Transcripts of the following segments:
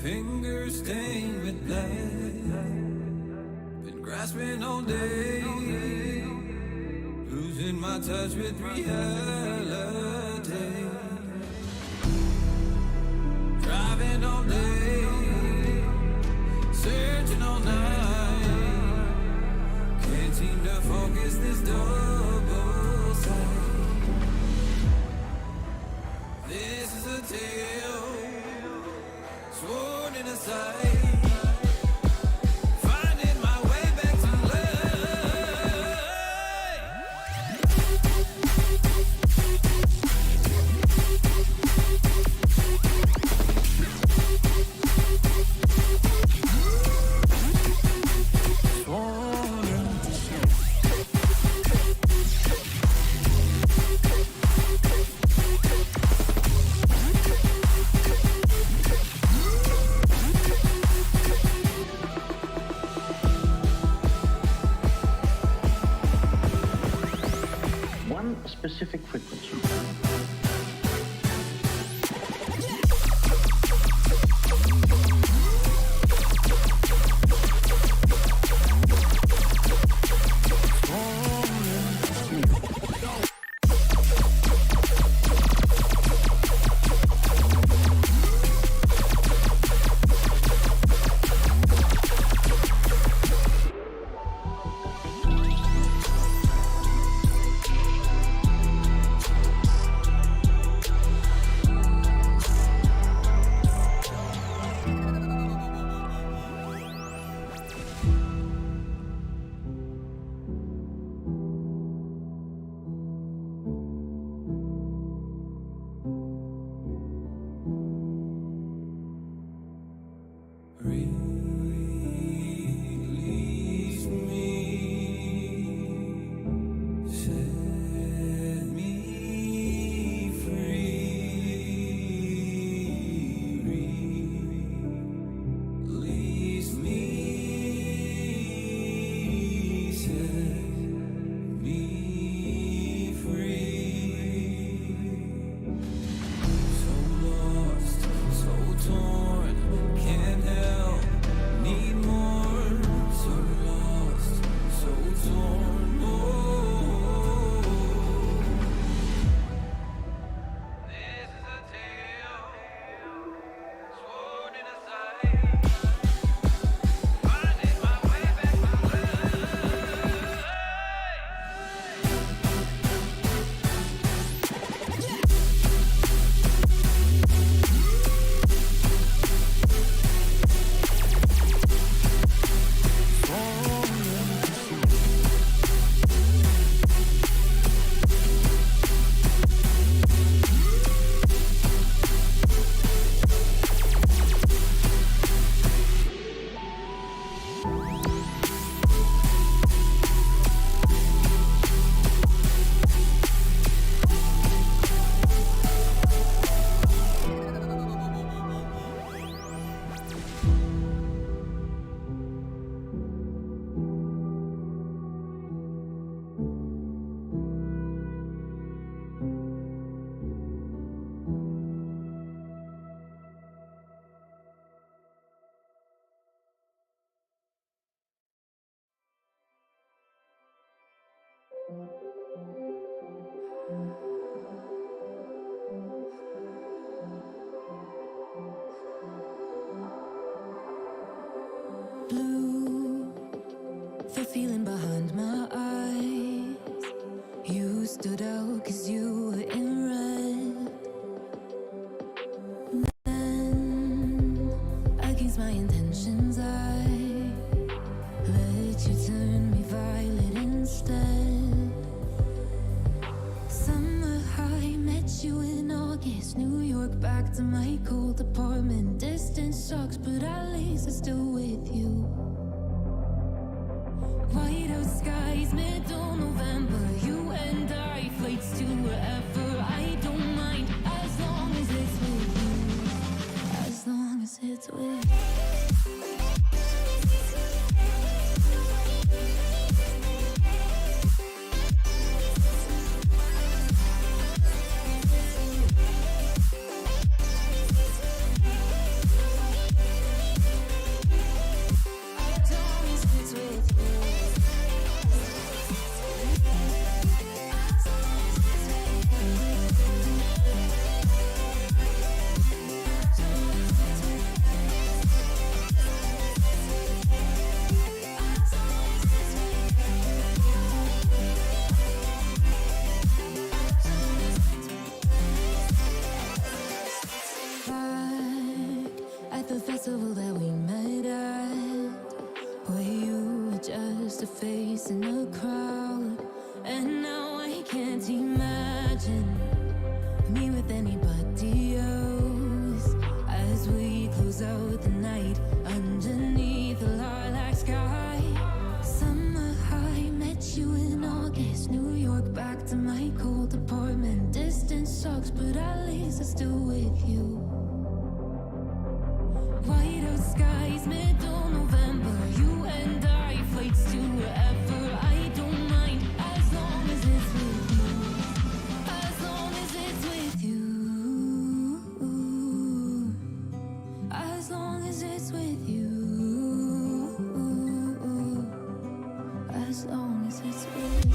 Fingers stained with blood. Been grasping all day, losing my touch with reality. Driving all day, searching all night. Can't seem to focus this double sight. This is a tale sworn in a sight. Specific frequency. Blue, the feeling behind my eyes. You stood out 'cause you were in red. Then, against my intentions, I let you turn me violet instead. Summer high, met you in August. New York, back to my cold apartment. Distance sucks, but at least I'm still with you. White out skies, middle November. You and I, flights to wherever. I don't mind, as long as it's with you. As long as it's with you. voice in a crowd, and now I can't imagine me with anybody else. As we close out the night underneath the lilac sky. Summer high, met you in August. New York, back to my cold apartment. Distance sucks, but at least I'm still with you. White out skies, middle November. You and I, flights to wherever. I don't mind as long as it's with you. As long as it's with you. As long as it's with you. As long as it's with you.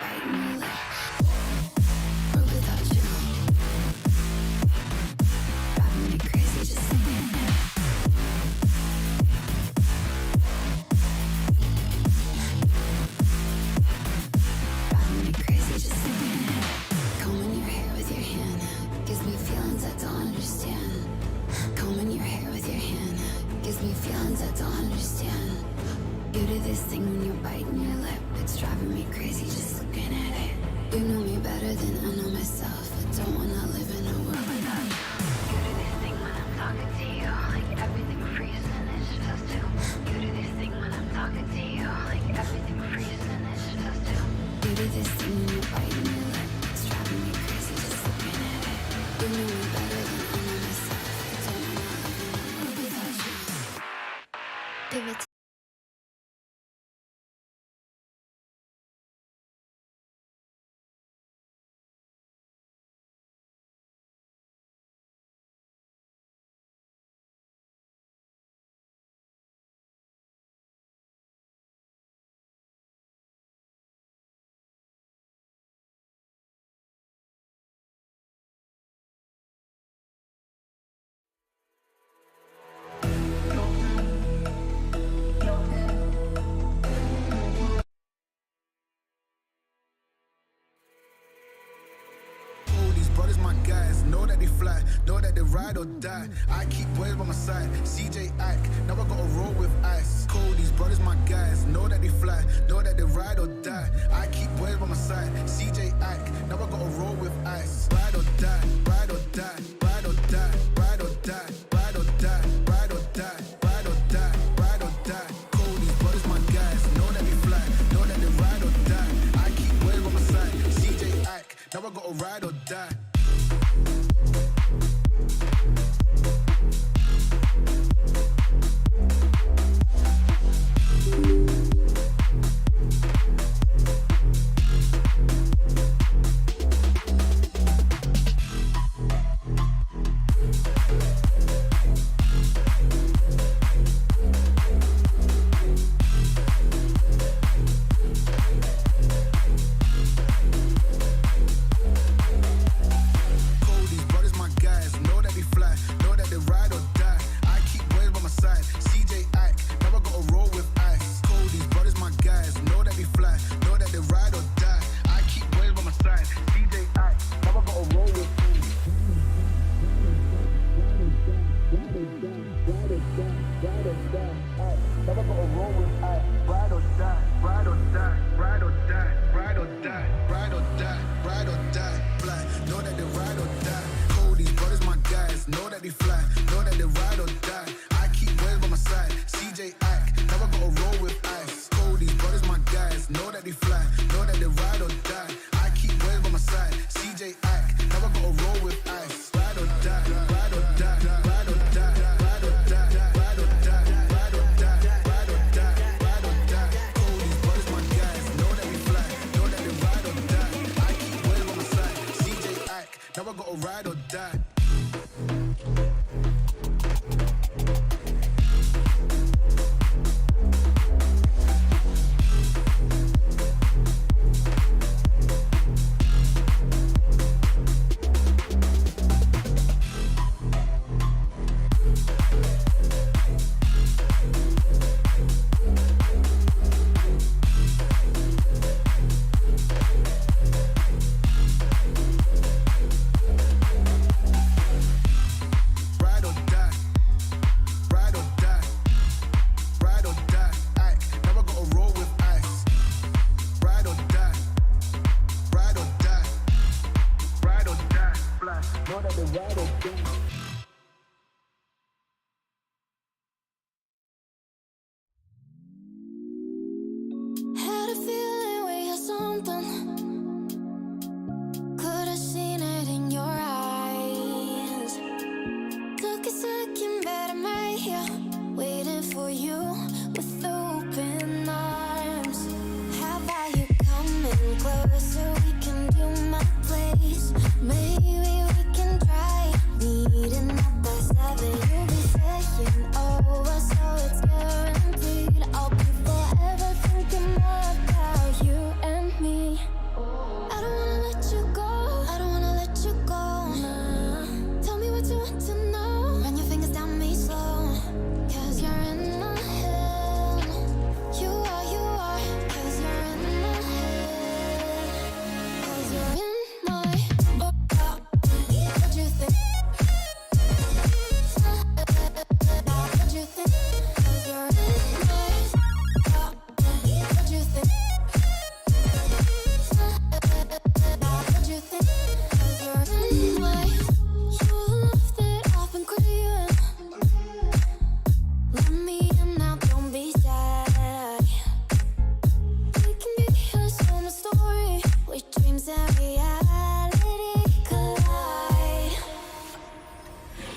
biting your lip. Or without you. Driving me crazy just looking at it. Driving me crazy just looking at it. Combing your hair with your hand gives me feelings I don't understand. Combing your hair with your hand gives me feelings I don't understand. You do this thing when you're biting your lip. It's driving me crazy just looking at it. You know me better than I know myself. I don't wanna live in a world without you. You do this thing when I'm talking to you, like everything freezes and it's just too. You do this thing when I'm talking to you, like everything freezes and it's just too. You do this thing when you're biting your lip. It's driving me crazy just looking at it. You know me better than I know myself. I don't wanna live in a world without you. Pivot. Brothers, my guys, know that they fly, know that they ride or die. I keep boys by my side, CJ Ike, now I gotta roll with ice. Cody's brothers, my guys, know that they fly, know that they ride or die. I keep boys by my side, CJ Ike, now I gotta roll with ice. Ride or die, ride or die, ride or die, ride or die, ride or die, ride or die, ride or die, ride or die. Cody's brothers, my guys, know that they fly, know that they ride or die. I keep boys by my side, CJ Ike, now I gotta ride or die. I don't wanna let you go. I don't wanna let you go. Tell me what you want to know. Run your fingers down me slow. 'Cause you're in my head. You are. 'Cause you're in my head. 'Cause you're in my. What you think? What you think? 'Cause you're in my. What you think? What you think? 'Cause you're in my. You love that I've been craving. Let me in now, don't be shy. We can be a summer story with dreams and reality collide.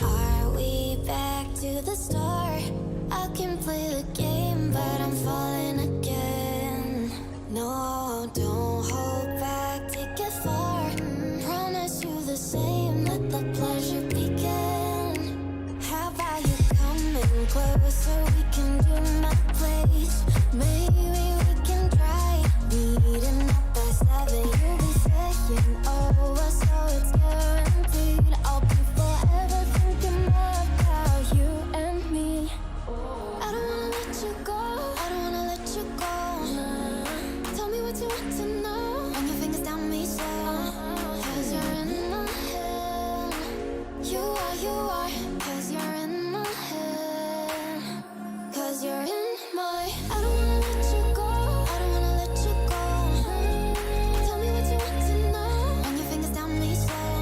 Are we back to the start? I can play the game, but I'm falling again. No, don't hold back, take it far. Promise you the same, let the pleasure begin. How about you coming closer? We can do my place. Maybe we can try meeting up at 7. You'll be saying over, so it's guaranteed. I'll be forever thinking about you and me. I don't wanna let you go. I don't wanna let you go. Tell me what you want to know. Run your fingers down me slow. 'Cause you're in my head. You are. 'Cause you're in my head. 'Cause you're in my. I don't wanna let you go. I don't wanna let you go. Tell me what you want to know. Run your fingers down me slow.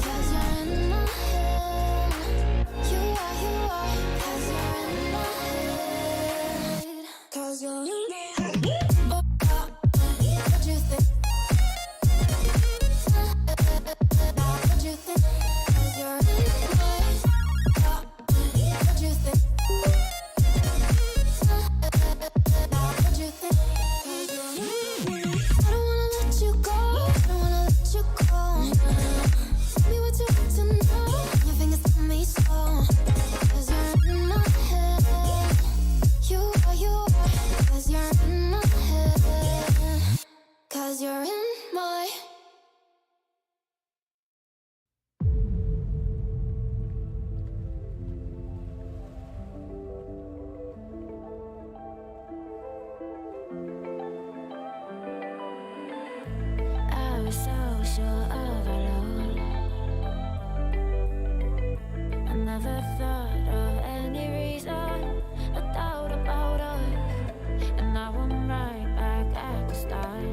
'Cause you're in my head. You are. 'Cause you're in my head. 'Cause you're in my head. What you think? What you think? 'Cause you're in my. What you think? What you think? 'Cause you're in my. I don't wanna let you go. I don't wanna let you go. Tell me what you want to know. Your fingers on me slow. 'Cause you're in my head. You are. 'Cause you're in my head. 'Cause you're in my. I was so sure of our love. I never thought of any reason. I thought about us, and now I'm right back at the start.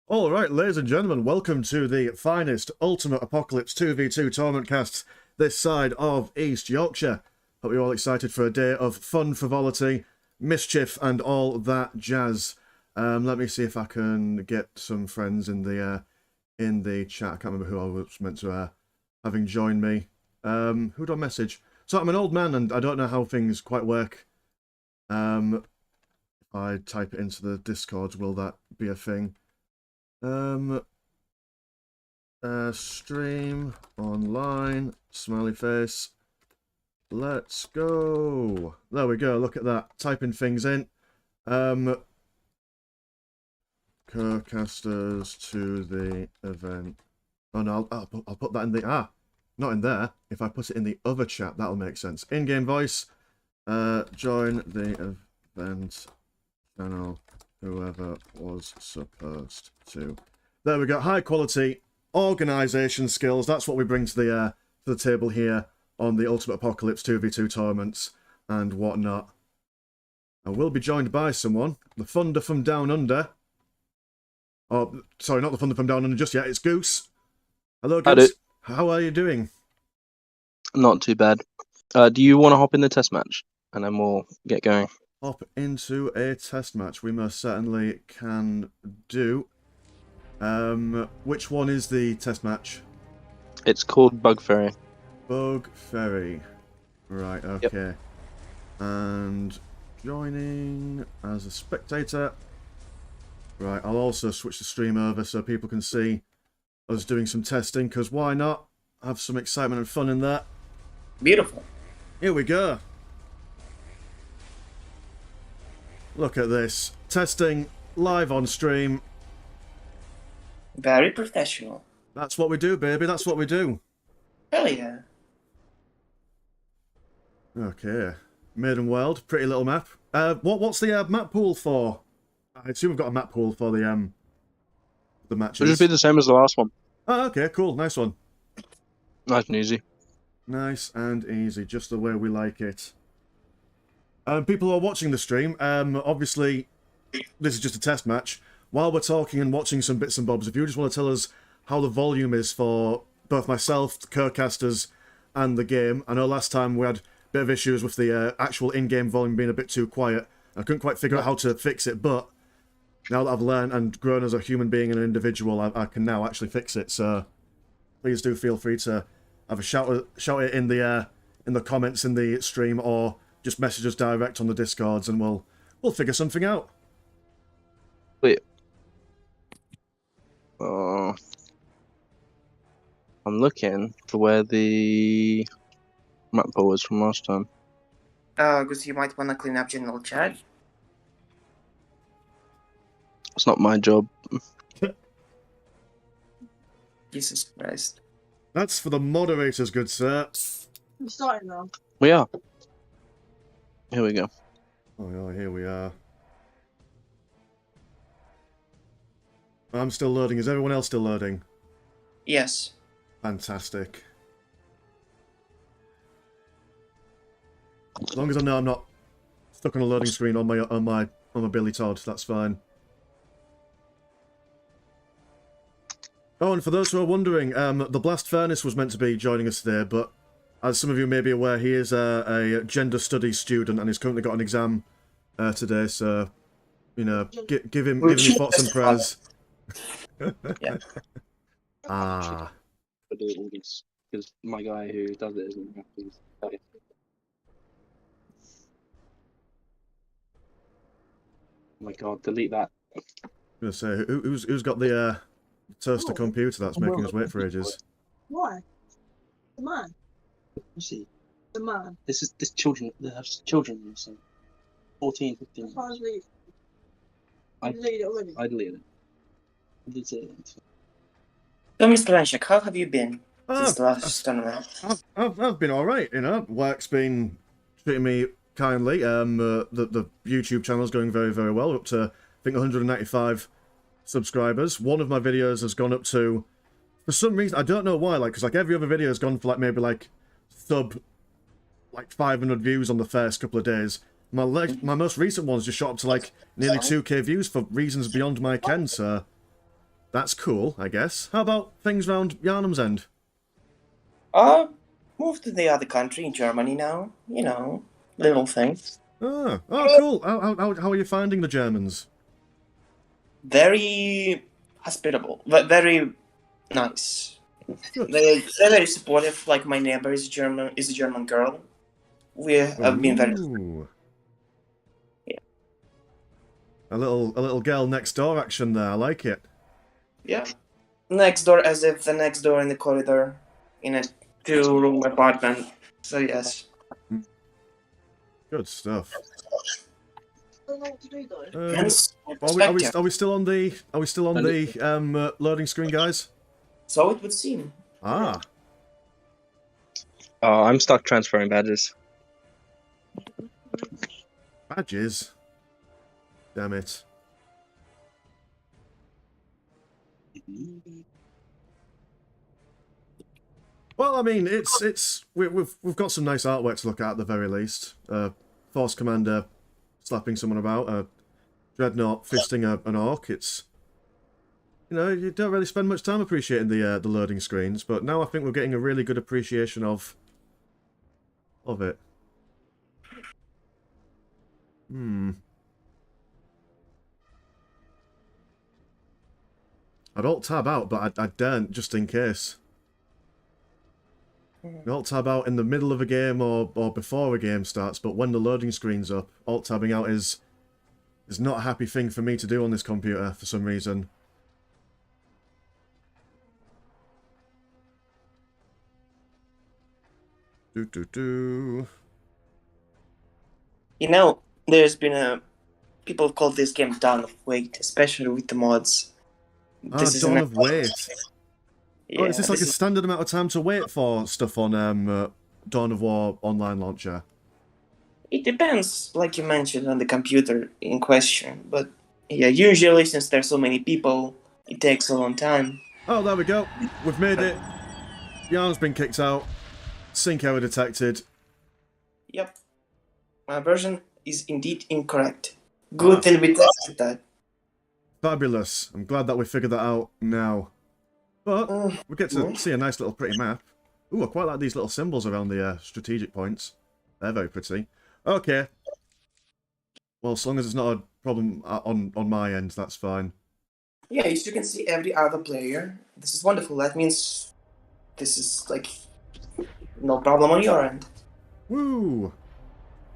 All right, ladies and gentlemen, welcome to the finest Ultimate Apocalypse 2v2 tournament cast this side of East Yorkshire. Hope you're all excited for a day of fun, frivolity, mischief, and all that jazz. Let me see if I can get some friends in the chat. I can't remember who I was meant to having joined me. Who do I message? So I'm an old man and I don't know how things quite work. If I type it into the Discord, will that be a thing? Stream online, smiley face. Let's go. There we go. Look at that. Typing things in. Co-casters to the event. Oh no, I'll put that in the not in there. If I put it in the other chat, that'll make sense. In-game voice. Join the event channel. Whoever was supposed to. There we go. High quality organisation skills. That's what we bring to the table here on the Ultimate Apocalypse 2v2 tournaments and whatnot. I will be joined by someone. The Thunder from Down Under. Oh, sorry, not the Thunder from Down Under just yet. It's Goose. Hello, Goose. How are you doing? Not too bad. Do you want to hop in the test match, and then we'll get going? Hop into a test match. We most certainly can do. Which one is the test match? It's called Bug Ferry. Bug Ferry. Right, okay. Yep. And joining as a spectator. Right, I'll also switch the stream over so people can see us doing some testing, because why not? Have some excitement and fun in that. Beautiful. Here we go. Look at this. Testing live on stream. Very professional. That's what we do, baby. That's what we do. Hell yeah. Okay. Maiden World. Pretty little map. What's the map pool for? I assume we've got a map pool for the matches. It'll just be the same as the last one. Oh, okay. Cool. Nice one. Nice and easy. Nice and easy. Just the way we like it. People who are watching the stream, obviously, this is just a test match. While we're talking and watching some bits and bobs, if you just want to tell us how the volume is for both myself, the co-casters, and the game. I know last time we had a bit of issues with the actual in-game volume being a bit too quiet. I couldn't quite figure out how to fix it, but now that I've learned and grown as a human being and an individual, I can now actually fix it. So please do feel free to have a shout it in the comments in the stream, or just message us direct on the Discords, and we'll figure something out. Wait. I'm looking for where the map pool was from last time. Because you might want to clean up general chat. It's not my job. Jesus Christ. That's for the moderators, good sir. I'm starting now. We are. Here we go. Oh, yeah, here we are. I'm still loading. Is everyone else still loading? Yes. Fantastic. As long as I know I'm not stuck on a loading screen on my Billy Todd, that's fine. Oh, and for those who are wondering, the Blast Furnace was meant to be joining us today, but as some of you may be aware, he is a gender studies student and he's currently got an exam today, so, you know, give him your thoughts and prayers. Yeah. I do all this because my guy who does it isn't happy. Oh my god, delete that. I was gonna say, who's got the toaster computer that's making us wait for ages? Why? The man. You see, The man. this children. They have children. So 14, 15. As far as we. I- You deleted it already. I deleted it. I did say it. So, Mr. Lanchak, how have you been Oh, since the last tournament? I've been alright, you know. Work's been treating me kindly. The YouTube channel's going very, very well. Up to, I think, 195 subscribers. One of my videos has gone up to, for some reason, I don't know why, like, because like every other video has gone for like maybe like 500 views on the first couple of days. My most recent one's just shot up to like nearly 2k views for reasons beyond my ken, so that's cool, I guess. How about things round Yarnum's End? Moved to the other country in Germany now. You know, little things. Oh, cool. How are you finding the Germans? Very hospitable, but very nice. Good. They're very supportive. Like my neighbor is a German girl. We have been very. Ooh. Yeah. A little girl next door action there. I like it. Yeah. Next door, as if the next door in the corridor, in a 2-room apartment. So yes. Good stuff. I don't know what to do though. Hence, Are we still on the loading screen, guys? So it would seem. Ah, Oh, I'm stuck transferring badges. badges. Damn it. Well, I mean, we've got some nice artwork to look at the very least. Force Commander slapping someone about, Dreadnought fisting an Ork. It's, you know, you don't really spend much time appreciating the loading screens, but now I think we're getting a really good appreciation of of it. I'd alt-tab out, but I daren't, just in case. Alt-tab out in the middle of a game or before a game starts, but when the loading screen's up, alt-tabbing out is not a happy thing for me to do on this computer for some reason. Do. You know, there's been people call this game Dawn of Wait, especially with the mods. Dawn of Wait. Yeah, is this like a standard amount of time to wait for stuff on Dawn of War online launcher? It depends, like you mentioned, on the computer in question. But yeah, usually since there's so many people, it takes a long time. Oh, there we go. We've made it. Yarn's been kicked out. Sync error detected. Yep. My version is indeed incorrect. Good thing we tested that. Fabulous. I'm glad that we figured that out now. But we get to see a nice little pretty map. Ooh, I quite like these little symbols around the strategic points. They're very pretty. Okay. Well, as long as it's not a problem on my end, that's fine. Yeah, as you can see every other player. This is wonderful. That means this is like no problem on your end. Woo!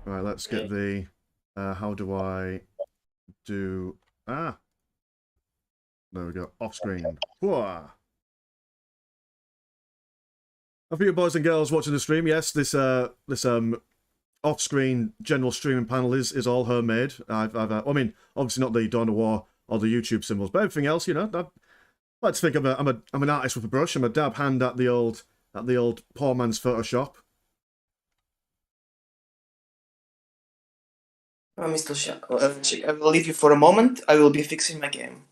Right, let's get the... how do I do... Ah! There we go. Off screen. Whoa! For you boys and girls watching the stream, yes, this off-screen general streaming panel is all homemade. I mean, obviously not the Dawn of War or the YouTube symbols, but everything else, you know. I like to think I'm an artist with a brush. I'm a dab hand at the old poor man's Photoshop. Mr. I will leave you for a moment. I will be fixing my game.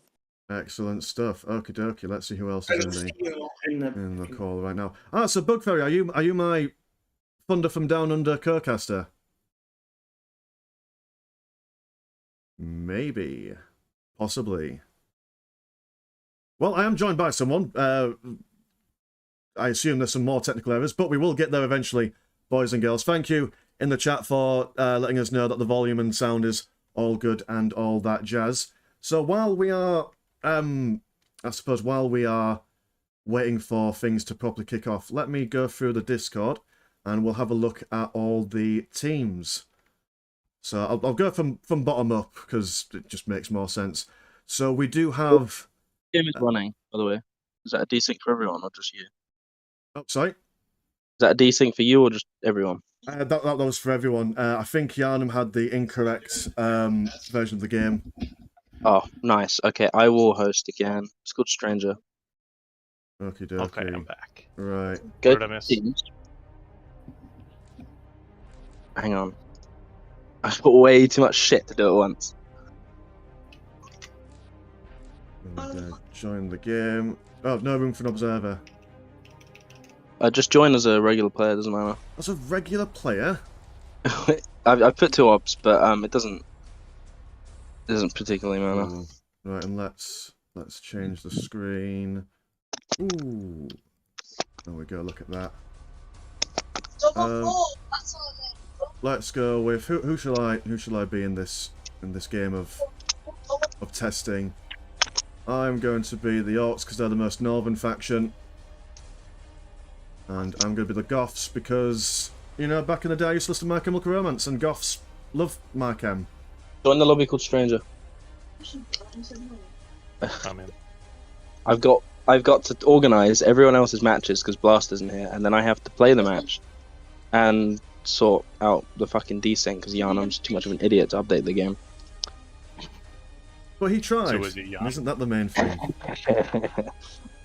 Excellent stuff. Okie dokie. Let's see who else is in the call right now. Ah, so Bug Fairy, are you my Thunder from Down Under co-caster? Maybe. Possibly. Well, I am joined by someone. I assume there's some more technical errors, but we will get there eventually, boys and girls. Thank you in the chat for letting us know that the volume and sound is all good and all that jazz. So while we are... I suppose while we are waiting for things to properly kick off, let me go through the Discord and we'll have a look at all the teams. So I'll go from bottom up because it just makes more sense. So we do have... Game is running, by the way. Is that a desync for everyone or just you? Oh, sorry? Is that a desync for you or just everyone? That was for everyone. I think Yarnum had the incorrect version of the game. Oh, nice. Okay, I will host again. It's called Stranger. Okie dokie. Okay, I'm back. Right. Go Where'd I to miss? teams. Hang on. I've got way too much shit to do at once. Join the game. Oh, no room for an observer. Just join as a regular player, doesn't matter. As a regular player? I've put 2 ops, but it doesn't particularly matter. Right, and let's change the screen. Ooh, there we go. Look at that. Let's go with who shall I be in this game of testing? I'm going to be the Orks because they're the most northern faction, and I'm going to be the Goths because, you know, back in the day I used to listen to My Chemical Romance, and Goths love My Chem. Join the lobby called Stranger. I'm in. I've got to organise everyone else's matches because Blast isn't here, and then I have to play the match and sort out the fucking desync because Yarnum's too much of an idiot to update the game. But he tried. So is it Yarn? Isn't that the main thing?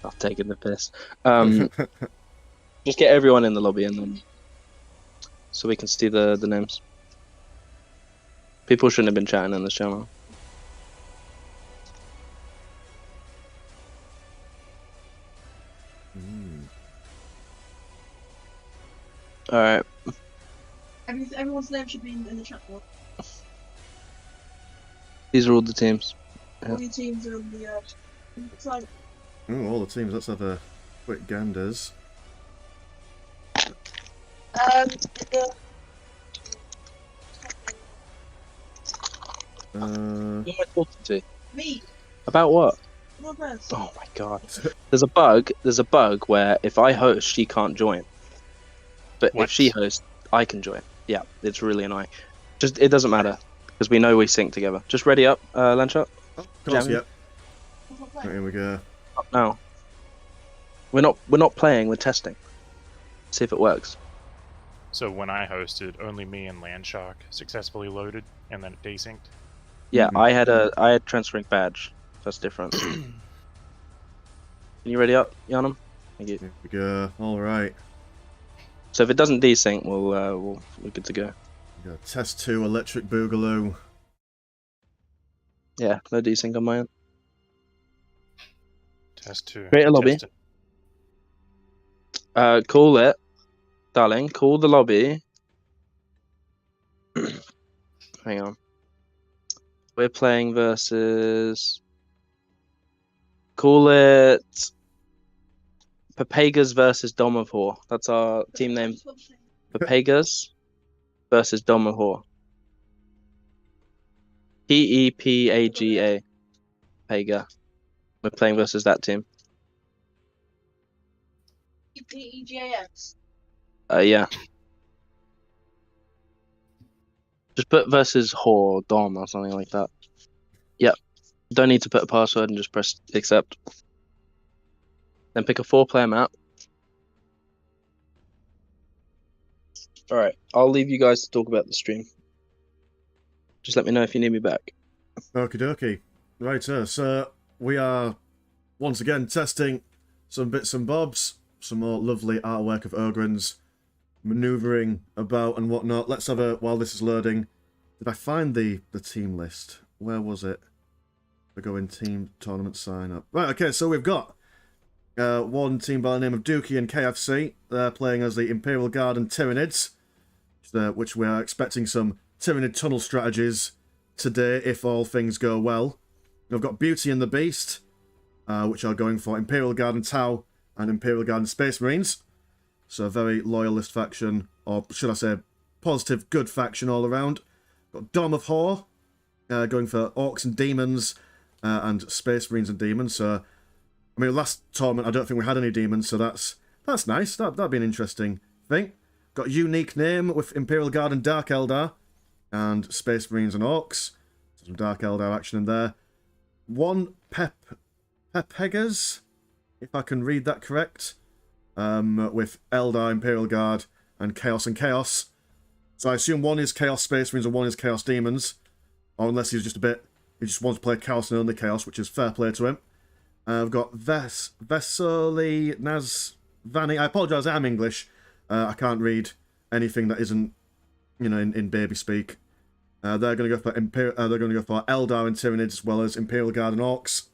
I've taken the piss. Just get everyone in the lobby and then so we can see the names. People shouldn't have been chatting in this channel. Alright. Everyone's name should be in the chat box. These are all the teams. All your teams are on the site. Ooh, all the teams. Let's have a quick ganders. Who am I talking to? Me. About what? Roberts. Oh my god. There's a bug where if I host, she can't join. But What? if she hosts, I can join. Yeah, it's really annoying. It doesn't matter because we know we sync together. Just ready up, Lanshot. Of course, Jamie? yep. Right, here we go. Up now. We're not playing. We're testing. See if it works. So when I hosted, only me and Landshark successfully loaded, and then it desynced. Yeah, Mhm. I had transferring badge. That's different. Can you ready up, Yanam? Thank you. Here we go. All right. So if it doesn't desync, we're good to go. We got test 2 electric boogaloo. Yeah, no desync on my end. Test 2. Create a lobby. Call it, darling. Call the lobby. Hang on. We're playing versus. Call it. Papagas versus Dom of War. That's our team name. Papagas versus Dom of War. Pepaga. Pega. We're playing versus that team. EGAX. Yeah. Just put versus Whore Dom or something like that. Yep. Don't need to put a password and just press accept. Then pick a 4-player map. Alright, I'll leave you guys to talk about the stream. Just let me know if you need me back. Okie dokie. Right, so we are once again testing some bits and bobs, some more lovely artwork of Ogrins, manoeuvring about and whatnot. Let's have a, while this is loading, did I find the team list? Where was it? I go in team tournament sign up. Right, okay, so we've got one team by the name of Dookie and KFC. They're playing as the Imperial Guard and Tyranids, which we are expecting some Tyranid tunnel strategies today, if all things go well. We've got Beauty and the Beast, which are going for Imperial Guard and Tau and Imperial Guard and Space Marines. So a very loyalist faction, or should I say positive, good faction all around. Got Dom of Whore, going for Orks and Demons, and Space Marines and Demons. So, I mean, last tournament I don't think we had any Demons, so that's nice. That'd be an interesting thing. Got Unique Name with Imperial Guard and Dark Eldar, and Space Marines and Orks. Some Dark Eldar action in there. One Pepegas, if I can read that correct, with Eldar, Imperial Guard, and Chaos. So I assume one is Chaos Space Marines and one is Chaos Demons. Or unless he's just he just wants to play Chaos and only Chaos, which is fair play to him. I've got Vesoli Nazvani. I apologise, I'm English. I can't read anything that isn't, in baby speak. They're going to go for Eldar and Tyranids as well as Imperial Guard and Orks.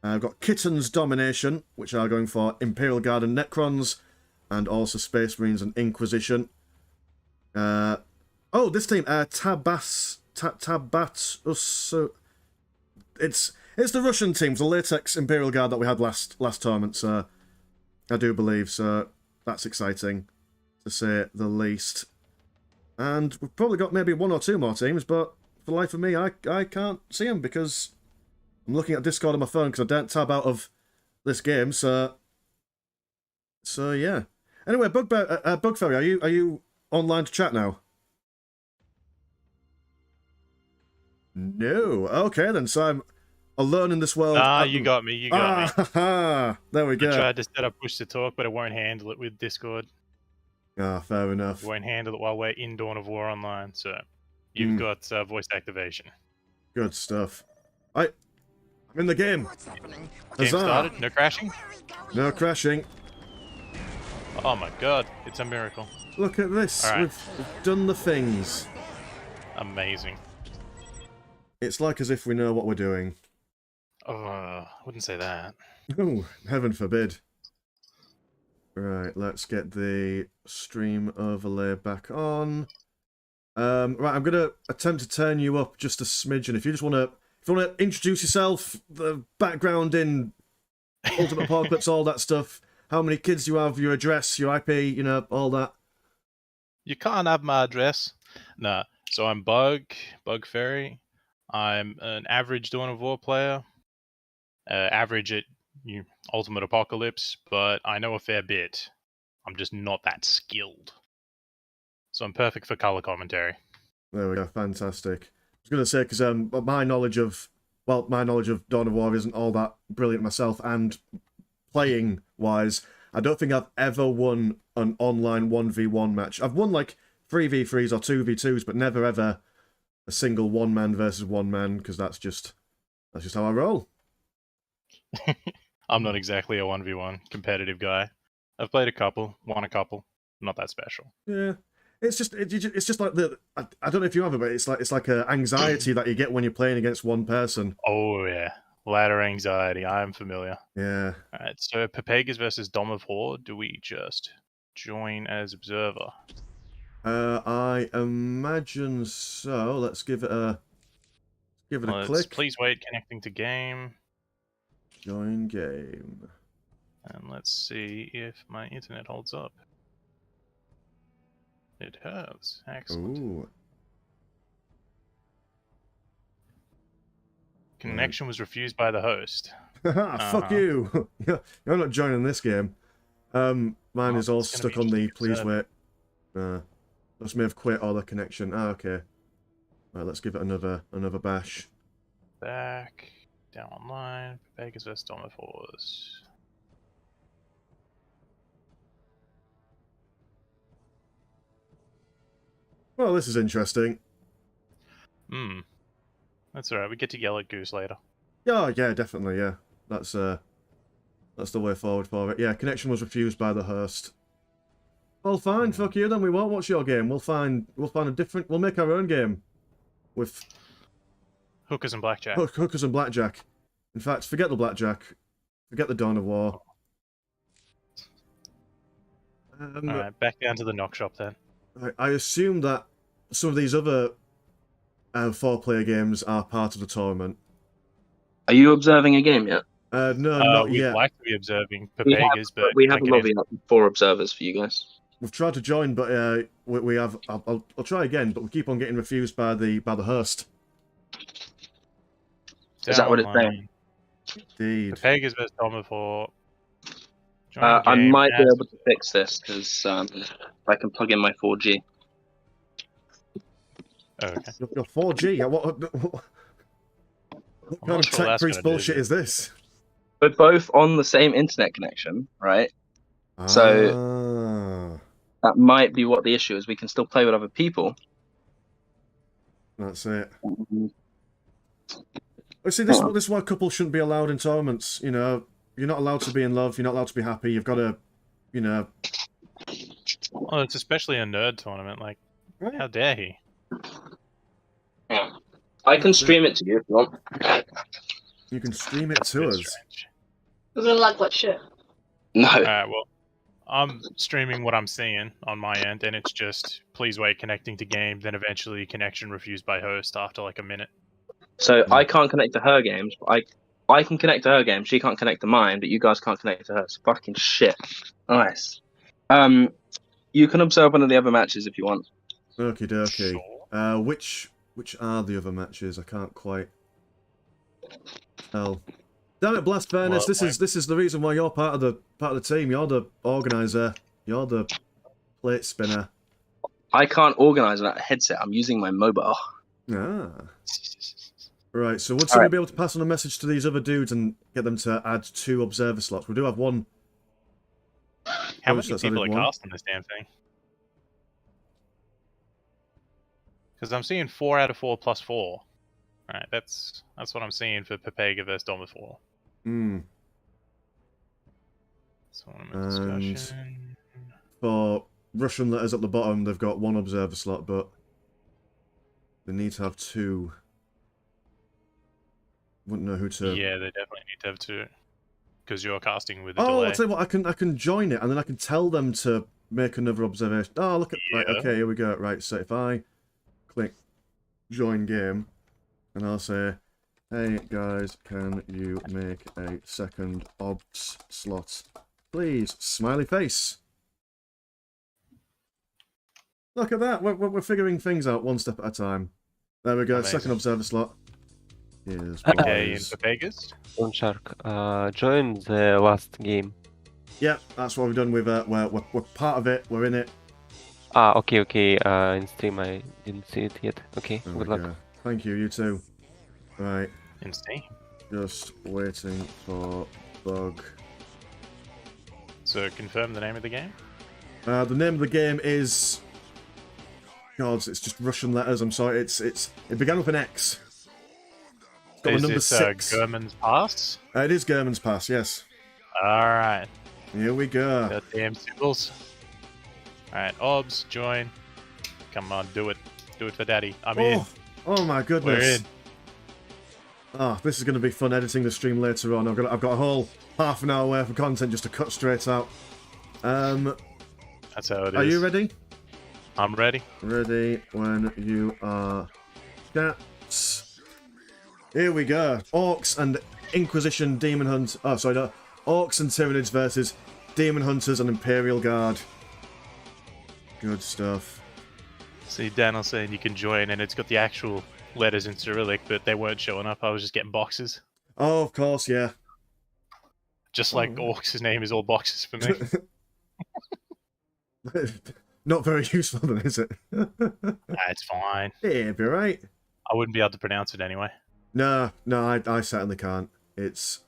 I've got Kitten's Domination, which are going for Imperial Guard and Necrons, and also Space Marines and Inquisition. This team, Tabatus. It's the Russian team, the Latex Imperial Guard that we had last tournament, so I do believe, so that's exciting, to say the least. And we've probably got maybe one or two more teams, but for the life of me, I can't see them because I'm looking at Discord on my phone because I don't tab out of this game, so yeah. Anyway, Bugfairy, are you online to chat now? No. Okay then, so I'm alone in this world. You got me. You got me. There we go. I tried to set up push to talk, but it won't handle it with Discord. Fair enough. It won't handle it while we're in Dawn of War online, so you've got voice activation. Good stuff. I'm in the game. Game started. No crashing? No crashing. Oh my god, it's a miracle. Look at this. Right. We've done the things. Amazing. It's like as if we know what we're doing. I wouldn't say that. Oh, heaven forbid. Right, let's get the stream overlay back on. Right, I'm gonna attempt to turn you up just a smidgen. If you want to introduce yourself, the background in Ultimate Apocalypse, all that stuff. How many kids you have, your address, your IP, all that. You can't have my address. Nah. So I'm Bug Fairy. I'm an average Dawn of War player. Average at Ultimate Apocalypse, but I know a fair bit. I'm just not that skilled. So I'm perfect for color commentary. There we go, fantastic. I was going to say, because my knowledge of Dawn of War isn't all that brilliant myself, and playing-wise, I don't think I've ever won an online 1v1 match. I've won, like, 3v3s or 2v2s, but never ever a single one-man versus one-man, because that's just how I roll. I'm not exactly a 1v1 competitive guy. I've played a couple, won a couple. Not that special. Yeah. It's just like I don't know if you have it, but it's like a anxiety that you get when you're playing against one person. Oh yeah, ladder anxiety. I am familiar. Yeah. All right, so Papagas versus Dom of War. Do we just join as observer? I imagine so. Let's give it a click. Please wait. Connecting to game. Join game. And let's see if my internet holds up. It has. Excellent. Ooh. Connection was refused by the host. Fuck you! You're not joining this game. Mine is all stuck on the please wait. Must may have quit all the connection. Okay. Right, let's give it another bash. Back. Down online. Vegas vs. Dom of Wars. Well, this is interesting. That's alright, we get to yell at Goose later. Yeah, definitely, yeah. That's the way forward for it. Yeah, connection was refused by the host. Well, fine, fuck you then, we won't watch your game. We'll make our own game. With... Hookers and blackjack. Hookers and blackjack. In fact, forget the blackjack. Forget the Dawn of War. Alright, back down to the knock shop then. I assume that some of these other 4-player games are part of the tournament. Are you observing a game yet? No, not we'd yet. like to be observing Papagas, but we have a lobby up for observers for you guys. We've tried to join, but we have. I'll try again, but we keep on getting refused by the host. Is that what it's saying? Indeed. Papagas vs. Dom of War. I might be able to fix this because I can plug in my 4G. Okay. Your 4G? What kind of tech priest bullshit is this? We're both on the same internet connection, right? So that might be what the issue is. We can still play with other people. That's it. See, this is why couples shouldn't be allowed in tournaments. You know, you're not allowed to be in love. You're not allowed to be happy. You've got to, you know. Well, it's especially a nerd tournament. Like, how dare he? Yeah. I can stream it to you if you want. You can stream it to us. We're gonna lag like shit. No. Well, I'm streaming what I'm seeing on my end, and it's just please wait, connecting to game, then eventually connection refused by host after like a minute. So I can't connect to her games, but I can connect to her game. She can't connect to mine, but you guys can't connect to hers. Fucking shit. Nice. You can observe one of the other matches if you want. Okie dokie. Sure. Which are the other matches? I can't quite tell. Damn it, Blast Furnace! Well, this is the reason why you're part of the team. You're the organizer. You're the plate spinner. I can't organise that headset. I'm using my mobile. Ah. Right. So would somebody be able to pass on a message to these other dudes and get them to add 2 observer slots? We do have one. How many people are casting this damn thing? Because I'm seeing 4 out of 4 plus 4. Alright, that's what I'm seeing for Papaga versus Dom of War. And for Russian letters at the bottom, they've got 1 observer slot, but they need to have 2. Wouldn't know who to. Yeah, they definitely need to have 2. Because you're casting with a delay. delay. I'll tell you what, I can join it, and then I can tell them to make another observation. Oh, look at... Yeah. Right, okay, here we go. Right, so if I click join game, and I'll say, hey guys, can you make a second obs slot, please? Smiley face. Look at that. We're figuring things out one step at a time. There we go. Amazing. Second observer slot. Here's Okay, in boys. for Vegas. Don't Shark. Join the last game. Yeah, that's what we've done. We're part of it. We're in it. Ah, okay. In stream I didn't see it yet. Okay, There good we luck. go. Thank you. You too. Right. In Steam. Just waiting for Bug. So confirm the name of the game. The name of the game is. God, it's just Russian letters. I'm sorry. It began with an X. It's got a Is number this 6. German's Pass? It is German's Pass. Yes. Alright. Here we go. Got damn symbols. Alright, Obs, join. Come on, do it. Do it for daddy. I'm in. Oh my goodness. We're in. Oh, this is going to be fun editing the stream later on. I've got a whole half an hour worth of content just to cut straight out. That's how it is. Are you ready? I'm ready. Ready when you are. Cats. Here we go. Orks and Inquisition Demon Hunt. Oh, sorry, no. Orks and Tyranids versus Deamonhunters and Imperial Guard. Good stuff. See, Daniel saying you can join, and it's got the actual letters in Cyrillic, but they weren't showing up. I was just getting boxes. Oh, of course, yeah. Just like Orcs' name is all boxes for me. Not very useful, then, is it? It's fine. Yeah, it'd be right. I wouldn't be able to pronounce it anyway. No, I certainly can't. It's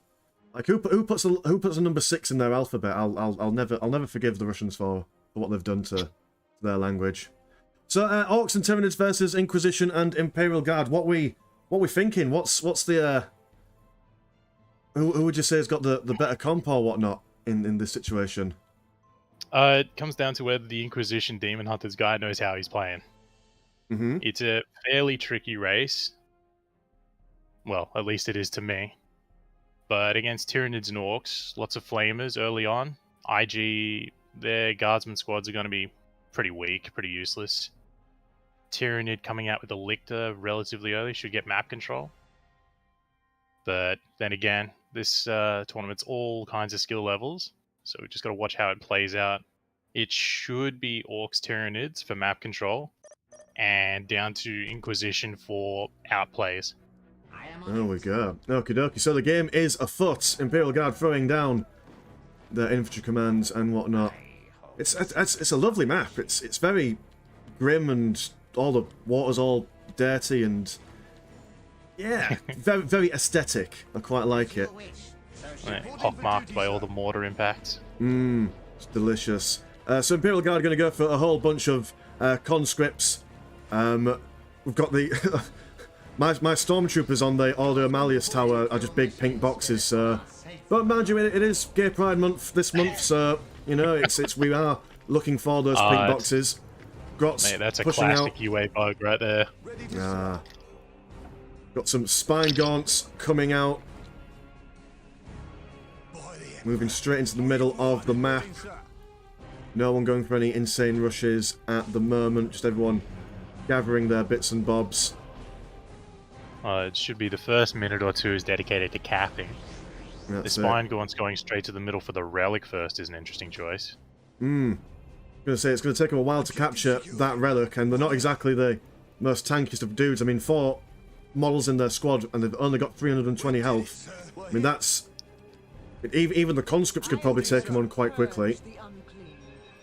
like who puts a number 6 in their alphabet? I'll never forgive the Russians for what they've done to their language. So Orks and Tyranids versus Inquisition and Imperial Guard. What we thinking? What's the who would you say has got the better comp or whatnot in this situation? It comes down to whether the Inquisition Demon Hunters guy knows how he's playing. Mm-hmm. It's a fairly tricky race. Well, at least it is to me. But against Tyranids and Orks, lots of flamers early on. IG, their guardsman squads are going to be pretty weak, pretty useless. Tyranid coming out with a Lictor relatively early should get map control. But then again, this tournament's all kinds of skill levels, so we just got to watch how it plays out. It should be Orks Tyranids for map control, and down to Inquisition for outplays. There we go. Okie dokie. So the game is afoot. Imperial Guard throwing down their infantry commands and whatnot. It's a lovely map. It's very grim and all the water's all dirty and yeah, very aesthetic. I quite like it. Pockmarked by all the mortar impacts. It's delicious. So Imperial Guard are going to go for a whole bunch of conscripts. We've got the my stormtroopers on the Order Malleus Tower are just big pink boxes. But mind you, it is Gay Pride Month this month, so you know we are looking for those pink boxes. Grots Mate, that's a pushing classic out. UA bug right there. Got some spine gaunts coming out. Moving straight into the middle of the map. No one going for any insane rushes at the moment. Just everyone gathering their bits and bobs. It should be the first minute or two is dedicated to capping. The spine gaunts going straight to the middle for the relic first is an interesting choice. I'm going to say it's going to take them a while to capture that relic, and they're not exactly the most tankiest of dudes. I mean, 4 models in their squad, and they've only got 320 health. I mean, that's... Even the conscripts could probably take him on quite quickly.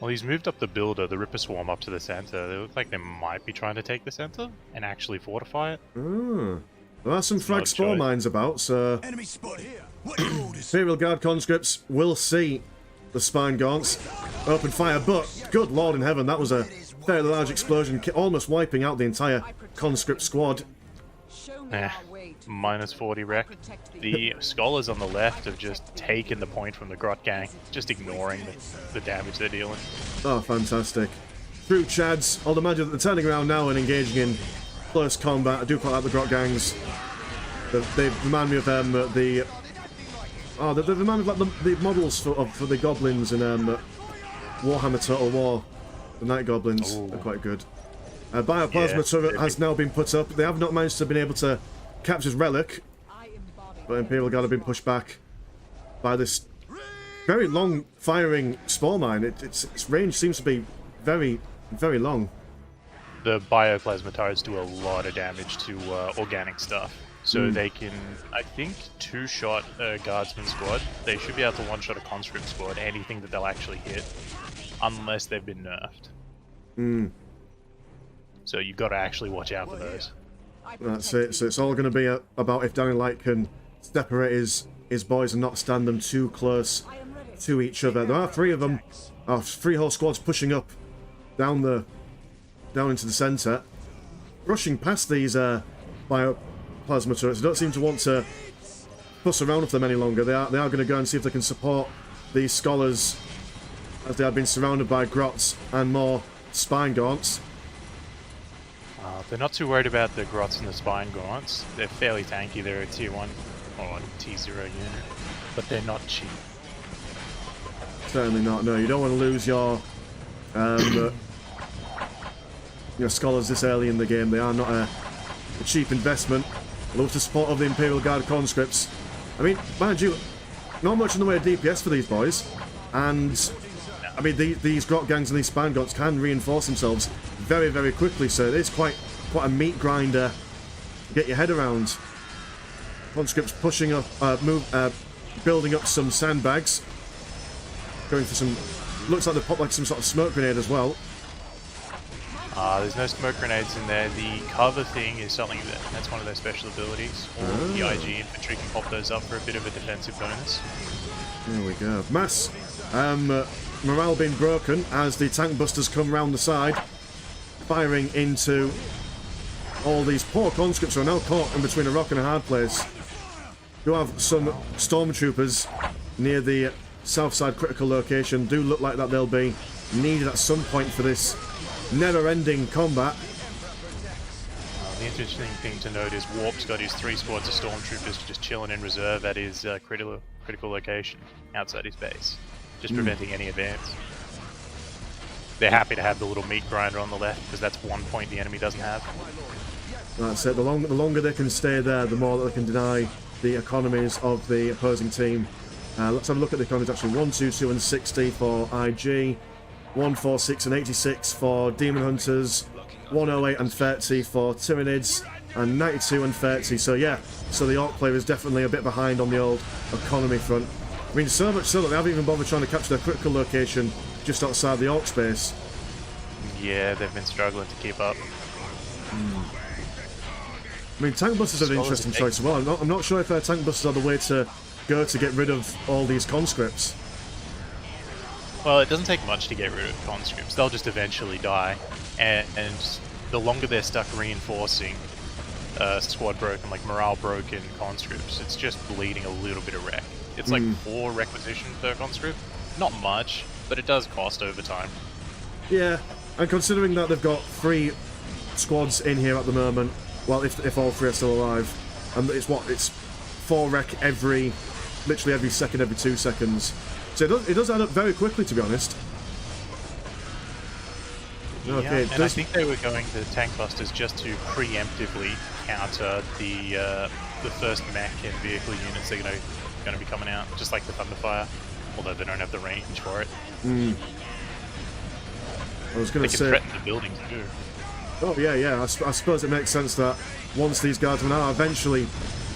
Well, he's moved up the builder, the Ripper Swarm, up to the center. They look like they might be trying to take the center and actually fortify it. There are some frag spore mines about, so... Imperial Guard conscripts will see the spine gaunts open fire, but good lord in heaven, that was a fairly large explosion, almost wiping out the entire conscript squad. Minus 40 wreck. The scholars on the left have just taken the point from the Grot gang, just ignoring the damage they're dealing. Oh, fantastic. Through Chads, I'll imagine that they're turning around now and engaging in close combat. I do quite like the Grot gangs. They remind me of they remind me of like the models for the goblins in Warhammer Total War. The Night Goblins are quite good. Bioplasma turret has now been put up. They have not managed to been able to capture his relic, but Imperial Guard have been pushed back by this very long firing spore mine. Its range seems to be very, very long. the bioplasma turrets do a lot of damage to organic stuff. So they can, I think, two-shot a guardsman squad. They should be able to one-shot a conscript squad, anything that they'll actually hit, unless they've been nerfed. So you've got to actually watch out for those. That's it. So it's all going to be about if Danny Light can separate his boys and not stand them too close to each other. There are 3 of them, 3 whole squads pushing up down into the centre, rushing past these bioplasma turrets. They don't seem to want to fuss around with them any longer. They are going to go and see if they can support these scholars as they have been surrounded by grots and more spine gaunts. They're not too worried about the grots and the spine gaunts. They're fairly tanky. They're a tier 1 or T0 unit, but they're not cheap. Certainly not. No, you don't want to lose your scholars this early in the game. They are not a cheap investment. Love to support of the Imperial Guard conscripts. I mean, mind you, not much in the way of DPS for these boys, and I mean these grot gangs and these spine gaunts can reinforce themselves very, very quickly. So it is quite a meat grinder to get your head around. Conscripts pushing up, building up some sandbags, going for some. Looks like they popped like some sort of smoke grenade as well. There's no smoke grenades in there. The cover thing is something that's one of their special abilities. All the IG infantry can pop those up for a bit of a defensive bonus. There we go. Mass morale being broken as the tank busters come round the side, firing into all these poor conscripts who are now caught in between a rock and a hard place. You have some stormtroopers near the south side critical location. Do look like that they'll be needed at some point for this never-ending combat. The interesting thing to note is Warp's got his 3 squads of stormtroopers just chilling in reserve at his critical location outside his base, just preventing any advance. They're happy to have the little meat grinder on the left because that's one point the enemy doesn't have. That's it. The longer they can stay there, the more that they can deny the economies of the opposing team. Let's have a look at the economies actually. 122 and 60 for IG, 146 and 86 for Deamonhunters, 108 and 30 for Tyranids, and 92 and 30. So yeah, so the Orc player is definitely a bit behind on the old economy front. I mean, so much so that they haven't even bothered trying to capture their critical location just outside the Orc space. Yeah, they've been struggling to keep up. I mean, tank busters are an interesting choice as well. I'm not sure if tank busters are the way to go to get rid of all these conscripts. Well, it doesn't take much to get rid of conscripts. They'll just eventually die, and the longer they're stuck reinforcing squad broken, like morale broken conscripts, it's just bleeding a little bit of wreck. It's like 4 requisition per conscript. Not much, but it does cost over time. Yeah, and considering that they've got 3 squads in here at the moment, well, if all 3 are still alive, and it's 4 wreck literally every second, every 2 seconds. So it does add up very quickly, to be honest. Okay, and I think they were going to tank busters just to preemptively counter the first mech and vehicle units that are going to be coming out, just like the Thunderfire, although they don't have the range for it. I was going to say, they can threaten the buildings too. Oh yeah. I suppose it makes sense that once these guardsmen are eventually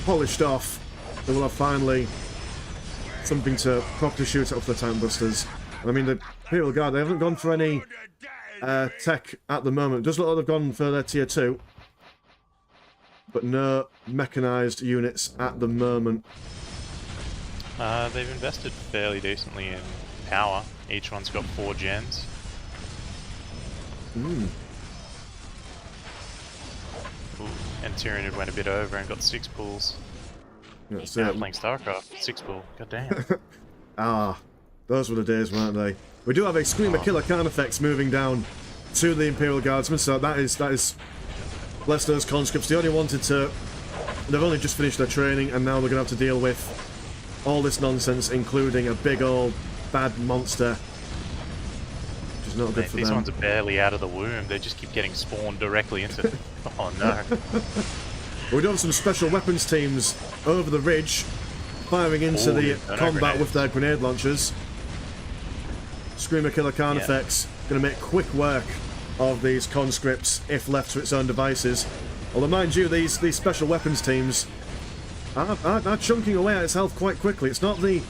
polished off, they will have finally something to properly shoot at for the tank busters. I mean, the Imperial Guard, they haven't gone for any tech at the moment. It does look like they've gone for their tier 2, but no mechanised units at the moment. They've invested fairly decently in power. Each one's got 4 gens. Ooh, and Tyranid went a bit over and got 6 pools. That's now it. playing StarCraft, 6 pool. God damn. Those were the days, weren't they? We do have a Screamer Killer Carnifex moving down to the Imperial Guardsmen, so that is bless those conscripts. They only wanted to. They've only just finished their training, and now they're going to have to deal with all this nonsense, including a big old bad monster, which is not good for them. These ones are barely out of the womb. They just keep getting spawned directly into. Oh no. We do have some special weapons teams over the ridge, firing into the combat with their grenade launchers. Screamer Killer Carnifex going to make quick work of these conscripts if left to its own devices. Although, mind you, these special weapons teams are chunking away at its health quite quickly. It's not the...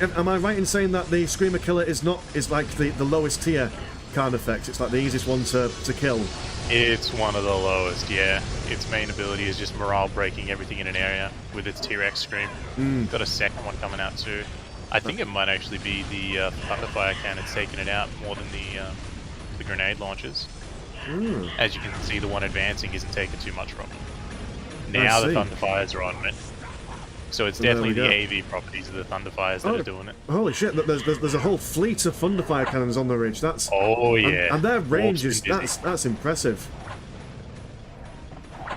Am I right in saying that the Screamer Killer is like the lowest tier card effect? It's like the easiest one to kill. It's one of the lowest, yeah. Its main ability is just morale breaking everything in an area with its T-Rex Scream. Got a second one coming out too. I think it might actually be the Thunderfire cannons taking it out more than the grenade launchers. As you can see, the one advancing isn't taking too much from it. Now the Thunderfires are on it. So it's definitely the AV properties of the Thunderfires that are doing it. Holy shit, there's a whole fleet of Thunderfire cannons on the ridge. That's... Oh yeah. And their range is... That's impressive.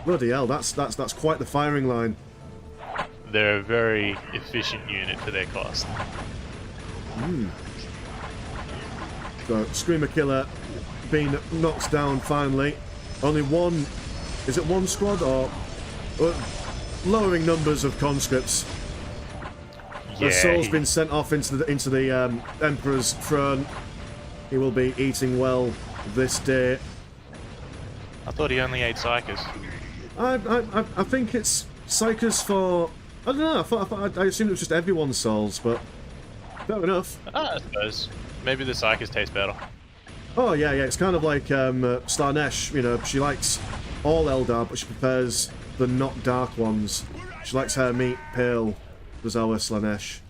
Bloody hell, that's quite the firing line. They're a very efficient unit for their cost. So, Screamer Killer being knocked down finally. Only one... Is it one squad or... lowering numbers of conscripts. The soul's been sent off into the Emperor's throne. He will be eating well this day. I thought he only ate Psychers. I think it's Psychers for... I don't know, I assumed it was just everyone's souls, but fair enough. I suppose. Maybe the Psychers taste better. Oh yeah, it's kind of like Slanesh, you know, she likes all Eldar, but she prefers the not dark ones. She likes her meat pale, was our Slanesh.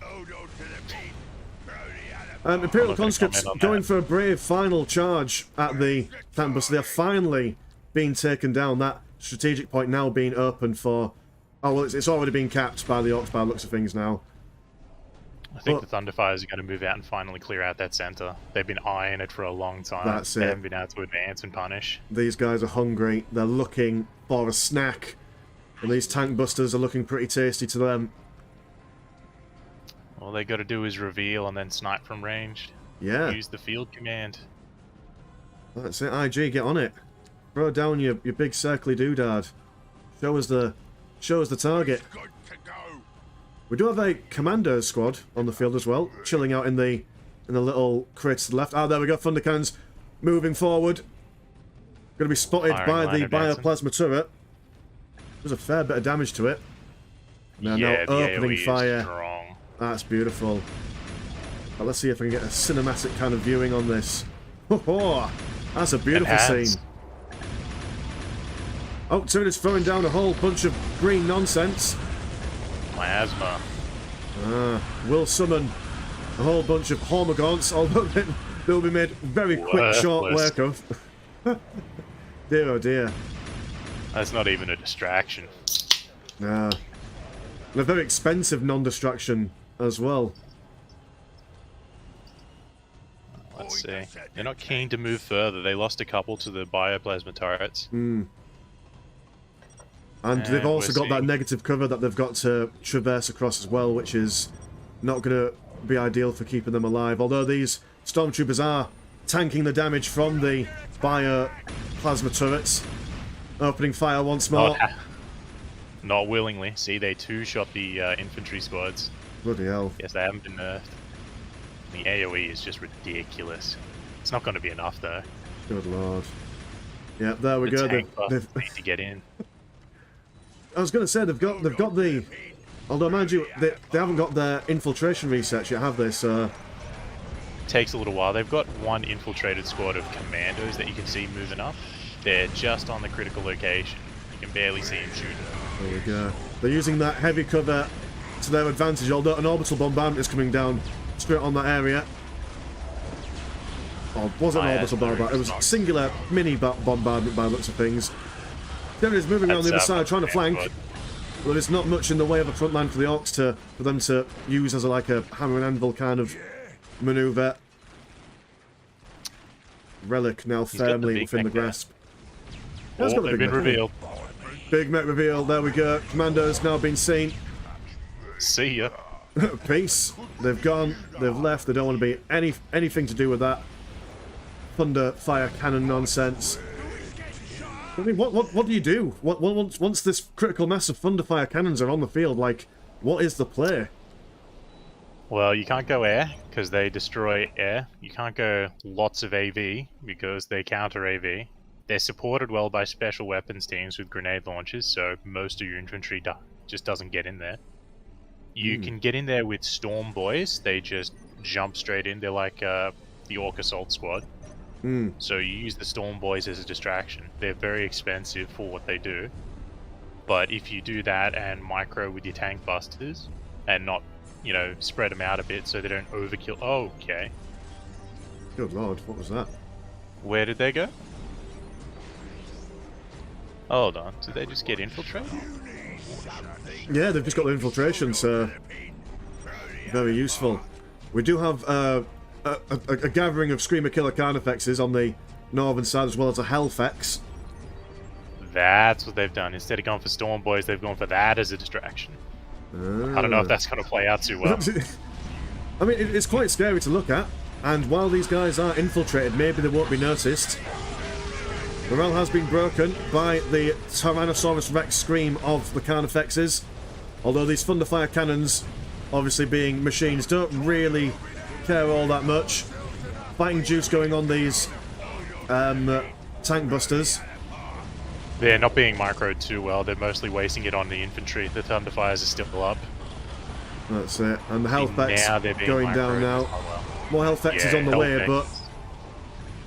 Imperial conscripts going for a brave final charge at the campus. They are finally being taken down. That strategic point now being open for... Oh, well, it's already been capped by the Orks by the looks of things now. I think the Thunderfires are going to move out and finally clear out that center. They've been eyeing it for a long time. That's they it. haven't been able to advance and punish. These guys are hungry. They're looking for a snack. And these tank busters are looking pretty tasty to them. All they got to do is reveal and then snipe from range. Yeah. Use the field command. That's it, IG, get on it. Throw down your big circly doodad. Show us the target. We do have a commando squad on the field as well, chilling out in the little crates to the left. Ah, there we go, Thunder Cannons moving forward. Going to be spotted by the bioplasma turret. There's a fair bit of damage to it. They're now opening fire. That's beautiful. But let's see if I can get a cinematic kind of viewing on this. Oh, that's a beautiful scene. Oh, Tyranids throwing down a whole bunch of green nonsense. Miasma. Will summon a whole bunch of Hormagaunts, although they'll be made very quick, short work of. Dear oh dear. That's not even a distraction. Nah. And a very expensive non-distraction as well. Let's see. They're not keen to move further. They lost a couple to the bioplasma turrets. And they've also got that negative cover that they've got to traverse across as well, which is not going to be ideal for keeping them alive. Although these stormtroopers are tanking the damage from the bioplasma turrets. Opening fire once more. Not willingly. See, they two-shot the infantry squads. Bloody hell. Yes, they haven't been nerfed. The AoE is just ridiculous. It's not going to be enough, though. Good lord. Yeah, there we go. They've need to get in. I was going to say, they've got the... Although, mind you, they haven't got their infiltration research yet, have they? So... Takes a little while. They've got one infiltrated squad of commandos that you can see moving up. They're just on the critical location. You can barely see them shooting. There we go. They're using that heavy cover to their advantage, although an orbital bombardment is coming down straight on that area. Or was it an orbital bombardment? It was a singular mini bombardment by the looks of things. Tyranids moving around the other side, trying to flank. But there's not much in the way of a front line for the Orks for them to use as like a hammer and anvil kind of maneuver. Relic now firmly within the grasp. Oh, they've been revealed. Big mech reveal, there we go. Commandos now been seen. See ya. Peace. They've gone, they've left, they don't want to be anything to do with that thunder fire cannon nonsense. I mean, what do you do? Once this critical mass of thunder fire cannons are on the field, like, what is the play? Well, you can't go air because they destroy air. You can't go lots of AV because they counter AV. They're supported well by special weapons teams with grenade launchers, so most of your infantry just doesn't get in there. You can get in there with Storm Boys. They just jump straight in. They're like the Orc Assault Squad. So you use the Storm Boys as a distraction. They're very expensive for what they do. But if you do that and micro with your tank busters and not, you know, spread them out a bit so they don't overkill. Oh, okay. Good lord, what was that? Where did they go? Hold on, did they just get infiltrated? Yeah, they've just got the infiltration, so very useful. We do have a gathering of Screamer Killer Carnifexes on the northern side, as well as a Hellfex. That's what they've done. Instead of going for Storm Boys, they've gone for that as a distraction. I don't know if that's going to play out too well. I mean, it's quite scary to look at, and while these guys are infiltrated, maybe they won't be noticed. Morale has been broken by the Tyrannosaurus Rex scream of the Carnifexes, although these Thunderfire cannons, obviously being machines, don't really care all that much. Fighting juice going on these tank busters. They're not being microed too well. They're mostly wasting it on the infantry. The Thunderfires are still up. That's it. And the Hellfex going down now. More Hellfexes on the way, but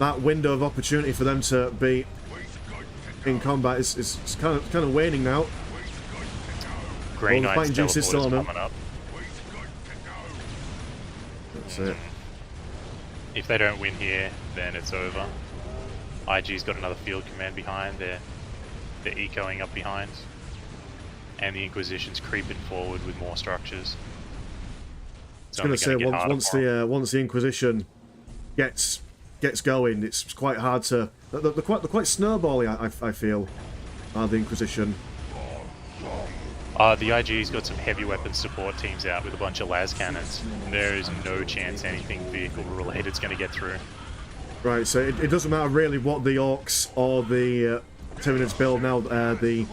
that window of opportunity for them to be in combat is kind of waning now. Grey Knight's fighting juice is still on them. up. That's it. If they don't win here, then it's over. IG's got another field command behind. They're ecoing up behind, and the Inquisition's creeping forward with more structures. I was going to say once the Inquisition gets going, it's quite hard to. They're quite snowbally. I feel, the Inquisition. The IG's got some heavy weapons support teams out with a bunch of las cannons. There is no chance anything vehicle related is going to get through. Right, so it doesn't matter really what the Orks or the Tyranids build now. The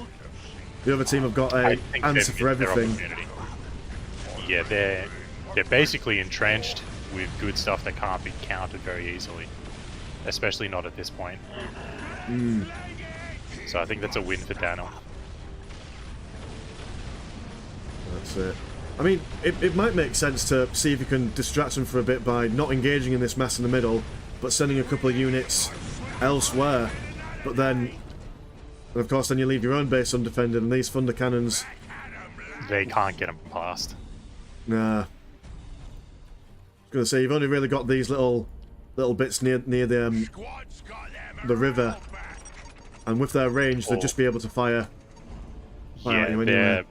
other team have got an answer for everything. Yeah, they're basically entrenched with good stuff that can't be countered very easily, especially not at this point. So I think that's a win for Dano. That's it. I mean, it might make sense to see if you can distract them for a bit by not engaging in this mass in the middle, but sending a couple of units elsewhere. But then, of course, then you leave your own base undefended, and these thunder cannons, they can't get them past. Nah. I was gonna say, you've only really got these little bits near the river, and with their range, they'll just be able to fire at you anyway.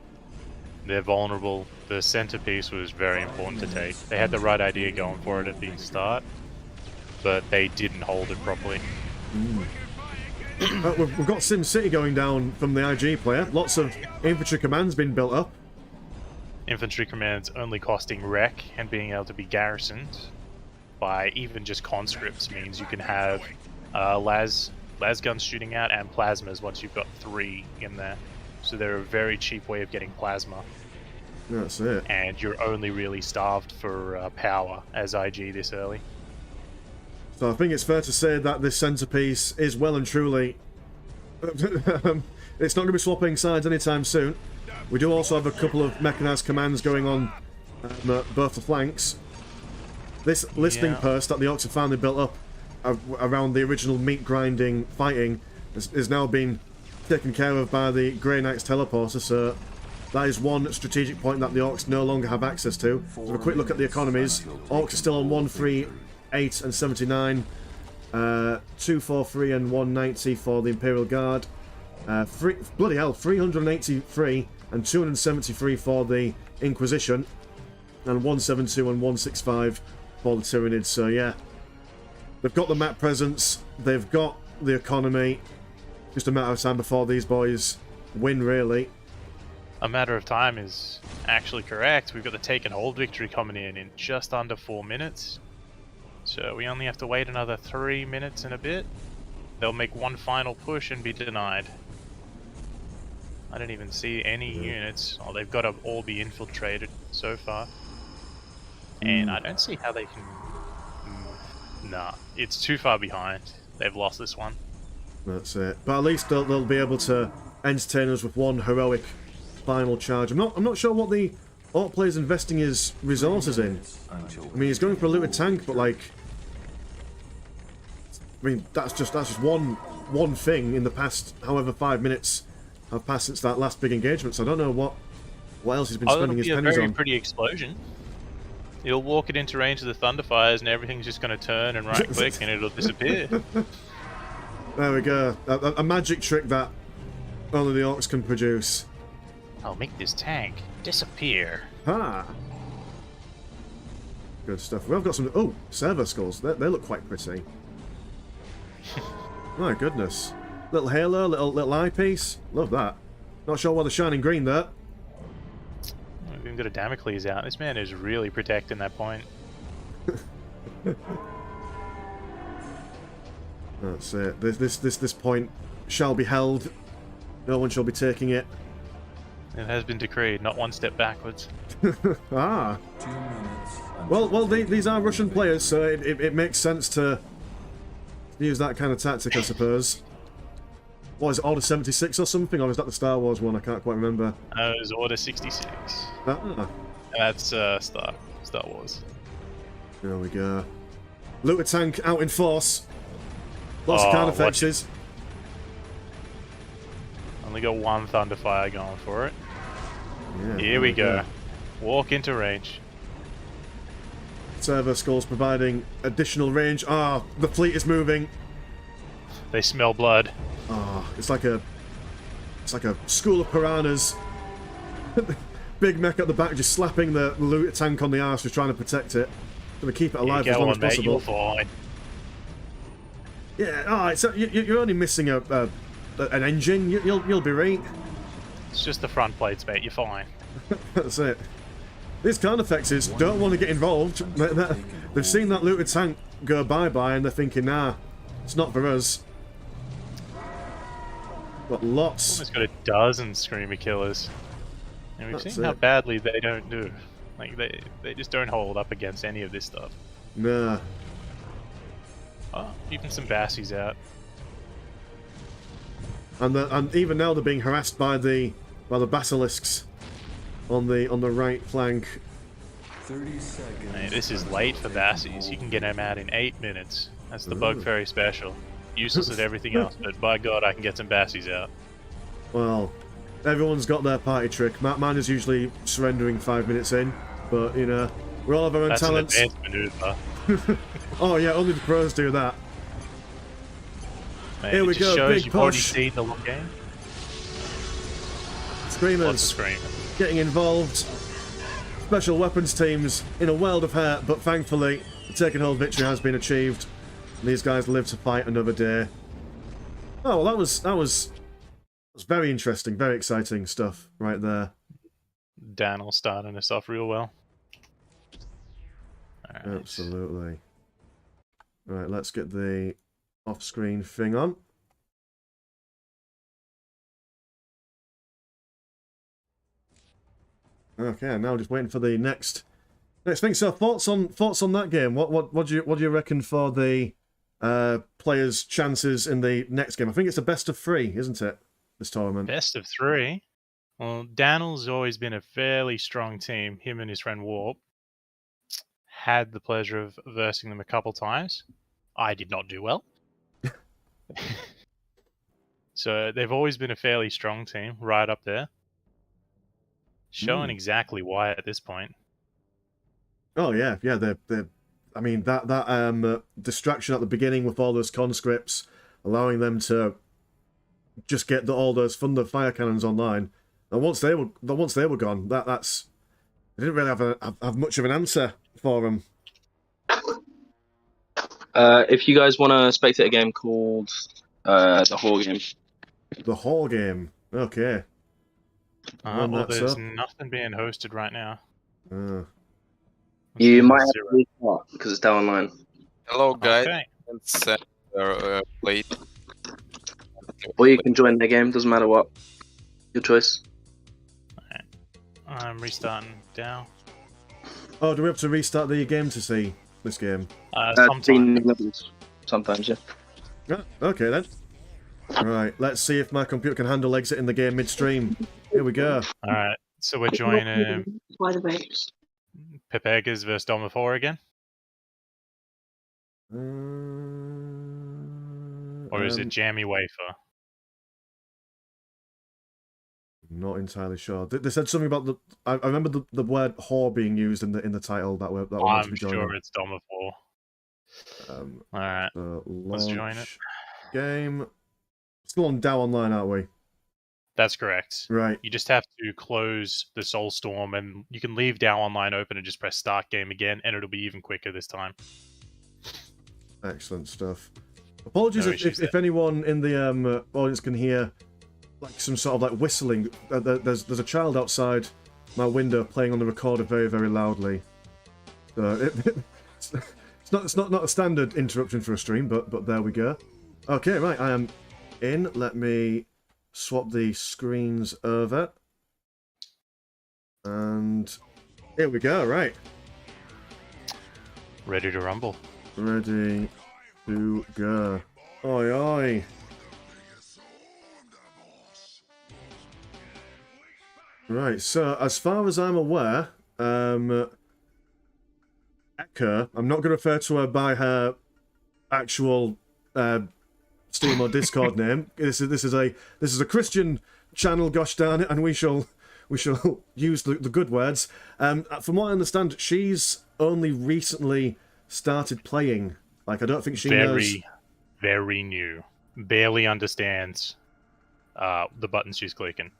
They're vulnerable. The centerpiece was very important to take. They had the right idea going for it at the start, but they didn't hold it properly. We've got Sim City going down from the IG player. Lots of infantry commands being built up. Infantry commands only costing wreck and being able to be garrisoned by even just conscripts means you can have las guns shooting out and plasmas once you've got 3 in there. So they're a very cheap way of getting plasma. That's it. And you're only really starved for power as IG this early. So I think it's fair to say that this centerpiece is well and truly... it's not going to be swapping sides anytime soon. We do also have a couple of mechanized commands going on both the flanks. This listening post that the Orks have finally built up around the original meat grinding fighting is now being taken care of by the Grey Knight's teleporter, so that is one strategic point that the Orks no longer have access to. So have a quick look at the economies. Orks are still on 138 and 79, 243 and 190 for the Imperial Guard. Bloody hell, 383 and 273 for the Inquisition, and 172 and 165 for the Tyranids. So yeah, they've got the map presence, they've got the economy. Just a matter of time before these boys win, really. A matter of time is actually correct. We've got the take and hold victory coming in just under 4 minutes. So we only have to wait another 3 minutes and a bit. They'll make one final push and be denied. I don't even see any units. Oh, they've got to all be infiltrated so far. and I don't see how they can. Nah, it's too far behind. They've lost this one. That's it. But at least they'll be able to entertain us with one heroic final charge. I'm not sure what the Orc player's investing his resources in. I mean, he's going for a looted tank, but like, I mean, that's just one thing in the past. However, 5 minutes have passed since that last big engagement. So I don't know what else he's been spending his pennies on. It'll be a very pretty explosion. You'll walk it into range of the Thunderfires, and everything's just going to turn and right-click, and it'll disappear. There we go. A magic trick that only the Orcs can produce. I'll make this tank disappear. Ha! Good stuff. We've got some... Oh, server skulls. They look quite pretty. My goodness. Little halo, little eyepiece. Love that. Not sure why they're shining green there. We've even got a Damocles out. This man is really protecting that point. That's it. This point shall be held. No one shall be taking it. It has been decreed, not one step backwards. Ah. Well, these are Russian players, so it makes sense to use that kind of tactic, I suppose. What is it, Order 76 or something? Or is that the Star Wars one? I can't quite remember. It was Order 66. Ah. That's Star Wars. There we go. Looter tank out in force. Lots of Carnifexes. Only got one Thunderfire going for it. Yeah, here we go. Walk into range. Server skulls providing additional range. Ah, the fleet is moving. They smell blood. Ah, it's like a school of piranhas. Big mech at the back just slapping the looter tank on the arse, just trying to protect it. Gonna keep it alive as long as possible. You're fine. Yeah, alright, so you're only missing an engine. You'll be right. It's just the front plates, mate. You're fine. That's it. These Carnifexes don't want to get involved. They've seen that looted tank go bye-bye and they're thinking, nah, it's not for us. Got lots. Almost got a dozen Screamer Killers. And we've seen how badly they don't do. Like, they just don't hold up against any of this stuff. Nah. Oh, even some Bassies out. And even now they're being harassed by the Basilisks on the right flank. 30 seconds. Hey, this is late for Bassies. You can get them out in 8 minutes. That's the Bug Fairy special. Useless at everything else, but by God, I can get some Bassies out. Well, everyone's got their party trick. Mine is usually surrendering 5 minutes in, but you know, we all have our own talents. That's an advanced maneuver. Oh yeah, only the pros do that. Man, here we go, big you've push. Already seen the long game. Screamers getting involved. Special weapons teams in a world of hurt, but thankfully the taken hold victory has been achieved. And these guys live to fight another day. Oh well, that was very interesting, very exciting stuff right there. Daniel starting us off real well. Right. Absolutely. Right, let's get the off-screen thing on. Okay, now just waiting for the next thing. So thoughts on that game? What do you reckon for the players' chances in the next game? I think it's a best of 3, isn't it? This tournament. Best of 3. Well, Daniel's always been a fairly strong team. Him and his friend Warp had the pleasure of versing them a couple times. I did not do well. So they've always been a fairly strong team, right up there. Showing exactly why at this point. Oh yeah, they're I mean that distraction at the beginning with all those conscripts, allowing them to just get all those thunder fire cannons online. And once they were gone, that's they didn't really have much of an answer for them. If you guys want to spectate a game called the Hall Game. The Hall Game. Okay. Well, there's nothing being hosted right now. You might have to restart because it's down online. Hello, guys. Okay. Let's play. Or you can join the game. Doesn't matter what. Your choice. Alright. I'm restarting now. Oh, do we have to restart the game to see this game? Sometimes, yeah. Ah, okay then. Right, let's see if my computer can handle exiting the game midstream. Here we go. Alright, so we're joining By the base. Pepegas versus Domaphore again? Or is it Jammy Wafer? Not entirely sure. They said something about the. I remember the word "whore" being used in the title that we're meant to be joining. I'm sure it's Domaphore. Alright, let's join it. Game. Still on Dow Online, aren't we? That's correct. Right. You just have to close the Soulstorm, and you can leave Dow Online open and just press Start Game again, and it'll be even quicker this time. Excellent stuff. Apologies No if anyone in the audience can hear like some sort of like whistling. There's a child outside my window playing on the recorder very, very loudly. It's not a standard interruption for a stream, but there we go. Okay, right, I am in. Let me swap the screens over. And here we go, right. Ready to rumble. Ready to go. Oi, oi. Right, so as far as I'm aware, Echo, I'm not going to refer to her by her actual Steam or Discord name. This is a Christian channel, gosh darn it, and we shall use the good words. From what I understand, she's only recently started playing. Like, I don't think she knows. Very new. Barely understands the buttons she's clicking.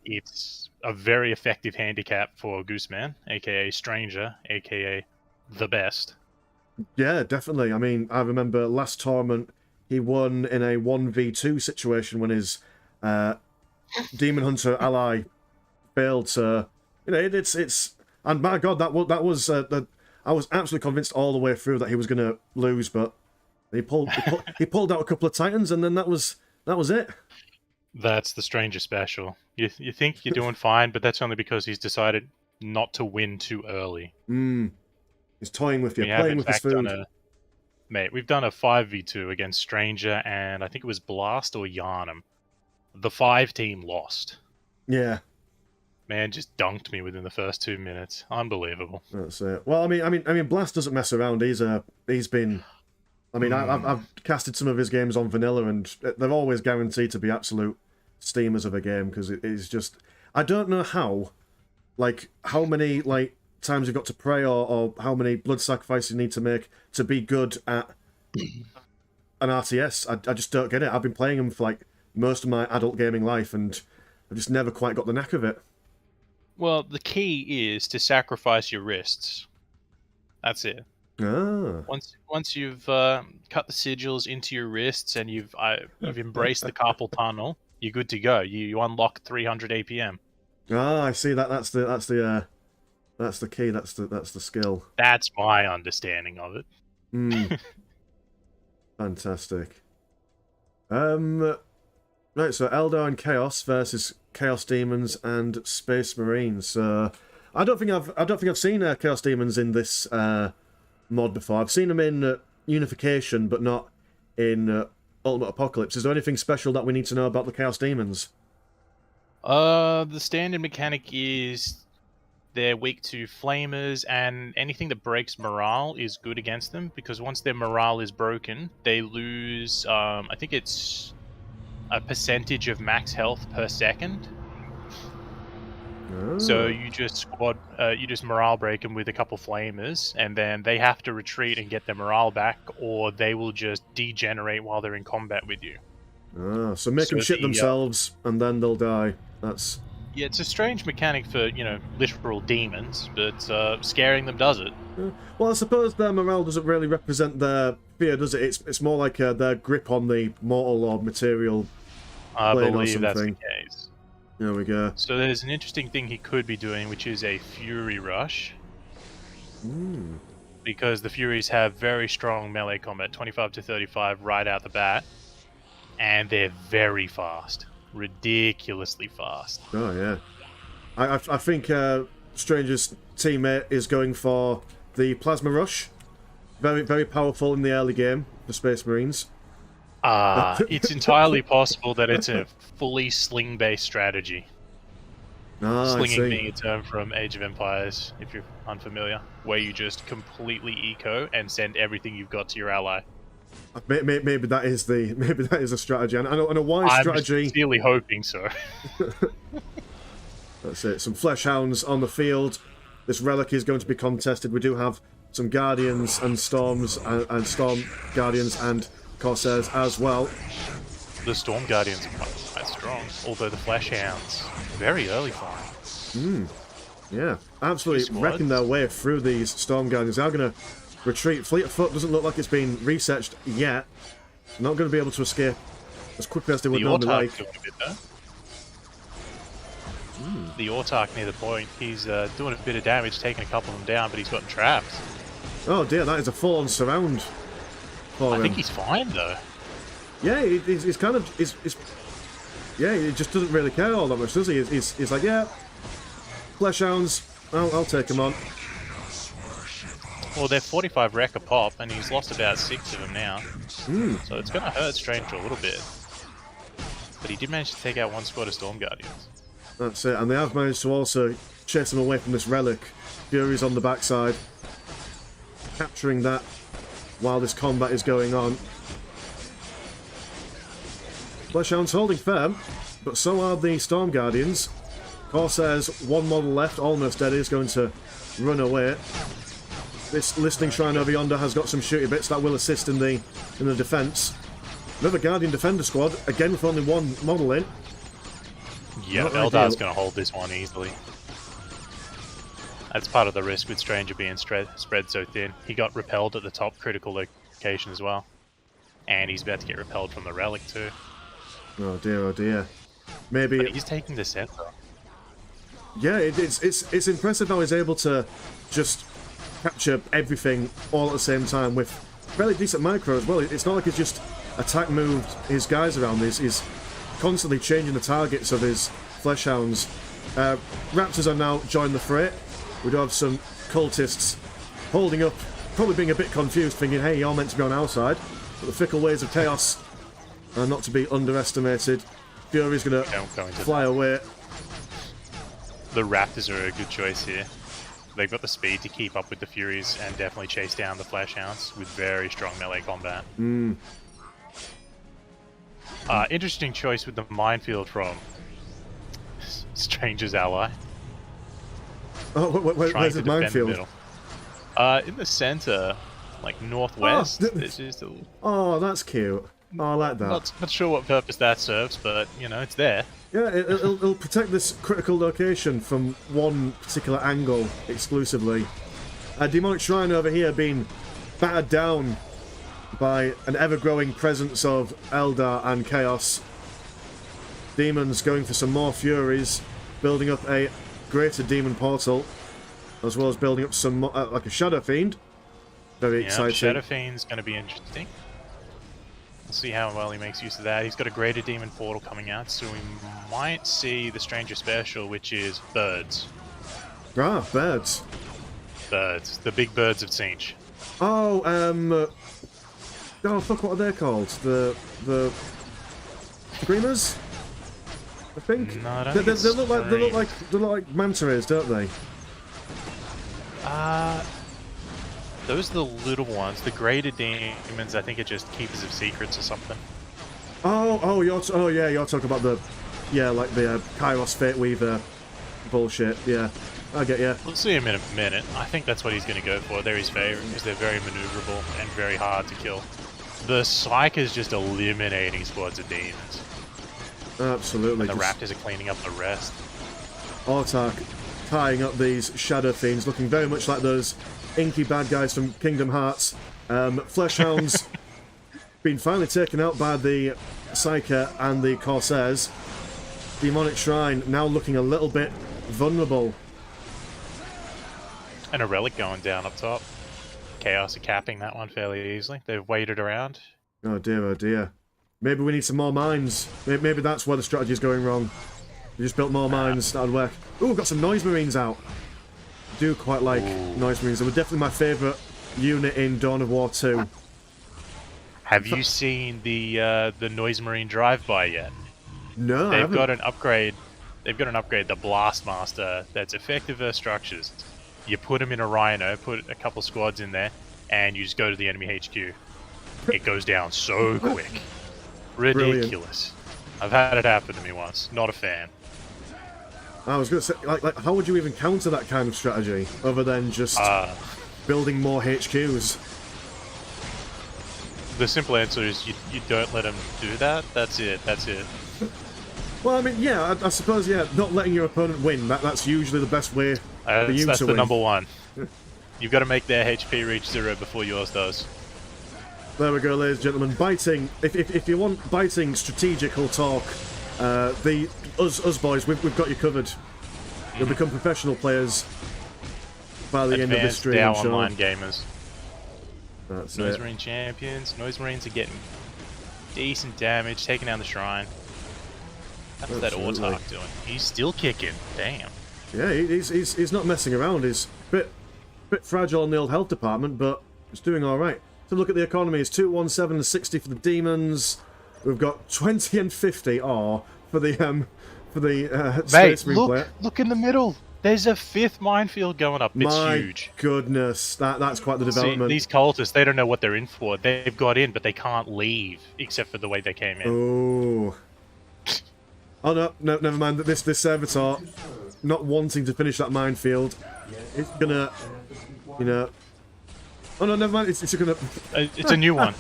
It's a very effective handicap for Gooseman, aka Stranger, aka the best. Yeah, definitely. I mean, I remember last tournament he won in a 1v2 situation when his Demon Hunter ally failed. So, you know, it's and my God, that was I was absolutely convinced all the way through that he was going to lose, but he pulled out a couple of Titans, and then that was it. That's the Stranger special. You think you're doing fine, but that's only because he's decided not to win too early. He's toying with you, playing with his food. Mate, we've done a 5v2 against Stranger, and I think it was Blast or Yarnum. The 5 team lost. Yeah. Man just dunked me within the first 2 minutes. Unbelievable. That's it. Well, I mean, Blast doesn't mess around. He's been. I mean, I've casted some of his games on vanilla, and they're always guaranteed to be absolute steamers of a game because it is just. I don't know how many times you've got to pray or how many blood sacrifices you need to make to be good at an RTS. I just don't get it. I've been playing them for most of my adult gaming life, and I've just never quite got the knack of it. Well, the key is to sacrifice your wrists. That's it. Ah. Once you've cut the sigils into your wrists and you've embraced the carpal tunnel, you're good to go. You unlock 300 APM. Ah, I see. That's the key. That's the skill. That's my understanding of it. Fantastic. Right. So Eldar and Chaos versus Chaos Demons and Space Marines. So I don't think I've seen Chaos Demons in this mod before. I've seen them in Unification, but not in Ultimate Apocalypse. Is there anything special that we need to know about the Chaos Demons? The standard mechanic is they're weak to flamers, and anything that breaks morale is good against them, because once their morale is broken, they lose, I think it's a percentage of max health per second. Oh. So you just morale break them with a couple flamers, and then they have to retreat and get their morale back, or they will just degenerate while they're in combat with you. Ah, so make them shit themselves, and then they'll die. That's... Yeah, it's a strange mechanic for, literal demons, but scaring them does it. Well, I suppose their morale doesn't really represent their fear, does it? It's more like their grip on the mortal or material I plane or believe that's the something. case. There we go. So there's an interesting thing he could be doing, which is a Fury Rush. Because the Furies have very strong melee combat, 25 to 35 right out the bat. And they're very fast. Ridiculously fast. Oh, yeah. I think Stranger's teammate is going for the Plasma Rush. Very, very powerful in the early game for Space Marines. It's entirely possible that it's a fully sling-based strategy. Slinging being a term from Age of Empires, if you're unfamiliar, where you just completely eco and send everything you've got to your ally. Maybe that is a strategy, and a wise strategy. I'm sincerely hoping so. That's it. Some Flesh Hounds on the field. This relic is going to be contested. We do have some Guardians and Storms and Storm Guardians and Corsairs as well. The Storm Guardians are quite strong, although the Flesh Hounds very early for. Yeah, absolutely wrecking their way through these Storm Guardians. They're going to retreat. Fleet of Foot doesn't look like it's been researched yet. Not going to be able to escape as quickly as they would normally like. The Autark near the point, he's doing a bit of damage, taking a couple of them down, but he's gotten trapped. Oh dear, that is a full-on surround for him. I think he's fine though. Yeah, he's kind of... yeah, he just doesn't really care all that much, does he? He's like, yeah, Flesh Hounds, I'll take him on. Well, they're 45 wreck a pop, and he's lost about 6 of them now. So it's going to hurt Stranger a little bit. But he did manage to take out one squad of Storm Guardians. That's it, and they have managed to also chase him away from this relic. Fury's on the backside, capturing that while this combat is going on. Fleshhound's holding firm, but so are the Storm Guardians. Corsairs, one model left, almost dead, is going to run away. This Listening Shrine over yonder has got some shooty bits that will assist in the defence. Another Guardian Defender squad, again with only one model in. Yeah, Eldar's going to hold this one easily. That's part of the risk with Stranger being spread so thin. He got repelled at the top critical location as well. And he's about to get repelled from the relic too. Oh dear, oh dear. Maybe... But he's taking the center. Yeah, it's impressive how he's able to just capture everything all at the same time with fairly decent micro as well. It's not like he's just attack moved his guys around. He's constantly changing the targets of his Flesh Hounds. Raptors are now joined the fray. We do have some cultists holding up, probably being a bit confused, thinking, hey, you're meant to be on our side. But the fickle ways of chaos are not to be underestimated. Fury's going to fly away. The Raptors are a good choice here. They've got the speed to keep up with the Furies and definitely chase down the Flesh Hounds with very strong melee combat. Interesting choice with the minefield from Stranger's ally. Oh, where's the minefield? In the center, like northwest. Oh, that's cute. Oh, I like that. Not sure what purpose that serves, but you know, it's there. Yeah, it'll protect this critical location from one particular angle exclusively. Demonic Shrine over here being battered down by an ever-growing presence of Eldar and Chaos. Demons going for some more Furies, building up a greater demon portal, as well as building up some like a Shadow Fiend. Very exciting. Shadow Fiend's going to be interesting. We'll see how well he makes use of that. He's got a greater demon portal coming out, so we might see the Stranger special, which is birds. Ah, birds. Birds. The big birds of Siege. Oh, oh fuck, what are they called? The Screamers? I think. No, I don't they think look like manta rays, don't they? Those are the little ones. The greater demons, I think, are just keepers of secrets or something. You're talking about the Kairos Fate Weaver bullshit. Yeah, I get you. We'll see him in a minute. I think that's what he's going to go for. They're his favorite because they're very maneuverable and very hard to kill. The Psyche is just eliminating squads of demons. Absolutely. And the Raptors are cleaning up the rest. Autark tying up these Shadow Fiends, looking very much like those inky bad guys from Kingdom Hearts. Flesh Hounds been finally taken out by the Psyche and the Corsairs. Demonic Shrine now looking a little bit vulnerable. And a relic going down up top. Chaos are capping that one fairly easily. They've waited around. Oh dear, oh dear. Maybe we need some more mines. Maybe that's where the strategy is going wrong. We just built more mines, that would work. Ooh, got some Noise Marines out. do quite like Noise Marines. They were definitely my favourite unit in Dawn of War 2. Have you seen the Noise Marine drive-by yet? No, I They've haven't. got an upgrade. They've got an upgrade, the Blastmaster, that's effective versus structures. You put them in a Rhino, put a couple squads in there, and you just go to the enemy HQ. It goes down so quick. Ridiculous. I've had it happen to me once. Not a fan. I was going to say, like, how would you even counter that kind of strategy, other than just building more HQs? The simple answer is you don't let them do that. That's it. That's it. Well, I mean, yeah, I suppose, yeah, not letting your opponent win, that's usually the best way for you that's to the win. number one. You've got to make their HP reach 0 before yours does. There we go, ladies and gentlemen. Biting, if you want biting strategical talk, us boys, we've got you covered. You'll become professional players by the end of this stream, I'm sure. Online gamers. That's Noise it. Marine champions. Noise Marines are getting decent damage, taking down the shrine. How's that Autark doing? He's still kicking. Damn. Yeah, he's not messing around. He's a bit fragile in the old health department, but he's doing all right. So look at the economy. It's 217 and 60 for the Demons. We've got 20 and 50 for the Space Marine player. Look in the middle. There's a 5th minefield going up. It's huge. My goodness, that's quite the development. See, these cultists, they don't know what they're in for. They've got in, but they can't leave, except for the way they came in. Oh. Oh no, never mind. This servitor not wanting to finish that minefield. It's gonna, you know. Oh no, never mind. It's gonna. It's a new one.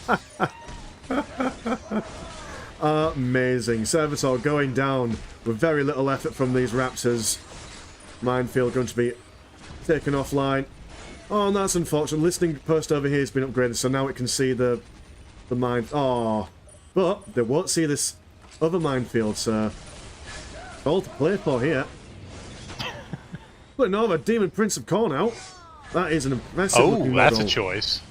Amazing. Servitor going down with very little effort from these raptors. Minefield going to be taken offline. Oh, and that's unfortunate. Listening post over here has been upgraded, so now it can see the mine. Oh, but they won't see this other minefield, so all to play for here. Putting over Demon Prince of Corn out. That is an impressive looking that's model. a choice.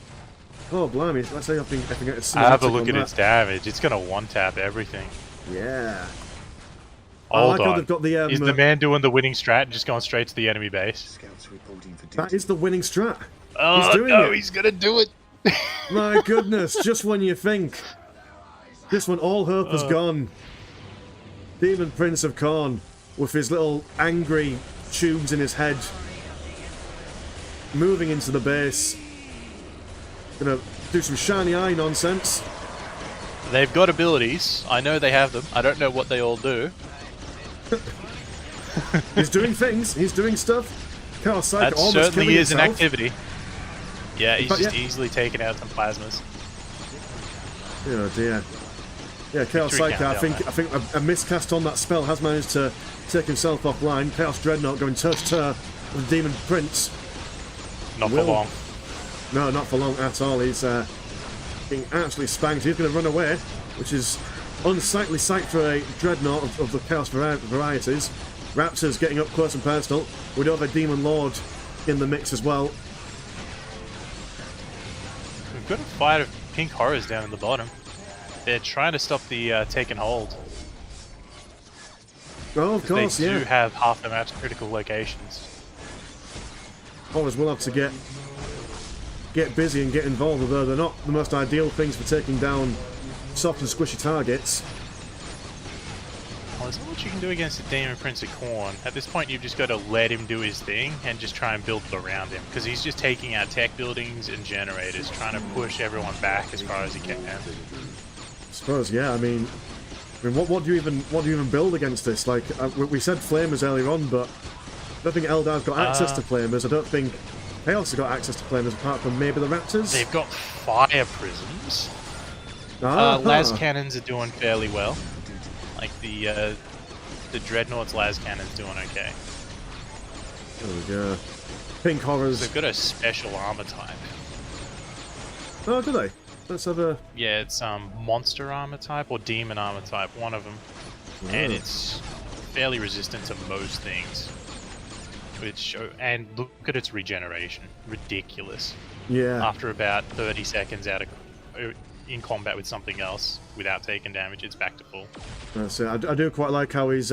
Oh, blimey. Let's see if I can get a Have a look at its damage. It's going to one-tap everything. Yeah. Hold on. They've got the, is the man doing the winning strat and just going straight to the enemy base? That is the winning strat. Oh, he's doing no, it. he's going to do it. My goodness, just when you think. This one, all hope has gone. Demon Prince of Corn, with his little angry tubes in his head. Moving into the base. Gonna do some shiny eye nonsense. They've got abilities. I know they have them. I don't know what they all do. He's doing things. He's doing stuff. Chaos Psycho That almost certainly killing is an himself. activity. Yeah, he's just yeah. easily taking out some plasmas. Oh dear. Yeah, Chaos Victory Psycho, I countdown think a miscast on that spell has managed to take himself offline. Chaos Dreadnought going toe-to-toe with the Demon Prince. Not for long. No, not for long at all. He's being absolutely spanked. He's going to run away, which is unsightly sight for a Dreadnought of the Chaos varieties. Raptors getting up close and personal. We do have a Demon Lord in the mix as well. We've got a fight of pink horrors down in the bottom. They're trying to stop the take and hold. Oh, of course, they yeah. do have half the map's critical locations. Always will have to get busy and get involved, although they're not the most ideal things for taking down soft and squishy targets. Well, there's not much you can do against the Demon Prince of Corn. At this point, you've just got to let him do his thing and just try and build around him, because he's just taking out tech buildings and generators, trying to push everyone back as far as he can. I suppose, yeah. I mean, what do you even build against this? Like we said, flamers earlier on, but I don't think Eldar's got access to flamers. I don't think Chaos has got access to flamers apart from maybe the Raptors. They've got fire prisms. Las cannons are doing fairly well. Like the Dreadnought's las cannon's doing okay. There we go. Pink horrors. They've got a special armor type. Oh, do they? Let's have a... Yeah, it's monster armor type or demon armor type, one of them. And it's fairly resistant to most things. And look at its regeneration. Ridiculous. Yeah. After about 30 seconds in combat with something else, without taking damage, it's back to full. That's it. I do quite like how he's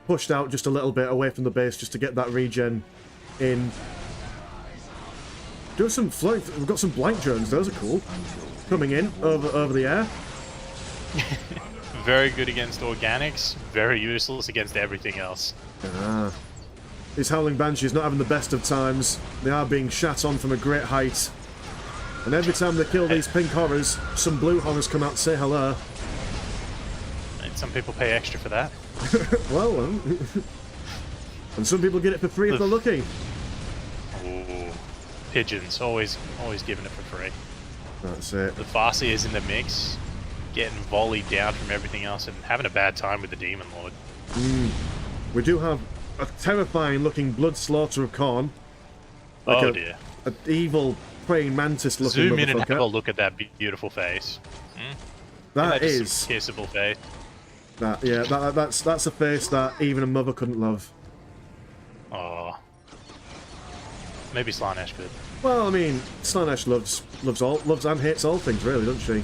pushed out just a little bit away from the base just to get that regen in. do some flight. We've got some blank drones. Those are cool. Coming in over the air. Very good against organics. Very useless against everything else. Ah. These Howling Banshees not having the best of times. They are being shat on from a great height. And every time they kill these pink horrors, some blue horrors come out to say hello. And some people pay extra for that. Well, and some people get it for free if they're lucky. Ooh. Pigeons, always giving it for free. That's it. The Farsi is in the mix, getting volleyed down from everything else and having a bad time with the Demon Lord. We do have a terrifying looking blood slaughter of Khorne. Like Oh dear. An evil praying mantis looking Zoom in and have a motherfucker. look at that beautiful face. That just is some kissable face. that's a face that even a mother couldn't love. Oh. Maybe Slanesh could. Well, I mean, Slanesh loves and hates all things, really, doesn't she?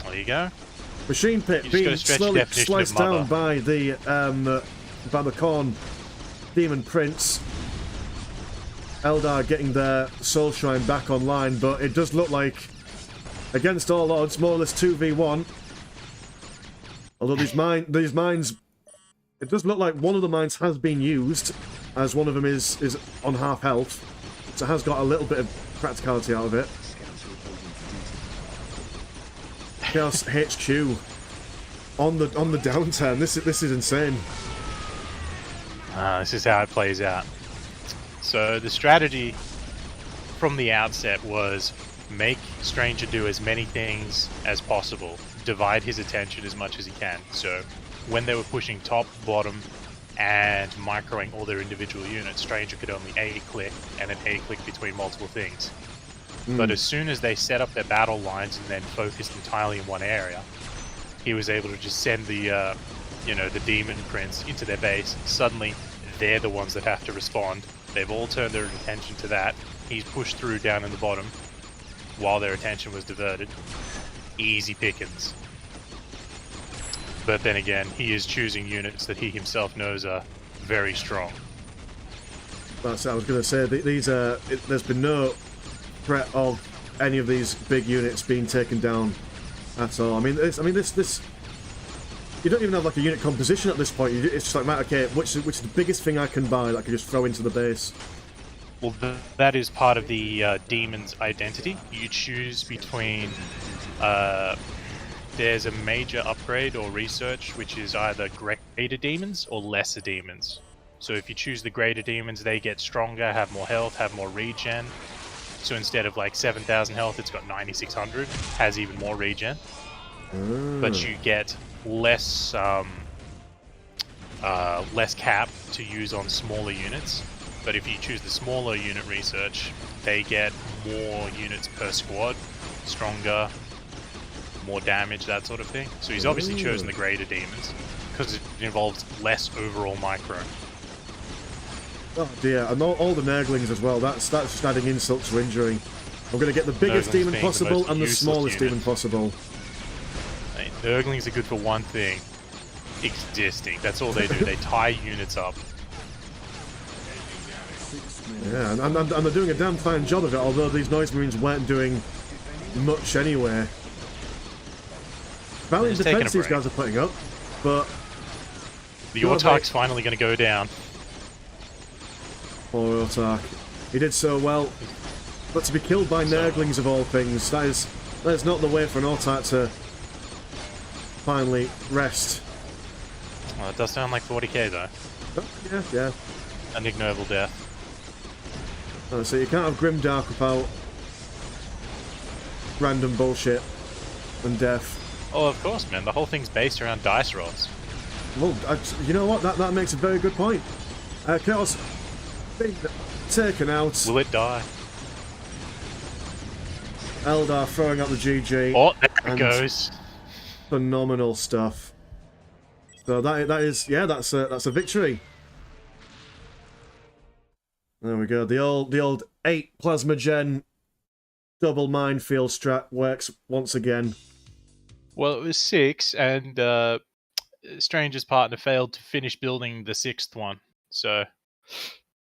There you go. Machine Pit You just being gotta stretch the slowly definition of sliced down mother. by the Khorne Demon Prince. Eldar getting their Soul Shrine back online, but it does look like, against all odds, more or less 2v1. Although these mines, it does look like one of the mines has been used, as one of them is on half health, so it has got a little bit of practicality out of it. Chaos HQ on the downturn. This is insane. This is how it plays out. So the strategy from the outset was make Stranger do as many things as possible, divide his attention as much as he can. So when they were pushing top, bottom, and microing all their individual units, Stranger could only A-click and then A-click between multiple things. But as soon as they set up their battle lines and then focused entirely in one area, he was able to just send the, the Demon Prince into their base. Suddenly, they're the ones that have to respond. They've all turned their attention to that. He's pushed through down in the bottom while their attention was diverted. Easy pickings. But then again, he is choosing units that he himself knows are very strong. That's what I was going to say. There's been no threat of any of these big units being taken down at all. I mean, this. You don't even have like a unit composition at this point. It's just like, right, okay, which is the biggest thing I can buy that I can just throw into the base? Well, that is part of the Demon's identity. You choose between. There's a major upgrade or research, which is either greater demons or lesser demons. So if you choose the greater demons, they get stronger, have more health, have more regen. So instead of like 7,000 health, it's got 9,600, has even more regen. But you get less cap to use on smaller units. But if you choose the smaller unit research, they get more units per squad, stronger, more damage, that sort of thing. So he's obviously chosen the greater demons because it involves less overall micro. Oh dear, and all the Nurglings as well. That's just adding insult to injury. I'm going to get the biggest Nurglings demon being the possible most and the useless smallest unit. demon possible. Nurglings are good for one thing: existing. That's all they do. They tie units up. Yeah, and they're doing a damn fine job of it, although these Noise Marines weren't doing much anyway. Valiant Just taking defense a these break. guys are putting up, but... The Autark's finally going to go down. Poor Autark. He did so well, but to be killed by Nurglings of all things, that is not the way for an Autark to finally rest. Well, it does sound like 40k though. Oh, yeah. An ignoble death. So you can't have Grimdark without random bullshit and death. Oh, of course, man. The whole thing's based around dice rolls. Well, you know what? That makes a very good point. Chaos being taken out. Will it die? Eldar throwing out the GG. Oh, there it and goes. Phenomenal stuff. So that's a victory. There we go. The old 8 plasma gen double minefield strat works once again. Well, it was 6, and Stranger's partner failed to finish building the 6th one, so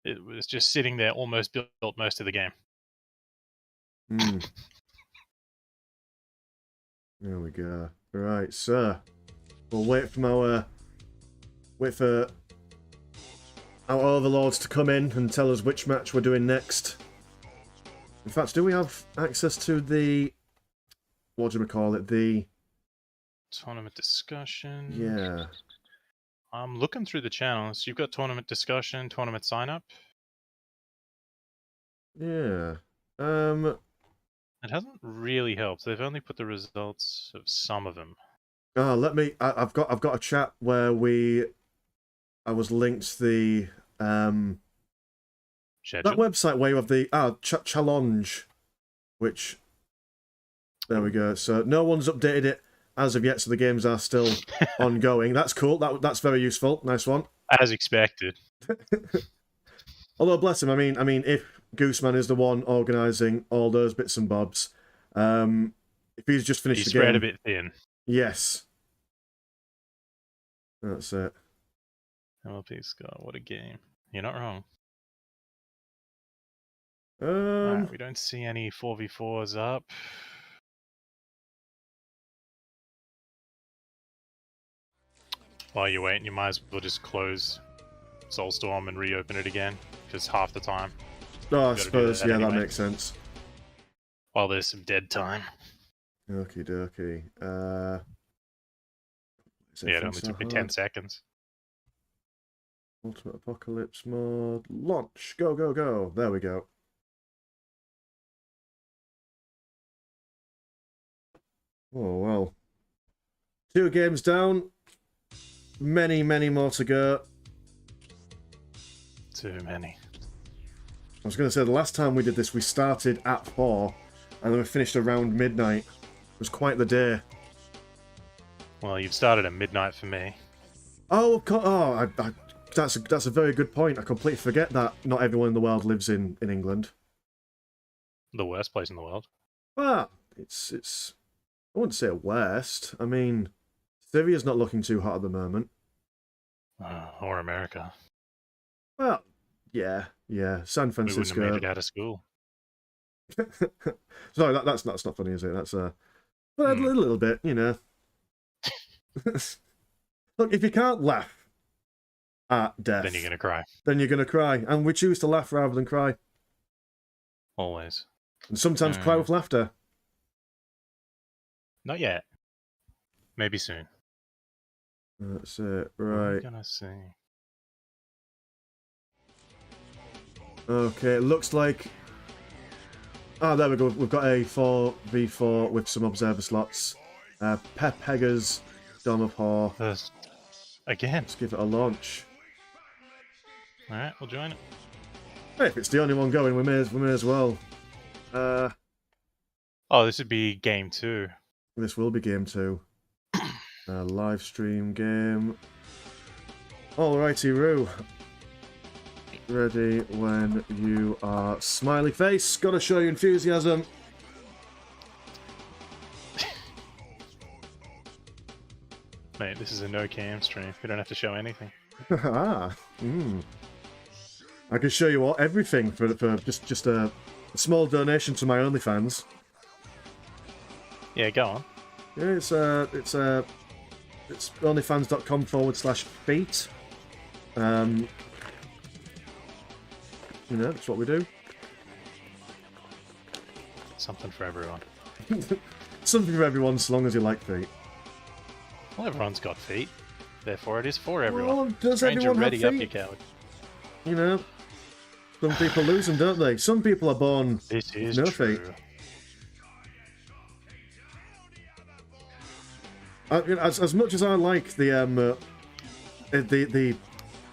it was just sitting there, almost built most of the game. Hmm. There we go. Right, so we'll wait for our overlords to come in and tell us which match we're doing next. In fact, do we have access to the, what do we call it, the Tournament discussion. Yeah. I'm looking through the channels. You've got tournament discussion, tournament sign up. Yeah. It hasn't really helped. They've only put the results of some of them. Oh, I've got a chat where I was linked the Schedule? that website where you have the challenge, which there we go. So no one's updated it as of yet, so the games are still ongoing. That's cool. That's very useful. Nice one. As expected. Although bless him, I mean, if Gooseman is the one organising all those bits and bobs, if he's just finished the game, spread a bit thin. Yes. That's it. MLP Scott, what a game. You're not wrong. We don't see any 4v4s up. While you're waiting, you might as well just close Soulstorm and reopen it again, because half the time. Oh, I suppose, yeah, that makes sense. While there's some dead time. Okie dokie. Yeah, it only took me 10 seconds. Ultimate Apocalypse mode. Launch. Go, go, go. There we go. Oh, well. 2 games down. Many, many more to go. Too many. I was going to say, the last time we did this, we started at 4, and then we finished around midnight. It was quite the day. Well, you've started at midnight for me. Oh, that's a very good point. I completely forget that not everyone in the world lives in England. The worst place in the world. Well, it's I wouldn't say worst. I mean, Syria's not looking too hot at the moment. Or America. Well, yeah. San Francisco. We wouldn't have made it out of school. Sorry, that's not funny, is it? That's but a little bit, you know. Look, if you can't laugh at death, then you're gonna cry. Then you're gonna cry, and we choose to laugh rather than cry. Always. And sometimes cry with laughter. Not yet. Maybe soon. That's it, right. I'm gonna see. Okay, it looks like... Ah, there we go. We've got a 4v4 with some observer slots. Pepegas, Dom of War. Again. Let's give it a launch. Alright, we'll join it. Hey, if it's the only one going, we may as well. Oh, this would be game 2. This will be game 2. Live stream game. Alrighty, Roo. Ready when you are. Smiley face. Gotta show you enthusiasm. Mate, this is a no-cam stream. We don't have to show anything. I can show you everything for just a small donation to my OnlyFans. Yeah, go on. Yeah, it's onlyfans.com/feet. You know, that's what we do. Something for everyone. Something for everyone, so long as you like feet. Well, everyone's got feet. Therefore, it is for everyone. Well, does Stranger, everyone have ready up, feet? you coward. You know, some people lose them, don't they? Some people are born this is no true. feet. As much as I like the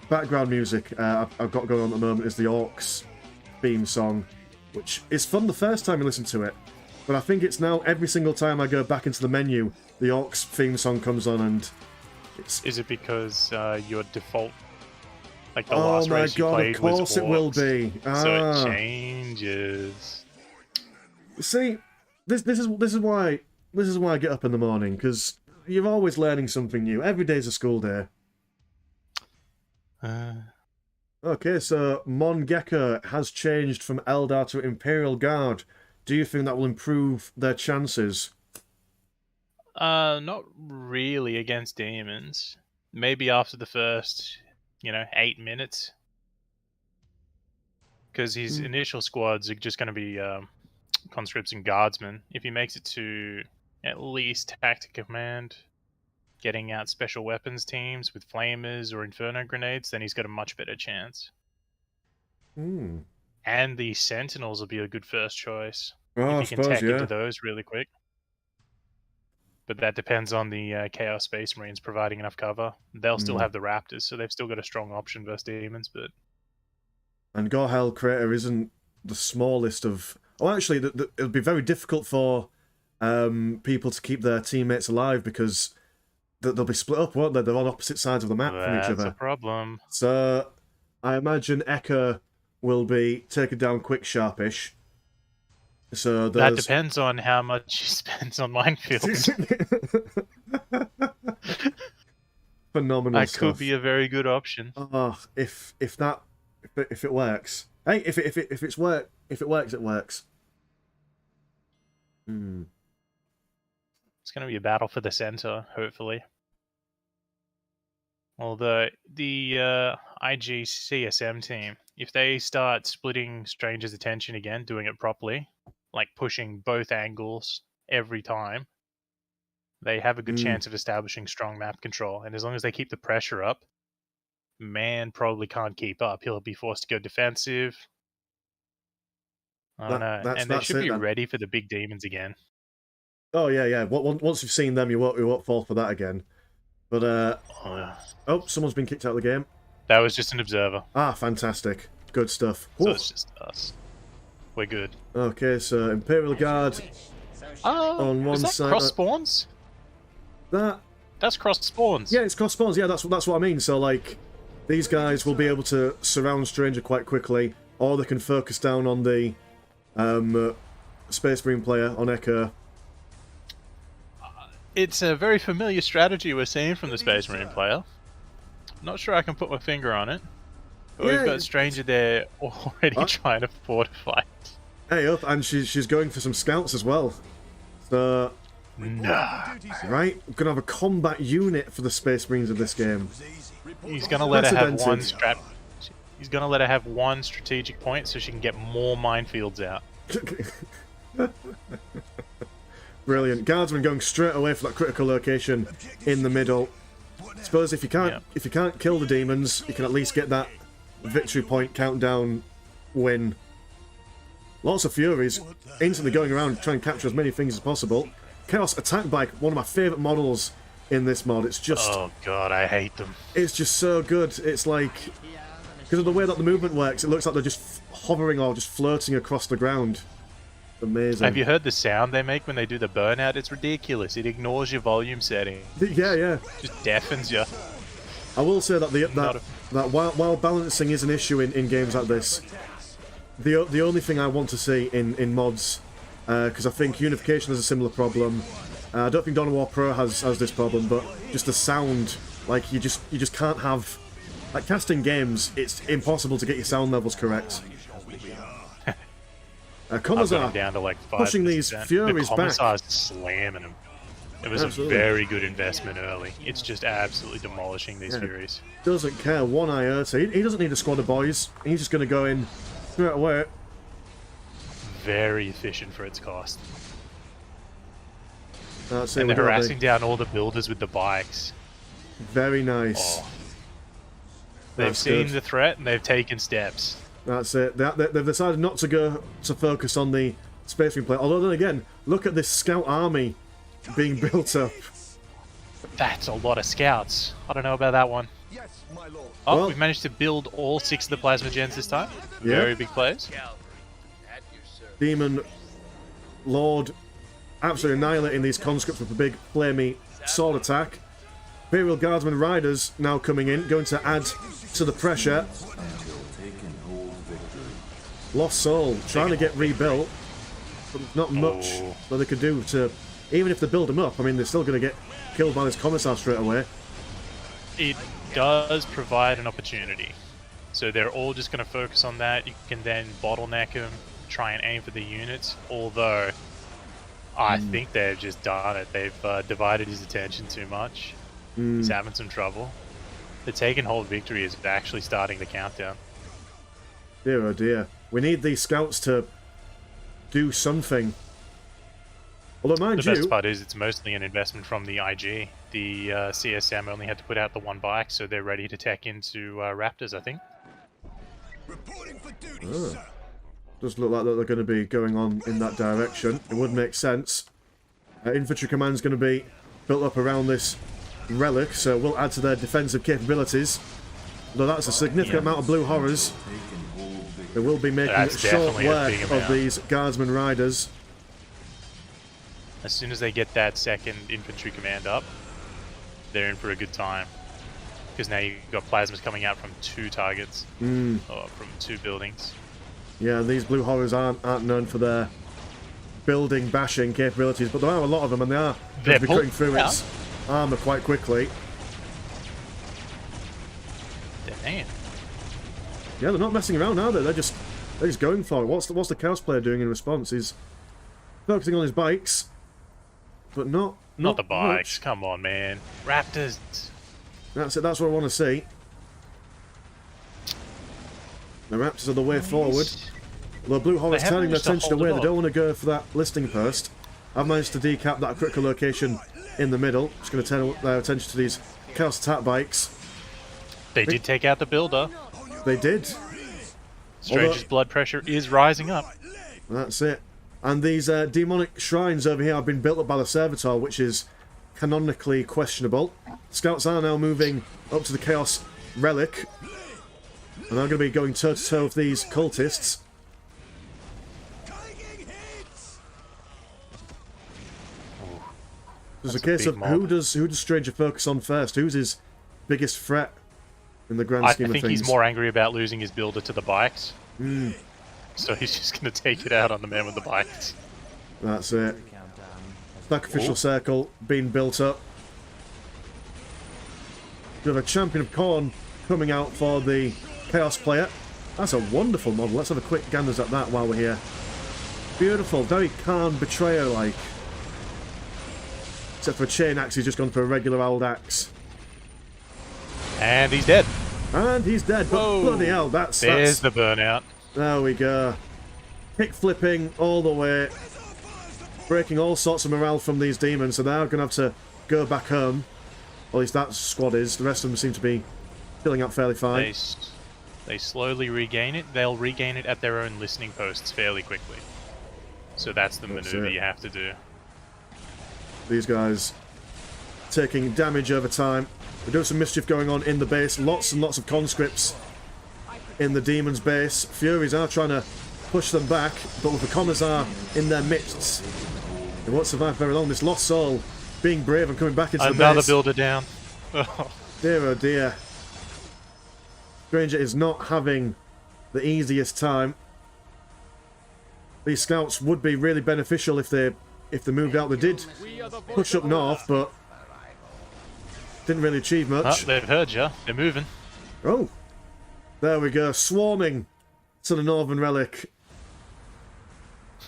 background music I've got going on at the moment is the Orks theme song, which is fun the first time you listen to it, but I think it's now every single time I go back into the menu, the Orks theme song comes on, and it's... Is it because your default, like the last race you played was of course it will be. So it changes. See, this is why I get up in the morning, because you're always learning something new. Every day's a school day. Okay, so Mon Gecko has changed from Eldar to Imperial Guard. do you think that will improve their chances? Not really against Demons. Maybe after the first, 8 minutes. Because his initial squads are just going to be conscripts and guardsmen. If he makes it to at least tactic command, getting out special weapons teams with flamers or inferno grenades, then he's got a much better chance. And the sentinels will be a good first choice if he can tech into those really quick. But that depends on the Chaos Space Marines providing enough cover. They'll still have the Raptors, so they've still got a strong option versus Demons. But and Gorhel Crater isn't the smallest of. Oh, actually, it'll be very difficult for people to keep their teammates alive because they'll be split up, won't they? They're on opposite sides of the map from each other. That's a problem. So I imagine Eka will be taken down quick, sharpish. So that depends on how much he spends on minefields. Phenomenal that stuff. Could be a very good option. Oh, if it works. Hey, if it works, it works. It's going to be a battle for the center, hopefully. Although the IG CSM team, if they start splitting Stranger's attention again, doing it properly, like pushing both angles every time, they have a good chance of establishing strong map control. And as long as they keep the pressure up, Man probably can't keep up. He'll be forced to go defensive. I don't know. And they should be ready for the big demons again. Oh yeah. Once you've seen them, you won't fall for that again. But oh, someone's been kicked out of the game. That was just an observer. Ah, fantastic. Good stuff. So it's just us. We're good. Okay, so Imperial Guard on one side. Cross spawns? That's cross spawns. Yeah, it's cross spawns. Yeah, that's what I mean. So like, these guys will be able to surround Stranger quite quickly, or they can focus down on the Space Marine player on Echo. It's a very familiar strategy we're seeing from the Space Marine player. Not sure I can put my finger on it. But we've got Stranger there already trying to fortify. Hey up, and she's going for some scouts as well. So right, we're gonna have a combat unit for the Space Marines of this game. He's gonna let her have one strap. He's gonna let her have one strategic point so she can get more minefields out. Brilliant. Guardsmen going straight away for that critical location in the middle. I suppose if you can't kill the demons, you can at least get that victory point countdown win. Lots of Furies instantly going around trying to capture as many things as possible. Chaos Attack Bike, one of my favourite models in this mod. It's just... Oh god, I hate them. It's just so good. It's like... Because of the way that the movement works, it looks like they're just hovering or just floating across the ground. Amazing. Have you heard the sound they make when they do the burnout? It's ridiculous. It ignores your volume setting. Yeah. Just deafens you. I will say that that while balancing is an issue in games like this, the only thing I want to see in mods, because I think Unification has a similar problem. I don't think Dawn of War Pro has this problem, but just the sound, like you just can't have, like casting games, it's impossible to get your sound levels correct. Commissar down to like 5%. Pushing these Furies back. Commissar's slamming them. It was a very good investment early. It's just absolutely demolishing these Furies. Doesn't care one iota. He doesn't need a squad of boys. He's just going to go in straight away. Very efficient for its cost. And they're harassing down all the builders with the bikes. Very nice. Oh. They've seen the threat and they've taken steps. That's it. They've decided not to go to focus on the Space Marine player. Although then again, look at this scout army being built up. That's a lot of scouts. I don't know about that one. Oh, well, we've managed to build all 6 of the plasma gens this time. Yeah. Very big players. Demon Lord absolutely annihilating these conscripts with a big flamey sword attack. Imperial Guardsmen Riders now coming in, going to add to the pressure. Lost Soul trying to get rebuilt, but not much that they could do to. Even if they build them up, I mean, they're still going to get killed by this Commissar straight away. It does provide an opportunity. So they're all just going to focus on that. You can then bottleneck them, try and aim for the units, although I think they've just done it. They've divided his attention too much. He's having some trouble. The take and hold victory is actually starting the countdown. Dear oh dear. We need these scouts to do something. Although, mind The you... best part is it's mostly an investment from the IG. The CSM only had to put out the one bike, so they're ready to tech into Raptors, I think. Does look like they're going to be going on in that direction. It would make sense. Infantry command's going to be built up around this relic, so we'll add to their defensive capabilities. Though that's a significant amount of blue horrors. They will be making short work of these guardsmen riders. As soon as they get that second infantry command up, they're in for a good time. Because now you've got plasmas coming out from 2 targets, or from 2 buildings. Yeah, these blue horrors aren't known for their building bashing capabilities, but there are a lot of them, and they are going to be cutting through its armour quite quickly. Damn. Yeah, they're not messing around, are they? They're just going for it. What's the Chaos player doing in response? He's focusing on his bikes, but not the bikes. much. Come on, man. Raptors. That's it. That's what I want to see. The Raptors are the way forward. Although Blue Horror's turning their attention away, they don't want to go for that listing post. I've managed to decap that critical location in the middle. Just going to turn their attention to these Chaos attack bikes. They did take out the builder. They did. Stranger's blood pressure is rising up. That's it. And these demonic shrines over here have been built up by the Servitor, which is canonically questionable. Scouts are now moving up to the Chaos Relic. And they're going to be going toe-to-toe with these cultists. There's a case of who does Stranger focus on first? Who's his biggest threat in the grand scheme of things? I think he's more angry about losing his builder to the bikes. So he's just going to take it out on the man with the bikes. That's it. Sacrificial circle being built up. We have a champion of Khorne coming out for the Chaos player. That's a wonderful model. Let's have a quick ganders at that while we're here. Beautiful, very Khan Betrayer-like. Except for a chain axe, he's just gone for a regular old axe. And he's dead. And he's dead, but bloody hell, There's the burnout. There we go. Kick flipping all the way. Breaking all sorts of morale from these demons, so they're going to have to go back home. At least that squad is. The rest of them seem to be filling up fairly fine. They slowly regain it. They'll regain it at their own listening posts fairly quickly. So that's the maneuver you have to do. These guys taking damage over time. We're doing some mischief going on in the base. Lots and lots of conscripts in the Demons base. Furies are trying to push them back, but with the Commissar in their midst, they won't survive very long. This lost soul being brave and coming back into the base. Another builder down. Dear oh dear. Stranger is not having the easiest time. These scouts would be really beneficial if they moved out. They did push up north, but didn't really achieve much. They've heard you. They're moving. Oh, there we go. Swarming to the Northern Relic.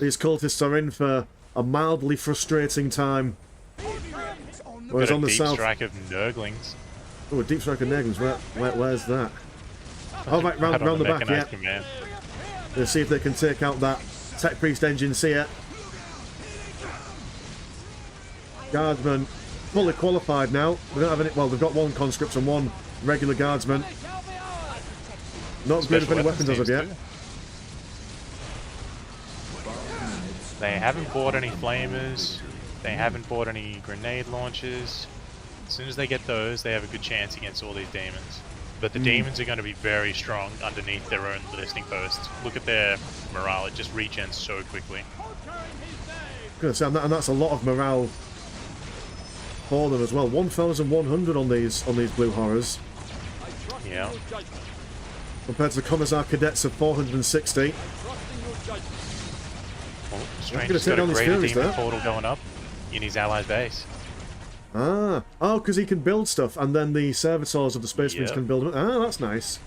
These cultists are in for a mildly frustrating time. Whereas on the south, strike of Nurglings. Oh, a deep strike of Nurglings. Where's that? Oh, right, round the back, yeah. Let's see if they can take out that Tech Priest engine seer. Guardsmen fully qualified now. They don't have any. Well, they've got one conscript and one regular guardsman. Not good with any weapons as of yet. They haven't bought any flamers. They haven't bought any grenade launchers. As soon as they get those, they have a good chance against all these demons. But the demons are going to be very strong underneath their own listening posts. Look at their morale; it just regens so quickly. Good, and that's a lot of morale for them as well. 1,100 on these blue horrors. Yeah. Compared to the Commissar cadets of 460. Stranger's got a greater demon portal going up in his allies' base. Oh, because he can build stuff, and then the servitors of the Space Marines can build them. Ah, that's nice.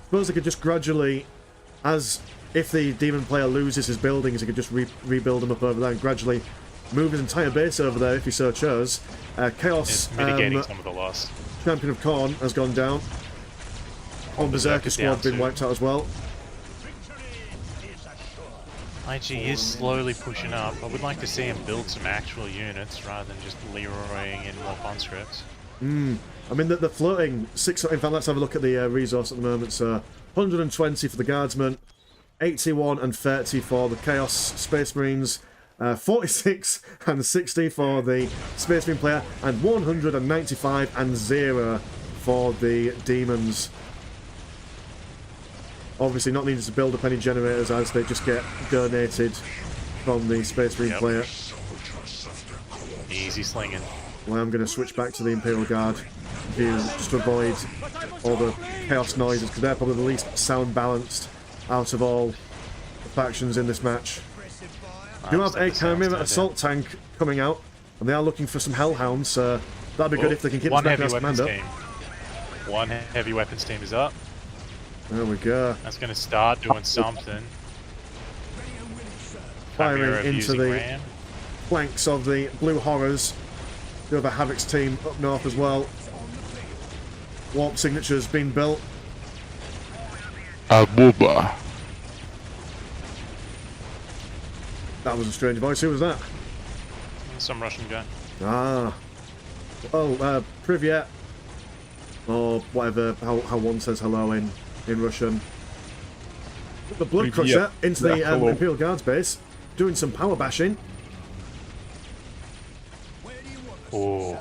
Suppose they could just gradually, as if the demon player loses his buildings, he could just rebuild them up over there and gradually move his entire base over there if he so chose. Chaos, mitigating some of the loss. Champion of Khorne has gone down. Berserker squad been wiped out as well. IG is slowly pushing up. I would like to see him build some actual units rather than just Leroying in more conscripts. I mean, they're floating 6. In fact, let's have a look at the resource at the moment. So, 120 for the Guardsmen, 81 and 30 for the Chaos Space Marines, 46 and 60 for the Space Marine player, and 195 and 0 for the Demons. Obviously not needing to build up any generators as they just get donated from the Space Marine player. Easy slinging. Well, I'm going to switch back to the Imperial Guard view just to avoid all the chaos noises, because they're probably the least sound balanced out of all the factions in this match. You have a Chimera assault tank coming out, and they are looking for some Hellhounds, so that'd be good if they can keep the Snapcast command up. One heavy weapons team is up. There we go. That's going to start doing something. Firing into the flanks of the Blue Horrors. The other Havoc's team up north as well. Warp signatures being built. Abuba. That was a strange voice. Who was that? Some Russian guy. Ah. Oh, Privyet. Or whatever, how one says hello in Russian. The Blood Crusher into the Imperial Guards base, doing some power bashing. Oh,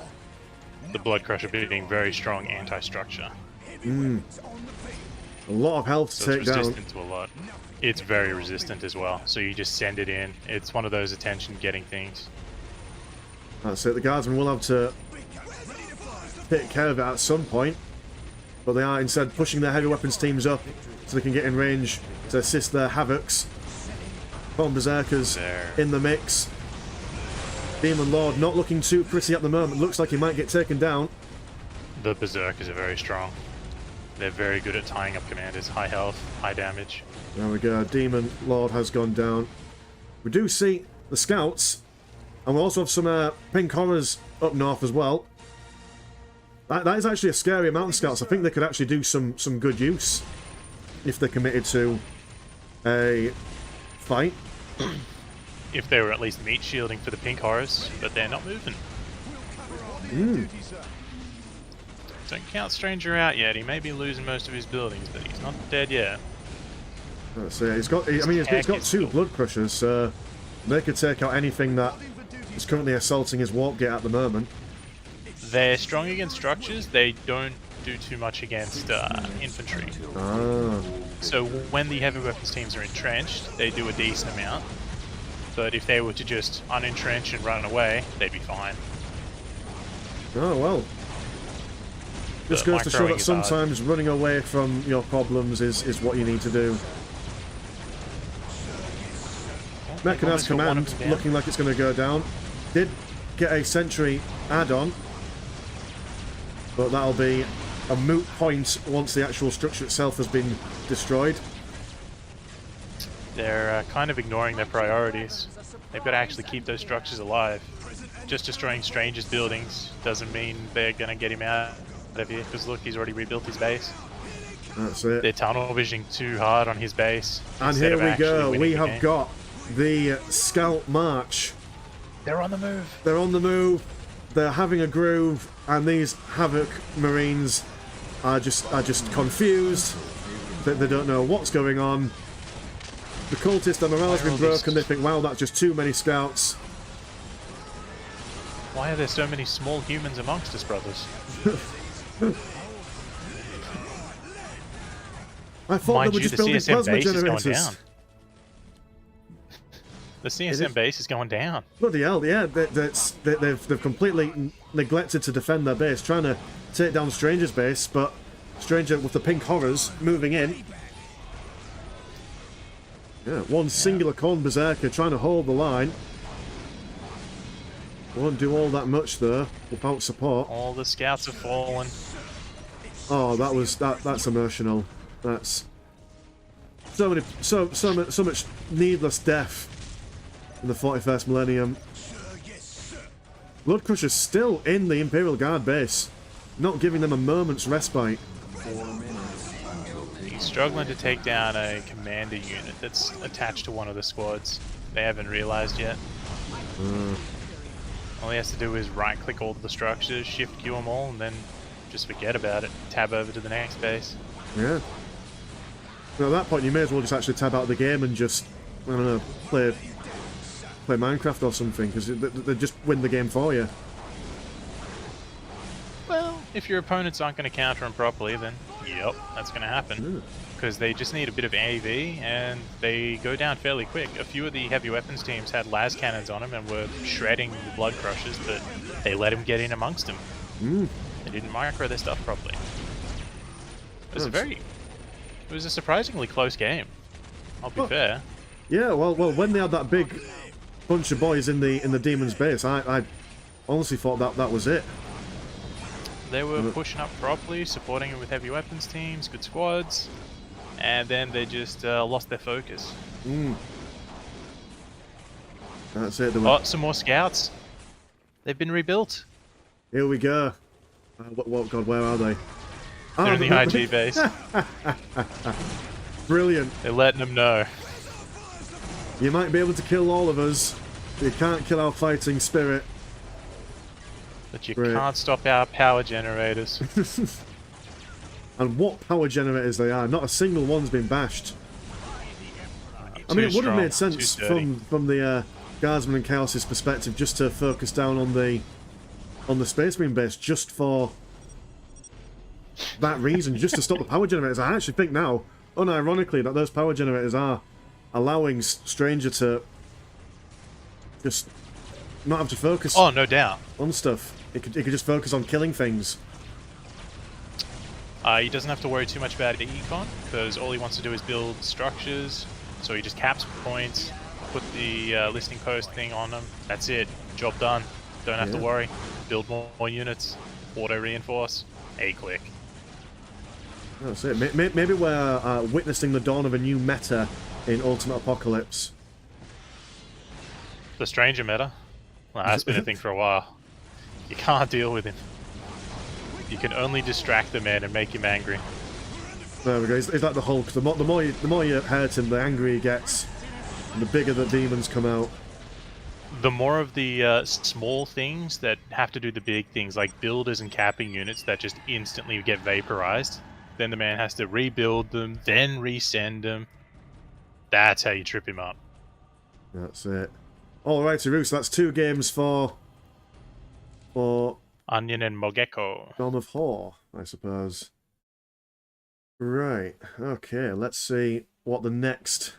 the Blood Crusher being very strong anti-structure. A lot of health to take down. It's resistant to a lot. It's very resistant as well, so you just send it in. It's one of those attention-getting things. That's it. The Guardsmen will have to take care of it at some point, but they are instead pushing their heavy weapons teams up so they can get in range to assist their Havocs. Khorne Berserkers in the mix. Demon Lord not looking too pretty at the moment. Looks like he might get taken down. The Berserkers are very strong. They're very good at tying up commanders. High health, high damage. There we go. Demon Lord has gone down. We do see the Scouts, and we also have some Pink Horrors up north as well. That is actually a scary amount of Scouts. I think they could actually do some good use if they're committed to a fight. If they were at least meat shielding for the Pink Horrors, but they're not moving. Don't count Stranger out yet. He may be losing most of his buildings, but he's not dead yet. Let's see. He's got 2 Blood Crushers, so they could take out anything that is currently assaulting his warp gate at the moment. They're strong against structures. They don't do too much against infantry. So when the heavy weapons teams are entrenched, they do a decent amount. But if they were to just unentrench and run away, they'd be fine. Oh well. Just goes to show that sometimes running away from your problems is what you need to do. Mechanized Command looking like it's going to go down. Did get a sentry add-on, but that'll be a moot point once the actual structure itself has been destroyed. They're kind of ignoring their priorities. They've got to actually keep those structures alive. Just destroying Stranger's buildings doesn't mean they're going to get him out of here, because look, he's already rebuilt his base. That's it. They're tunnel visioning too hard on his base. And here we go. We have got the Scout March. They're on the move. They're on the move. They're having a groove, and these Havoc Marines are just confused. They don't know what's going on. The cultists, their morale's been broken. They think, wow, that's just too many scouts. Why are there so many small humans amongst us, brothers? I thought they were just building plasma generators. The CSM base is going down. Bloody hell, yeah. They've completely neglected to defend their base, trying to take down Stranger's base, but Stranger with the Pink Horrors moving in. Yeah, one singular Khorne Berserker trying to hold the line. Won't do all that much though, without support. All the scouts have fallen. Oh, that's emotional. That's So much needless death in the 41st millennium. Bloodcrusher's still in the Imperial Guard base, not giving them a moment's respite. He's struggling to take down a commander unit that's attached to one of the squads. They haven't realized yet. All he has to do is right-click all the structures, shift Q them all, and then just forget about it. Tab over to the next base. Yeah. Well, at that point, you may as well just actually tab out of the game and just, I don't know, play Minecraft or something, because they just win the game for you. Well, if your opponents aren't going to counter them properly, then yep, that's going to happen. Because they just need a bit of AV, and they go down fairly quick. A few of the heavy weapons teams had las cannons on them and were shredding the blood crushers, but they let him get in amongst them. They didn't micro their stuff properly. It was a surprisingly close game. I'll be fair. Yeah, well, when they had that big bunch of boys in the Demon's base, I honestly thought that was it. They were pushing up properly, supporting it with heavy weapons teams, good squads, and then they just lost their focus. That's it. Oh, some more scouts. They've been rebuilt. Here we go. What God, where are they? They're in the IG base. Brilliant. They're letting them know. You might be able to kill all of us, but you can't kill our fighting spirit. But you can't stop our power generators. And what power generators they are. Not a single one's been bashed. I mean, it would have made sense from the Guardsman and Chaos's perspective just to focus down on the Space Marine base just for that reason, just to stop the power generators. I actually think now, unironically, that those power generators are allowing Stranger to just not have to focus. Oh, no doubt. On stuff. He could just focus on killing things. He doesn't have to worry too much about econ, because all he wants to do is build structures. So he just caps points, put the listing post thing on them. That's it. Job done. Don't have to worry. Build more units. Auto reinforce. A-click. That's it. Maybe we're witnessing the dawn of a new meta in Ultimate Apocalypse. The Stranger meta? Well, that's been a thing for a while. You can't deal with him. You can only distract the man and make him angry. There we go. He's like the Hulk. The more you hurt him, the angrier he gets, and the bigger the demons come out. The more of the small things that have to do the big things, like builders and capping units that just instantly get vaporized, then the man has to rebuild them, then resend them. That's how you trip him up. That's it. Alrighty, Roos, that's 2 games for Onion and Mogeko. Dawn of Hor, I suppose. Right, okay, let's see what the next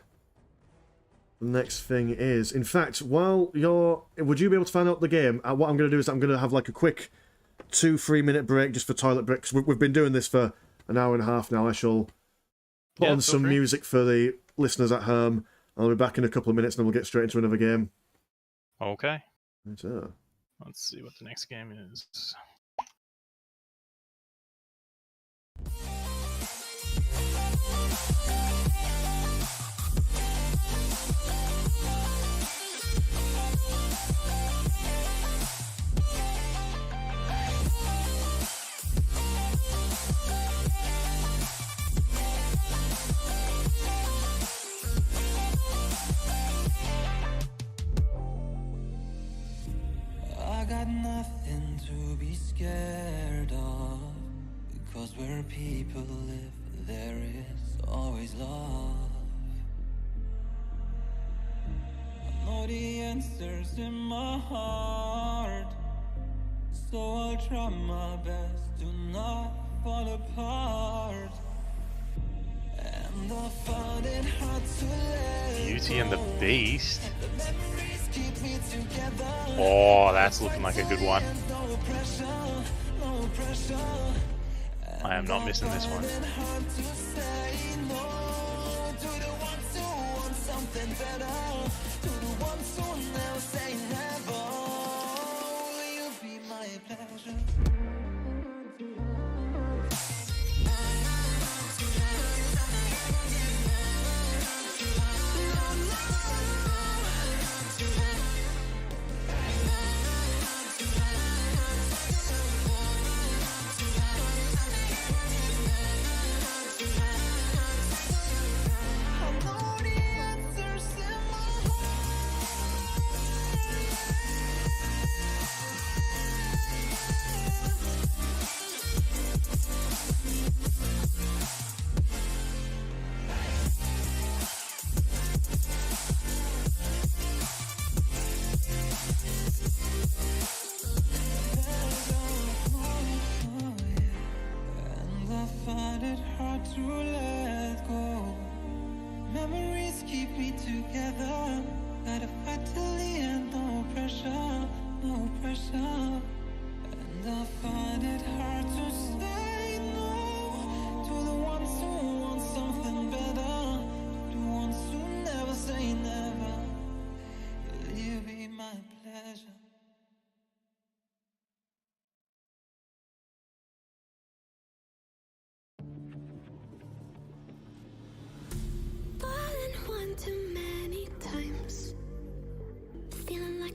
thing is. In fact, while would you be able to find out the game? What I'm going to do is I'm going to have like a quick 2-3 minute break just for toilet breaks. We've been doing this for an hour and a half now. I shall put on some music for the listeners at home. I'll be back in a couple of minutes and then we'll get straight into another game. Okay. So. Let's see what the next game is. I got nothing to be scared of, because where people live, there is always love. I know the answers in my heart, so I'll try my best to not fall apart. And I found it hard to let Beauty and the Beast. the memories keep me together. Oh, that's looking like a good one. No pressure, no pressure. I am not missing this one. Hard to say no to the ones who want something better, to the ones who now say never. Will you be my pleasure?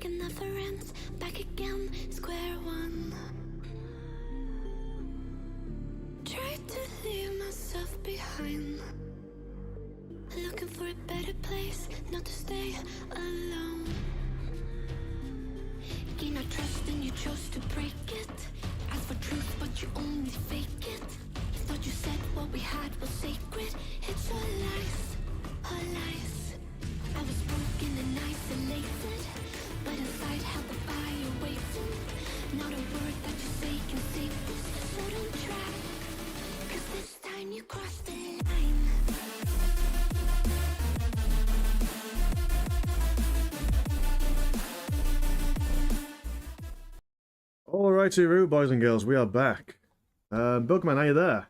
like it never ends. Back again, square one. Tried to leave myself behind. Looking for a better place, not to stay alone. Gain our trust and you chose to break it. Ask for truth but you only fake it. Thought you said what we had was sacred. It's all lies, all lies. I was broken and isolated, but inside held the fire waiting. Not a word that you say can save this, so don't try, 'cause this time you crossed the line. Alrighty, Roo, boys and girls, we are back. Bugman, are you there?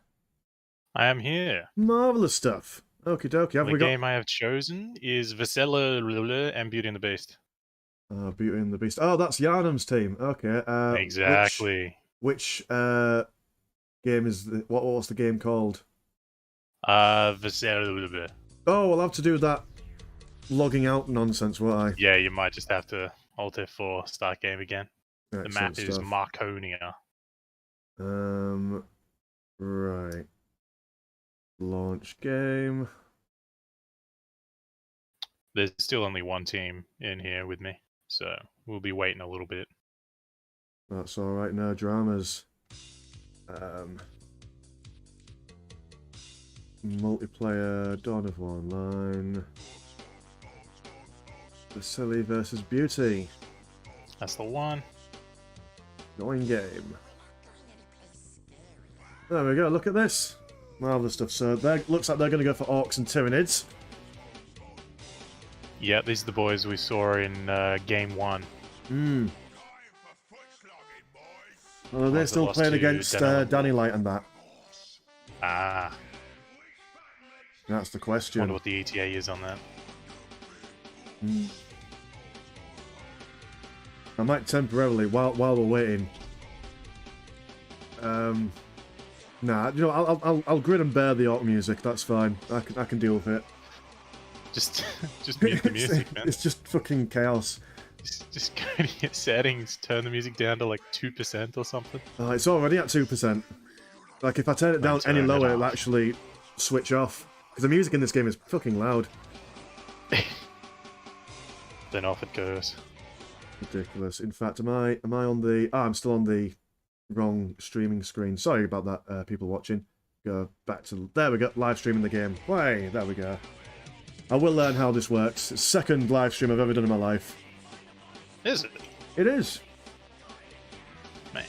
I am here. Marvellous stuff. Okie dokie, have The we got... game I have chosen is Vasella and Beauty and the Beast. Beauty and the Beast. Oh, that's Yarnum's team. Okay. Exactly. Which game is... What's the game called? Vasella. Oh, we'll have to do that logging out nonsense, won't I? Yeah, you might just have to Alt F4, start game again. The Excellent map is stuff. Marconia. Right. Launch game. There's still only one team in here with me, so we'll be waiting a little bit. That's alright, no dramas. Multiplayer, Dawn of War Online. Vasily versus Beauty. That's the one. Going game. There we go, look at this. Marvellous stuff. So, looks like they're going to go for Orks and Tyranids. Yeah, these are the boys we saw in game 1. Well, they're still playing against Danny Light and that. Ah. That's the question. Wonder what the ETA is on that. I might temporarily, while we're waiting. Nah, you know, I'll grin and bear the Orc music. That's fine. I can deal with it. Just mute the music, man. It's just fucking chaos. Just go to your settings, turn the music down to like 2% or something. It's already at 2%. Like if I turn it down any lower, it'll actually switch off. Because the music in this game is fucking loud. Then off it goes. Ridiculous. In fact, am I on the... I'm still on the wrong streaming screen. Sorry about that, people watching. Go back to... There we go, live streaming the game. Way, there we go. I will learn how this works. It's the second live stream I've ever done in my life. Is it? It is. Mate.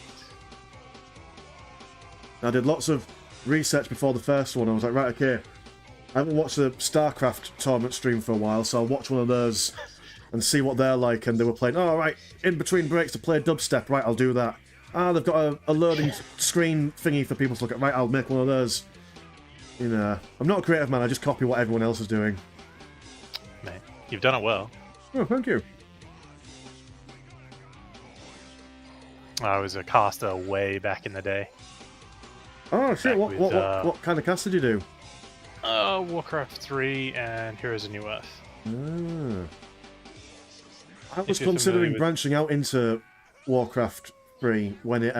I did lots of research before the first one. I was like, right, okay. I haven't watched the StarCraft tournament stream for a while, so I'll watch one of those and see what they're like. And they were playing, oh, right, in between breaks to play dubstep. Right, I'll do that. They've got a loading screen thingy for people to look at. Right, I'll make one of those. You know, I'm not a creative man, I just copy what everyone else is doing. Mate, you've done it well. Oh, thank you. I was a caster way back in the day. Oh, shit, what kind of cast did you do? Warcraft 3 and Heroes of New Earth. I was considering branching out into Warcraft 3 when it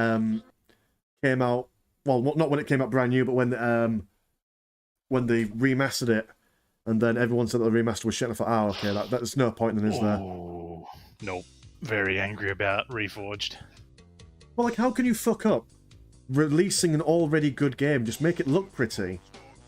came out. Well, not when it came out brand new, but when they remastered it, and then everyone said that the remaster was shit. And I thought, okay, there's no point then, is there? Oh, nope. Very angry about Reforged. Well, like, how can you fuck up releasing an already good game? Just make it look pretty,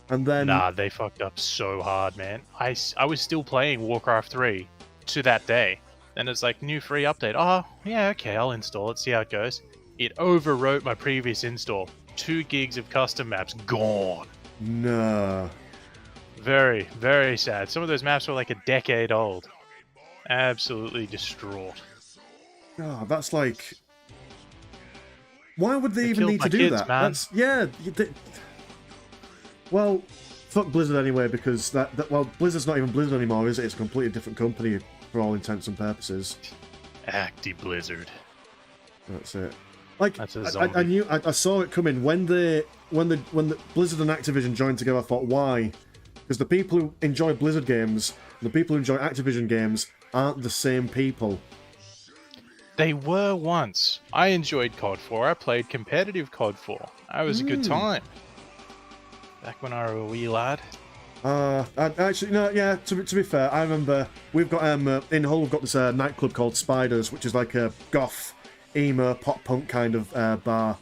and then... Nah, they fucked up so hard, man. I was still playing Warcraft 3 to that day. And it's like, new free update. Oh, yeah, okay, I'll install it, see how it goes. It overwrote my previous install. 2 gigs of custom maps gone. No. Very, very sad. Some of those maps were like a decade old. Absolutely distraught. God, that's like... Why would they even killed need my to do kids, that? man. Yeah. Well, fuck Blizzard anyway, because well, Blizzard's not even Blizzard anymore, is it? It's a completely different company for all intents and purposes. Acty Blizzard. That's it. Like, That's a zombie. I knew, I saw it coming when the Blizzard and Activision joined together. I thought, why? Because the people who enjoy Blizzard games and the people who enjoy Activision games aren't the same people. They were once. I enjoyed COD 4. I played competitive COD 4. That was a good time. Back when I was a wee lad. Actually, no, yeah, to be fair, I remember we've got, in Hull, we've got this nightclub called Spiders, which is like a goth, emo, pop punk kind of bar.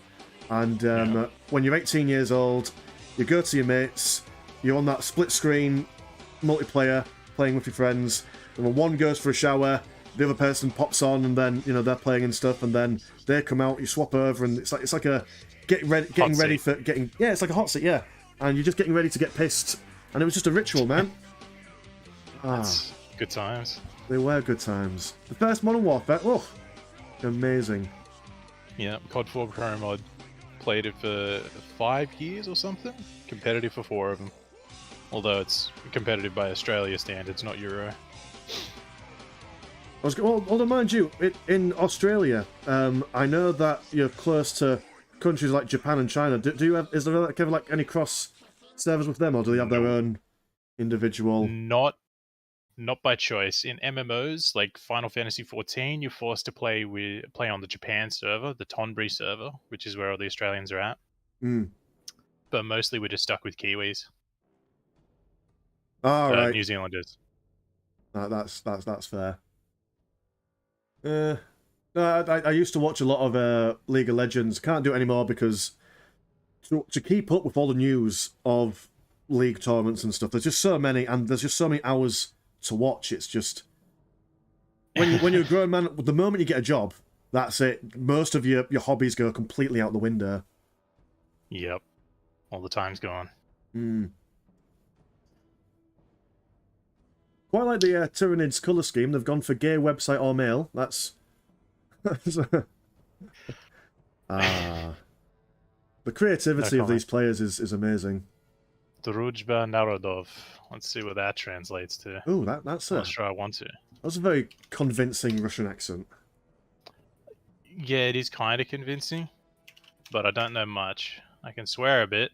And when you're 18 years old, you go to your mates, you're on that split screen multiplayer, playing with your friends, and when one goes for a shower, the other person pops on, and then, you know, they're playing and stuff, and then they come out, you swap over, and it's like a getting ready for getting, yeah, it's like a hot seat, yeah. And you're just getting ready to get pissed. And it was just a ritual, man. That's good times. They were good times. The first Modern Warfare, oh, amazing. Yeah, COD 4 Pro Mod. Played it for 5 years or something. Competitive for 4 of them. Although it's competitive by Australia standards, not Euro. Although, mind you, in Australia, I know that you're close to countries like Japan and China. Do you have? Is there like any cross servers with them, or do they have their own individual? Not by choice. In MMOs like Final Fantasy XIV, you're forced to play on the Japan server, the Tonbri server, which is where all the Australians are at. But mostly we're just stuck with Kiwis. Right. New Zealanders. That's fair. I used to watch a lot of League of Legends. Can't do it anymore because to keep up with all the news of League tournaments and stuff, there's just so many, and there's just so many hours to watch. It's just when you're a grown man, the moment you get a job, that's it. Most of your hobbies go completely out the window. Yep, all the time's gone. Quite like the Tyranids colour scheme. They've gone for gay website or male. That's the creativity of these players is amazing. Drujba Narodov. Let's see what that translates to. Oh, that's I'm not sure I want to. That's a very convincing Russian accent. Yeah, it is kind of convincing, but I don't know much. I can swear a bit.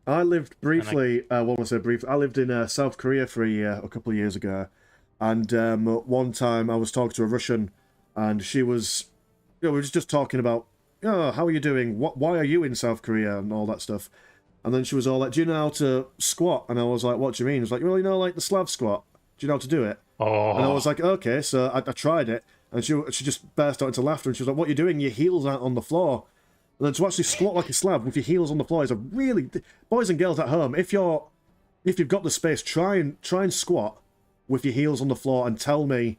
I lived briefly, I lived in South Korea for a couple of years ago, and one time I was talking to a Russian, and she was, we were just talking about, how are you doing? Why are you in South Korea and all that stuff? And then she was all like, do you know how to squat? And I was like, what do you mean? She was like, well, like the Slav squat. Do you know how to do it? And I was like, okay, so I tried it, and she just burst out into laughter, and she was like, what are you doing? Your heels aren't on the floor. And then to actually squat like a Slav with your heels on the floor is a really... Boys and girls at home, if you've got the space, try and squat with your heels on the floor and tell me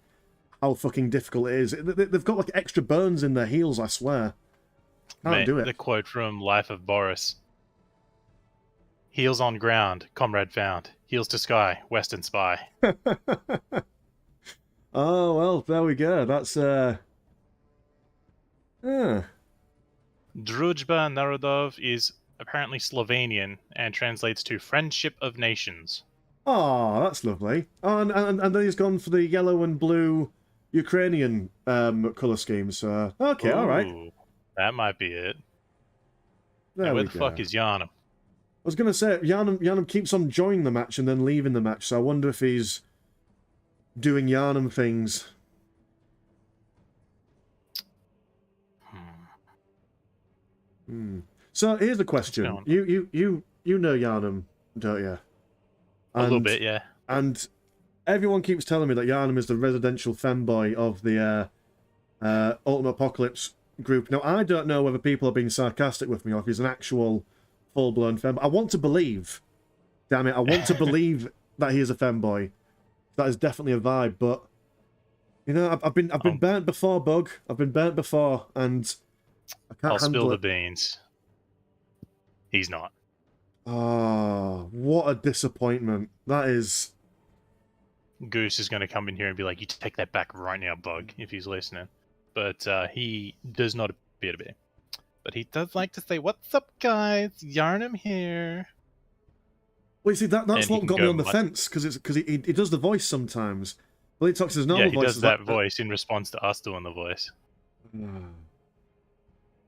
how fucking difficult it is. They've got like extra bones in their heels, I swear. Can't do it. The quote from Life of Boris. Heels on ground, comrade found. Heels to sky, western spy. Oh, well, there we go. That's, Drujba Narodov is apparently Slovenian and translates to Friendship of Nations. Oh, that's lovely. Oh, and then he's gone for the yellow and blue Ukrainian colour scheme, so... Okay, alright. That might be it. Where the fuck is Yarnum? I was going to say, Yarnum keeps on joining the match and then leaving the match, so I wonder if he's doing Yarnum things. So here's the question: you know Yarnum, don't you? A little bit, yeah. And everyone keeps telling me that Yarnum is the residential femboy of the Ultimate Apocalypse group. Now I don't know whether people are being sarcastic with me or if he's an actual full-blown femboy. I want to believe, damn it, I want to believe that he is a femboy. That is definitely a vibe, but you know, I've been burnt before, Bug. I've been burnt before, and I can't handle spill it. the beans. He's not. Oh, what a disappointment. That is... Goose is going to come in here and be like, you take that back right now, Bug, if he's listening. But he does not appear to be. But he does like to say, what's up, guys? Yarnum here. Well, you see, that's what got me on the fence, because he does the voice sometimes. Well, he talks his normal voice. Yeah, he does that voice in response to us doing the voice.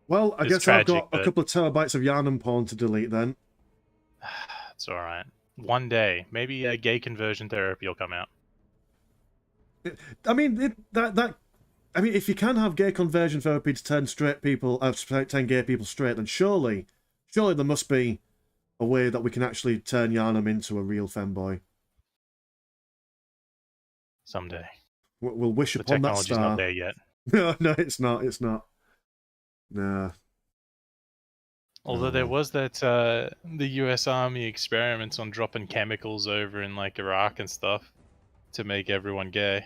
Well, I guess I've got a couple of terabytes of Yarnum porn to delete then. It's alright. One day, maybe a gay conversion therapy will come out. I mean, I mean, if you can have gay conversion therapy to turn straight people, turn gay people straight, then surely there must be a way that we can actually turn Yharnam into a real femboy. Someday. We'll wish The upon that technology's star. not there yet. No, it's not. It's not. Nah. Although there was that the U.S. Army experiments on dropping chemicals over in like Iraq and stuff to make everyone gay.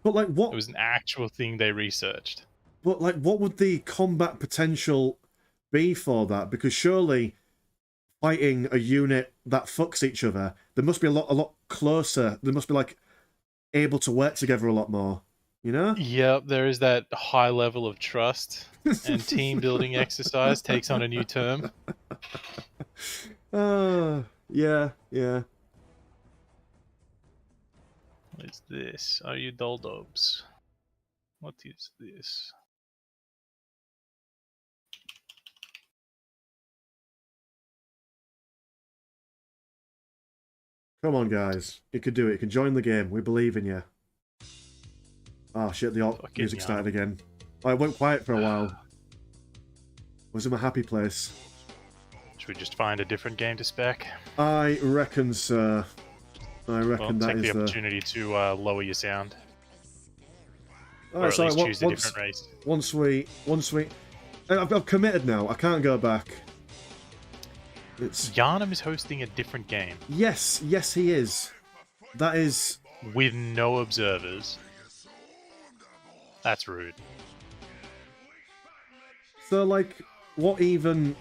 But like, what? It was an actual thing they researched. But like, what would the combat potential be for that? Because surely, fighting a unit that fucks each other, there must be a lot closer. They must be like able to work together a lot more. You know? Yep, there is that high level of trust, and team building exercise takes on a new term. Yeah. What is this? Are you Doldobs? What is this? Come on, guys. You could do it. You can join the game. We believe in you. Oh, shit. The music started again. Oh, it went quiet for a while. I was in my happy place. Should we just find a different game to spec? I reckon, sir. I reckon that take is the opportunity to lower your sound. Oh, or at sorry, least choose a different race. Once we... I've committed now. I can't go back. Yharnam is hosting a different game. Yes, he is. That is... With no observers. That's rude. So, like, what even...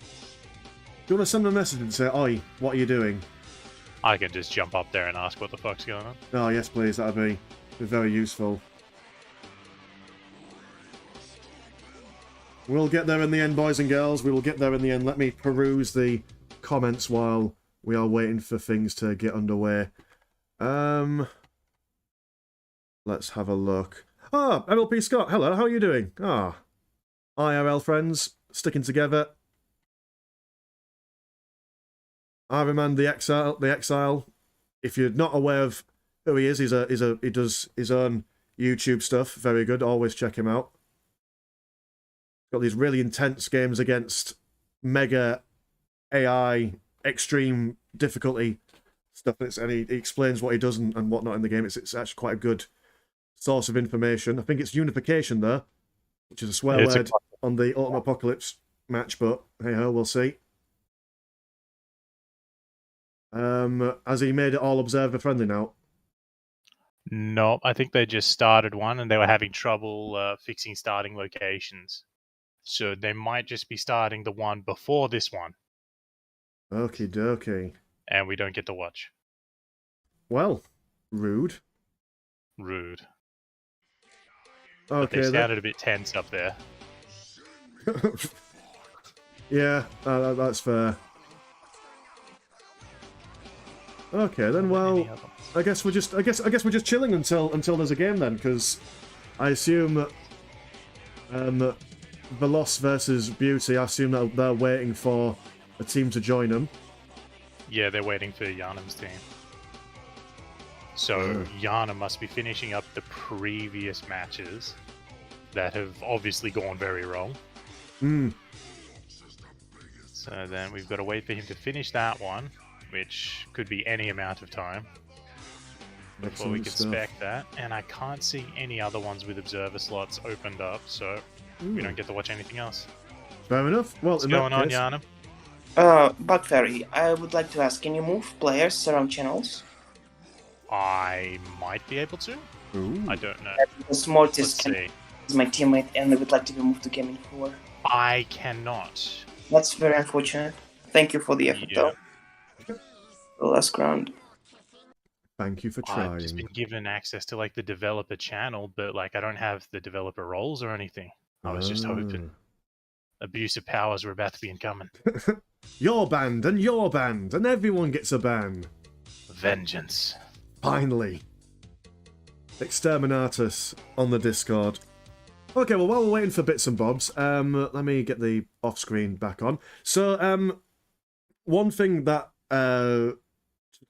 Do you want to send them a message and say, "Oi, what are you doing?" I can just jump up there and ask what the fuck's going on. Oh, yes, please. That'd be very useful. We'll get there in the end, boys and girls. We will get there in the end. Let me peruse the comments while we are waiting for things to get underway. Let's have a look. Ah, MLP Scott. Hello, how are you doing? Ah, IRL friends, sticking together. Ironman the Exile. If you're not aware of who he is, he does his own YouTube stuff. Very good. Always check him out. Got these really intense games against mega AI, extreme difficulty stuff. And he explains what he does and whatnot in the game. It's actually quite a good source of information. I think it's Unification though, which is a swear word on the Ultimate Apocalypse match, but hey ho, we'll see. Has he made it all observer friendly now? No, I think they just started one and they were having trouble fixing starting locations. So they might just be starting the one before this one. Okie dokie. And we don't get to watch. Well, rude. Rude. Okay, but they sounded a bit tense up there. Yeah, that's fair. Okay, then. Well, I guess we're just we're just chilling until there's a game then, because I assume Veloz versus Beauty. I assume that they're waiting for a team to join them. Yeah, they're waiting for Yharnam's team. So Yharnam must be finishing up the previous matches that have obviously gone very wrong. So then we've got to wait for him to finish that one, which could be any amount of time before we can spec that. And I can't see any other ones with observer slots opened up, so we don't get to watch anything else. Fair enough. Well, what's going on, Yharnam? Bug Fairy, I would like to ask, can you move players around channels? I might be able to. I don't know. Because Mortis is my teammate and they would like to be moved to Gaming 4. I cannot. That's very unfortunate. Thank you for the effort, though. The last round. Thank you for trying. I've just been given access to like the developer channel, but like I don't have the developer roles or anything. I was just hoping. Abuse of powers were about to be incoming. Your band, and everyone gets a ban. Vengeance. Finally. Exterminatus on the Discord. Okay, well, while we're waiting for bits and bobs, let me get the off-screen back on. So, one thing that, for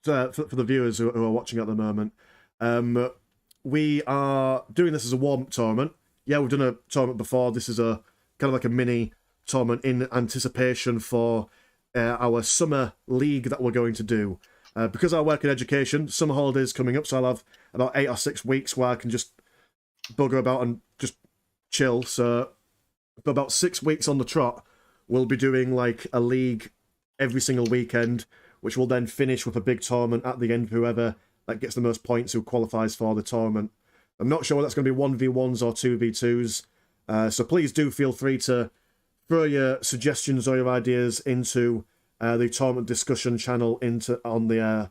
the viewers who are watching at the moment, We are doing this as a warm-up tournament. Yeah, we've done a tournament before. This is a kind of like a mini tournament in anticipation for our summer league that we're going to do. Because I work in education, summer holidays coming up, so I'll have about 8 or 6 weeks where I can just bugger about and just chill. So for about 6 weeks on the trot, we'll be doing like a league every single weekend, which will then finish with a big tournament at the end, whoever that gets the most points who qualifies for the tournament. I'm not sure whether that's going to be 1v1s or 2v2s, so please do feel free to throw your suggestions or your ideas into the tournament discussion channel on the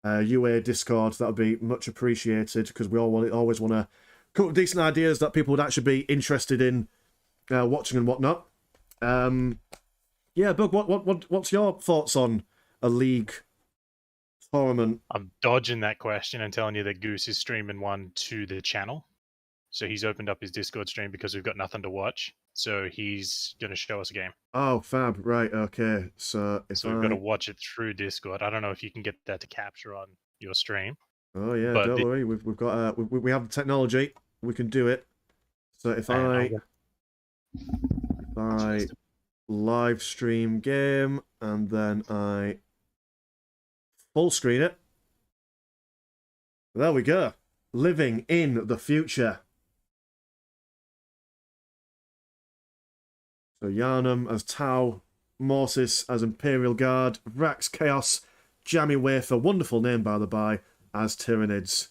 UA Discord. That would be much appreciated, because we always want to come up with decent ideas that people would actually be interested in watching and whatnot. Yeah, Bug, what's your thoughts on a league tournament? I'm dodging that question and telling you that Goose is streaming one to the channel. So he's opened up his Discord stream because we've got nothing to watch. So he's going to show us a game. Oh, fab. Right, okay. So we've got to watch it through Discord. I don't know if you can get that to capture on your stream. Oh, yeah, don't worry. We've got we have the technology. We can do it. So if I live stream game and then I full screen it. There we go. Living in the future. So Yharnam as Tau, Morsis as Imperial Guard, Vrax Chaos, Jammy Wafer, wonderful name by the by, as Tyranids.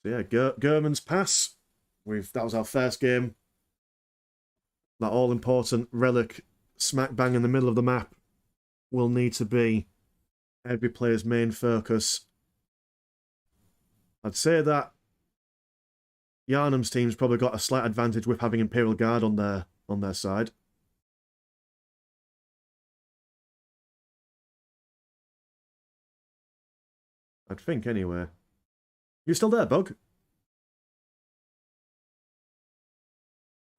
So yeah, German's Pass. That was our first game. That all-important relic smack bang in the middle of the map will need to be every player's main focus. I'd say that Yharnam's team's probably got a slight advantage with having Imperial Guard on their side. I'd think anyway. You still there, Bug?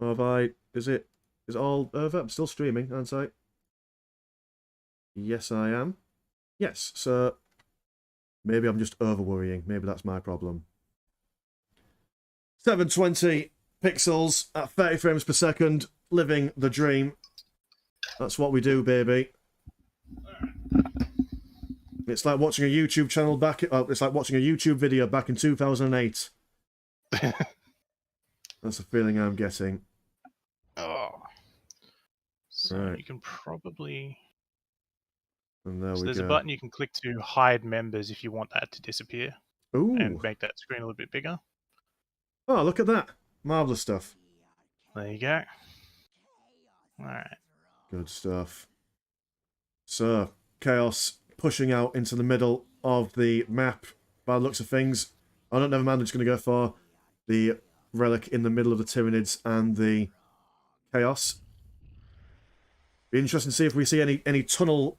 Or have I... Is it all over? I'm still streaming, aren't I? Yes, I am. Yes, so... Maybe I'm just over-worrying. Maybe that's my problem. 720 pixels at 30 frames per second. Living the dream. That's what we do, baby. It's like watching a YouTube channel back... it's like watching a YouTube video back in 2008. That's the feeling I'm getting. Oh. So right. You can probably... And there we there's go. a button you can click to hide members if you want that to disappear. Ooh. And make that screen a little bit bigger. Oh, look at that. Marvellous stuff. There you go. Alright. Good stuff. So, Chaos pushing out into the middle of the map by the looks of things. Oh, no, never mind. I'm just going to go for the relic in the middle of the Tyranids and the Chaos. Be interesting to see if we see any tunnel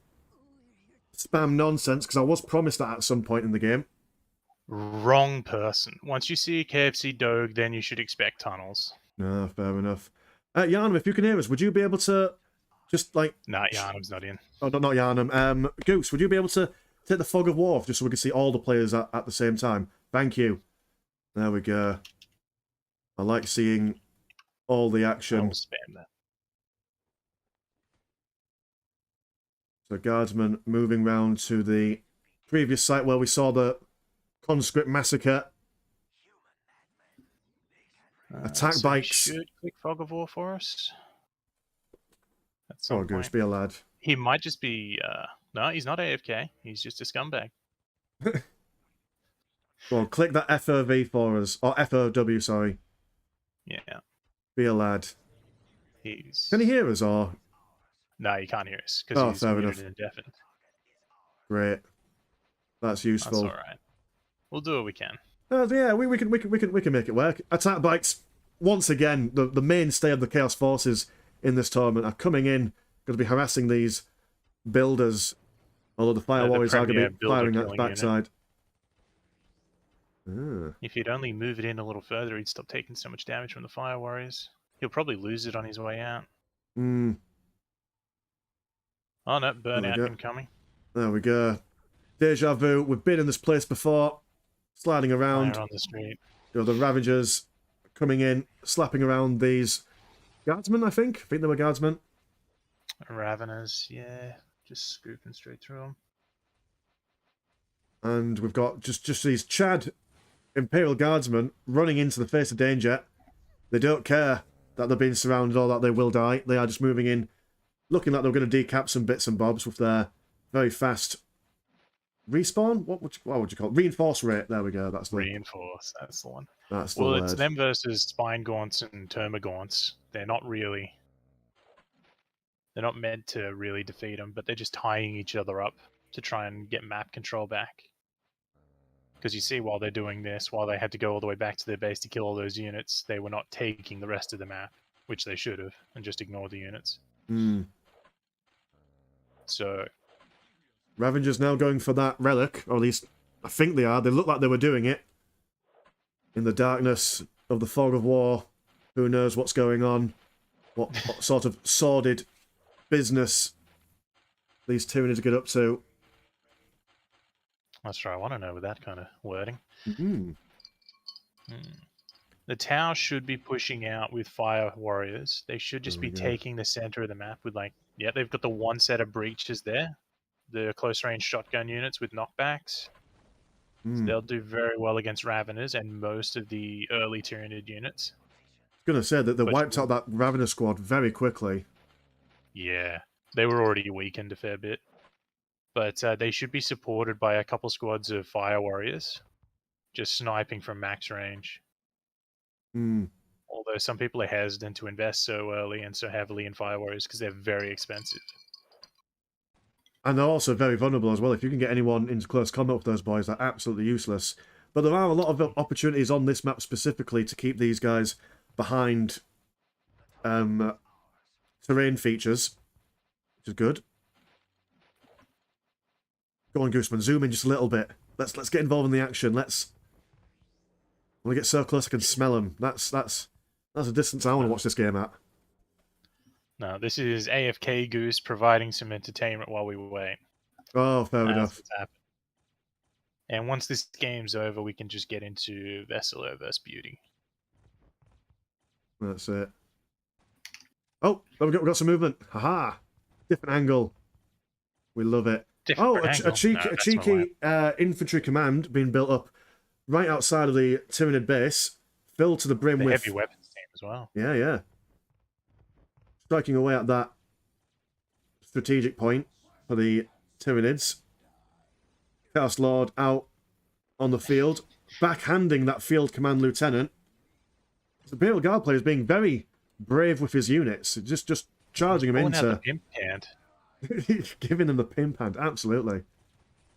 spam nonsense, because I was promised that at some point in the game. Wrong person. Once you see a KFC Doge, then you should expect tunnels. No, fair enough. Yharnam, if you can hear us, would you be able to just like... Nah, Yharnam's not in. Oh, not Yharnam. Goose, would you be able to take the fog of war off just so we can see all the players at the same time? Thank you. There we go. I like seeing all the action. I'll spam that. So Guardsmen moving round to the previous site where we saw the conscript massacre. Attack so bikes. He should click Fog of War for us. Oh, Goose, be a lad. He might just be... no, he's not AFK. He's just a scumbag. Well, click that FOV for us. Or FOW, sorry. Yeah. Be a lad. He's... Can he hear us, or...? No, you can't hear us, because he's fair muted enough. and deafened. Great. That's useful. That's alright. We'll do what we can. Yeah, we can make it work. Attack bikes, once again, the mainstay of the Chaos Forces in this tournament are coming in, going to be harassing these builders, although the Fire Warriors are going to be firing at the backside. If he'd only move it in a little further, he'd stop taking so much damage from the Fire Warriors. He'll probably lose it on his way out. Oh no, There we burnout go. incoming. There we go. Deja vu. We've been in this place before. Sliding around. Fire on the street. You know, the Ravagers coming in, slapping around these guardsmen, I think. I think they were guardsmen. Raveners, yeah. Just scooping straight through them. And we've got just these Chad Imperial guardsmen running into the face of danger. They don't care that they're being surrounded or that they will die. They are just moving in, looking like they're going to decap some bits and bobs with their very fast respawn. What would you call it? Reinforce rate. There we go. That's the Reinforce, that's the one. That's the well, word. it's them versus Spine Gaunts and Termagaunts. They're not meant to really defeat them, but they're just tying each other up to try and get map control back. Because you see, while they're doing this, while they had to go all the way back to their base to kill all those units, they were not taking the rest of the map, which they should have, and just ignore the units. So Ravagers now going for that relic, or at least I think they are. They look like they were doing it in the darkness of the fog of war. Who knows what's going on? What sort of sordid business these Tyranids get up to? that's right. I want to know with that kind of wording. Mm-hmm. The Tau should be pushing out with fire warriors. They should just be taking the center of the map with they've got the one set of breaches there. The close range shotgun units with knockbacks. So they'll do very well against Raveners and most of the early Tyranid units. I was going to say that they wiped out that Ravener squad very quickly. Yeah, they were already weakened a fair bit. But they should be supported by a couple squads of fire warriors, just sniping from max range. Although some people are hesitant to invest so early and so heavily in fire warriors because they're very expensive. And they're also very vulnerable as well. If you can get anyone into close combat with those boys, they're absolutely useless. But there are a lot of opportunities on this map specifically to keep these guys behind terrain features, which is good. Go on, Gooseman, zoom in just a little bit. Let's get involved in the action. When we get so close, I can smell them. That's a distance I want to watch this game at. No, this is AFK Goose providing some entertainment while we wait. Oh, fair enough. And once this game's over, we can just get into Vesselo versus Beauty. That's it. Oh, we've got some movement. Haha! Different angle. We love it. A cheeky infantry command being built up right outside of the Tyranid base, filled to the brim with heavy weapons team as well. Yeah. Striking away at that strategic point for the Tyranids. Chaos Lord out on the field, backhanding that field command lieutenant. The Imperial Guard player is being very brave with his units, just charging them into. The pimp hand. Giving them the pimp hand, absolutely.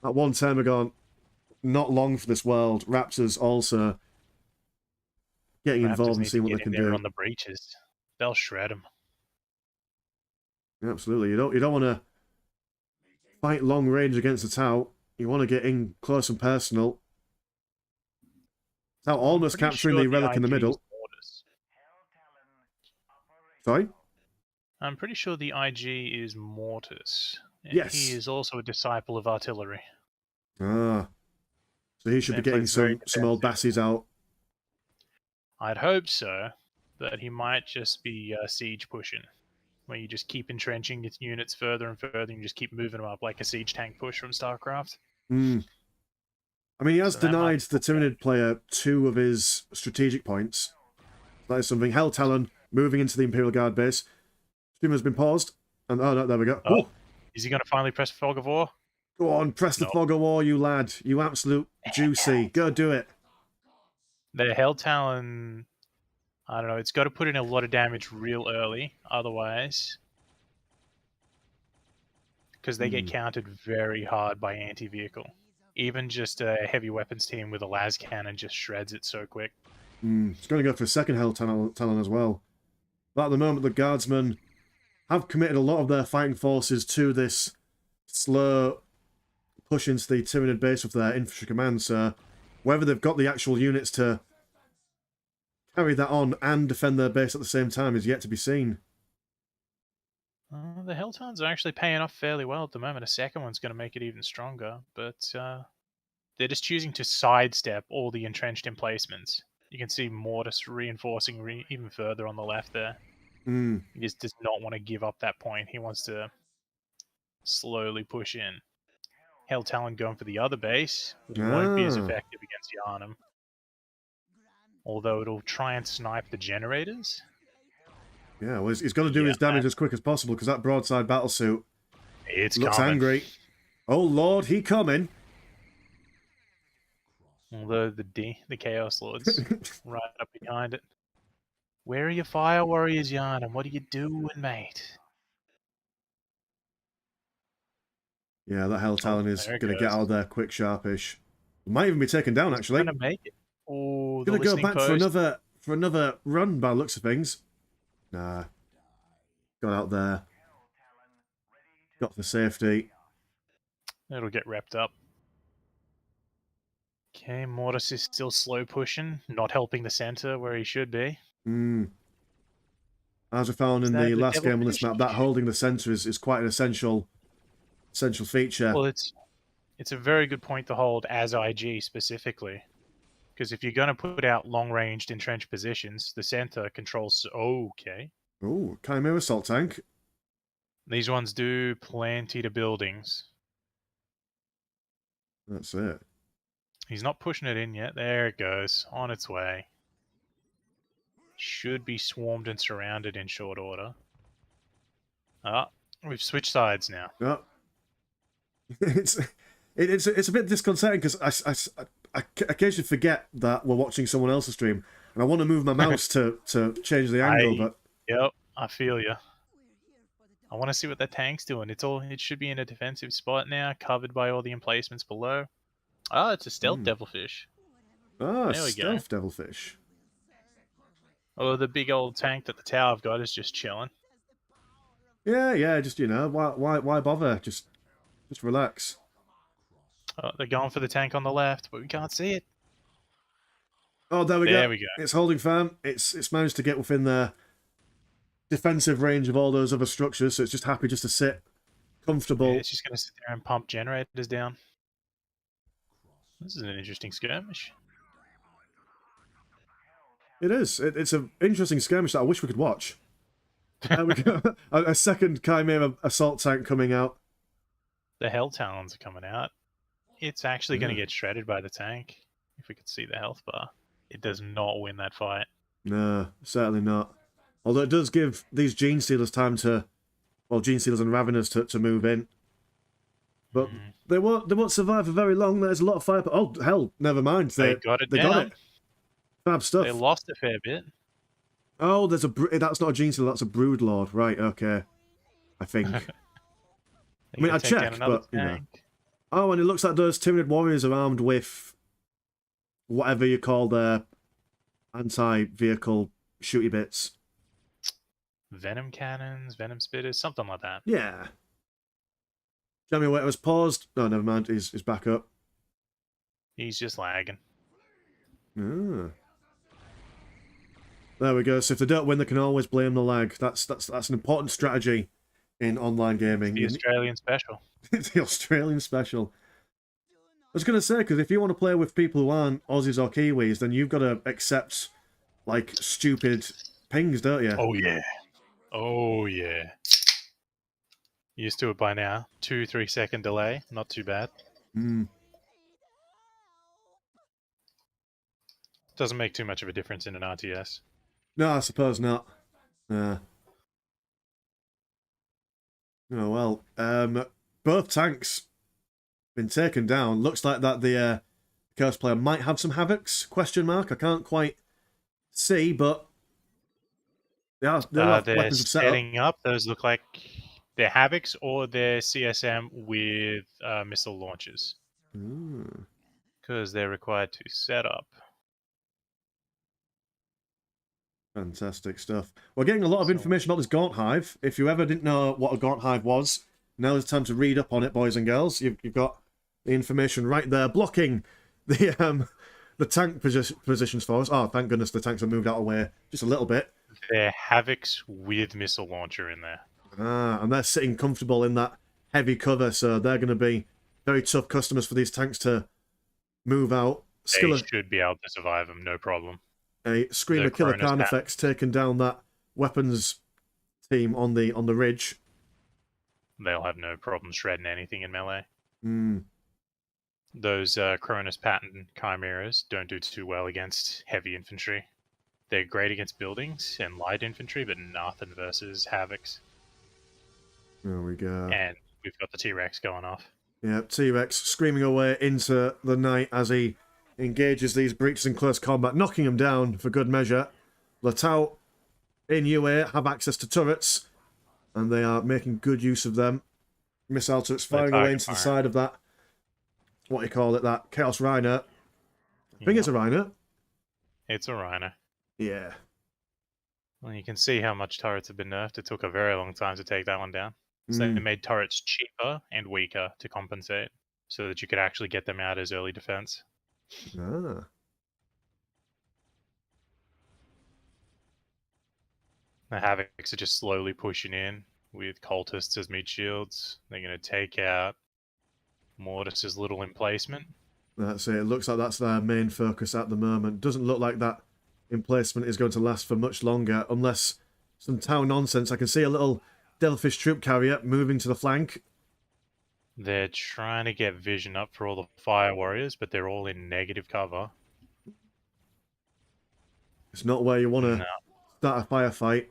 That one Termagon, not long for this world. Raptors also getting involved and seeing what they can do. On the breaches, they'll shred them. Absolutely, you don't want to fight long range against the Tau. You want to get in close and personal. Tau almost capturing the relic in the middle. Sorry? I'm pretty sure the IG is Mortis. And yes. He is also a disciple of artillery. Ah. So he should be getting some old bassies out. I'd hope so, but he might just be siege pushing, where you just keep entrenching its units further and further and you just keep moving them up like a siege tank push from StarCraft. I mean, he has denied the Tyranid player 2 of his strategic points. That is something. Hell Talon moving into the Imperial Guard base. Stream has been paused. And oh no, there we go. Oh, is he going to finally press Fog of War? Go on, press the Fog of War, you lad. You absolute juicy. Go do it. The Hell Talon, I don't know, it's got to put in a lot of damage real early, otherwise. Because they get countered very hard by anti-vehicle. Even just a heavy weapons team with a las cannon just shreds it so quick. It's going to go for a second Hell Talon as well. But at the moment, the Guardsmen have committed a lot of their fighting forces to this slow push into the Tyranid base with their infantry command, so whether they've got the actual units to carry that on and defend their base at the same time is yet to be seen. The Helltones are actually paying off fairly well at the moment. A second one's going to make it even stronger, but they're just choosing to sidestep all the entrenched emplacements. You can see Mortis reinforcing even further on the left there. He just does not want to give up that point. He wants to slowly push in. Hell Talon going for the other base. Won't be as effective against Yharnam. Although it'll try and snipe the generators. Yeah, well, he's got to do his damage as quick as possible because that broadside battlesuit looks coming. angry. Oh lord, he coming! Although the Chaos Lords right up behind it. Where are your Fire Warriors, Yharnam? What are you doing, mate? Yeah, that Hell Talon is going to get out of there quick, sharpish. Might even be taken down, actually. Going to make it. Oh, going to go back for another run by the looks of things. Nah. Got out there. Got for safety. It'll get wrapped up. Okay, Mortis is still slow pushing, not helping the center where he should be. As I found in the last game on this map, that holding the center is quite an essential feature. Well, it's a very good point to hold as IG specifically. Because if you're going to put out long-ranged entrenched positions, the center controls... Okay. Oh, Chimera Assault Tank. These ones do plenty to buildings. That's it. He's not pushing it in yet. There it goes. On its way. Should be swarmed and surrounded in short order. We've switched sides now. Oh. It's a bit disconcerting because I occasionally forget that we're watching someone else's stream, and I want to move my mouse to change the angle. But yep, I feel you. I want to see what that tank's doing. It should be in a defensive spot now, covered by all the emplacements below. Oh, it's a stealth devilfish. Ah, there we stealth go. devilfish. Oh, the big old tank that the tower I've got is just chilling. Yeah, just why bother? Just relax. Oh, they're going for the tank on the left, but we can't see it. Oh, there we go. There we go. It's holding firm. It's managed to get within the defensive range of all those other structures, so it's just happy just to sit comfortable. Yeah, it's just going to sit there and pump generators down. This is an interesting skirmish. It is. It's an interesting skirmish that I wish we could watch. We got a second Chimera Assault Tank coming out. The Hell Talons are coming out. It's actually going to get shredded by the tank. If we could see the health bar. It does not win that fight. No, certainly not. Although it does give these Gene Stealers time to... Well, Gene Stealers and Raveners to move in. But they won't survive for very long. There's a lot of fire... Oh, hell, never mind. They got it down. Got it. Fab stuff. They lost a fair bit. Oh, that's not a Gene Stealer, that's a Brood Lord. Right, okay. I think. I mean, I checked, but, you know. Oh, and it looks like those Tyranid warriors are armed with whatever you call their anti-vehicle shooty bits. Venom cannons, venom spitters, something like that. Yeah. Jamie Waiter was paused. No, never mind. He's back up. He's just lagging. Ah. There we go. So if they don't win, they can always blame the lag. That's an important strategy in online gaming. The Australian special. It's the Australian special. I was going to say, because if you want to play with people who aren't Aussies or Kiwis, then you've got to accept, like, stupid pings, don't you? Oh, yeah. Oh, yeah. Used to it by now. 2-3 second delay. Not too bad. Doesn't make too much of a difference in an RTS. No, I suppose not. Oh, well. Both tanks been taken down. Looks like that the Curse player might have some Havocs? Question mark. I can't quite see, but they're setting up. Those look like they're Havocs or they're CSM with missile launchers. Because they're required to set up. Fantastic stuff. We're getting a lot of information about this Gaunt Hive. If you ever didn't know what a Gaunt Hive was, now is the time to read up on it, boys and girls. You've got the information right there, blocking the tank positions for us. Oh, thank goodness the tanks have moved out of the way just a little bit. They're Havocs with missile launcher in there. Ah, and they're sitting comfortable in that heavy cover, so they're going to be very tough customers for these tanks to move out. They should be able to survive them, no problem. A Screamer Killer Carnifex taking down that weapons team on the ridge. They'll have no problem shredding anything in melee. Hmm. Those Cronus pattern chimeras don't do too well against heavy infantry. They're great against buildings and light infantry, but nothing versus Havocs. There we go. And we've got the T-Rex going off. Yeah, T-Rex screaming away into the night as he engages these breaches in close combat, knocking them down for good measure. Latau in UA have access to turrets, and they are making good use of them. Missile turrets firing away into the side of that, what do you call it, that Chaos Rhino. I think it's a Rhino. It's a Rhino. Yeah. Well, you can see how much turrets have been nerfed. It took a very long time to take that one down. So they made turrets cheaper and weaker to compensate, so that you could actually get them out as early defense. Ah. The Havocs are just slowly pushing in with cultists as meat shields. They're going to take out Mortis's little emplacement. That's it. It looks like that's their main focus at the moment. Doesn't look like that emplacement is going to last for much longer, unless some Tau nonsense. I can see a little Devilfish troop carrier moving to the flank. They're trying to get vision up for all the fire warriors, but they're all in negative cover. It's not where you want to start a firefight.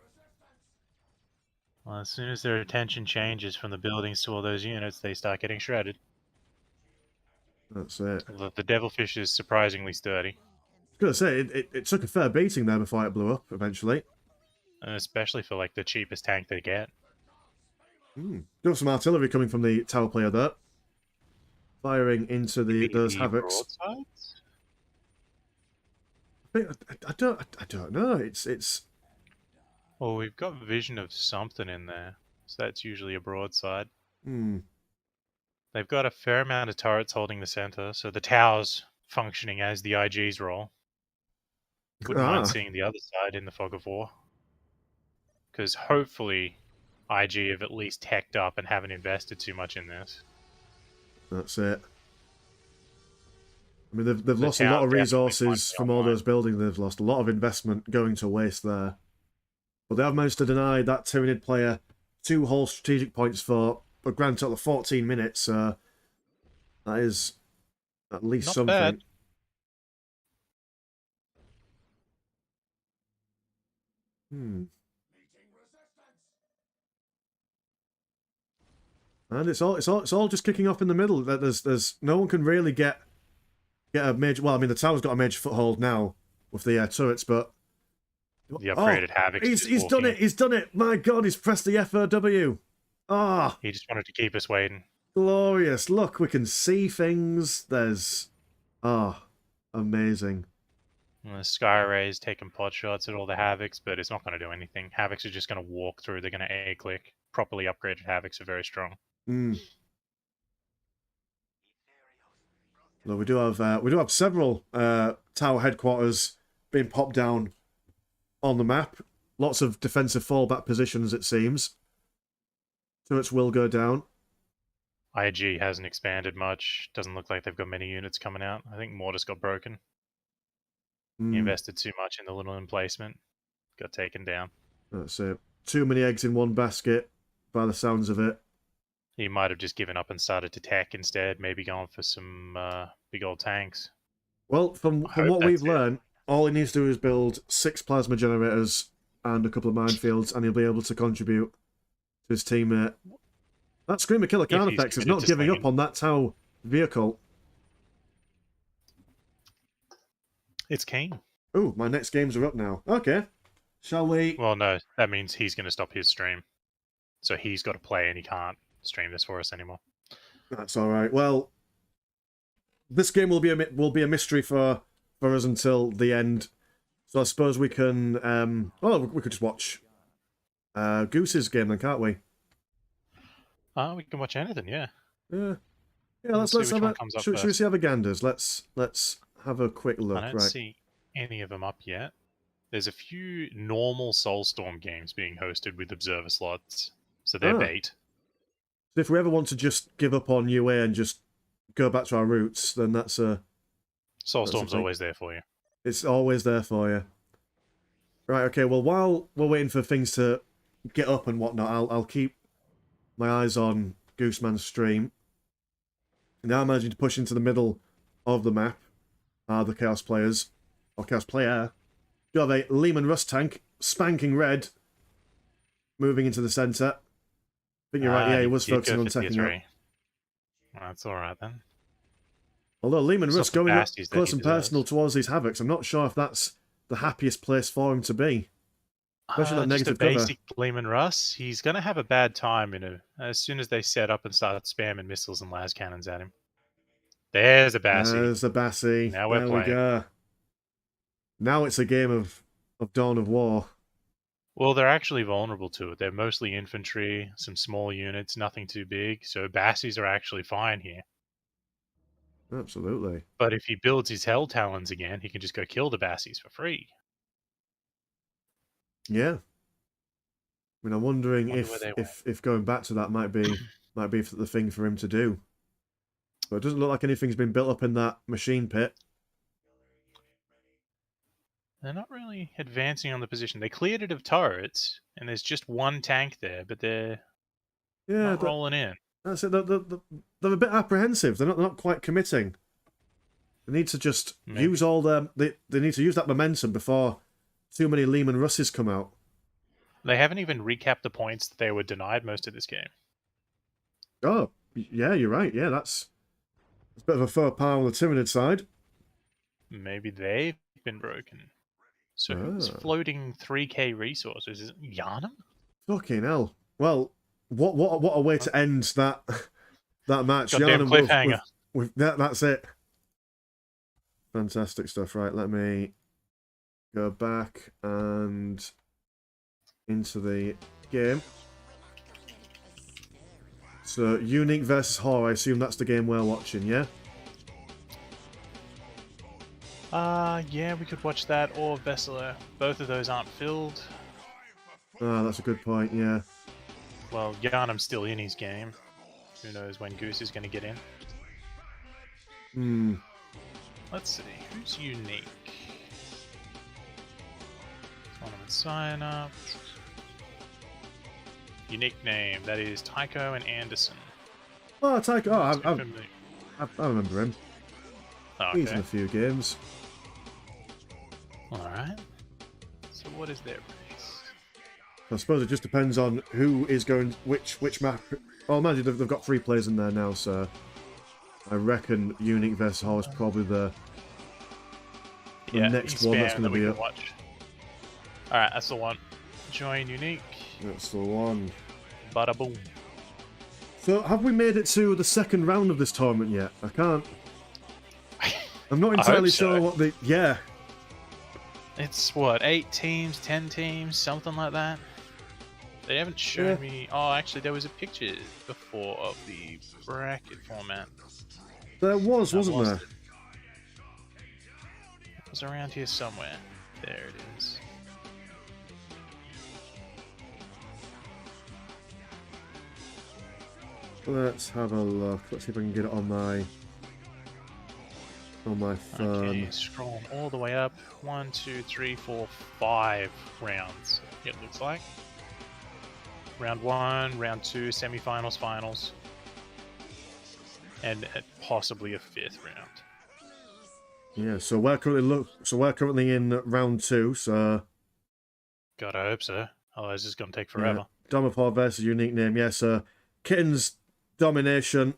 Well, as soon as their attention changes from the buildings to all those units, they start getting shredded. That's it. The Devilfish is surprisingly sturdy. I was going to say, it took a fair beating there before it blew up, eventually. And especially for, like, the cheapest tank they get. Got some artillery coming from the tower player there. Firing into those Havocs. I don't know. It's. Well, we've got vision of something in there, so that's usually a broadside. They've got a fair amount of turrets holding the center, so the tower's functioning as the IG's role. Wouldn't mind seeing the other side in the fog of war. Because hopefully IG have at least teched up and haven't invested too much in this. That's it. I mean, they've lost a lot of resources from all those buildings. They've lost a lot of investment going to waste there. But they have managed to deny that Tyranid player 2 whole strategic points for a grand total of 14 minutes. That is at least something. Bad. And it's all just kicking off in the middle. There's no one can really get a major. Well, I mean, the tower's got a major foothold now with the turrets, but the upgraded Havoc. He's done it. He's done it. My God, he's pressed the FOW. He just wanted to keep us waiting. Glorious. Look, we can see things. There's amazing. And the Sky Ray's taking pot shots at all the Havocs, but it's not going to do anything. Havocs are just going to walk through. They're going to A-click. Properly upgraded Havocs are very strong. Well, we do have several tower headquarters being popped down on the map. Lots of defensive fallback positions, it seems. Turrets will go down. IG hasn't expanded much. Doesn't look like they've got many units coming out. I think Mortis got broken. He invested too much in the little emplacement. Got taken down. That's it. Too many eggs in one basket, by the sounds of it. He might have just given up and started to tech instead. Maybe gone for some big old tanks. Well, from what we've learned, all he needs to do is build 6 plasma generators and a couple of minefields, and he'll be able to contribute to his teammate. That Screamer Killer Carnifex is not giving up on that Tau vehicle. It's keen. Ooh, my next games are up now. Okay. Shall we? Well, no, that means he's going to stop his stream. So he's got to play and he can't stream this for us anymore. That's all right. Well, this game will be a mystery for us until the end. So I suppose we can... we could just watch Goose's game then, can't we? We can watch anything, yeah. Yeah. Let's have a... Should we see other ganders? Let's have a quick look. I don't see any of them up yet. There's a few normal Soulstorm games being hosted with observer slots. so they're bait. If we ever want to just give up on UA and just go back to our roots, then that's a... Soulstorm's always there for you. It's always there for you. Right, okay, well, while we're waiting for things to get up and whatnot, I'll keep my eyes on Gooseman's stream. Now I'm managing to push into the middle of the map are the Chaos players, or Chaos player. You have a Leman Rust tank, spanking red, moving into the centre. I think you're right, yeah, he was focusing on taking it. That's alright then. Although Leman Rust going up close and deserves. personal towards these Havocs, I'm not sure if that's the happiest place for him to be. Especially that negative just a cover. basic Leman Russ. He's going to have a bad time as soon as they set up and start spamming missiles and las cannons at him. There's a Bassie. There's a Bassie. Now we're there playing. We go. Now it's a game of Dawn of War. Well, they're actually vulnerable to it. They're mostly infantry, some small units, nothing too big. So Bassies are actually fine here. Absolutely. But if he builds his Hell Talons again, he can just go kill the Bassies for free. Yeah. I mean, I'm wondering if going back to that might be the thing for him to do. But it doesn't look like anything's been built up in that machine pit. They're not really advancing on the position. They cleared it of turrets, and there's just one tank there, but they're not rolling in. That's it. They're a bit apprehensive. They're not quite committing. They need to just use all their... They need to use that momentum before too many Leman Russes come out. They haven't even recapped the points that they were denied most of this game. Oh, yeah, you're right. Yeah, that's a bit of a faux pas on the Tyranid side. Maybe they've been broken. So who's floating 3k resources? Is it Yharnam? Fucking hell. Well, what a way to end that match. Goddamn cliffhanger. That's it. Fantastic stuff. Right, let me go back and into the game. So, Unique versus Horror, I assume that's the game we're watching, yeah? Yeah, we could watch that or Vessela. Both of those aren't filled. Ah, that's a good point, yeah. Well, Yharnam's still in his game. Who knows when Goose is going to get in. Let's see, who's unique? Tournament sign up. Unique name, that is Tycho and Anderson. Oh, Tycho, I remember him. Oh, okay. He's in a few games. Alright. So what is their race? I suppose it just depends on who is going, which map. Oh, imagine they've got 3 players in there now, so I reckon Unique versus Hall is probably the next one that's going to be up. Alright, that's the one. Join Unique. That's the one. Bada boom. So, have we made it to the second round of this tournament yet? I can't. I'm not entirely sure what the... Yeah. It's what, 8 teams, 10 teams, something like that? They haven't shown me... Oh, actually, there was a picture before of the bracket format. There was, wasn't there? It was around here somewhere. There it is. Let's have a look. Let's see if I can get it on my phone. Okay, scroll all the way up. 1, 2, 3, 4, 5 rounds. It looks like. Round 1, round 2, semi-finals, finals, and possibly a 5th round. Yeah, so we're currently in round 2. So. God, I hope so. Otherwise, it's gonna take forever. Yeah. Dawn of War versus Unique name. Yeah, so Kitten's domination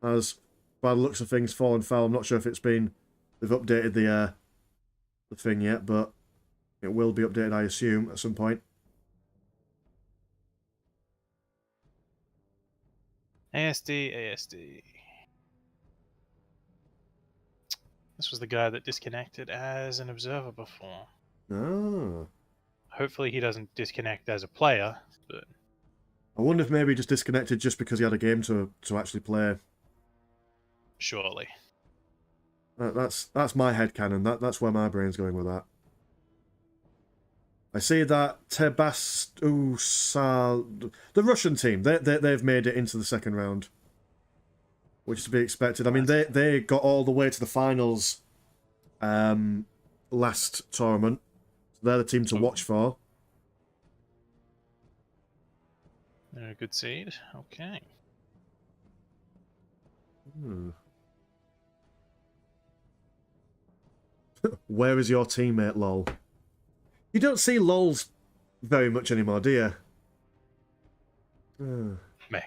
has, by the looks of things, fallen foul. I'm not sure if they've updated the thing yet, but it will be updated, I assume, at some point. ASD. This was the guy that disconnected as an observer before. Oh. Hopefully he doesn't disconnect as a player, but... I wonder if maybe he just disconnected just because he had a game to actually play. Surely. That's my headcanon. That's where my brain's going with that. I see that Tebastusal, the Russian team, they've made it into the second round, which is to be expected. I mean, they got all the way to the finals last tournament. So they're the team to watch for. They're a good seed. Okay. Where is your teammate, lol? You don't see lols very much anymore, do you? Mate.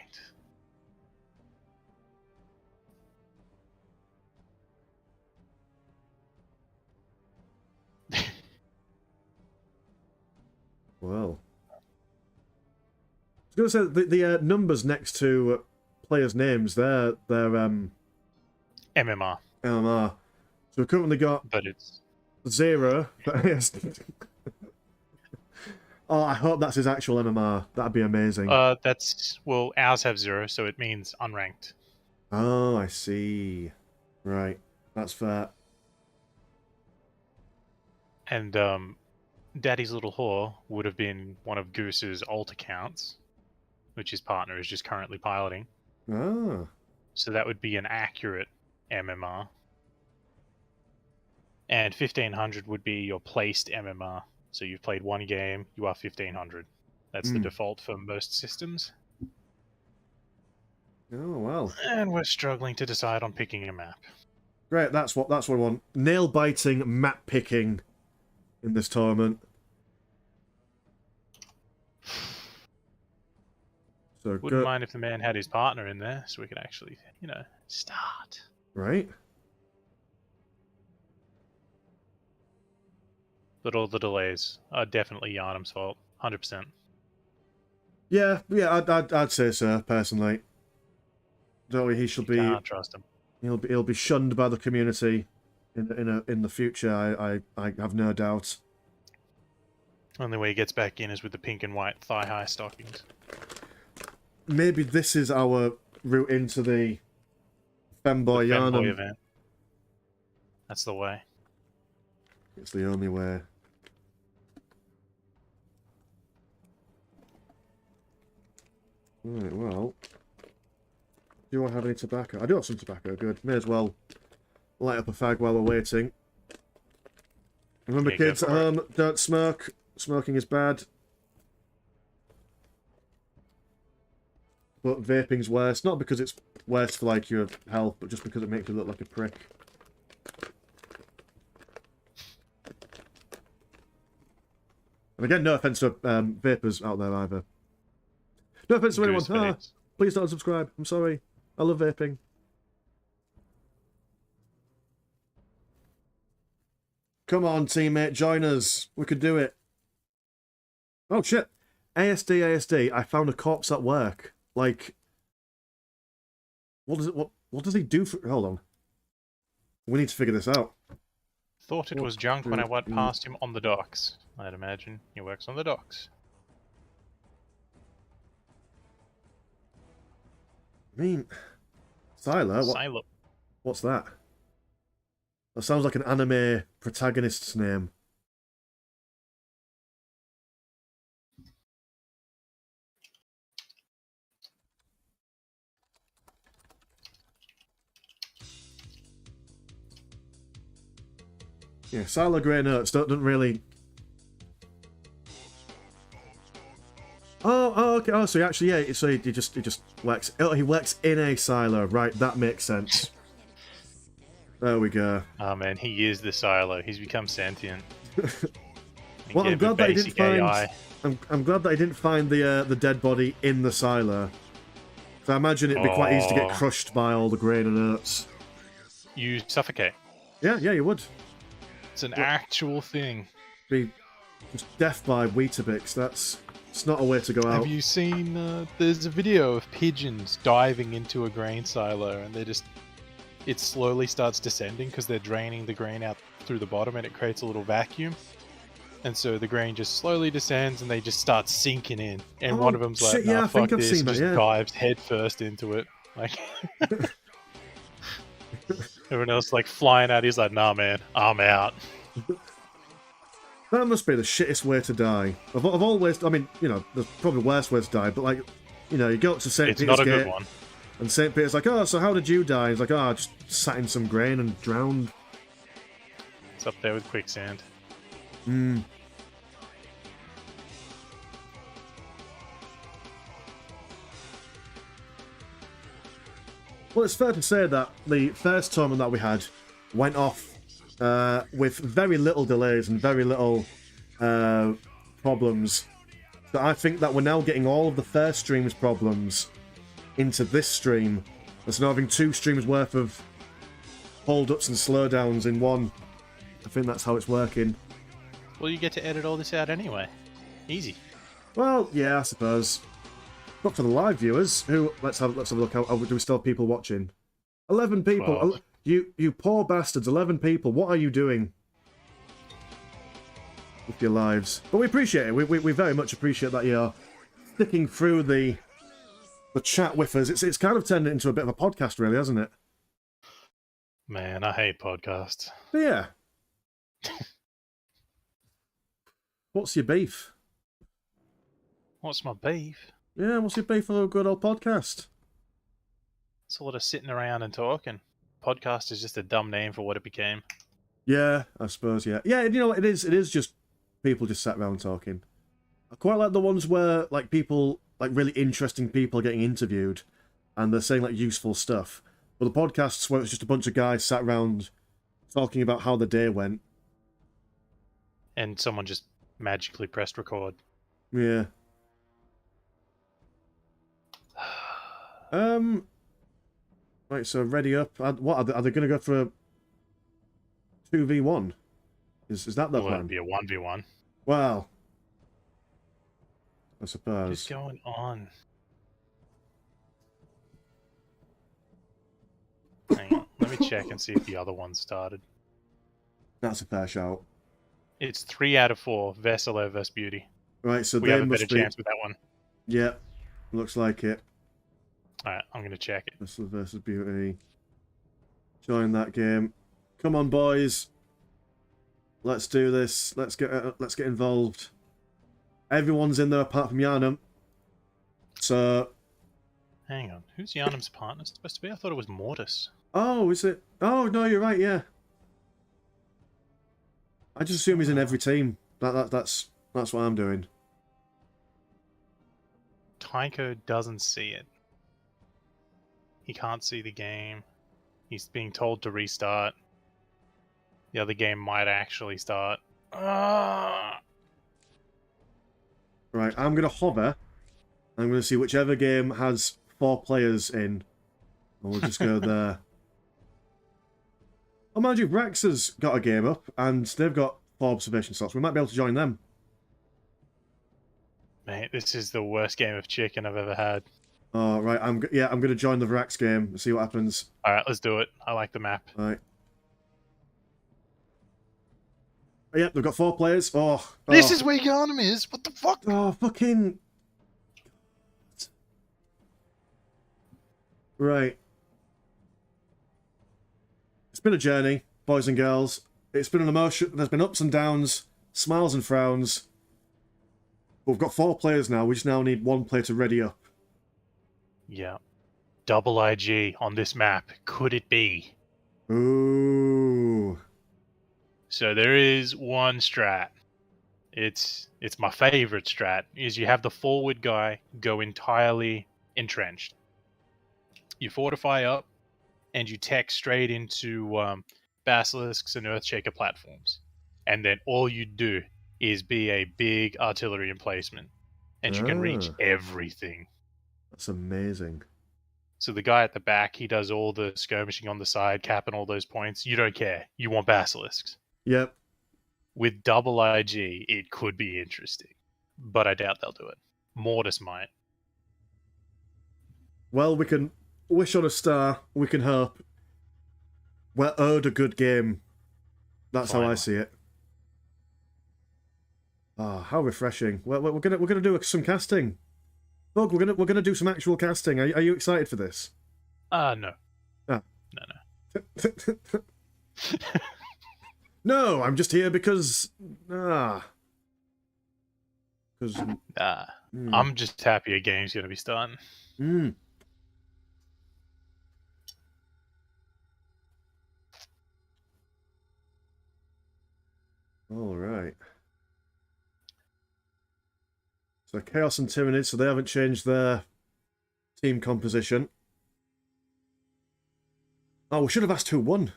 Well. I was going to say, the numbers next to players' names, they're MMR. LMR. So we've currently got But it's 0. Oh, I hope that's his actual MMR. That'd be amazing. well, ours have 0, so it means unranked. Oh, I see. Right. That's fair. And Daddy's Little Whore would have been one of Goose's alt accounts, which his partner is just currently piloting. Ah. So that would be an accurate MMR. And 1500 would be your placed MMR. So you've played one game, you are 1500. That's the default for most systems. Oh, well. And we're struggling to decide on picking a map. Great, that's what I want. Nail-biting map picking in this tournament. So Wouldn't mind if the man had his partner in there, so we could actually, start. Right. But all the delays are definitely Yarnum's fault, 100%. Yeah, I'd say so personally. Don't we? He should be. Can't trust him. He'll be shunned by the community in the future. I have no doubt. Only way he gets back in is with the pink and white thigh-high stockings. Maybe this is our route into the Femboy Yarnum event. That's the way. It's the only way. Right, well. Do I have any tobacco? I do have some tobacco, good. May as well light up a fag while we're waiting. Remember, kids at home, don't smoke. Smoking is bad. But vaping's worse. Not because it's worse for, like, your health, but just because it makes you look like a prick. And again, no offense to vapors out there either. No offense to anyone. Please don't unsubscribe. I'm sorry. I love vaping. Come on, teammate, join us. We could do it. Oh shit! ASD. I found a corpse at work. Like, what does he do for? Hold on. We need to figure this out. Thought it was junk when I went past him on the docks. I'd imagine he works on the docks. I mean, Silo? Silo. What's that? That sounds like an anime protagonist's name. Yeah, Silo Grey Notes don't really... Oh, okay. Oh, so he actually, yeah. So he just works. Oh, he works in a silo, right? That makes sense. There we go. Oh man, he is the silo. He's become sentient. Well, I'm glad that he didn't find. I'm glad that he didn't find the dead body in the silo. So I imagine it'd be quite easy to get crushed by all the grain and oats. You suffocate. Yeah, you would. It's an actual thing. Be just death by Weetabix. It's not a way to go out. Have you seen, there's a video of pigeons diving into a grain silo and it slowly starts descending because they're draining the grain out through the bottom and it creates a little vacuum. And so the grain just slowly descends and they just start sinking in. And one of them's like, nah, fuck this, and just dives head first into it. Like, everyone else like flying out, he's like, nah man, I'm out. That must be the shittest way to die. I've always, I mean, you know, there's probably worse ways to die, but like, you know, you go up to St. Peter's It's not a Gate, good one. and St. Peter's like, oh, so how did you die? He's like, oh, I just sat in some grain and drowned. It's up there with quicksand. Hmm. Well, it's fair to say that the first tournament that we had went off with very little delays and very little problems. So I think that we're now getting all of the first stream's problems into this stream. There's now having 2 streams worth of hold-ups and slowdowns in one. I think that's how it's working. Well, you get to edit all this out anyway. Easy. Well, yeah, I suppose. But for the live viewers, who let's have a look. How do we still have people watching? 11 people. Well, You poor bastards. 11 people. What are you doing with your lives? But we appreciate it. We very much appreciate that you're sticking through the chat with us. It's kind of turned into a bit of a podcast, really, hasn't it? Man, I hate podcasts. But yeah. What's your beef? What's my beef? Yeah, what's your beef for a good old podcast? It's a lot of sitting around and talking. Podcast is just a dumb name for what it became. Yeah, I suppose, yeah. Yeah, you know what, it is just people just sat around talking. I quite like the ones where, like, people, like, really interesting people are getting interviewed, and they're saying, like, useful stuff. But the podcasts where it's just a bunch of guys sat around talking about how the day went. And someone just magically pressed record. Yeah. Right, so ready up. What are they going to go for a 2v1? Is that the plan? It'd be a 1v1. Well, I suppose. What's going on? Hang on, let me check and see if the other one started. That's a fair shout. It's 3 out of 4. Vesselo versus Beauty. Right, so we they have a must better be... chance with that one. Yeah, looks like it. Alright, I'm gonna check it. Vessel versus Beauty. Join that game. Come on, boys. Let's do this. Let's get involved. Everyone's in there apart from Yarnum. So. Hang on, who's Yarnum's partner supposed to be? I thought it was Mortis. Oh, is it? Oh no, you're right. Yeah. I just assume he's in every team. That's what I'm doing. Tycho doesn't see it. He can't see the game. He's being told to restart. The other game might actually start. Right, I'm going to hover. I'm going to see whichever game has 4 players in. And we'll just go there. Oh, mind you, Rex has got a game up, and they've got 4 observation slots. We might be able to join them. Mate, this is the worst game of chicken I've ever had. Oh, right. I'm going to join the Vrax game and see what happens. Alright, let's do it. I like the map. Right. Oh, yeah, they've got 4 players. Oh. This is where Yarnum is. What the fuck? Oh, fucking... Right. It's been a journey, boys and girls. It's been an emotion. There's been ups and downs, smiles and frowns. We've got 4 players now. We just now need 1 player to ready up. Yeah. Double IG on this map. Could it be? Ooh. So there is one strat. It's my favorite strat. Is you have the forward guy go entirely entrenched. You fortify up, and you tech straight into basilisks and earthshaker platforms, and then all you do is be a big artillery emplacement, and you can reach everything. That's amazing. So the guy at the back, he does all the skirmishing on the side, capping all those points. You don't care. You want basilisks. Yep. With double IG, it could be interesting, but I doubt they'll do it. Mortis might. Well, we can wish on a star. We can hope. We're owed a good game. That's how I see it. Ah, how refreshing. We're gonna do some casting. Look, we're gonna do some actual casting. Are you excited for this? No. Ah. No. No, I'm just here because... Because... I'm just happy a game's going to be starting. All right. So Chaos and Tyranids, so they haven't changed their team composition. Oh, we should have asked who won.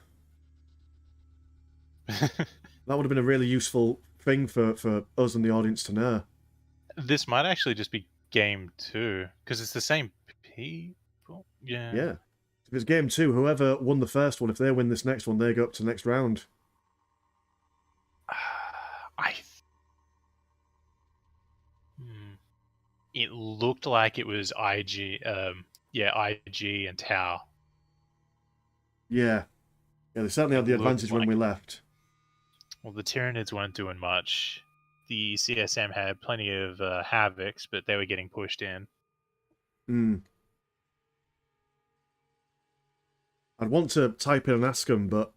That would have been a really useful thing for us and the audience to know. This might actually just be game 2, because it's the same people. Yeah. Yeah. If it's game 2, whoever won the first one, if they win this next one, they go up to the next round. It looked like it was IG, IG and Tau. Yeah. Yeah, they certainly had the advantage when we left. Well, the Tyranids weren't doing much. The CSM had plenty of Havocs, but they were getting pushed in. I'd want to type in and ask them, but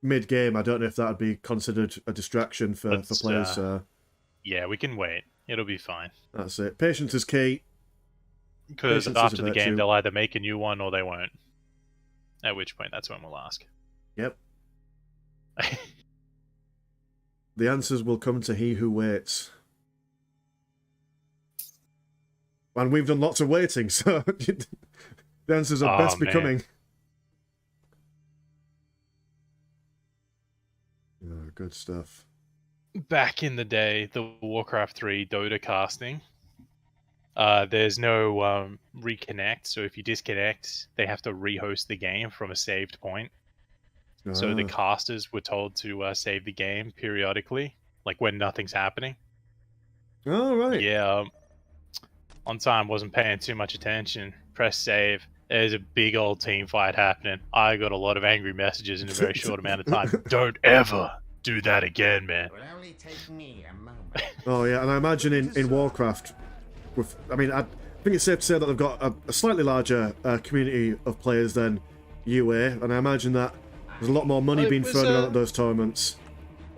mid-game, I don't know if that would be considered a distraction for players. Yeah, we can wait. It'll be fine. That's it. Patience is key. Because after the game, they'll either make a new one or they won't. At which point, that's when we'll ask. Yep. The answers will come to he who waits. And we've done lots of waiting, so the answers are best becoming. Oh, good stuff. Back in the day, the Warcraft 3 Dota casting, there's no reconnect, so if you disconnect, they have to rehost the game from a saved point. So the casters were told to save the game periodically, like when nothing's happening. Oh, right. Yeah. On time, wasn't paying too much attention. Press save. There's a big old team fight happening. I got a lot of angry messages in a very short amount of time. Don't ever do that again, man. Will only take me a moment. Oh, yeah, and I imagine in Warcraft, I think it's safe to say that they've got a slightly larger community of players than UA, and I imagine that there's a lot more money being thrown around at those tournaments.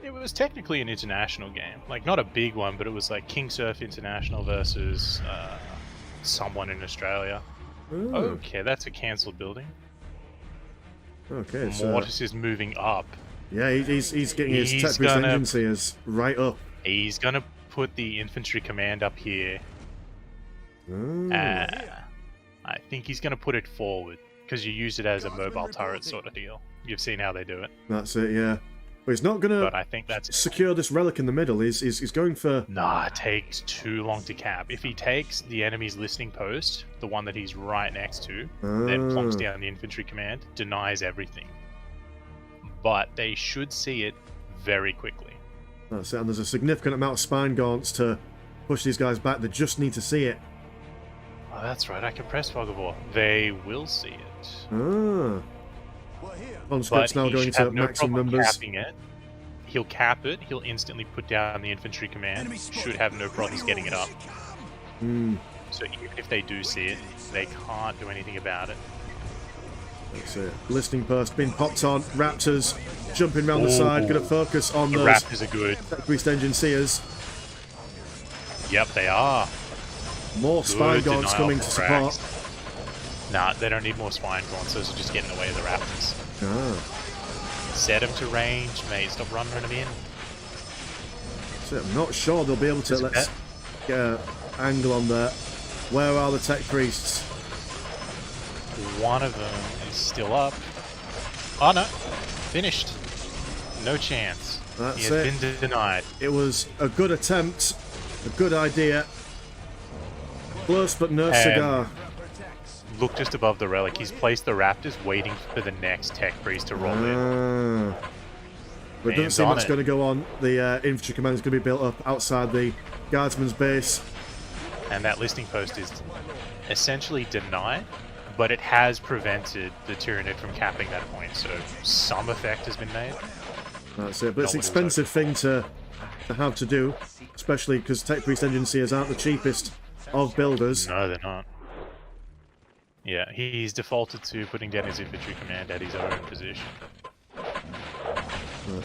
It was technically an international game. Like, not a big one, but it was like King Surf International versus someone in Australia. Ooh. Okay, that's a cancelled building. Okay, Mortis is moving up. Yeah, he's getting his tech boost agencies right up. He's gonna put the infantry command up here. I think he's gonna put it forward, because you use it as a mobile turret sort of deal. You've seen how they do it. That's it, yeah. But he's not gonna I think that's secure this relic in the middle. He's going for... Nah, it takes too long to cap. If he takes the enemy's listening post, the one that he's right next to, then plonks down the infantry command, denies everything. But they should see it very quickly. That's it, and there's a significant amount of spine gaunts to push these guys back. They just need to see it. Oh, that's right, I can press Fog of War. They will see it. Conscript's now going to maximum numbers. Capping it. He'll cap it, he'll instantly put down the infantry command. Should have no problems getting it up. So even if they do see it, they can't do anything about it. That's it. Listening post being popped on. Raptors jumping around the side. Going to focus on the those. Raptors are good. Beast Engine Seers. Yep, they are. More spine gaunts coming to support. Nah, they don't need more spine gaunts. Those are just getting away with the Raptors. Set them to range, mate. Stop running them in. So I'm not sure they'll be able to. Let's get an angle on there. Where are the tech priests? One of them is still up. Oh no, finished. No chance. That's he has been denied. It was a good attempt, a good idea. Close but no cigar. Look just above the relic. He's placed the Raptors waiting for the next tech priest to roll in. But it doesn't seem what's going to go on. The infantry command is going to be built up outside the guardsman's base. And that listing post is essentially denied, but it has prevented the Tyranid from capping that point, so some effect has been made. That's it, but it's an expensive thing to have to do, especially because tech priest engine seers aren't the cheapest of builders. No, they're not. Yeah, he's defaulted to putting down his infantry command at his own position.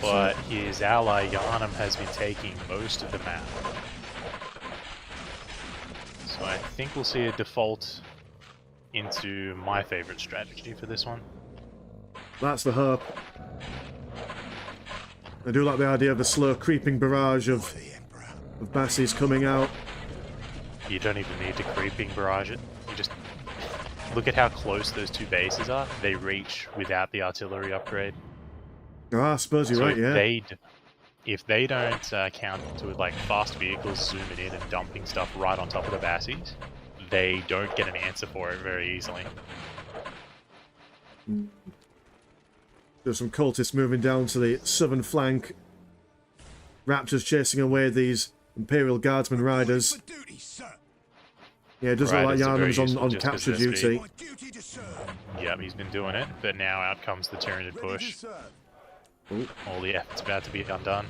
but his ally Yharnam has been taking most of the map. So I think we'll see a default into my favorite strategy for this one. That's the hope. I do like the idea of a slow creeping barrage of Bassies coming out. You don't even need to creeping barrage it. You just look at how close those two bases are. They reach without the artillery upgrade. Ah, I suppose you're right, yeah. If they don't counter to it like fast vehicles zooming in and dumping stuff right on top of the Bassies, they don't get an answer for it very easily. There's some cultists moving down to the southern flank. Raptors chasing away these Imperial Guardsmen riders. Yeah, it does look like Yharnam's on capture duty. Yep, he's been doing it, but now out comes the Tyranid push. Ooh. All the effort's about to be undone.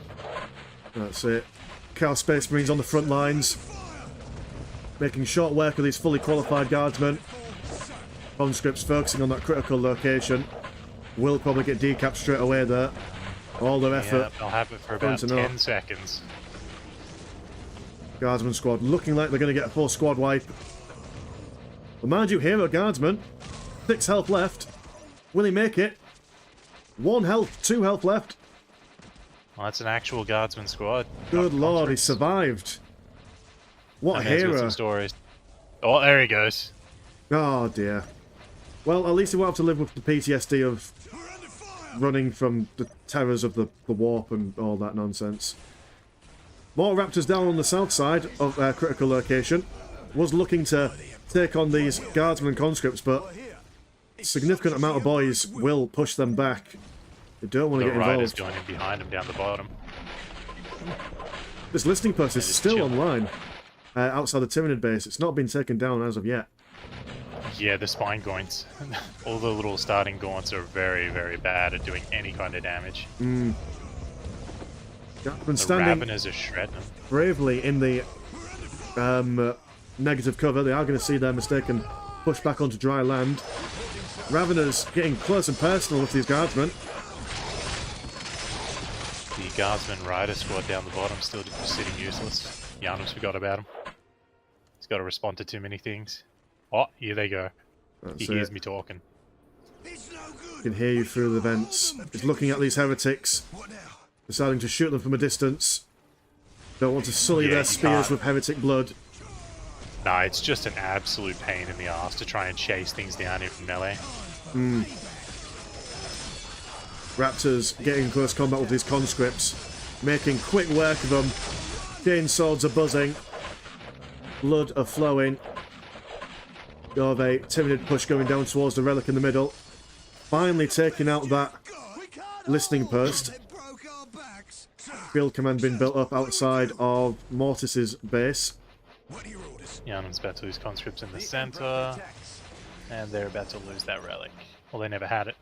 That's it. Chaos Space Marines on the front lines. Making short work of these fully qualified guardsmen. Conscripts focusing on that critical location. Will probably get decapped straight away there. All their effort. Yeah, they'll have it for about 10 seconds. Guardsman squad looking like they're going to get a full squad wipe. But mind you, hero guardsman. 6 health left. Will he make it? 1 health, 2 health left. Well, that's an actual guardsman squad. Good lord, he survived. What a hero. Some stories. Oh, there he goes. Oh dear. Well, at least he won't have to live with the PTSD of running from the terrors of the warp and all that nonsense. More Raptors down on the south side of critical location. Was looking to take on these guardsmen and conscripts, but a significant amount of boys will push them back. They don't want to get involved. The riders going in behind him down the bottom. This listening post is still online outside the Tyranid base. It's not been taken down as of yet. Yeah, the spine gaunts. All the little starting gaunts are very, very bad at doing any kind of damage. Been standing Raveners are shredding them. bravely in the negative cover. They are going to see their mistake and push back onto dry land. Raveners getting close and personal with these guardsmen. The guardsman rider squad down the bottom still just sitting useless. Yharnam's forgot about him. He's got to respond to too many things. Oh, here they go. He hears me talking. He can hear you through the vents. He's looking at these heretics, deciding to shoot them from a distance. Don't want to sully their spears with heretic blood. Nah, it's just an absolute pain in the ass to try and chase things down in melee. Raptors getting close combat with these conscripts, making quick work of them. Chain swords are buzzing. Blood are flowing. You have a Tyranid push going down towards the relic in the middle. Finally taking out that listening post. Field command being built up outside of Mortis's base. Yharnam's about to lose conscripts in the center, and they're about to lose that relic. Well, they never had it.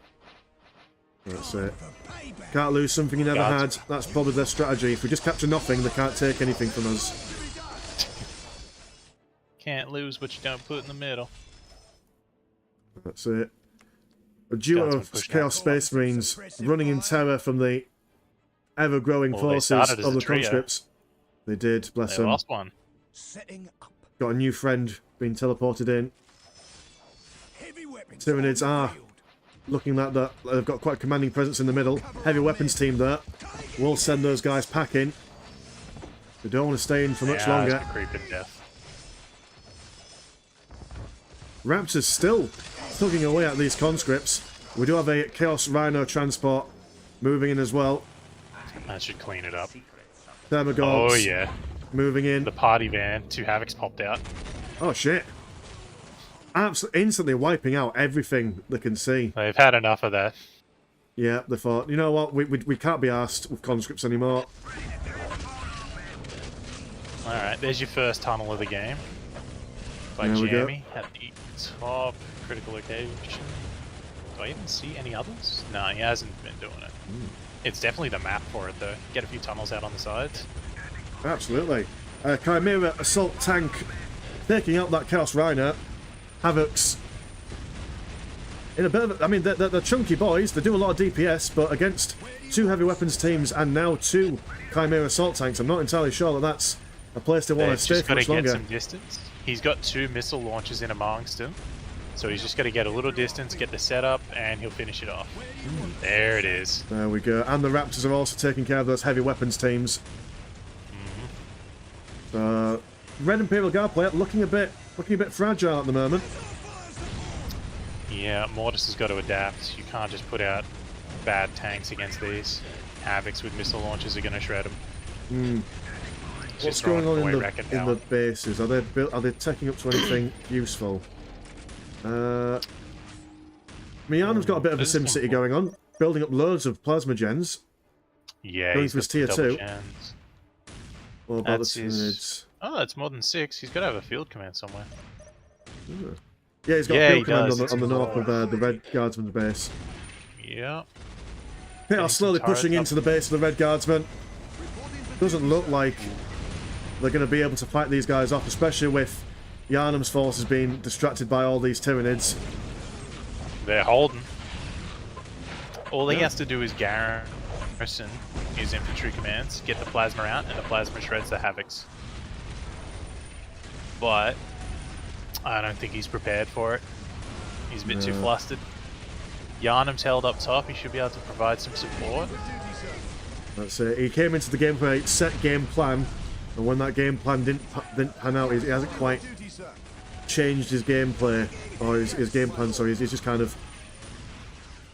That's it. Can't lose something you never had. That's probably their strategy. If we just capture nothing, they can't take anything from us. Can't lose what you don't put in the middle. That's it. A duo of Chaos Space Marines running in terror from the ever-growing forces of the conscripts. They did, bless them. They lost one. Got a new friend being teleported in. Tyranids are looking like that. They've got quite a commanding presence in the middle. Heavy weapons team there. We'll send those guys packing. They don't want to stay in for much longer. Creeping death. Raptors still tugging away at these conscripts. We do have a Chaos Rhino transport moving in as well. That should clean it up. Thermagorgs. Oh yeah. Moving in. The party van. 2 Havocs popped out. Oh shit. Absolutely instantly wiping out everything they can see. They've had enough of that. Yeah, they thought, you know what, we can't be arsed with conscripts anymore. Alright, there's your first tunnel of the game. By Jamie at the top critical location. Do I even see any others? No, he hasn't been doing it. It's definitely the map for it though. Get a few tunnels out on the sides. Absolutely. Chimera assault tank taking out that Chaos Rhino. Havocs in a bit of I mean, they're chunky boys, they do a lot of DPS, but against 2 heavy weapons teams and now 2 Chimera assault tanks, I'm not entirely sure that that's a place they want to stay for much longer. Get some distance. He's got 2 missile launchers in amongst him, so he's just got to get a little distance, get the setup, and he'll finish it off. There it is. There we go. And the Raptors are also taking care of those heavy weapons teams. Red Imperial Guard player looking a bit fragile at the moment. Yeah, Mortis has got to adapt. You can't just put out bad tanks against these. Havocs with missile launchers are going to shred them. What's going on in the bases? Are they taking up to anything useful? Miana's got a bit of a SimCity going on, building up loads of plasma gens. Yeah, going he's for his got tier 2. gens. What about the Tyranids? Oh, that's more than 6. He's got to have a field command somewhere. Yeah, he's got a field command on the north of the Red Guardsman's base. Yeah. They are slowly pushing into the base of the Red Guardsman. Doesn't look like they're going to be able to fight these guys off, especially with Yharnam's forces being distracted by all these Tyranids. They're holding. All he has to do is garrison his infantry commands, get the plasma out, and the plasma shreds the Havocs. But I don't think he's prepared for it. He's a bit too flustered. Yharnam's held up top, he should be able to provide some support. That's it. He came into the game with a set game plan, and when that game plan didn't pan out, he hasn't quite changed his gameplay, or his game plan, sorry. He's just kind of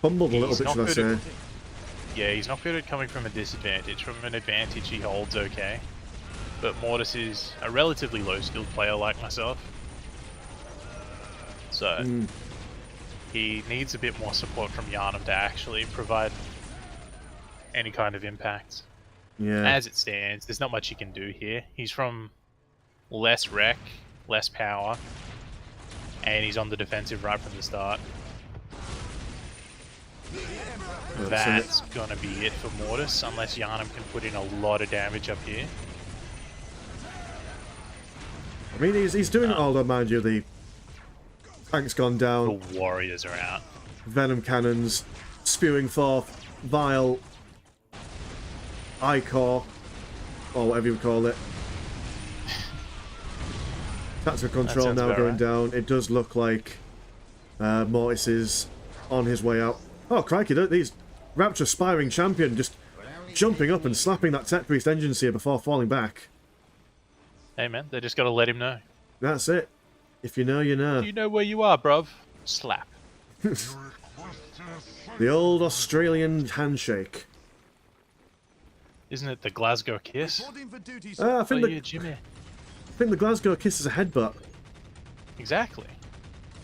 fumbled a little bit, should I say. Yeah, he's not good at coming from a disadvantage. From an advantage, he holds okay. But Mortis is a relatively low-skilled player like myself. So, he needs a bit more support from Yharnam to actually provide any kind of impact. Yeah. As it stands, there's not much he can do here. He's from less wreck, less power, and he's on the defensive right from the start. That's gonna be it for Mortis, unless Yharnam can put in a lot of damage up here. I mean, he's doing it all, though, mind you. The tank's gone down. The warriors are out. Venom cannons spewing forth vile ichor, or whatever you call it. Tactical control now going down. It does look like Mortis is on his way out. Oh, crikey, these Rapture Spiring Champion just jumping up and slapping that Tech Priest engine seer before falling back. Hey man, they just gotta let him know. That's it. If you know, you know. You know where you are, bruv. Slap. The old Australian handshake. Isn't it the Glasgow kiss? I think the Glasgow kiss is a headbutt. Exactly.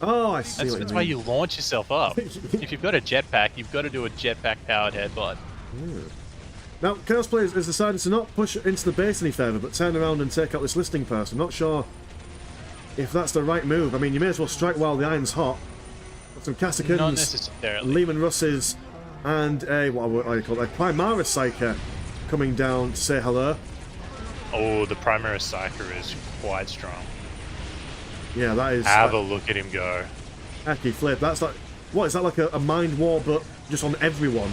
Oh, I see. That's why you launch yourself up. If you've got a jetpack, you've got to do a jetpack powered headbutt. Now, Chaos Players has decided to not push into the base any further, but turn around and take out this listing post. I'm not sure if that's the right move. I mean, you may as well strike while the iron's hot. Got some Casicans, Not necessarily. Lehman Russes, and a, what do you call it, a Primaris Psyker coming down to say hello. Oh, the Primaris Psyker is quite strong. Yeah, that is... Have a look at him go. Hecky flip. That's like... What, is that like a mind war, but just on everyone?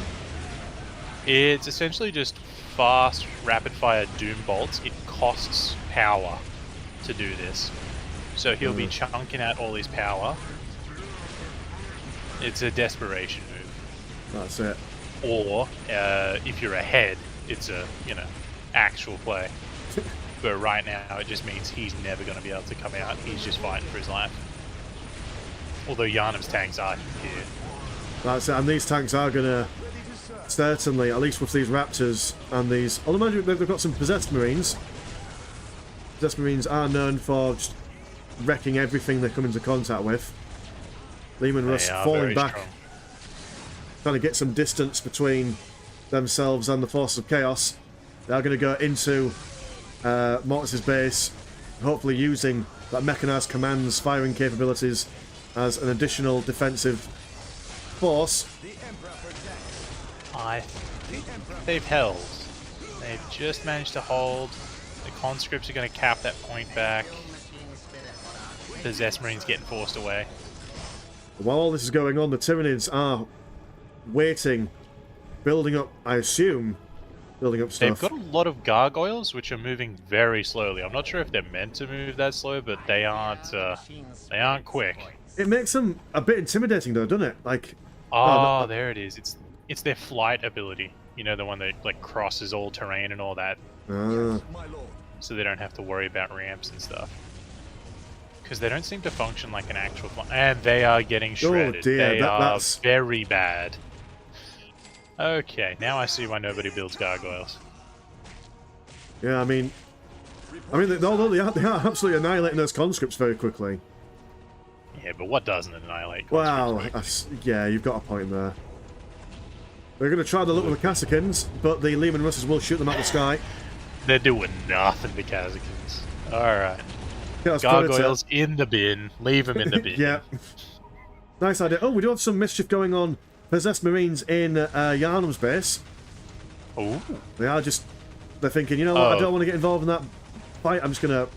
It's essentially just fast, rapid-fire Doom bolts. It costs power to do this. So he'll be chunking out all his power. It's a desperation move. That's it. Or, if you're ahead, it's a, actual play. But right now, it just means he's never going to be able to come out. He's just fighting for his life. Although Yharnam's tanks are here. That's it, and these tanks are going to certainly, at least with these Raptors and these... Although, mind you, they've got some Possessed Marines. Possessed Marines are known for just wrecking everything they come into contact with. Lehman Russ falling back. Strong. Trying to get some distance between themselves and the Forces of Chaos. They're going to go into Mortis' base, hopefully using that Mechanized Command's firing capabilities as an additional defensive force. I think they've held. They've just managed to hold. The conscripts are going to cap that point back. The Zest Marines getting forced away. While all this is going on, the Tyranids are waiting, building up, I assume, building up stuff. They've got a lot of gargoyles, which are moving very slowly. I'm not sure if they're meant to move that slow, but they aren't quick. It makes them a bit intimidating, though, doesn't it? Like, oh, there it is. It's their flight ability. You know, the one that like crosses all terrain and all that. So they don't have to worry about ramps and stuff. Because they don't seem to function like an actual flight. And they are getting shredded. Oh dear, they are that's very bad. Okay, now I see why nobody builds gargoyles. Yeah, I mean, although they are absolutely annihilating those conscripts very quickly. Yeah, but what doesn't annihilate? Well, yeah, you've got a point there. They're going to try the look with the Kazakhans, but the Leman Russes will shoot them out the sky. They're doing nothing to Kazakhans. Alright. Gargoyles in the bin. Leave them in the bin. Yeah. Nice idea. Oh, we do have some mischief going on. Possessed Marines in Yharnam's base. Oh. They're thinking, you know what, I don't want to get involved in that fight, I'm just going to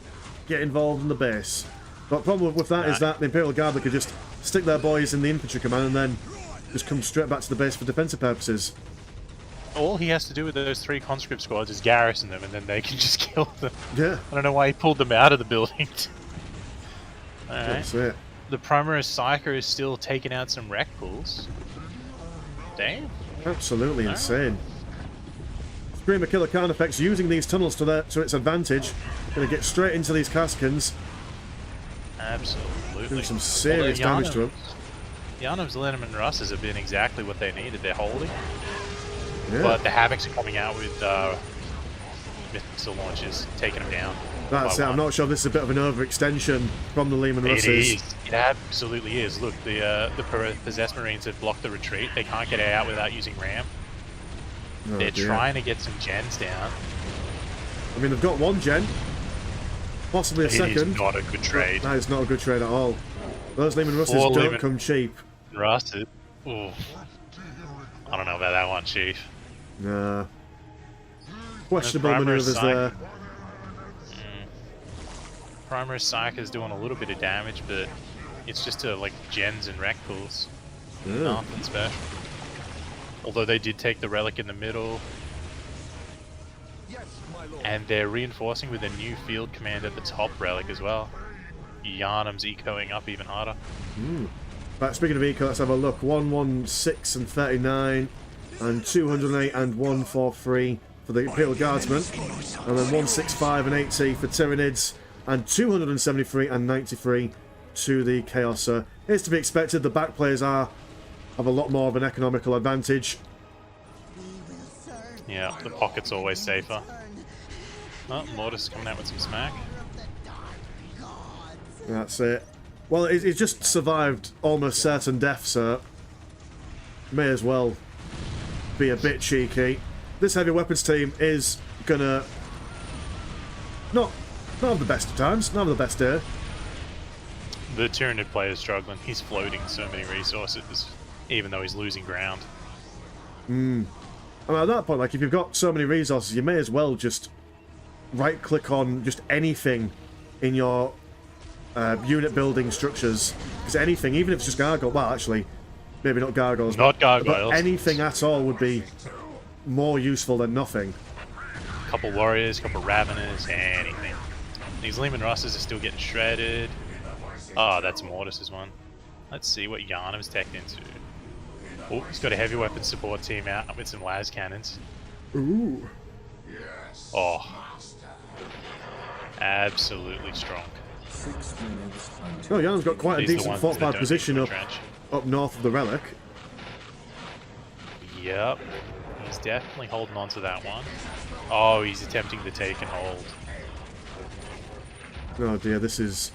get involved in the base. But the problem with that is that the Imperial Guard, they could just stick their boys in the infantry command and then just come straight back to the base for defensive purposes. All he has to do with those 3 conscript squads is garrison them, and then they can just kill them. Yeah. I don't know why he pulled them out of the building. Alright. That's it. The Primaris Psyker is still taking out some wreck pools. Damn. Absolutely insane. Screamer Killer Carnifex using these tunnels to its advantage. Going to get straight into these Kazakhans. Absolutely. Doing some serious damage to them. Yharnam's Leman Russes have been exactly what they needed. They're holding. Yeah. But the Havocs are coming out with missile launches, taking them down. That's it. I'm not sure if this is a bit of an overextension from the Leman Russes. It is. It absolutely is. Look, the Possessed Marines have blocked the retreat. They can't get out without using ram. Oh, They're dear. trying to get some gens down. I mean, they've got 1 gen. Possibly a second. It is not a good trade. That is not a good trade at all. Those Leman Russes don't come cheap. Rusted. Ooh. I don't know about that one, Chief. Nah. Questionable maneuvers there. Primaris Psyker's doing a little bit of damage, but it's just to like gens and wreck pools. Yeah. Nothing special. Although they did take the relic in the middle. And they're reinforcing with a new field command at the top relic as well. Yharnam's ecoing up even harder. But speaking of eco, let's have a look. 116 and 39, and 208 and 143 for the Imperial Guardsmen, and then 165 and 80 for Tyranids, and 273 and 93 to the Chaoser. It's to be expected. The back players have a lot more of an economical advantage. Yeah, the pocket's always safer. Oh, Mortis is coming out with some smack. That's it. Well, it just survived almost certain death, so may as well be a bit cheeky. This heavy weapons team is gonna not have the best of times, not have the best day. The Tyranid player is struggling. He's floating so many resources, even though he's losing ground. I mean, at that point, like, if you've got so many resources, you may as well just right-click on just anything in your unit building structures. Because anything, even if it's just gargoyle, well, actually, maybe not gargoyles. Not gargoyles. But anything at all would be more useful than nothing. A couple warriors, a couple raveners, anything. These Leman Russes are still getting shredded. Oh, that's Mortis's one. Let's see what Yharnam's teched into. Oh, he's got a heavy weapons support team out with some las cannons. Ooh. Oh. Absolutely strong. Oh, Yharnam's got quite a These are the decent ones fortified that don't position need up, to trench. up north of the relic. Yep. He's definitely holding on to that one. Oh, he's attempting to take and hold. Oh dear, this is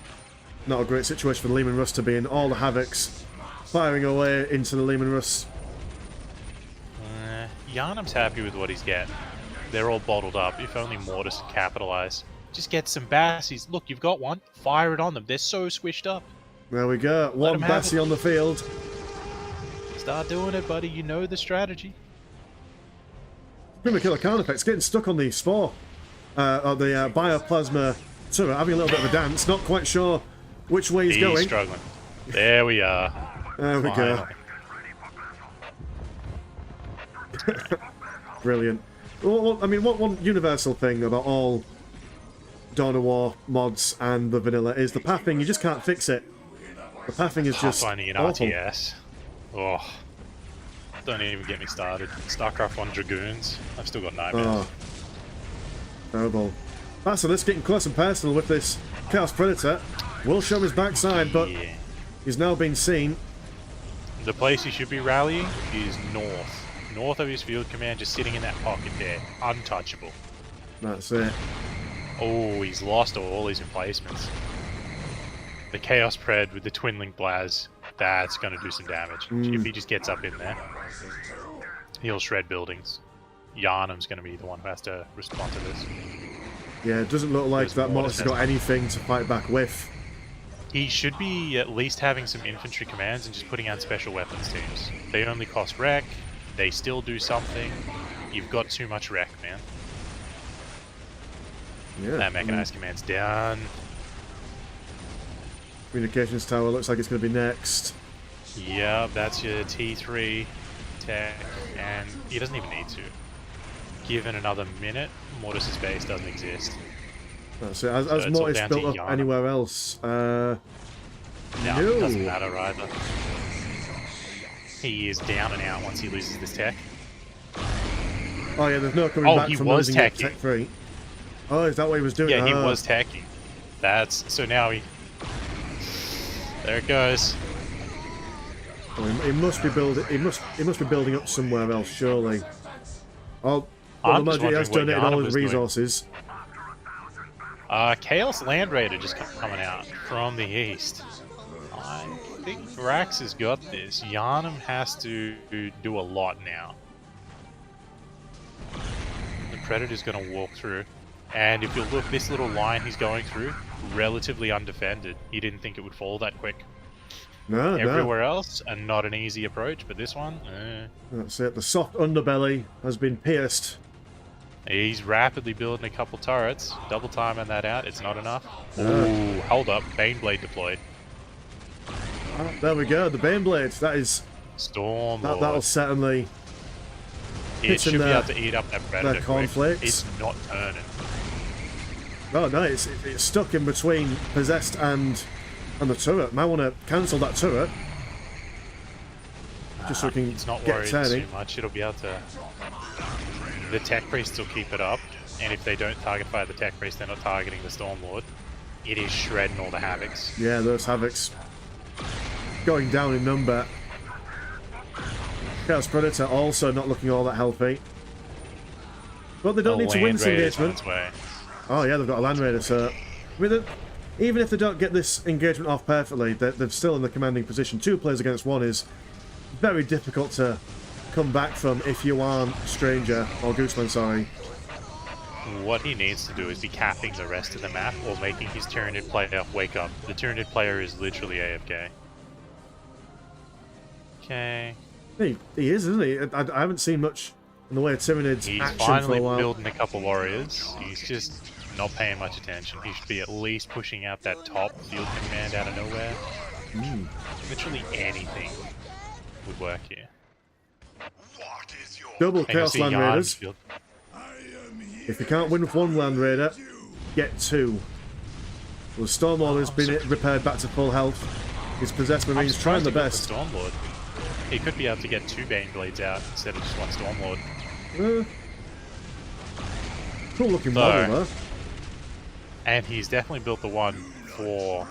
not a great situation for the Leman Russ to be in. All the Havocs firing away into the Leman Russ. Yharnam's happy with what he's getting. They're all bottled up. If only Mortis could capitalize. Just get some bassies. Look, you've got one. Fire it on them. They're so squished up. There we go. One Bassie on the field. Start doing it, buddy. You know the strategy. Screamer Killer Carnifex getting stuck on the spore. Or the bioplasma turret, having a little bit of a dance. Not quite sure which way he's going. Struggling. There we are. There we go. Brilliant. Well, I mean, one universal thing about all Dawn of War mods and the vanilla is the pathing. You just can't fix it. The pathing is just finding an awful. RTS. Oh, don't even get me started. StarCraft 1 Dragoons. I've still got nightmares. Oh, terrible. Right, so let's get close and personal with this Chaos Predator. Will show his backside, but he's now been seen. The place he should be rallying is north. North of his field command, just sitting in that pocket there. Untouchable. That's it. Oh, he's lost all his emplacements. The Chaos Pred with the Twin Link Blaz, that's going to do some damage. If he just gets up in there, he'll shred buildings. Yharnam's going to be the one who has to respond to this. Yeah, it doesn't look like that Mortis has got anything to fight back with. He should be at least having some infantry commands and just putting out special weapons teams. They only cost wreck, they still do something. You've got too much wreck, man. Yeah, that mechanized command's down. Communications tower looks like it's going to be next. Yeah, that's your T3 tech, and he doesn't even need to. Given another minute, Mortis's base doesn't exist. That's it. Has Mortis built up anywhere else? No, it doesn't matter either. He is down and out once he loses this tech. Oh yeah, there's no coming back from losing tech 3. Oh, is that what he was doing? Yeah, he was teching. That's so now he. There it goes. Oh, he must be building. He must be building up somewhere else, surely. Oh, well, the Magic has donated all his resources. Chaos Land Raider just coming out from the east. I think Rax has got this. Yharnam has to do a lot now. The Predator's going to walk through. And if you look, this little line he's going through, relatively undefended. He didn't think it would fall that quick. No, Everywhere else, and not an easy approach, but this one, That's it. The soft underbelly has been pierced. He's rapidly building a couple turrets. Double timing that out. It's not enough. Ooh, hold up. Baneblade deployed. Oh, there we go. The Baneblade. That is... Storm. That'll certainly... It should be able to eat up that Predator. Their cornflakes. It's not turning. Oh no, it's stuck in between Possessed and the turret. Might want to cancel that turret. Just so we can it's not get worried turning. too much. It'll be able to... The Tech Priests will keep it up, and if they don't target fire the Tech Priest, they're not targeting the Stormlord. It is shredding all the Havocs. Yeah, those Havocs going down in number. Chaos Predator also not looking all that healthy. But they don't need to win this engagement. Oh yeah, they've got a Land Raider, so... I mean, even if they don't get this engagement off perfectly, they're still in the commanding position. 2 players against 1 is very difficult to come back from if you aren't Stranger, or Gooseman, sorry. What he needs to do is be capping the rest of the map, or making his Tyranid player wake up. The Tyranid player is literally AFK. Okay. He is, isn't he? I haven't seen much in the way of Tyranids He's action finally for a while. building a couple warriors. He's just not paying much attention. He should be at least pushing out that top field command out of nowhere. Literally anything would work here. Double Chaos Land Raiders. If you can't win with 1 Land Raider, get 2. Well, the Stormlord has been repaired back to full health. His Possessed Marines trying the best. Stormlord. He could be able to get 2 Baneblades out instead of just 1 Stormlord. Cool looking model, though. And he's definitely built the one for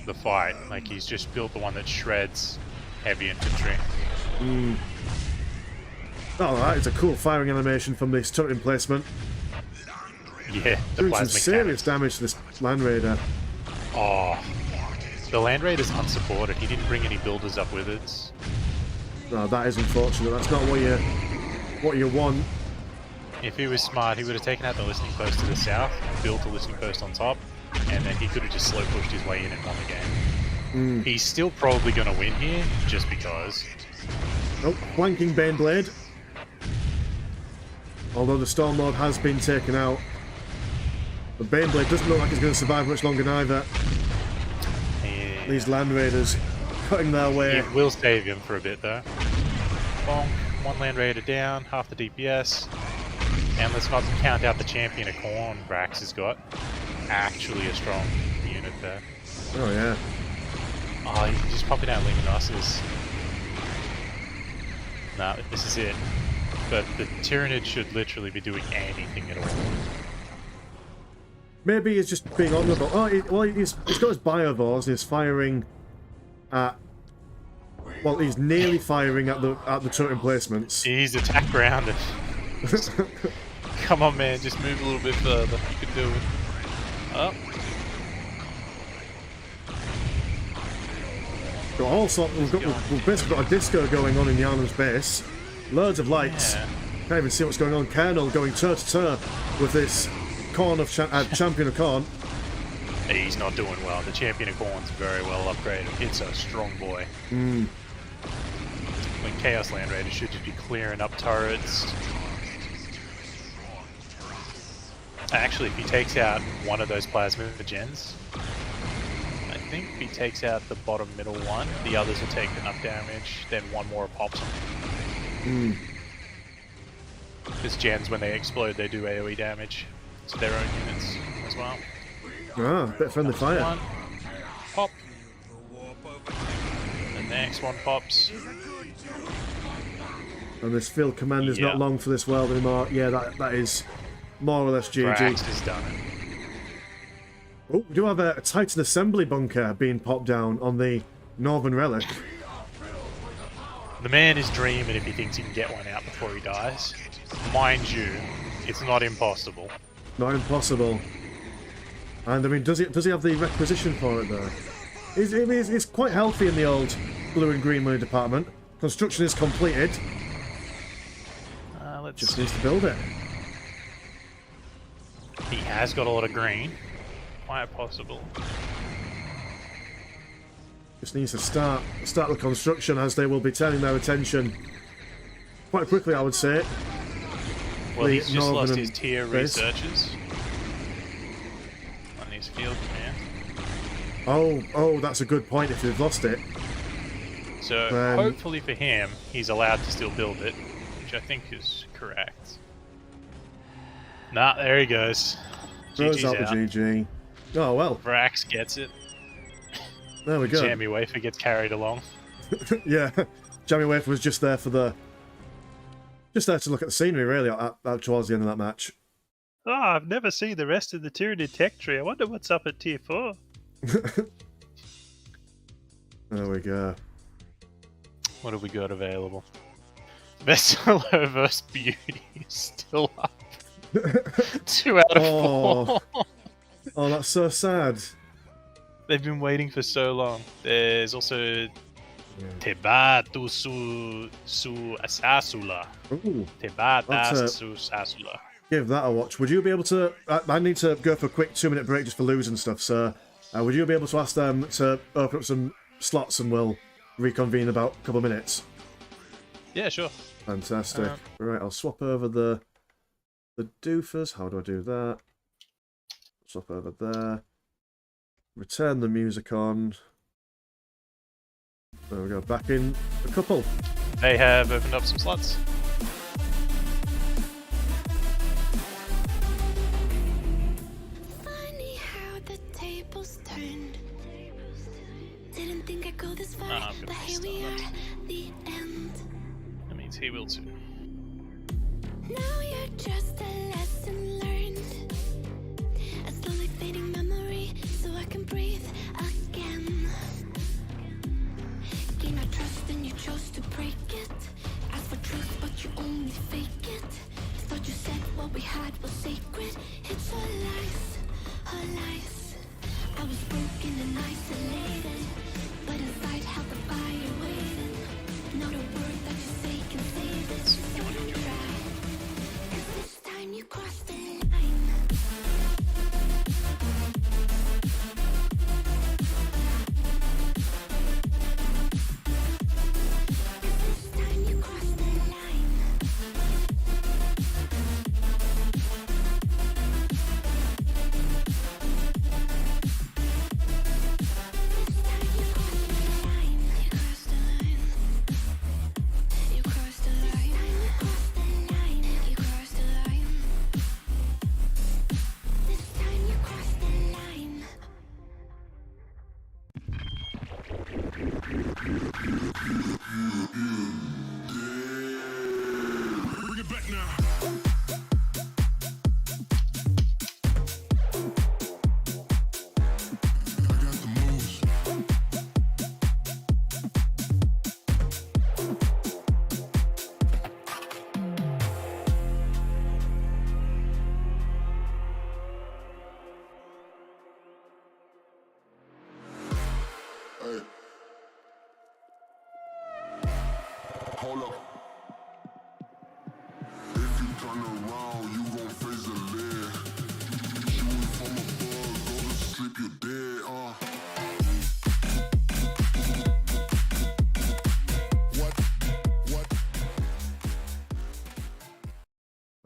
the fight. Like, he's just built the one that shreds heavy infantry. Alright, it's a cool firing animation from this turret emplacement. Yeah, the doing some plasmic serious damage to this Land Raider. Oh, the Land Raider's unsupported. He didn't bring any builders up with it. No, that is unfortunate. That's not what you want. If he was smart, he would have taken out the listening post to the south, built a listening post on top, and then he could have just slow pushed his way in and won the game. He's still probably going to win here, just because. Oh, flanking Baneblade. Although the Stormlord has been taken out. The Baneblade doesn't look like it's going to survive much longer neither. Yeah. These Land Raiders cutting their way. It will save him for a bit though. Bonk, 1 land raider down, half the DPS. And let's not count out the champion of Khorne Brax has got. Actually a strong unit there. Oh yeah. Oh, you can just pop it out Luminos's. Nah, this is it. But the Tyranid should literally be doing anything at all. Maybe he's just being honourable. Oh, he's got his biovores and he's firing at... Well, he's nearly firing at the turret emplacements. He's attack grounded. Come on, man, just move a little bit further. You can do it. Oh. We've basically got a disco going on in Yharnam's base. Loads of lights. Yeah. Can't even see what's going on. Colonel going toe-to-toe with this Khorne of champion of Khorne. He's not doing well. The champion of Khorne's very well upgraded. It's a strong boy. Mm. When Chaos Land Raiders should just be clearing up turrets. Actually, if he takes out one of those plasma gens, I think if he takes out the bottom middle one, the others will take enough damage, then one more pops them. Mm. Because gens, when they explode, they do AoE damage to their own units as well. Ah, bit of friendly fire. One, pop. The next one pops. And this field command is not long for this world anymore. Yeah, that is more or less GG. Brax has done it. Oh, we do have a Titan assembly bunker being popped down on the Northern Relic. The man is dreaming if he thinks he can get one out before he dies. Mind you, it's not impossible. Not impossible. And I mean, does he have the requisition for it though? He's quite healthy in the old blue and green money department. Construction is completed. Just needs to build it. He has got a lot of green. Quite possible. Just needs to start the construction, as they will be turning their attention quite quickly, I would say. Well, he's just lost his tier researchers on his field command. Oh, that's a good point if they've lost it. So hopefully for him, he's allowed to still build it, which I think is correct. Nah, there he goes. Throws out the GG. Oh well. Brax gets it. There we go. Jammy Wafer gets carried along. Yeah, Jammy Wafer was just there to look at the scenery, really, towards the end of that match. Oh, I've never seen the rest of the Tyranid tech tree. I wonder what's up at tier 4. There we go. What have we got available? Vesselo vs. Beauty is still up. 2 out of 4. Oh, that's so sad. They've been waiting for so long. There's also Tebatu su Asasula. Ooh. Tebata su Asasula. Give that a watch. Would you be able to... I need to go for a quick 2-minute break just for losing stuff, so... would you be able to ask them to open up some slots and we'll reconvene in about a couple of minutes? Yeah, sure. Fantastic. Right, I'll swap over the doofers. How do I do that? Swap over there. Return the music on. There we go. Back in a couple. They have opened up some slots. Funny how the tables turned. Didn't think I'd go this far, but here we are, the end. That means he will too. Now you're just a lesson learned. A slowly fading memory, so I can breathe again. Gain my trust and you chose to break it. Ask for truth, but you only fake it. Thought you said what we had was sacred. It's all lies, all lies. I was broken and isolated, but inside held the fire waiting. Not a word that you say can save it. So don't try, 'cause this time you crossed the line.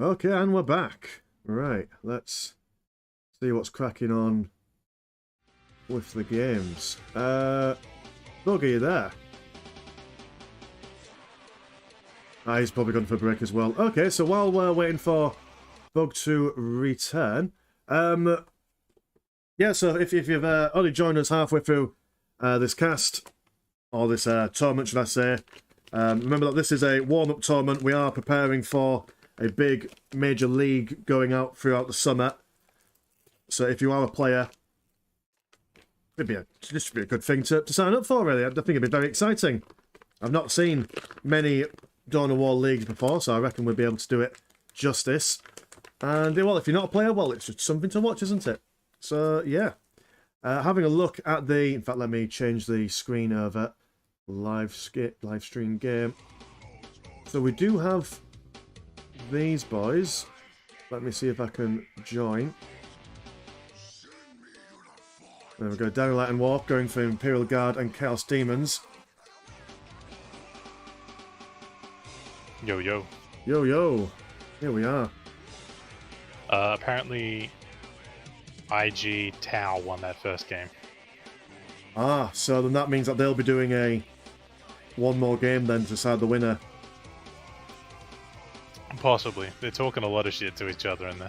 Okay, and we're back. Right, let's see what's cracking on with the games. Bug, are you there? Ah, he's probably gone for a break as well. Okay, so while we're waiting for Bug to return, yeah, so if you've only joined us halfway through this cast, or this tournament, should I say, remember that this is a warm-up tournament. We are preparing for a big major league going out throughout the summer. So if you are a player, this should be a good thing to sign up for, really. I think it'd be very exciting. I've not seen many Dawn of War leagues before, so I reckon we'll be able to do it justice. And, well, if you're not a player, well, it's just something to watch, isn't it? So, yeah. Having a look at the... In fact, let me change the screen over. Live stream game. So we do have these boys. Let me see if I can join. There we go. Dynamite and Warp going for Imperial Guard and Chaos Demons. Yo, yo. Yo, yo. Here we are. Apparently, IG Tau won that first game. Ah, so then that means that they'll be doing one more game then to decide the winner. Possibly. They're talking a lot of shit to each other, and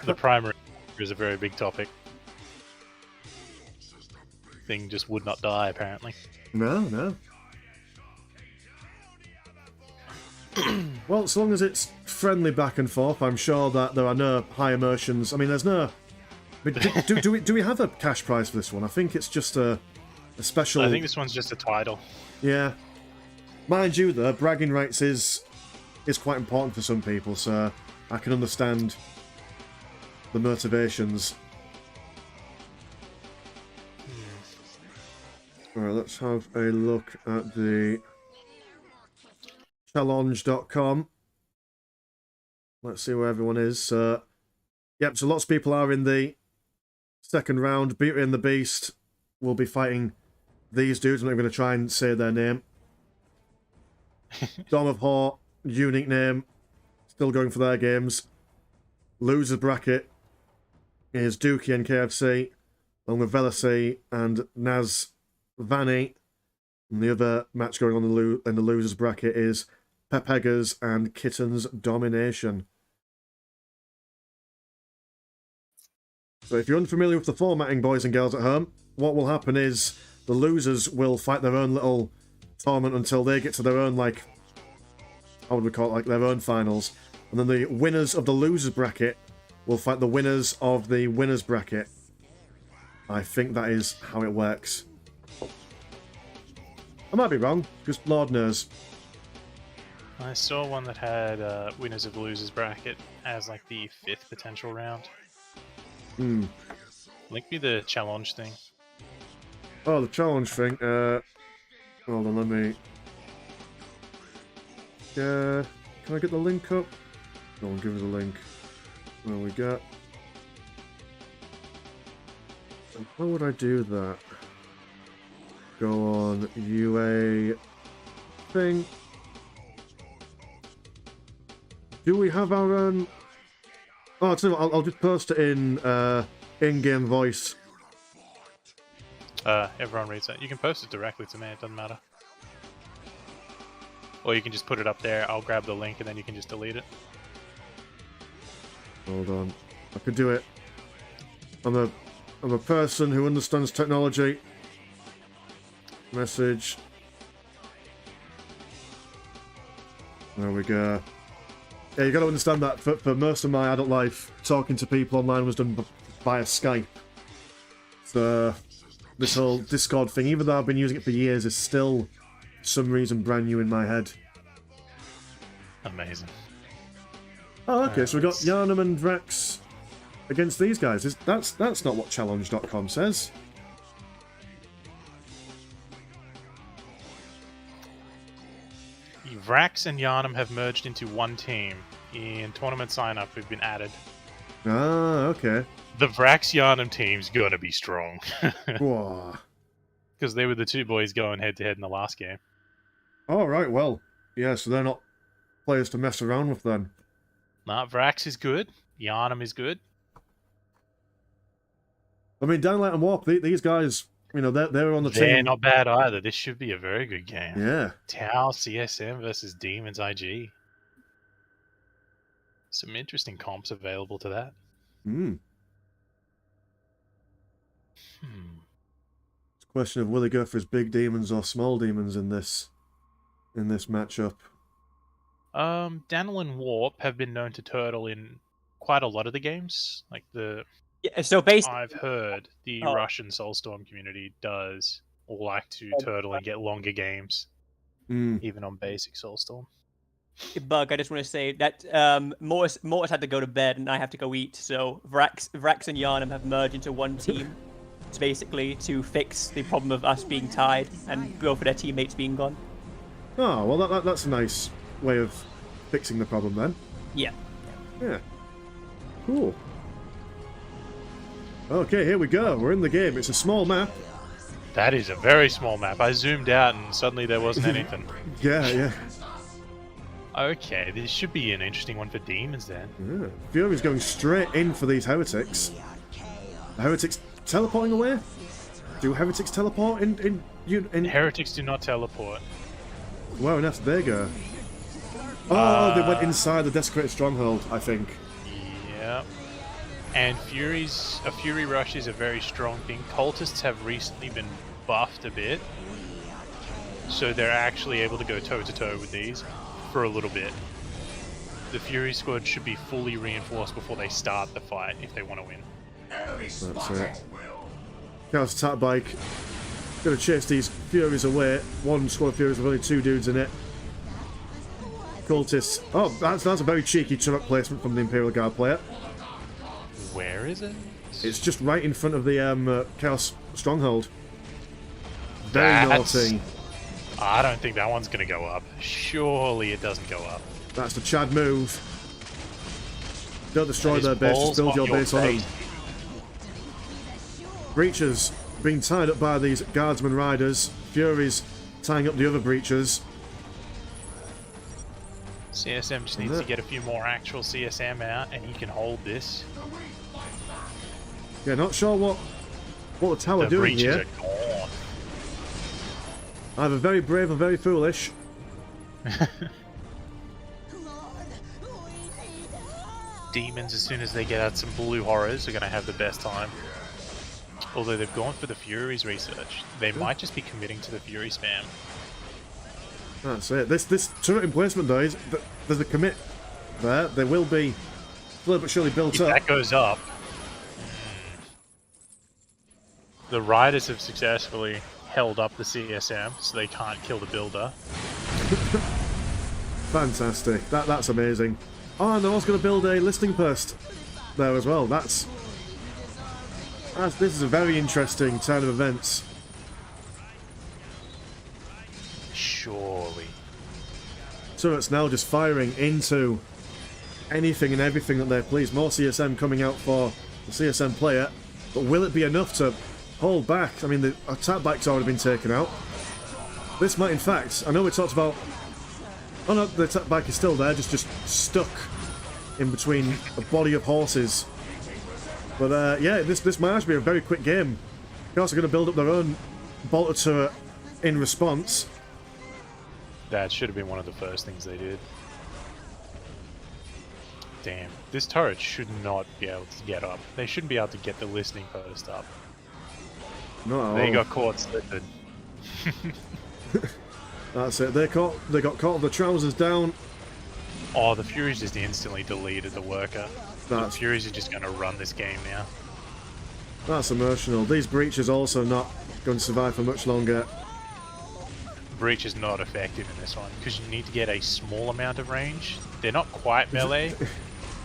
the primary is a very big topic. Thing just would not die, apparently. No. Well, as long as it's friendly back and forth, I'm sure that there are no high emotions. I mean, there's no... Do we have a cash prize for this one? I think it's just a special... I think this one's just a title. Yeah. Mind you, though, bragging rights is quite important for some people, so I can understand the motivations. Alright, let's have a look at the challenge.com. Let's see where everyone is. Yep, so lots of people are in the second round. Beauty and the Beast will be fighting these dudes. I'm not going to try and say their name. Dawn of War, unique name. Still going for their games. Loser bracket is Dookie and KFC, along with Velasy and Naz Vanny. And the other match going on in the losers bracket is Pepegas and Kitten's Domination. So if you're unfamiliar with the formatting, boys and girls at home, what will happen is the losers will fight their own little tournament until they get to their own, like, how would we call it, like their own finals. And then the winners of the losers bracket will fight the winners of the winners bracket. I think that is how it works. I might be wrong, just Lord knows. I saw one that had winners of the losers bracket as like the 5th potential round. Link me the challenge thing. Oh, the challenge thing. Hold on, let me... can I get the link up? Go on, give us a link. There we go. And how would I do that? Go on UA thing. Do we have our own... Oh, I'll just post it in in-game voice. Everyone reads it. You can post it directly to me, it doesn't matter. Or you can just put it up there, I'll grab the link and then you can just delete it. Hold on. I could do it. I'm a person who understands technology. Message. There we go. Yeah, you got to understand that for most of my adult life, talking to people online was done via Skype. So this whole Discord thing, even though I've been using it for years, is still, for some reason, brand new in my head. Amazing. Oh, okay, so we got Yharnam and Vrax against these guys. That's not what challenge.com says. Vrax and Yharnam have merged into one team. In tournament sign-up, we've been added. Ah, okay. The Vrax Yharnam team's gonna be strong. Whoa. Because they were the two boys going head-to-head in the last game. All right, well, yeah, so they're not players to mess around with then. Nah, Vrax is good. Yharnam is good. I mean, Downlight and Warp, these guys, you know, they're on the They're team. not bad either. This should be a very good game. Yeah. Tau CSM versus Deamons IG. Some interesting comps available to that. Hmm. It's a question of will he go for his big demons or small demons in this matchup. Danil and Warp have been known to turtle in quite a lot of the games. Like so basically, I've heard the Russian Soulstorm community does like to turtle and get longer games, even on basic Soulstorm. Bug, I just want to say that Mortis had to go to bed and I have to go eat. So Vrax and Yharnam have merged into one team, to fix the problem of us being tied and go for their teammates being gone. Oh well, that's a nice way of fixing the problem then. Yeah. Yeah. Cool. Okay, here we go. We're in the game. It's a small map. That is a very small map. I zoomed out and suddenly there wasn't anything. Yeah. Okay, this should be an interesting one for Demons then. Yeah. Fury's going straight in for these heretics. The heretics teleporting away? Do heretics teleport in Heretics do not teleport. Where on earth did they go? Oh, they went inside the desecrated stronghold, I think. Yeah. And a Fury Rush is a very strong thing. Cultists have recently been buffed a bit, so they're actually able to go toe-to-toe with these for a little bit. The Fury squad should be fully reinforced before they start the fight if they want to win. That's it. Chaos attack bike. Gonna chase these Furies away. One squad of Furies with only 2 dudes in it. Cultists. Oh, that's a very cheeky truck placement from the Imperial Guard player. Where is it? It's just right in front of the Chaos Stronghold. Very naughty. I don't think that one's going to go up. Surely it doesn't go up. That's the Chad move. Don't destroy their base, just build your base on them. Breachers being tied up by these Guardsman Riders. Furies tying up the other Breachers. CSM just needs to get a few more actual CSM out and he can hold this. Yeah, not sure what the tower doing here. Are gone. Either very brave or very foolish. Demons, as soon as they get out some blue horrors, are going to have the best time. Although they've gone for the Furies research, they might just be committing to the Fury spam. That's it. This turret emplacement though is there's a commit there. There will be slowly but surely built up. If that goes up, the Riders have successfully held up the CSM, so they can't kill the builder. Fantastic. That's amazing. Oh, and they're also going to build a listing post there as well. This is a very interesting turn of events. Surely. So it's now just firing into anything and everything that they please. More CSM coming out for the CSM player, but will it be enough to hold back? I mean, the attack bike's already been taken out. This might, in fact, I know we talked about. Oh no, the attack bike is still there, just stuck in between a body of horses. But yeah, this might actually be a very quick game. They're also going to build up their own bolter turret in response. That should have been one of the first things they did. Damn, this turret should not be able to get up. They shouldn't be able to get the listening post up. No. They got caught slipping. That's it. They got caught with the trousers down. Oh, the Furies just instantly deleted the worker. The Furies are just going to run this game now. That's emotional. These breaches also not going to survive for much longer. Breach is not effective in this one because you need to get a small amount of range. They're not quite melee,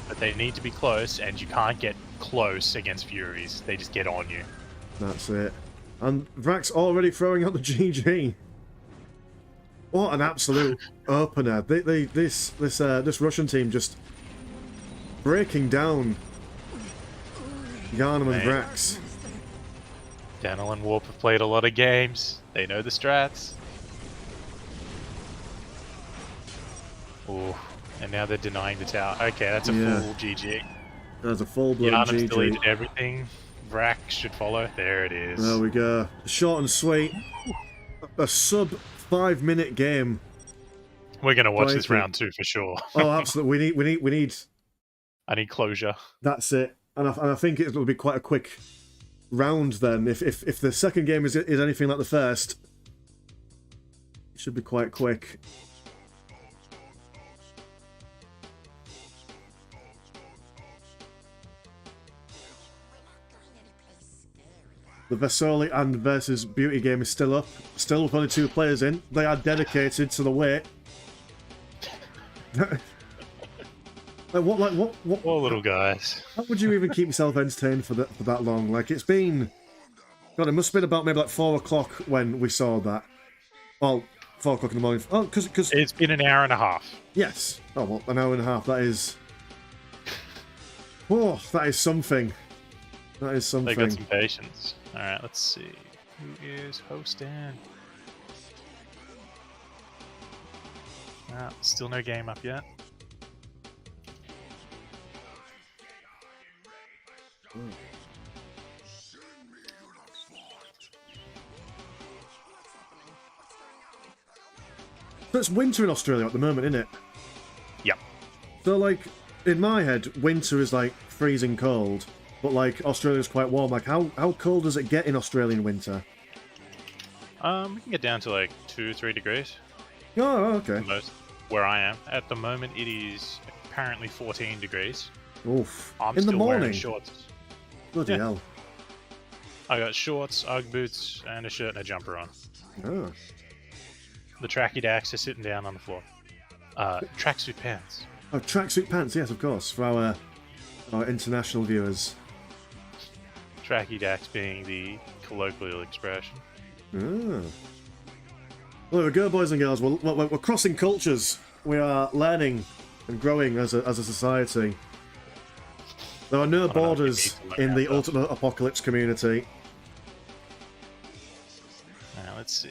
but they need to be close, and you can't get close against Furies. They just get on you. That's it. And Vrax already throwing out the GG. What an absolute opener! This Russian team just breaking down Yharnam and Vrax. Danil and Warp have played a lot of games. They know the strats. Oh, And now they're denying the tower. Okay, that's a full GG. That's a full-blown Yharnam's GG. deleted everything. Vrak should follow. There it is. There we go. Short and sweet. A sub 5-minute game. We're gonna watch this round 2 for sure. Oh, absolutely. We need. I need closure. That's it. And I think it'll be quite a quick round then. If the second game is anything like the first, it should be quite quick. The Vesoli and versus Beauty game is still up. Still with only 2 players in. They are dedicated to the wait. What Poor little guys. How would you even keep yourself entertained for that long? Like, it's been... God, it must have been about maybe like 4 o'clock when we saw that. Well, 4 o'clock in the morning. Oh, because... It's been an hour and a half. Yes. Oh, well, an hour and a half. That is... Oh, that is something. That is something. They got some patience. Alright, let's see. Who is hosting? Ah, still no game up yet. So it's winter in Australia at the moment, isn't it? Yep. So, like, in my head, winter is like freezing cold, but like Australia's quite warm. Like, how cold does it get in Australian winter? We can get down to like 2-3 degrees. Oh, okay. Most where I am at the moment, it is apparently 14 degrees. Oof. I'm in the still morning. wearing shorts. Bloody hell. I got shorts, UGG boots, and a shirt and a jumper on. Oh. The tracky dacks are sitting down on the floor. Tracksuit pants. Oh, tracksuit pants, yes, of course, for our international viewers. Tracky dacks being the colloquial expression. Ah. Well, we go, boys and girls. We're crossing cultures. We are learning and growing as a society. There are no borders in the Ultimate Apocalypse community. Now, let's see.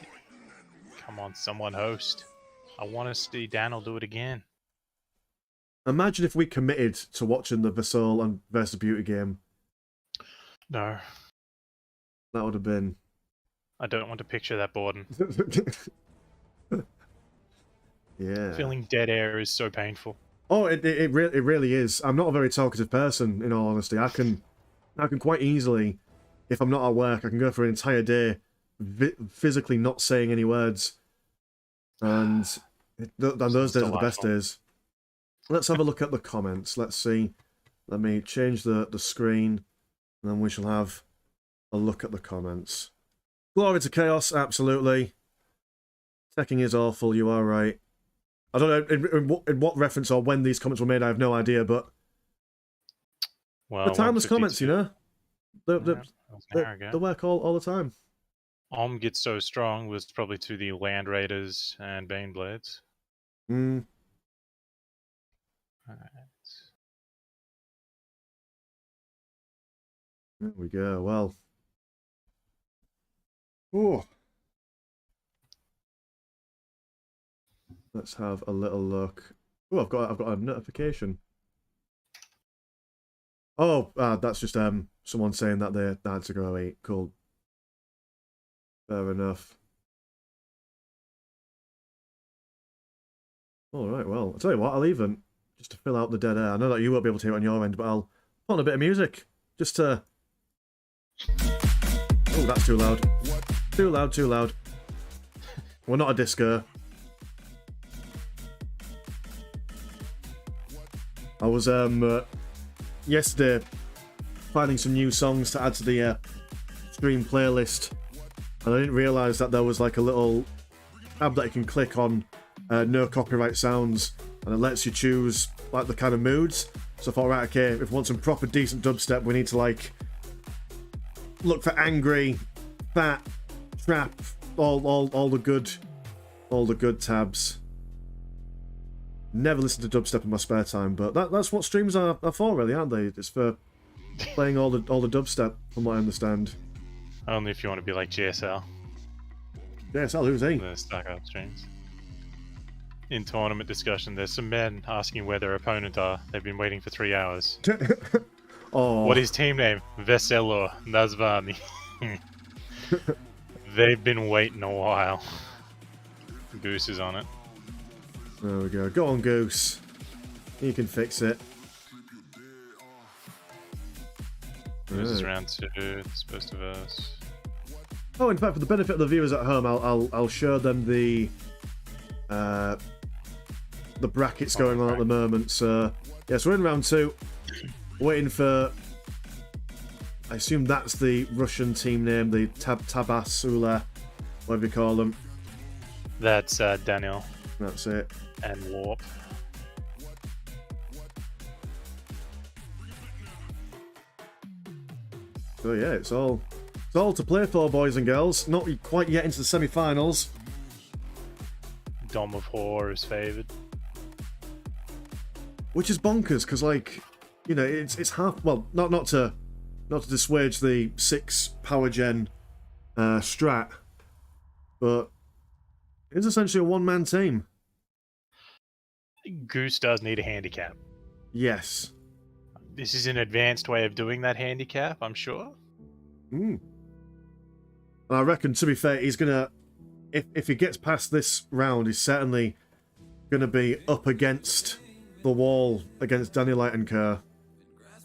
Come on, someone host. I want to see Daniel do it again. Imagine if we committed to watching the Vesol and versus Beauty game. No. That would have been... I don't want to picture that, Borden. Yeah. Feeling dead air is so painful. Oh, it really is. I'm not a very talkative person, in all honesty. I can quite easily, if I'm not at work, I can go for an entire day physically not saying any words. And those days are the best days. Let's have a look at the comments. Let's see. Let me change the screen, and then we shall have a look at the comments. Glory to Chaos, absolutely. Teching is awful, you are right. I don't know in what reference or when these comments were made, I have no idea, but... Well, the timeless comments, you know? They work all the time. Gets so strong was probably to the Land Raiders and Baneblades. Hmm. Alright. There we go, well... Oh. Let's have a little look. Oh, I've got a notification. Oh, that's just someone saying that they had to go eat. Cool. Fair enough. All right, well, I'll tell you what, I'll even just to fill out the dead air. I know that you won't be able to hear it on your end, but I'll put on a bit of music just to. Oh, that's too loud. Too loud, too loud. We're not a disco. I was yesterday finding some new songs to add to the stream playlist, and I didn't realise that there was like a little tab that you can click on, no copyright sounds, and it lets you choose like the kind of moods. So I thought, right, okay, if we want some proper decent dubstep, we need to like look for angry, fat, trap, all the good tabs. Never listen to dubstep in my spare time, but that's what streams are for, really, aren't they? It's for playing all the dubstep, from what I understand. Only if you want to be like JSL. JSL, who's he? The StarCraft streams. in tournament discussion, there's some men asking where their opponent are. They've been waiting for 3 hours. Oh. What is team name? Veselo Nazvani. They've been waiting a while. Goose is on it. There we go. Go on, Goose. You can fix it. This is round 2. It's supposed to verse. Oh, in fact, for the benefit of the viewers at home, I'll show them the brackets going on at the moment. So, yes, we're in round 2. Waiting for... I assume that's the Russian team name, the Tabasula, whatever you call them. That's Daniel. That's it. And Warp. So yeah, it's all to play for, boys and girls. Not quite yet into the semi-finals. Dom of Whore is favoured. Which is bonkers, because like, you know, it's half. Well, not to dissuade the 6 power gen strat, but it's essentially a one-man team. Goose does need a handicap. Yes. This is an advanced way of doing that handicap, I'm sure. I reckon, to be fair, he's gonna, if he gets past this round, he's certainly gonna be up against the wall against Danielite and Kerr.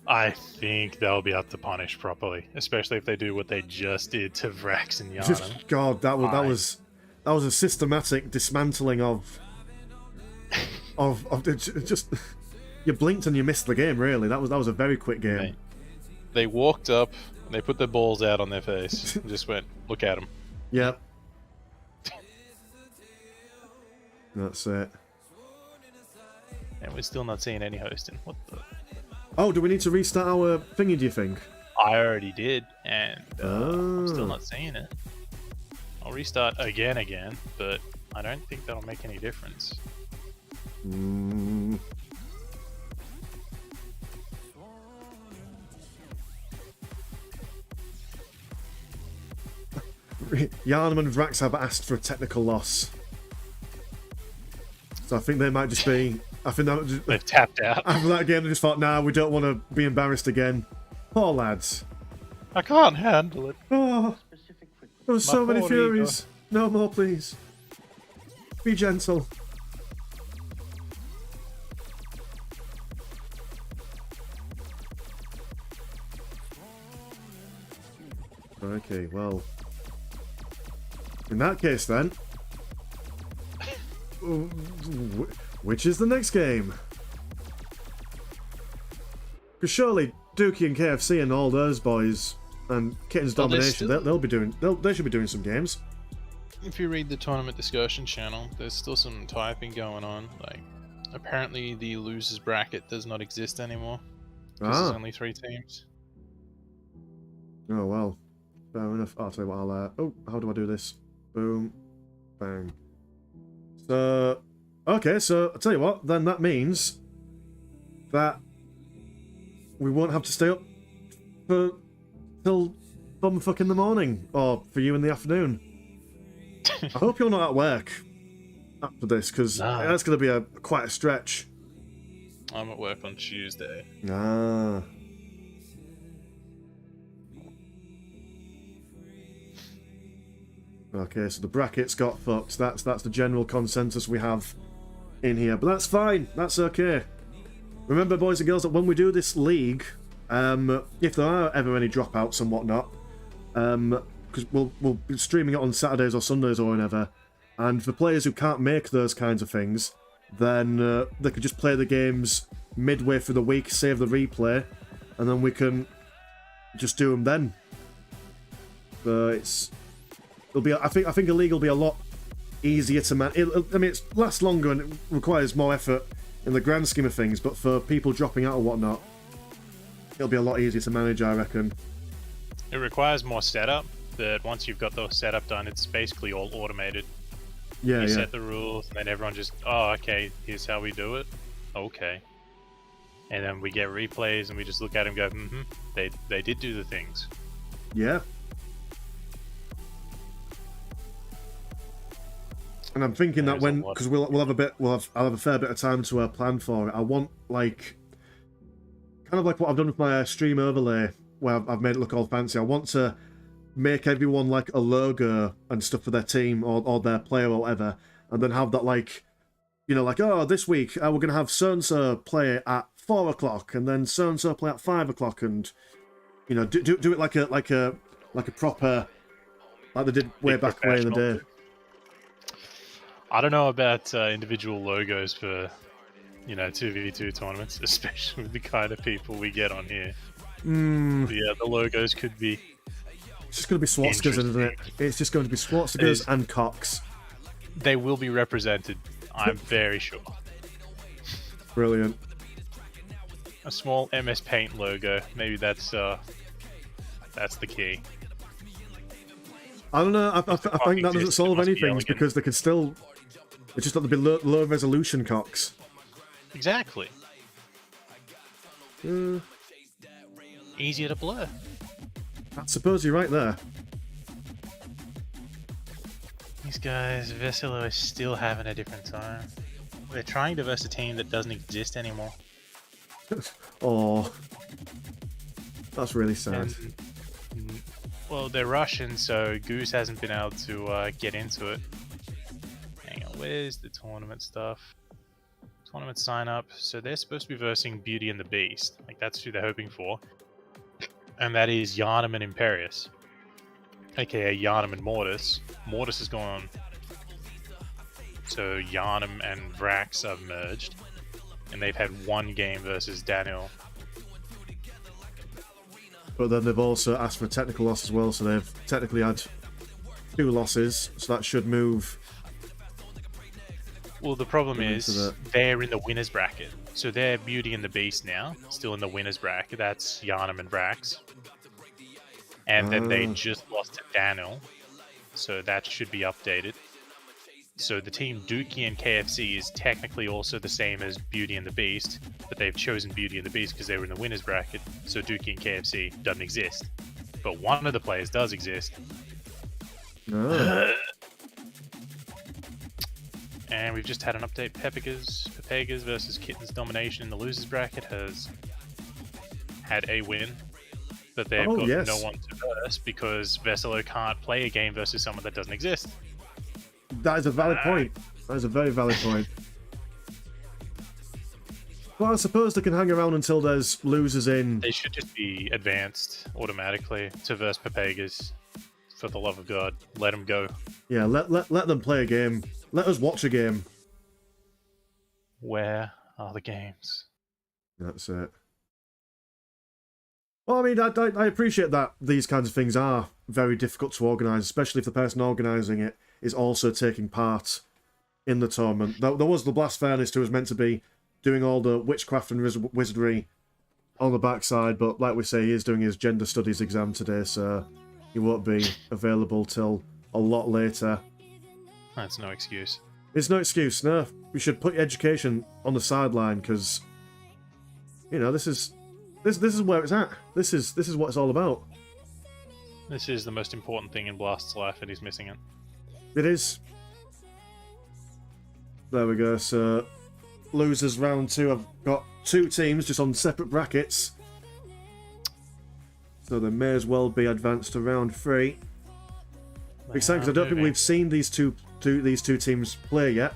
I think they'll be able to punish properly, especially if they do what they just did to Vrax and Yharnam. God, that was a systematic dismantling of just. You blinked and you missed the game. Really, that was a very quick game. They walked up, and they put their balls out on their face, and just went, "Look at them." Yep. That's it. And we're still not seeing any hosting. What the? Oh, do we need to restart our thingy, do you think? I already did, and I'm still not seeing it. I'll restart again, but I don't think that'll make any difference. Yharnam and Vrax have asked for a technical loss. So I think they might just be... They've tapped out. After that game, they just thought, nah, we don't want to be embarrassed again. Poor lads. I can't handle it. Oh, there were so many Furies. Ego. No more, please. Be gentle. Okay, well... In that case, then... Which is the next game? Because surely Dookie and KFC and all those boys and Kitten's Domination, they should be doing some games. If you read the tournament discussion channel, there's still some typing going on. Like, apparently the losers bracket does not exist anymore. Because there's only 3 teams. Oh well, fair enough. I'll tell you what. How do I do this? Boom, bang. So, okay. So I'll tell you what. Then that means that we won't have to stay up till bumfuck in the morning, or for you in the afternoon. I hope you're not at work after this, because that's going to be quite a stretch. I'm at work on Tuesday. Ah. Okay, so the brackets got fucked. That's the general consensus we have in here, but that's fine. That's okay. Remember, boys and girls, that when we do this league, if there are ever any dropouts and whatnot, because we'll be streaming it on Saturdays or Sundays or whenever, and for players who can't make those kinds of things, then they could just play the games midway through the week, save the replay, and then we can just do them then. I think a league will be a lot easier to manage. I mean, it lasts longer and it requires more effort in the grand scheme of things, but for people dropping out or whatnot, it'll be a lot easier to manage, I reckon. It requires more setup, but once you've got the setup done, it's basically all automated. Yeah, you set the rules, and then everyone just, oh, okay, here's how we do it. Okay. And then we get replays, and we just look at them and go, they did do the things. Yeah. And I'm thinking that There's a when, lot. because I'll have a fair bit of time to plan for it. I want like, kind of like what I've done with my stream overlay, where I've made it look all fancy. I want to make everyone like a logo and stuff for their team or their player or whatever, and then have that like, you know, like, oh, this week we're gonna have so and so play at 4 o'clock, and then so and so play at 5 o'clock, and you know, do it like a proper, like they did way back way in the day. I don't know about individual logos for, you know, 2v2 tournaments, especially with the kind of people we get on here. But yeah, the logos could be. It's just going to be swastikas, isn't it? It's just going to be swastikas and cocks. They will be represented, I'm very sure. Brilliant. A small MS Paint logo, maybe that's the key. I don't know. I think that doesn't solve anything because they can still. It's just that they'll be low resolution cocks. Exactly. Easier to blur. I suppose you're right there. These guys, Veselo is still having a different time. They're trying to verse a team that doesn't exist anymore. Oh, that's really sad. Well, they're Russian, so Goose hasn't been able to get into it. Hang on, where's the tournament stuff? Tournament sign up. So they're supposed to be versing Beauty and the Beast. Like, that's who they're hoping for. And that is Yharnam and Imperius. AKA Yharnam and Mortis. Mortis has gone. So Yharnam and Vrax have merged. And they've had one game versus Daniel. But then they've also asked for a technical loss as well, so they've technically had 2 losses, so that should move. Well, the problem is they're in the winners bracket. So they're Beauty and the Beast now, still in the winners bracket. That's Yharnam and Vrax. And then they just lost to Daniel, so that should be updated. So the team Dookie and KFC is technically also the same as Beauty and the Beast, but they've chosen Beauty and the Beast because they were in the winners bracket, so Dookie and KFC doesn't exist. But one of the players does exist. And we've just had an update. Pepegas versus Kitten's Domination in the losers bracket has had a win, but they've got no one to verse because Veselo can't play a game versus someone that doesn't exist. That is a valid point. That is a very valid point. Well, I suppose they can hang around until there's losers in. They should just be advanced automatically to verse Pepegas. For the love of God, let them go. Yeah, let them play a game. Let us watch a game. Where are the games? That's it. Well, I mean, I appreciate that these kinds of things are very difficult to organise, especially if the person organising it is also taking part in the tournament. There was the Blast Furnace who was meant to be doing all the witchcraft and wizardry on the backside, but like we say, he is doing his gender studies exam today, so he won't be available till a lot later. That's no excuse. It's no excuse, no. We should put education on the sideline, because, you know, this is where it's at. This is what it's all about. This is the most important thing in Blast's life, and he's missing it. It is. There we go. So, losers round 2. I've got 2 teams just on separate brackets. So they may as well be advanced to round 3. Exciting, because I don't think we've seen these two teams play yet.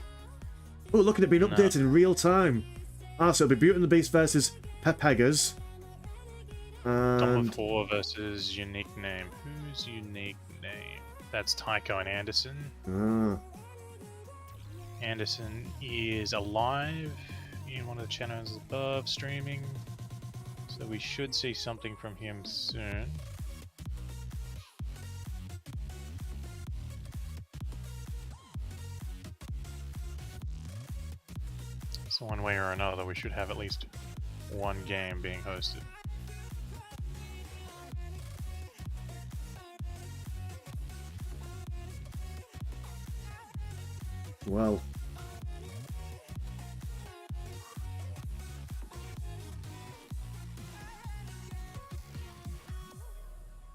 Oh, look at it being updated in real time. So it'll be Beauty and the Beast versus Pepegas. And 4 versus Unique Name. Who's Unique Name? That's Tycho and Anderson. Anderson is alive in one of the channels above, streaming. So we should see something from him soon. So one way or another, we should have at least one game being hosted. Well.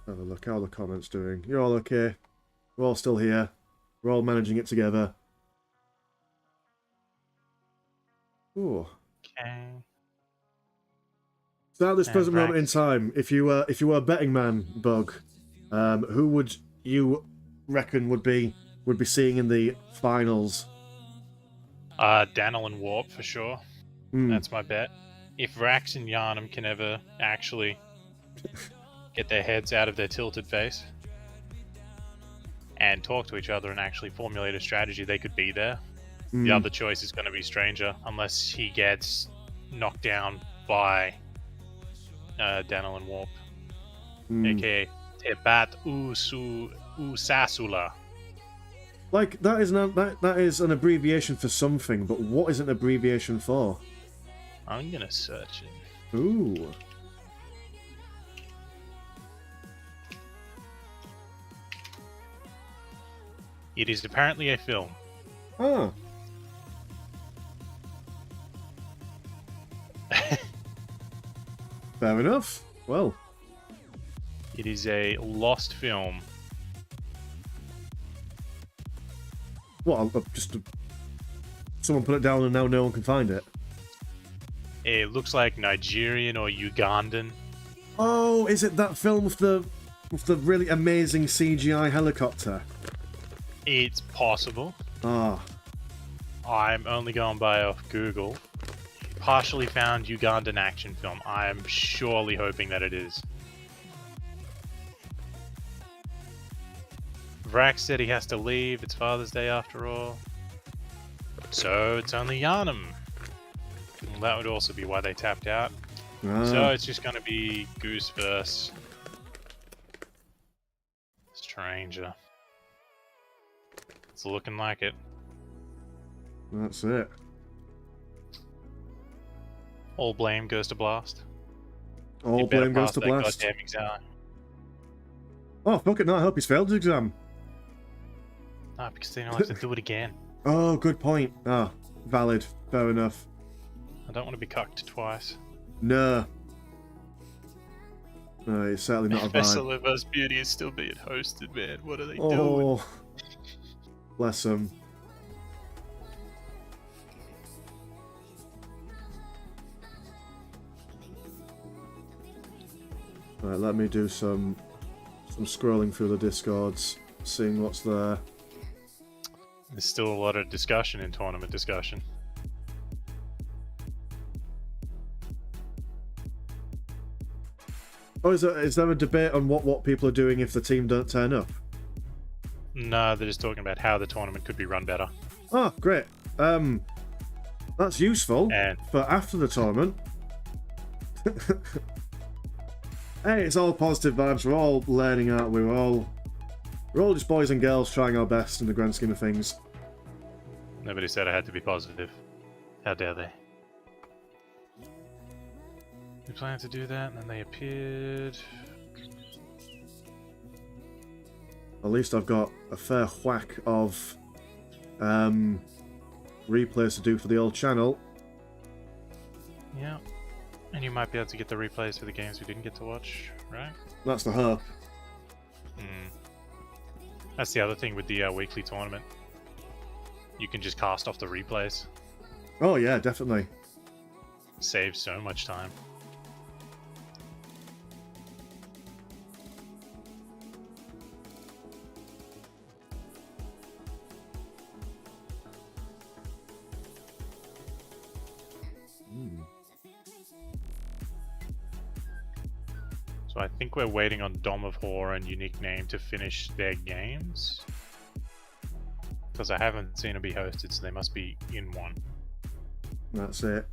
Have a look. How are the comments doing? You're all okay. We're all still here. We're all managing it together. So at this And present moment in Vrax. time, if you were a betting man, Bug, who would you reckon would be seeing in the finals? Daniel and Warp for sure. Hmm. That's my bet. If Rax and Yharnam can ever actually get their heads out of their tilted face and talk to each other and actually formulate a strategy, they could be there. Hmm. The other choice is going to be Stranger, unless he gets knocked down by Daniel and Warp, aka Tebat Usasula. Like that is an abbreviation for something, but what is an abbreviation for? I'm gonna search it. Ooh. It is apparently a film. Ah. Fair enough. Well. It is a lost film. What? Someone put it down and now no one can find it. It looks like Nigerian or Ugandan. Oh, is it that film with the really amazing CGI helicopter? It's possible. Ah. I'm only going by off Google. Partially found Ugandan action film. I'm surely hoping that it is. Vrax said he has to leave. It's Father's Day after all. So it's only Yharnam. Well, that would also be why they tapped out. Ah. So it's just going to be Goose versus Stranger. It's looking like it. That's it. All blame goes to Blast. All You better blame goes pass to that Blast. goddamn exam. Oh, fuck it, no, I hope he's failed his exam. No, because then I'll have to do it again. Oh, good point. Ah, valid. Fair enough. I don't want to be cucked twice. No. No, it's certainly not a vibe. Vessel of Us Beauty is still being hosted, man. What are they doing? Oh, bless him. Right, let me do some scrolling through the Discords, seeing what's there. There's still a lot of discussion in tournament discussion. Oh, is there a debate on what people are doing if the team don't turn up? No, they're just talking about how the tournament could be run better. Oh, great. That's useful And for after the tournament. Hey, it's all positive vibes. We're all learning out. We're all just boys and girls trying our best in the grand scheme of things. nobody said I had to be positive. How dare they? We planned to do that, and then they appeared. At least I've got a fair whack of replays to do for the old channel. Yeah. And you might be able to get the replays for the games we didn't get to watch, right? That's the hope. That's the other thing with the weekly tournament. You can just cast off the replays. Oh yeah, definitely. Saves so much time. So I think we're waiting on Dom of Horror and Unique Name to finish their games. Because I haven't seen it be hosted, so they must be in one. That's it.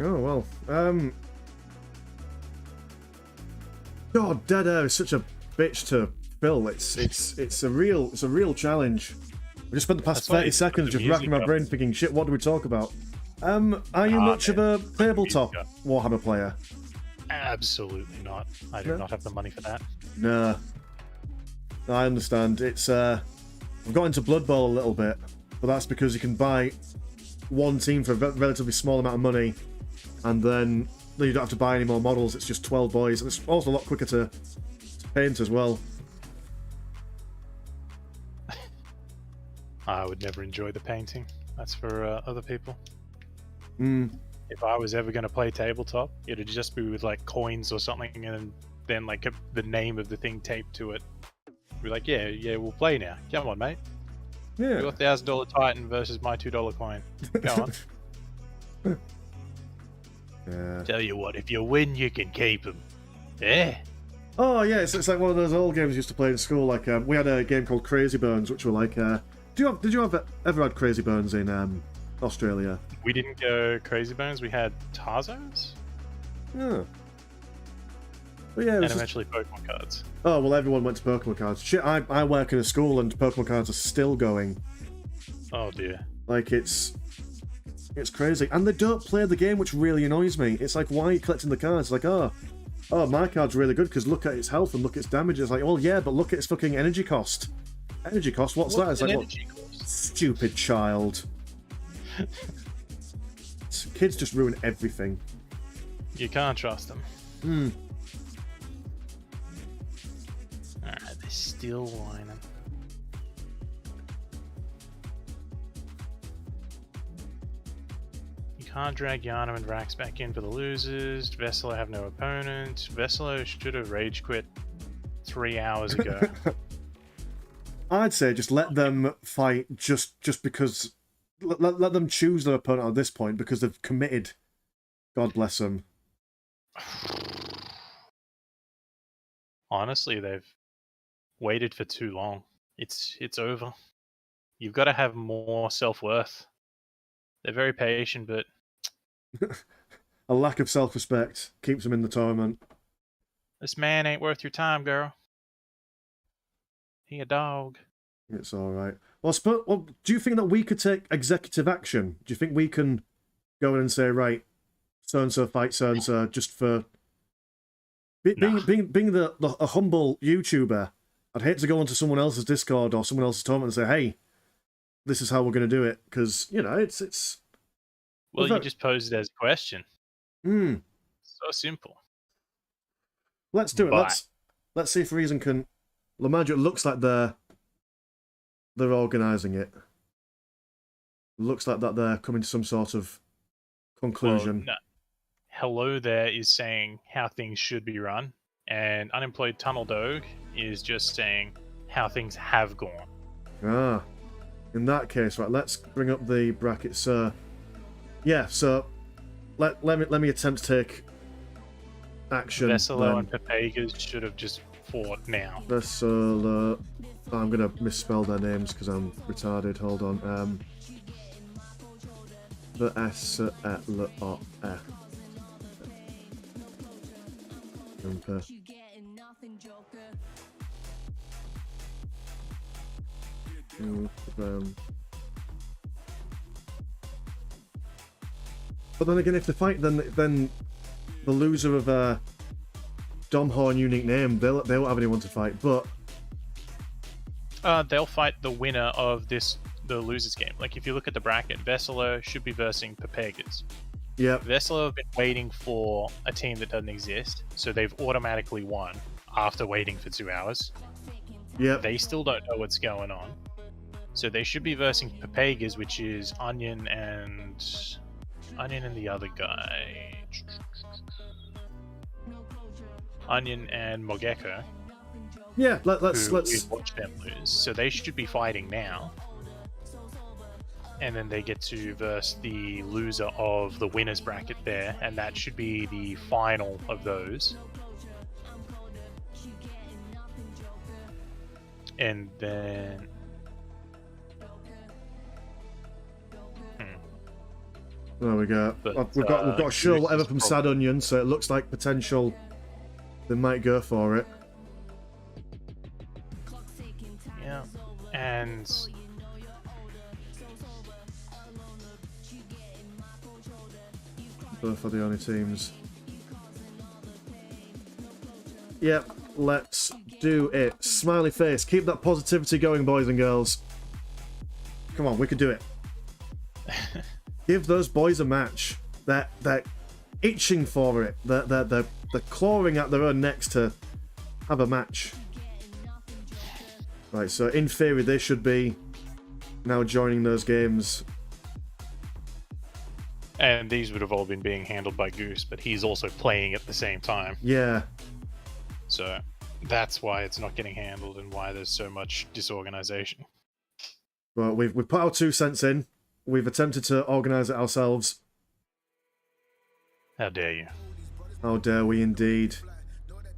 Oh well. God, dead air is such a bitch to fill. It's a real challenge. I just spent the past 30 seconds just racking my brain thinking, shit, what do we talk about? Are you much of a tabletop Warhammer player? Absolutely not. I do not have the money for that. Nah. I understand. It's I've got into Blood Bowl a little bit, but that's because you can buy one team for a relatively small amount of money, and then you don't have to buy any more models. It's just 12 boys, and it's also a lot quicker to paint as well. I would never enjoy the painting. That's for other people. Mm. If I was ever going to play tabletop, it'd just be with like coins or something, and then like the name of the thing taped to it. Be like, yeah, we'll play now. Come on, mate. Yeah. Your $1,000 Titan versus my $2 coin. Go on. Yeah. Tell you what, if you win, you can keep them. Yeah. Oh yeah, it's like one of those old games we used to play in school. Like we had a game called Crazy Burns, which were like. Did you ever had Crazy Burns in Australia? We didn't go Crazy Bones. We had Tarzos. Yeah. But yeah, it was and eventually Pokemon cards. Oh well, everyone went to Pokemon cards. Shit, I work in a school and Pokemon cards are still going. Oh dear. Like it's crazy, and they don't play the game, which really annoys me. It's like, why are you collecting the cards? Like, oh, my card's really good because look at its health and look at its damage. It's like, well, yeah, but look at its fucking energy cost. Energy cost? What's that? It's like, what? Stupid child. Kids just ruin everything. You can't trust them. Hmm. Alright, they're still whining. You can't drag Yharnam and Rax back in for the losers. Vesselo have no opponent. Vesselo should have rage quit 3 hours ago. I'd say just let them fight just because... Let them choose their opponent at this point because they've committed. God bless them. Honestly, they've waited for too long. It's over. You've got to have more self-worth. They're very patient, but... A lack of self-respect keeps them in the tournament. This man ain't worth your time, girl. He a dog. It's alright. Well, do you think that we could take executive action? Do you think we can go in and say, right, so-and-so fight so-and-so just for... Being a humble YouTuber, I'd hate to go onto someone else's Discord or someone else's tournament and say, hey, this is how we're going to do it, because, you know, it's... Well, you just posed it as a question. Hmm. So simple. Let's do it. Let's see if Reason can... Lamaggio, it looks like they're organising it. Looks like that they're coming to some sort of conclusion. Well, no. Hello there is saying how things should be run, and Unemployed Tunnel Dog is just saying how things have gone. Ah. In that case, right, let's bring up the brackets. Yeah, so let me attempt to take action. Vesselo and Papagas should have just fought now. Vesselo... I'm going to misspell their names because I'm retarded. Hold on. The S L O F. But then again, if they fight, then the loser of Domhorn unique name, they won't have anyone to fight. But they'll fight the winner of the losers game. Like if you look at the bracket, Vesselo should be versing Papagas. Yep. Vesselo have been waiting for a team that doesn't exist, so they've automatically won after waiting for 2 hours. Yep. They still don't know what's going on. So they should be versing Papagas, which is Onion and the other guy. Onion and Mogeko. Yeah, let's watch them lose. So they should be fighting now. And then they get to verse the loser of the winners bracket there, and that should be the final of those. And then there we go. We've got a show whatever from Sad Onion, so it looks like potential They might go for it. Yeah, and Both are the only teams. Yep, let's do it. Smiley face. Keep that positivity going, boys and girls. Come on, we can do it. Give those boys a match. They're itching for it. They're clawing at their own necks to have a match. Right, so in theory they should be now joining those games. and these would have all been being handled by Goose, but he's also playing at the same time. Yeah. So that's why it's not getting handled and why there's so much disorganization. Well, we've put our 2 cents in. We've attempted to organise it ourselves. How dare you? How dare we indeed.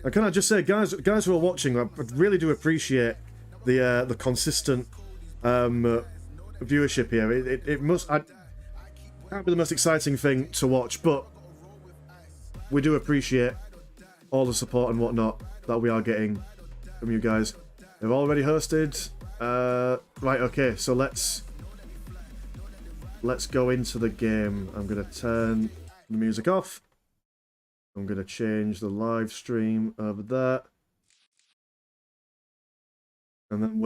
And can I just say, guys who are watching, I really do appreciate the consistent viewership here. It must can't be the most exciting thing to watch, but we do appreciate all the support and whatnot that we are getting from you guys. They've already hosted. Right, okay, so let's go into the game. I'm gonna turn the music off. I'm gonna change the live stream over there, and then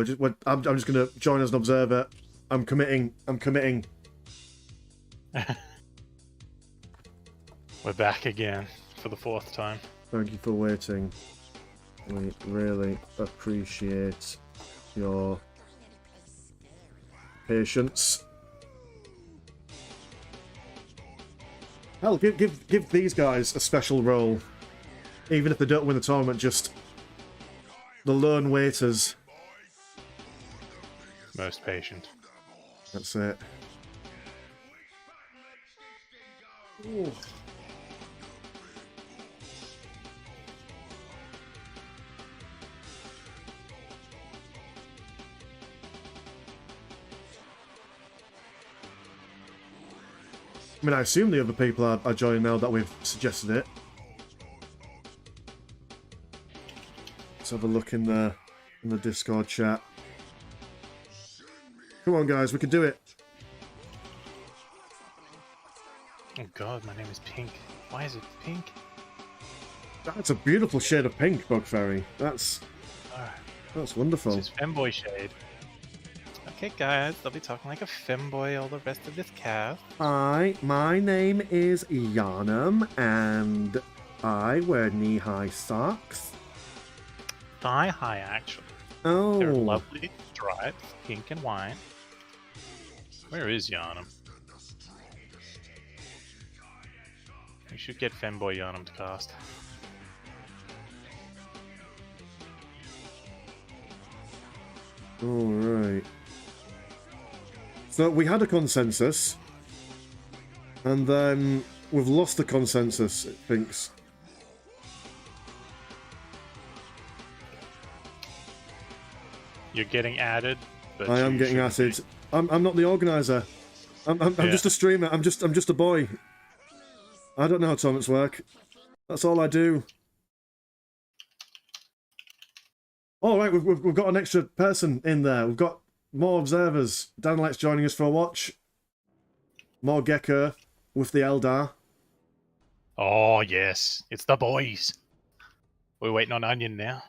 I'm just gonna join as an observer. I'm committing. We're back again for the 4th time. Thank you for waiting. We really appreciate your patience. Hell, give these guys a special role. Even if they don't win the tournament, just the lone waiters. Most patient. That's it. Ooh. I mean, I assume the other people are joining now that we've suggested it. Let's have a look in the Discord chat. Come on, guys, we can do it. Oh god, my name is Pink. Why is it pink? That's a beautiful shade of pink, Bug Fairy. That's wonderful. This is femboy shade. Okay, guys, they'll be talking like a femboy all the rest of this cast. Hi, my name is Yanam, and I wear knee-high socks. Thigh-high, actually. Oh. They're lovely stripes, pink and white. Where is Yanam? We should get femboy Yanam to cast. Alright. So we had a consensus, and then we've lost the consensus, it thinks. You're getting added, but I am getting added. I'm not the organizer. I'm just a streamer. I'm just a boy. I don't know how tournaments work. That's all I do. All right, we've got an extra person in there. We've got more observers. Danlight's joining us for a watch. More Gecko with the Eldar. Oh, yes. It's the boys. We're waiting on Onion now.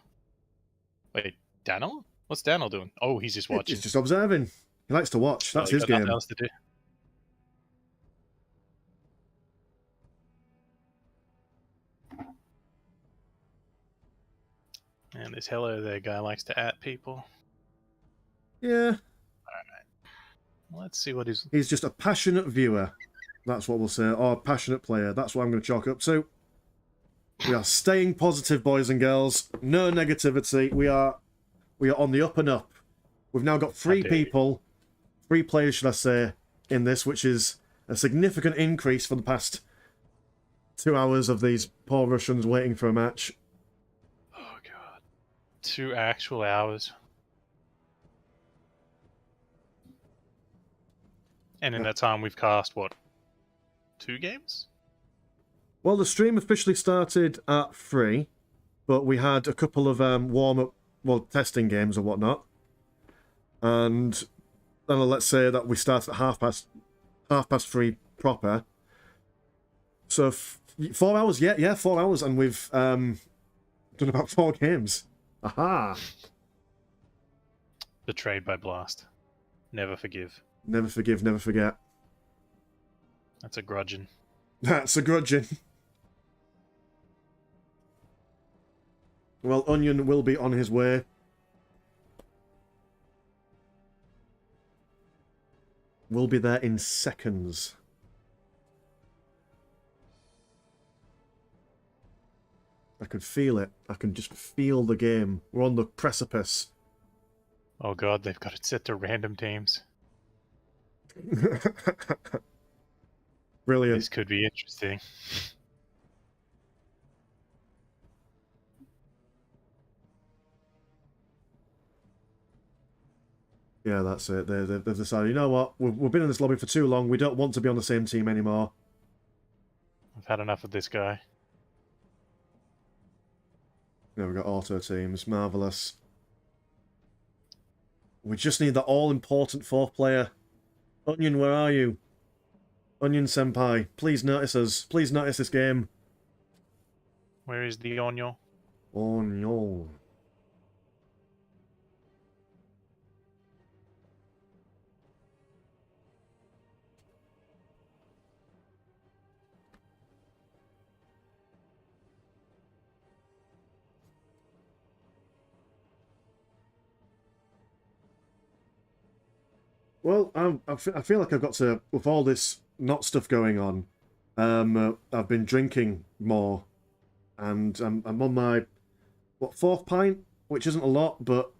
Wait, Daniel? What's Daniel doing? Oh, he's just watching. He's just observing. He likes to watch. That's his got nothing game. else to do. And this hello there guy likes to at people. Yeah. Alright. Let's see what he's... He's just a passionate viewer. That's what we'll say. Or a passionate player. That's what I'm going to chalk up to. We are staying positive, boys and girls. No negativity. We are on the up and up. We've now got 3 people, 3 players, should I say, in this, which is a significant increase for the past 2 hours of these poor Russians waiting for a match. 2 actual hours. And in that time we've cast, what? 2 games? Well, the stream officially started at 3. but we had a couple of warm-up, well, testing games and whatnot. And then let's say that we started at 3:30 proper. So 4 hours, yeah, 4 hours, and we've done about 4 games. Aha! Betrayed by Blast. Never forgive. Never forgive, never forget. That's a grudging. That's a grudging. Well, Onion will be on his way. We'll be there in seconds. I can feel it. I can just feel the game. We're on the precipice. Oh god, they've got it set to random teams. Brilliant. This could be interesting. Yeah, that's it. They've decided, you know what? We've been in this lobby for too long. We don't want to be on the same team anymore. I've had enough of this guy. Yeah, we've got auto teams. Marvellous. We just need that all-important 4th player. Onion, where are you? Onion Senpai, please notice us. Please notice this game. Where is the Onion? Onion. Well, I feel like I've got to, with all this not stuff going on, I've been drinking more, and I'm on my, 4th pint, which isn't a lot, but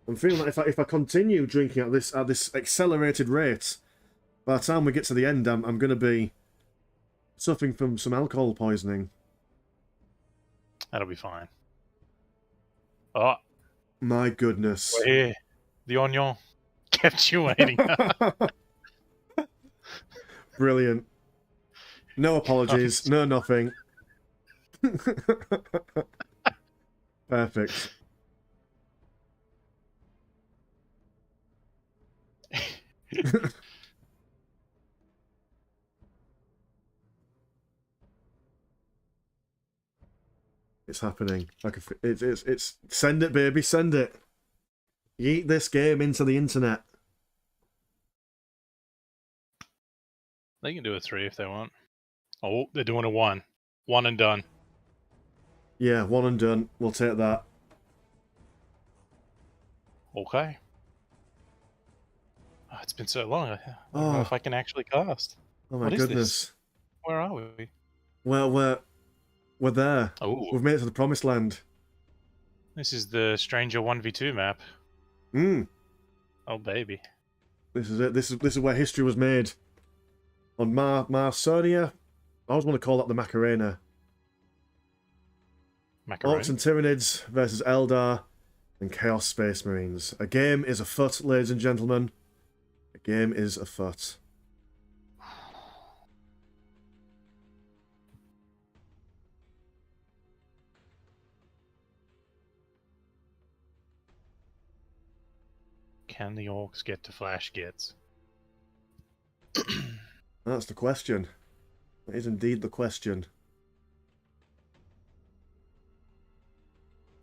I'm feeling like if I continue drinking at this accelerated rate, by the time we get to the end, I'm going to be suffering from some alcohol poisoning. That'll be fine. Oh. My goodness. We're here. The Onion. Kept you waiting. Brilliant. No apologies, no nothing. Perfect. It's happening. It's send it, baby, send it. Yeet this game into the internet. They can do a 3 if they want. Oh, they're doing a 1. 1 and done. Yeah, 1 and done. We'll take that. Okay. Oh, it's been so long. I don't know if I can actually cast. Oh my What is goodness. this? Where are we? Well, we're there. Oh. We've made it to the promised land. This is the Stranger 1v2 map. Oh baby. This is it. This is where history was made. On Marsonia. I always want to call that the Macarena. Orks and Tyranids versus Eldar and Chaos Space Marines. A game is afoot, ladies and gentlemen. A game is afoot. Can the Orks get to Flash Gets? That's the question. That is indeed the question.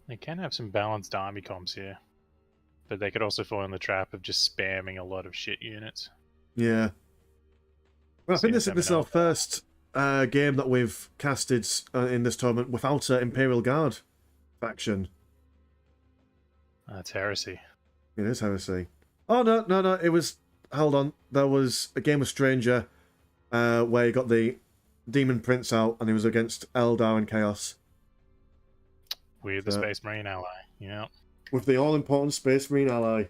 They can have some balanced army comps here. But they could also fall in the trap of just spamming a lot of shit units. Yeah. Well, I think this is our first game that we've casted in this tournament without an Imperial Guard faction. That's heresy. It is heresy. Oh, no. It was... Hold on. There was a game of Stranger where you got the Demon Prince out and he was against Eldar and Chaos. With the Space Marine ally, yeah. With the all-important Space Marine ally.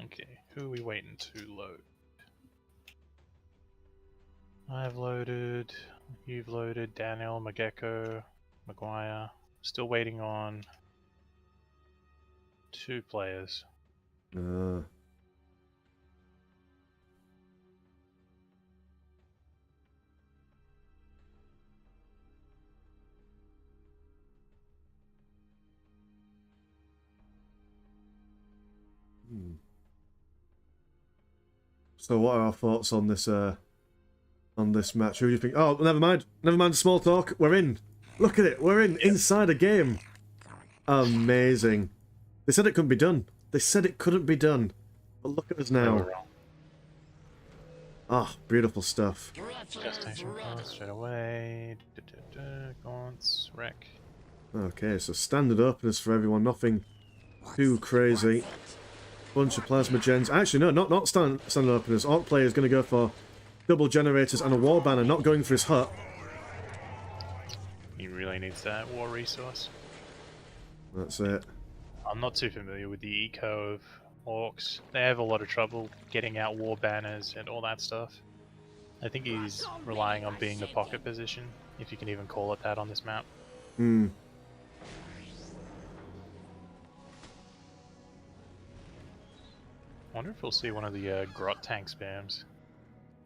Okay, who are we waiting to load? I've loaded, you've loaded, Daniel, Magecko, Maguire. Still waiting on 2 players. So what are our thoughts on this match? Who do you think? Oh, never mind. Never mind small talk. We're in. Look at it. We're inside a game. Amazing. They said it couldn't be done. They said it couldn't be done. But look at us now. Ah, beautiful stuff. Destination straight away. Gaunts, wreck. Okay, so standard openers for everyone. Nothing too crazy. Bunch of plasma gens. Actually, no, not standard openers. Orc player is going to go for double generators and a war banner, not going for his hut. He really needs that war resource. That's it. I'm not too familiar with the eco of Orks. They have a lot of trouble getting out war banners and all that stuff. I think he's relying on being the pocket position, if you can even call it that on this map. Hmm. I wonder if we'll see one of the grot tank spams.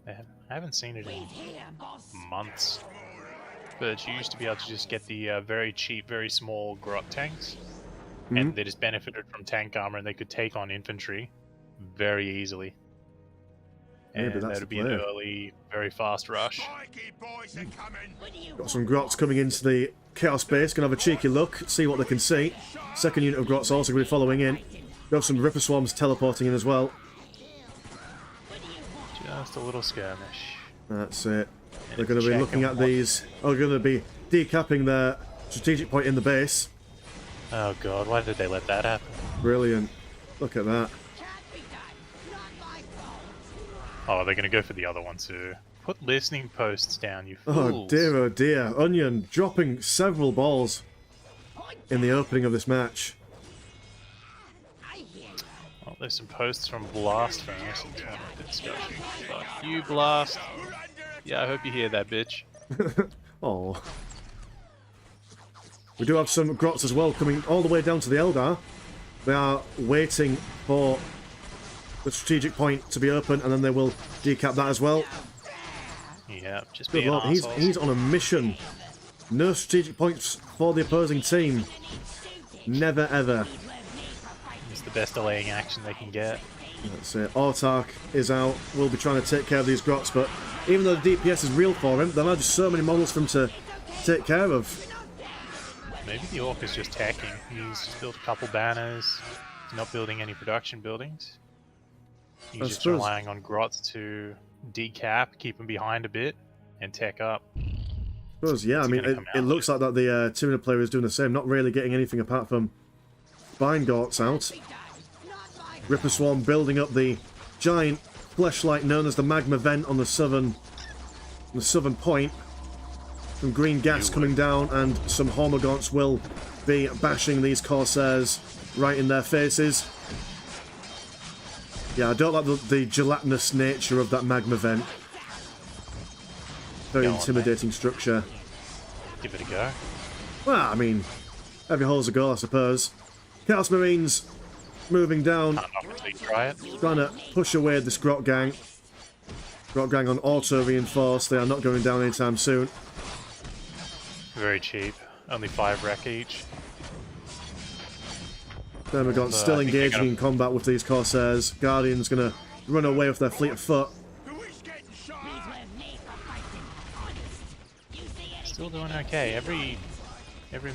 I haven't seen it in months. But you used to be able to just get the very cheap, very small grot tanks. And they just benefited from tank armor and they could take on infantry very easily. And that would be an early, very fast rush. Got some grots coming into the chaos base. Gonna have a cheeky look, see what they can see. Second unit of grots also going to be following in. Got some Ripper Swarms teleporting in as well. Just a little skirmish. That's it. They're going to be looking at these. Oh, they're going to be decapping their strategic point in the base. Oh god, why did they let that happen? Brilliant. Look at that. Oh, they're going to go for the other one too. Put listening posts down, you fools. Oh dear. Onion dropping several balls in the opening of this match. Well, there's some posts from Blast Furnace in tournament discussion. Fuck you, Blast. Yeah, I hope you hear that, bitch. Oh. We do have some grots as well coming all the way down to the Eldar. They are waiting for the strategic point to be open, and then they will decap that as well. Yeah, just good lord, he's on a mission. No strategic points for the opposing team. Never ever. It's the best delaying action they can get. That's it. Autark is out. We'll be trying to take care of these grots, but even though the DPS is real for him, there are just so many models for him to take care of. Maybe the Orc is just hacking. He's just built a couple banners. He's not building any production buildings. He's just relying on grots to decap, keep him behind a bit, and tech up. Yeah, I mean, it looks like that the Tyranid player is doing the same, not really getting anything apart from Bind Gorts out. Ripper Swarm building up the giant fleshlight known as the magma vent on the southern point. Some green gas coming down, and some Hormagaunts will be bashing these Corsairs right in their faces. Yeah, I don't like the gelatinous nature of that magma vent. Very intimidating structure. Give it a go. Well, I mean, every hole's a goal, I suppose. Chaos Marines moving down. Trying to push away this Grot Gang. Grot Gang on auto-reinforced. They are not going down anytime soon. Very cheap. Only 5 wreck each. Demogorgon still engaging in combat with these Corsairs. Guardian's going to run away with their fleet of foot. Still doing okay. Every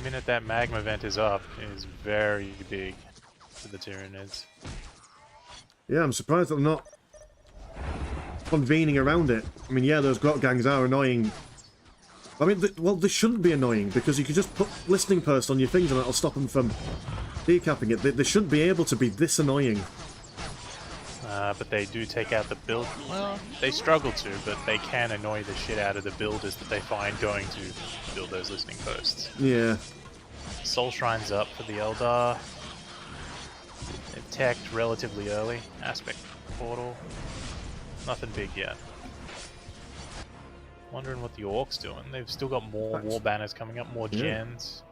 minute that magma vent is up is very big for the Tyranids. Yeah, I'm surprised that they're not convening around it. I mean, yeah, those Grot Gangs are annoying. I mean, well, they shouldn't be annoying, because you can just put listening posts on your things and that'll stop them from decapping it. They shouldn't be able to be this annoying. But they do take out the build. Well, they struggle to, but they can annoy the shit out of the builders that they find going to build those listening posts. Yeah. Soul Shrine's up for the Eldar. They've teched relatively early. Aspect Portal. Nothing big yet. Wondering what the Orcs doing. They've still got more war banners coming up, more gens.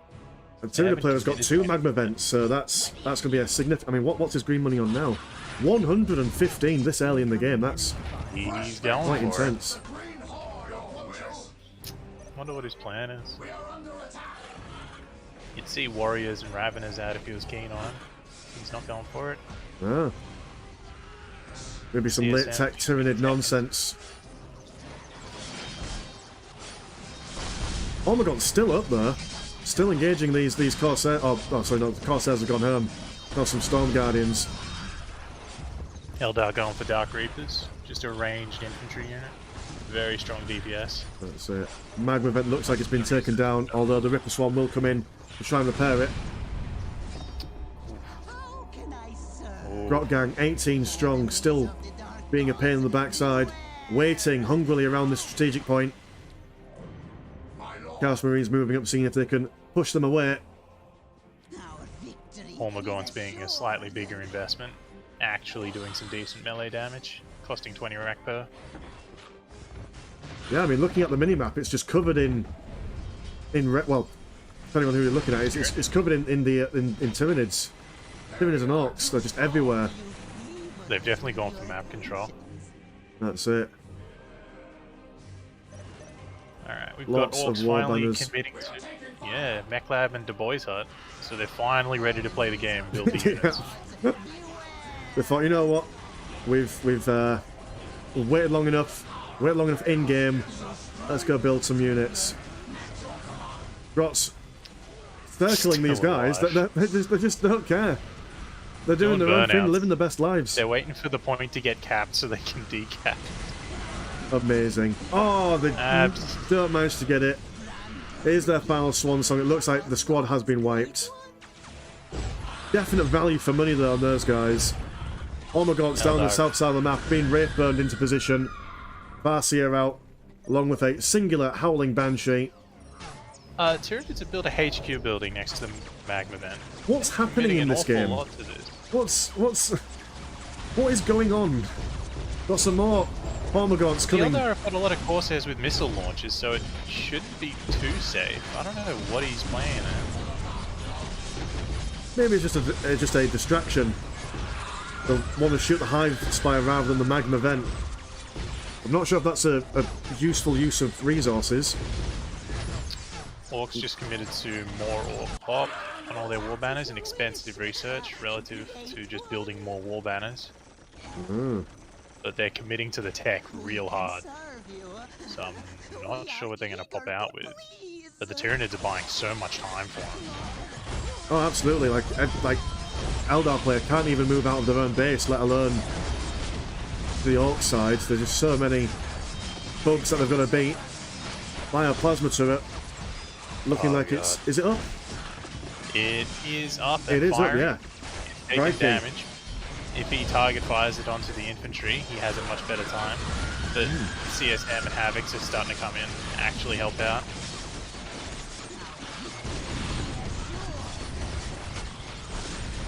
The Tyranid player's got 2 magma vents, so that's going to be a significant. I mean, what's his green money on now? 115 this early in the game. That's quite intense. Wonder what his plan is. You'd see Warriors and Raveners out if he was keen on it. He's not going for it. Ah. Maybe some late tech Tyranid nonsense. Oh my god, still up there. Still engaging these Corsairs. Oh, sorry, no, the Corsairs have gone home. Got some Storm Guardians. Eldar going for Dark Reapers. Just a ranged infantry unit. Very strong DPS. That's it. Magma Vent looks like it's been taken down, although the Ripper Swarm will come in to try and repair it. Grot Gang, 18 strong, still being a pain in the backside. Waiting hungrily around this strategic point. Chaos Marines moving up, seeing if they can push them away. Hormagaunts being a slightly bigger investment. Actually doing some decent melee damage. Costing 20 rack per. Yeah, I mean, looking at the minimap, it's just covered in well, depending on who you're looking at, it's covered in Tyranids. Tyranids and Orks, they're just everywhere. They've definitely gone for map control. That's it. Alright, we've Lots got of Orks war finally banners. committing to... Yeah, Mechlab and Du Bois Hut. So they're finally ready to play the game and build the units. They thought, you know what, we've waited long enough in game. Let's go build some units. Grots circling these guys. They just don't care. They're doing their own thing, living the best lives. They're waiting for the point to get capped so they can decap. Amazing. Oh, they don't manage to get it. Here's their final swan song. It looks like the squad has been wiped. Definite value for money though on those guys. Hormagaunts down the south side of the map, being wraith burned into position. Farseer out, along with a singular Howling Banshee. Tyranids have built a HQ building next to the Magma Vent. What's happening in this game? What is going on? Got some more Hormagaunts coming. The Eldar have got a lot of Corsairs with missile launchers, so it shouldn't be too safe. I don't know what he's playing at. Maybe it's just a distraction. They'll want to shoot the Hive Spire rather than the Magma Vent. I'm not sure if that's a useful use of resources. Orcs just committed to more Orc pop on all their war banners and expensive research relative to just building more war banners. But they're committing to the tech real hard. So I'm not sure what they're going to pop out with. But the Tyranids are buying so much time for them. Oh, absolutely. Like Eldar player can't even move out of their own base, let alone the Orc side. There's just so many bugs that they've got to beat. Bioplasma turret. Looking like it's... Is it up? It is up. It is up, yeah. Taking damage. If he target fires it onto the infantry, he has a much better time. But CSM and Havocs are starting to come in and actually help out.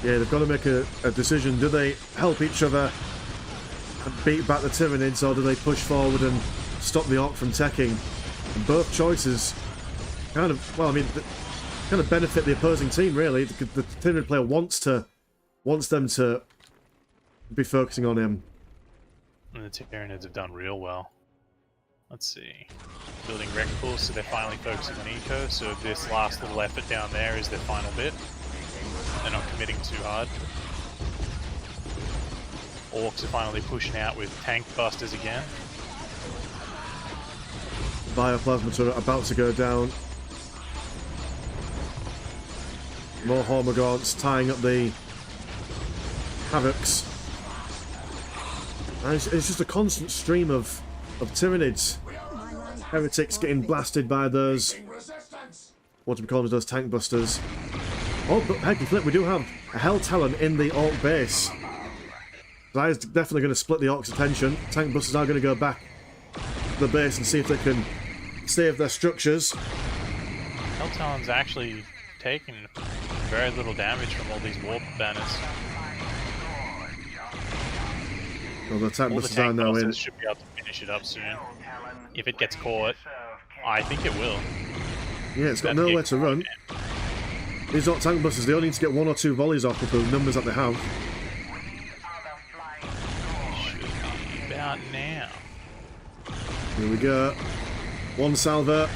Yeah, they've got to make a decision. Do they help each other and beat back the Tyranids, or do they push forward and stop the Orc from teching? And both choices kind of, well, I mean, kind of benefit the opposing team, really. The Tyranid player wants them to be focusing on him. And the Tyranids have done real well. Let's see. Building wreck pools, so they're finally focusing on eco, so this last little effort down there is their final bit. They're not committing too hard. Orcs are finally pushing out with tank busters again. Bioplasma turret about to go down. More Hormagaunts tying up the Havocs. And it's just a constant stream of Tyranids. Heretics getting blasted by those, what do we call them, those tank busters. Oh, but heck, flip, we do have a Hell Talon in the Orc base. That is definitely going to split the Orcs' attention. Tank busters are going to go back to the base and see if they can save their structures. Hell Talon's actually taken very little damage from all these war banners. Well, the tank all busters the are tank now in. busters should be able to finish it up soon. If it gets caught, I think it will. Yeah, it's got nowhere to run. These Orc tank busters, they only need to get 1 or 2 volleys off with the numbers that they have. Should be about now. Here we go. One salvo.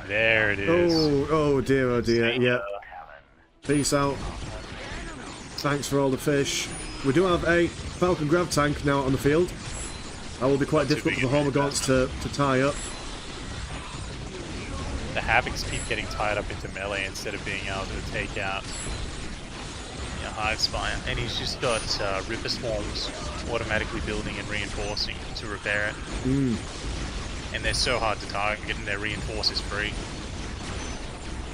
There it is. Oh dear, oh dear. Yeah. Peace out. Thanks for all the fish. We do have a Falcon Grav tank now on the field. That will be quite difficult for the Hormagaunts to tie up. The Havocs keep getting tied up into melee instead of being able to take out Hive Spire. And he's just got Ripper Swarms automatically building and reinforcing to repair it. And they're so hard to target, getting their reinforce is free.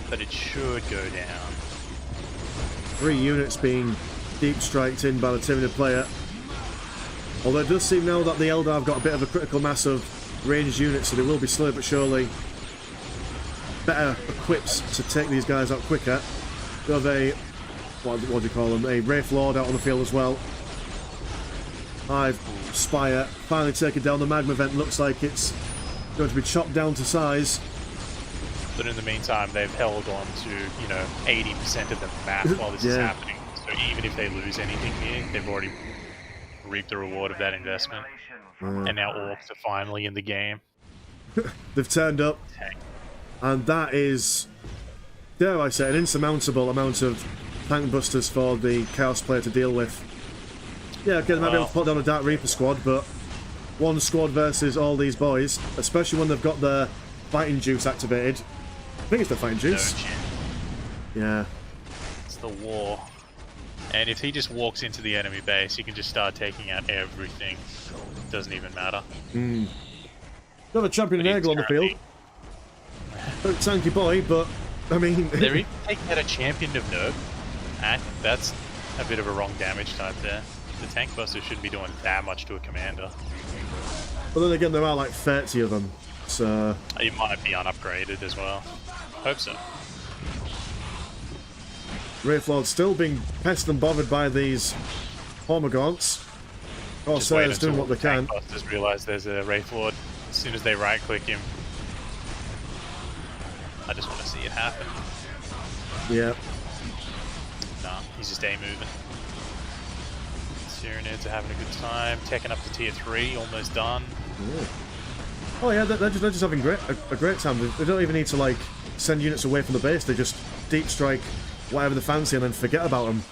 But it should go down. 3 units being deep striked in by the Tyranid player. Although it does seem now that the Eldar have got a bit of a critical mass of ranged units, so they will be slowly but surely better equipped to take these guys out quicker. We have a, what do you call them, a Wraith Lord out on the field as well. Hive Spire finally taking down the Magma Vent. Looks like it's going to be chopped down to size. But in the meantime, they've held on to, 80% of the map while this is happening. So even if they lose anything here, they've already reaped the reward of that investment. And now Orks are finally in the game. They've turned up. And that is, dare I say, an insurmountable amount of tank busters for the Chaos player to deal with. Yeah, okay, they might be able to put down a Dark Reaper squad, but one squad versus all these boys, especially when they've got their fighting juice activated. I think it's the fighting juice. Yeah. It's the war. And if he just walks into the enemy base, he can just start taking out everything. It doesn't even matter. Another champion Nagel on the field. Tanky boy, but I mean, they're even taking out a champion of Nerve. That's a bit of a wrong damage type there. The tank buster shouldn't be doing that much to a commander. But then again, there are like 30 of them, so it might be unupgraded as well. Hope so. Wraith Lord still being pestered and bothered by these Hormagaunts. Corsairs doing what they can. Busters realise there's a Wraith Lord. As soon as they right-click him, I just want to see it happen. Yeah. Nah, he's just A-moving. Tyranids are having a good time, taking up to tier 3, almost done. Oh yeah, they're just having a great time. They don't even need to like send units away from the base. They just deep strike whatever they fancy and then forget about them.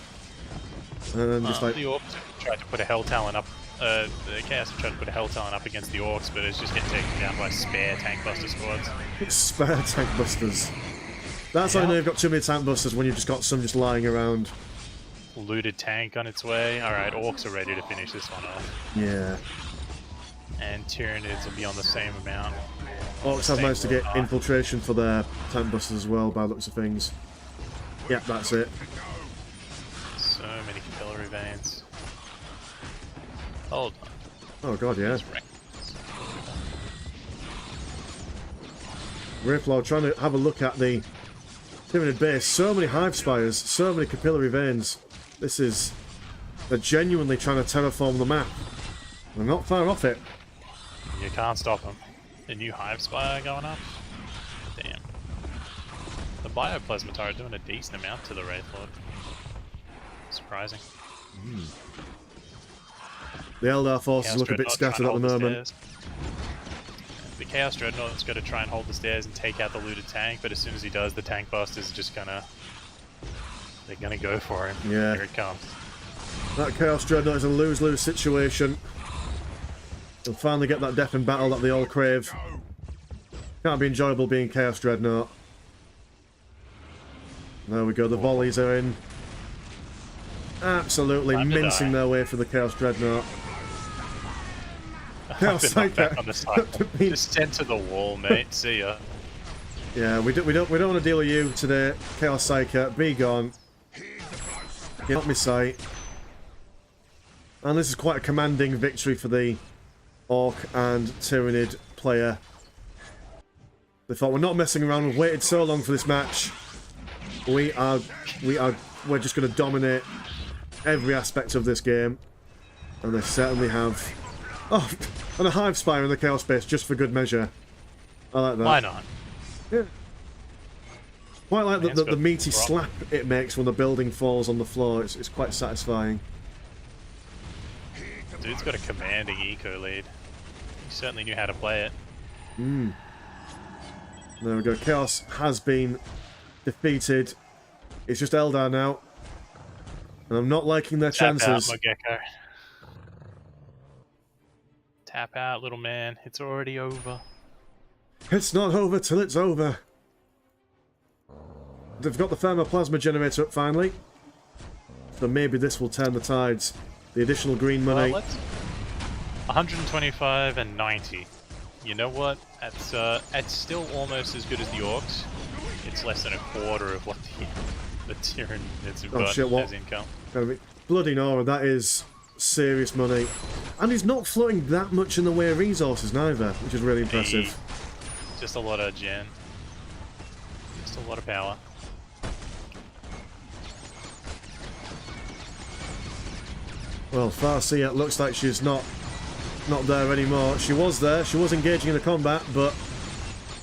And then just like the Orcs tried to put a Hell Talon up. The Chaos have tried to put a Hell Talon up against the Orcs, but it's just getting taken down by spare tank buster squads. Spare tank busters. That's how I know you've got too many tank busters, when you've just got some just lying around. Looted tank on its way. Alright, Orcs are ready to finish this one off. Yeah. And Tyranids will be on the same amount. Orcs have managed to get infiltration for their tank busters as well, by the looks of things. Yep, that's it. So many capillary veins. Hold on. Oh god, yeah. Wraith Lord trying to have a look at the Tyranid base. So many Hive Spires, so many capillary veins. This is... They're genuinely trying to terraform the map. They're not far off it. You can't stop them. The new Hive Spire going up? Damn. The Bioplasma turret doing a decent amount to the Wraith Lord. Surprising. The Eldar forces look a bit scattered at the moment. The Chaos Dreadnought's got to try and hold the stairs and take out the looted tank, but as soon as he does, the tank busters are just gonna... They're gonna go for him. Yeah. Here it comes. That Chaos Dreadnought is a lose-lose situation. They'll finally get that death in battle that they all crave. Can't be enjoyable being Chaos Dreadnought. There we go, the volleys are in. Absolutely mincing their way for the Chaos Dreadnought. Chaos Psyker. On the side. Just center the wall, mate. See ya. Yeah, we don't want to deal with you today, Chaos Psyker. Be gone. Get off my sight. And this is quite a commanding victory for the Orc and Tyranid player. They thought, we're not messing around. We've waited so long for this match. We're just going to dominate every aspect of this game. And they certainly have. Oh, and a Hive Spire in the Chaos base just for good measure. I like that. Why not? Yeah. Quite like the meaty slap it makes when the building falls on the floor. It's quite satisfying. Dude's got a commanding eco lead. He certainly knew how to play it. There we go. Chaos has been defeated. It's just Eldar now. And I'm not liking their Tap chances. out, Mogeko. Tap out, little man. It's already over. It's not over till it's over. They've got the thermoplasma generator up finally. So maybe this will turn the tides. The additional green money. Well, 125 and 90. You know what? It's still almost as good as the Orks. It's less than a quarter of what the Tyranids have got as income. Bloody Nora, that is serious money. And he's not floating that much in the way of resources neither, which is really impressive. Just a lot of gen. Just a lot of power. Well, Farseer looks like she's not there anymore. She was there, she was engaging in the combat, but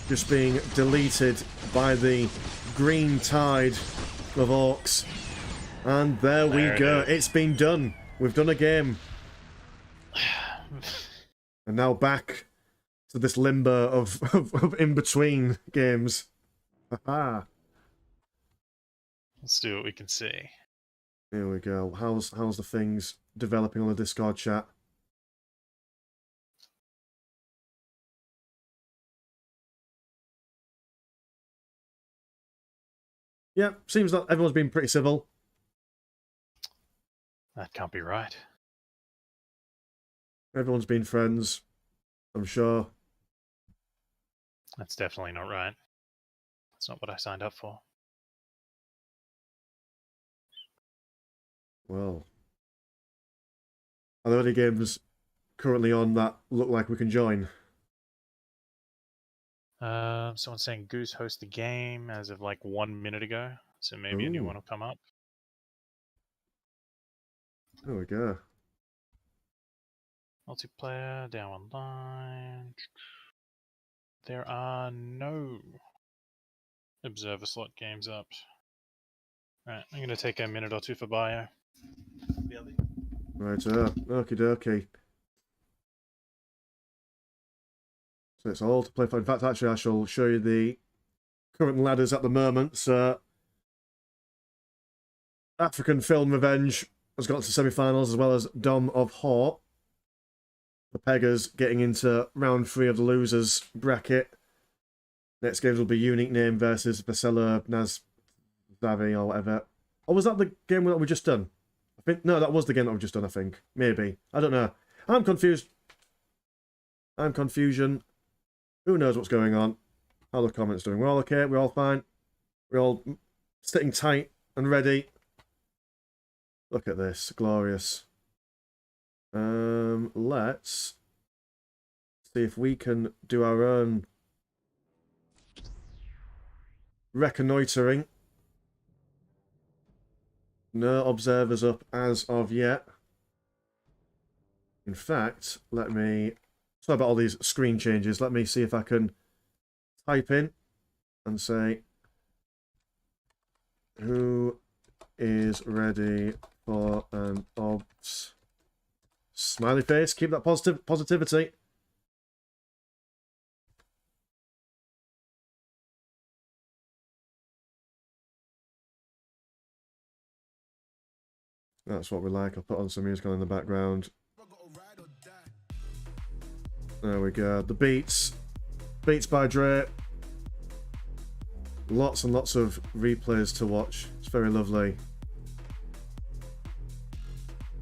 just being deleted by the green tide of Orks. And there we go. It's been done. We've done a game. And now back to this limbo of in-between games. Haha. Let's do what we can see. Here we go. How's the things developing on the Discord chat? Yeah, seems like everyone's been pretty civil. That can't be right. Everyone's been friends, I'm sure. That's definitely not right. That's not what I signed up for. Well, are there any games currently on that look like we can join? Someone's saying Goose hosts the game as of like 1 minute ago, so maybe a new one will come up. There we go. Multiplayer, down online. There are no observer slot games up. Right, I'm going to take a minute or two for bio. Right, okie dokie. So it's all to play for. In fact, actually, I shall show you the current ladders at the moment. So, African Film Revenge has got to semi-finals, as well as Dom of Hort. The Peggers getting into round 3 of the losers bracket. Next games will be Unique Name versus Vasella Nazdavi or whatever. Or was that the game that we just done? I think no, that was the game that we've just done. I think maybe I don't know. I'm confused. I'm confusion. Who knows what's going on? How are the comments doing? We're all okay. We're all fine. We're all sitting tight and ready. Look at this, glorious. Let's see if we can do our own reconnoitering. No observers up as of yet. In fact, let me... Sorry about all these screen changes. Let me see if I can type in and say who is ready for an obs. Smiley face. Keep that positivity. That's what we like. I'll put on some music on in the background. There we go. The beats. Beats by Dre. Lots and lots of replays to watch. It's very lovely.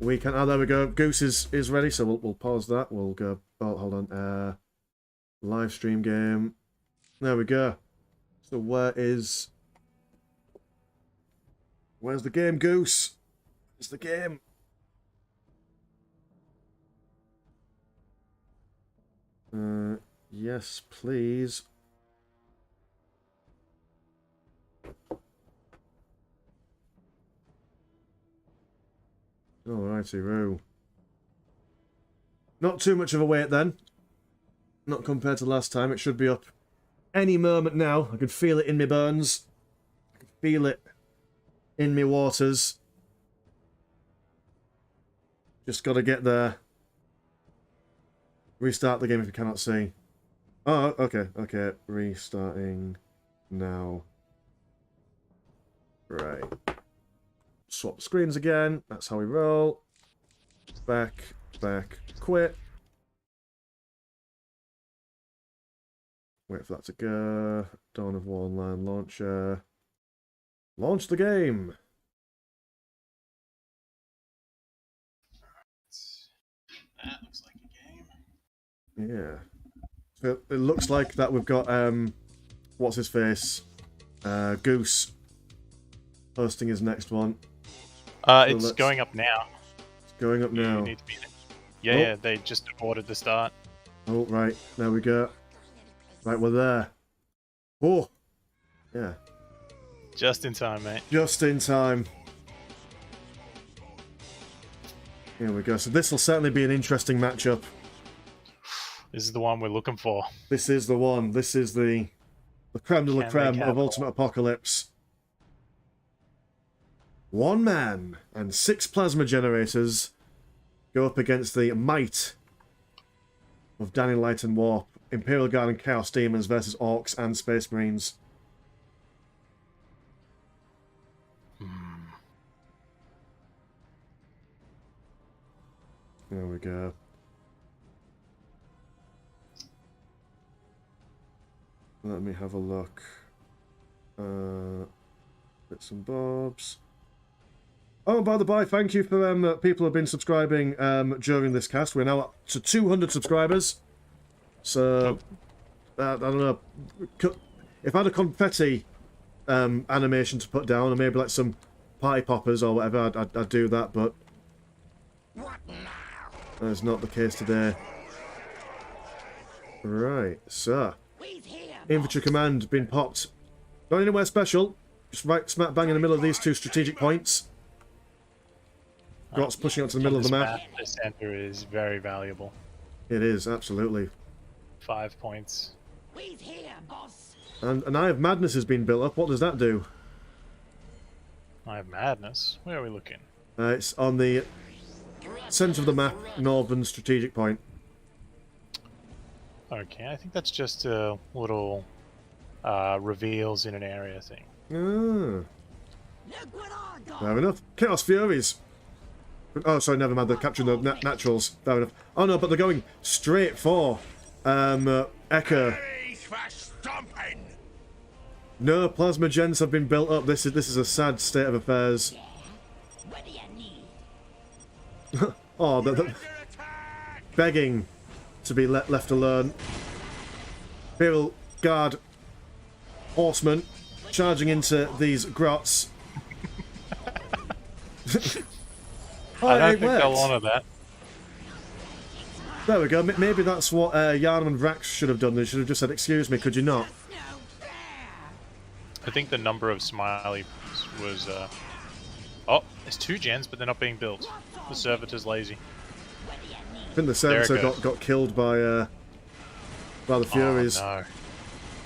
We can... Oh, there we go. Goose is ready, so we'll pause that. We'll go... Oh, hold on. Live stream game. There we go. So where's the game, Goose? It's the game. Yes, please. Alrighty, Roo. Not too much of a wait then. Not compared to last time. It should be up any moment now. I can feel it in my bones. I can feel it in my waters. Just gotta get there. Restart the game if you cannot see. Oh, okay, okay. Restarting now. Right. swap screens again. That's how we roll. Back, quit. Wait for that to go. Dawn of War Online launcher. Launch the game. That looks like a game. Yeah. So it looks like that we've got, what's his face? Goose hosting his next one. It's going up now. It's going up now. You need to be in it. Yeah, yeah, they just aborted the start. Oh, right. There we go. Right, we're there. Oh! Yeah. Just in time, mate. Just in time. Here we go. So this will certainly be an interesting matchup. This is the one we're looking for. This is the one. This is the creme de la creme of Ultimate Apocalypse. 1 man and 6 plasma generators go up against the might of Danny Light and Warp. Imperial Guard and Chaos Demons versus Orks and Space Marines. There we go. Let me have a look. Bits and bobs. Oh, by the by, thank you for people who have been subscribing during this cast. We're now up to 200 subscribers. So, I don't know. If I had a confetti animation to put down, or maybe like some party poppers or whatever, I'd do that, but that's not the case today. Right, so infantry command been popped. Not anywhere special, just right smack bang in the middle of these 2 strategic points. Grots pushing out to the middle of the map. The center is very valuable. It is, absolutely. 5 points. And Eye of Madness has been built up. What does that do? Eye of Madness? Where are we looking? It's on the centre of the map, northern strategic point. Okay, I think that's just a little reveals in an area thing. Fair enough. Chaos Furies. Oh, sorry, never mind. They're capturing the naturals. Fair enough. Oh no, but they're going straight for Echo. No plasma gens have been built up. This is a sad state of affairs. Oh, they're begging to be left alone. Imperial Guard horsemen charging into these grots. I don't think they'll honour that. There we go. Maybe that's what Yarnum and Vrax should have done. They should have just said, "Excuse me, could you not?" I think the number of smiley was. Oh, there's 2 gens, but they're not being built. The servitor's lazy. I think the servitor got killed by the Furies. Oh, no.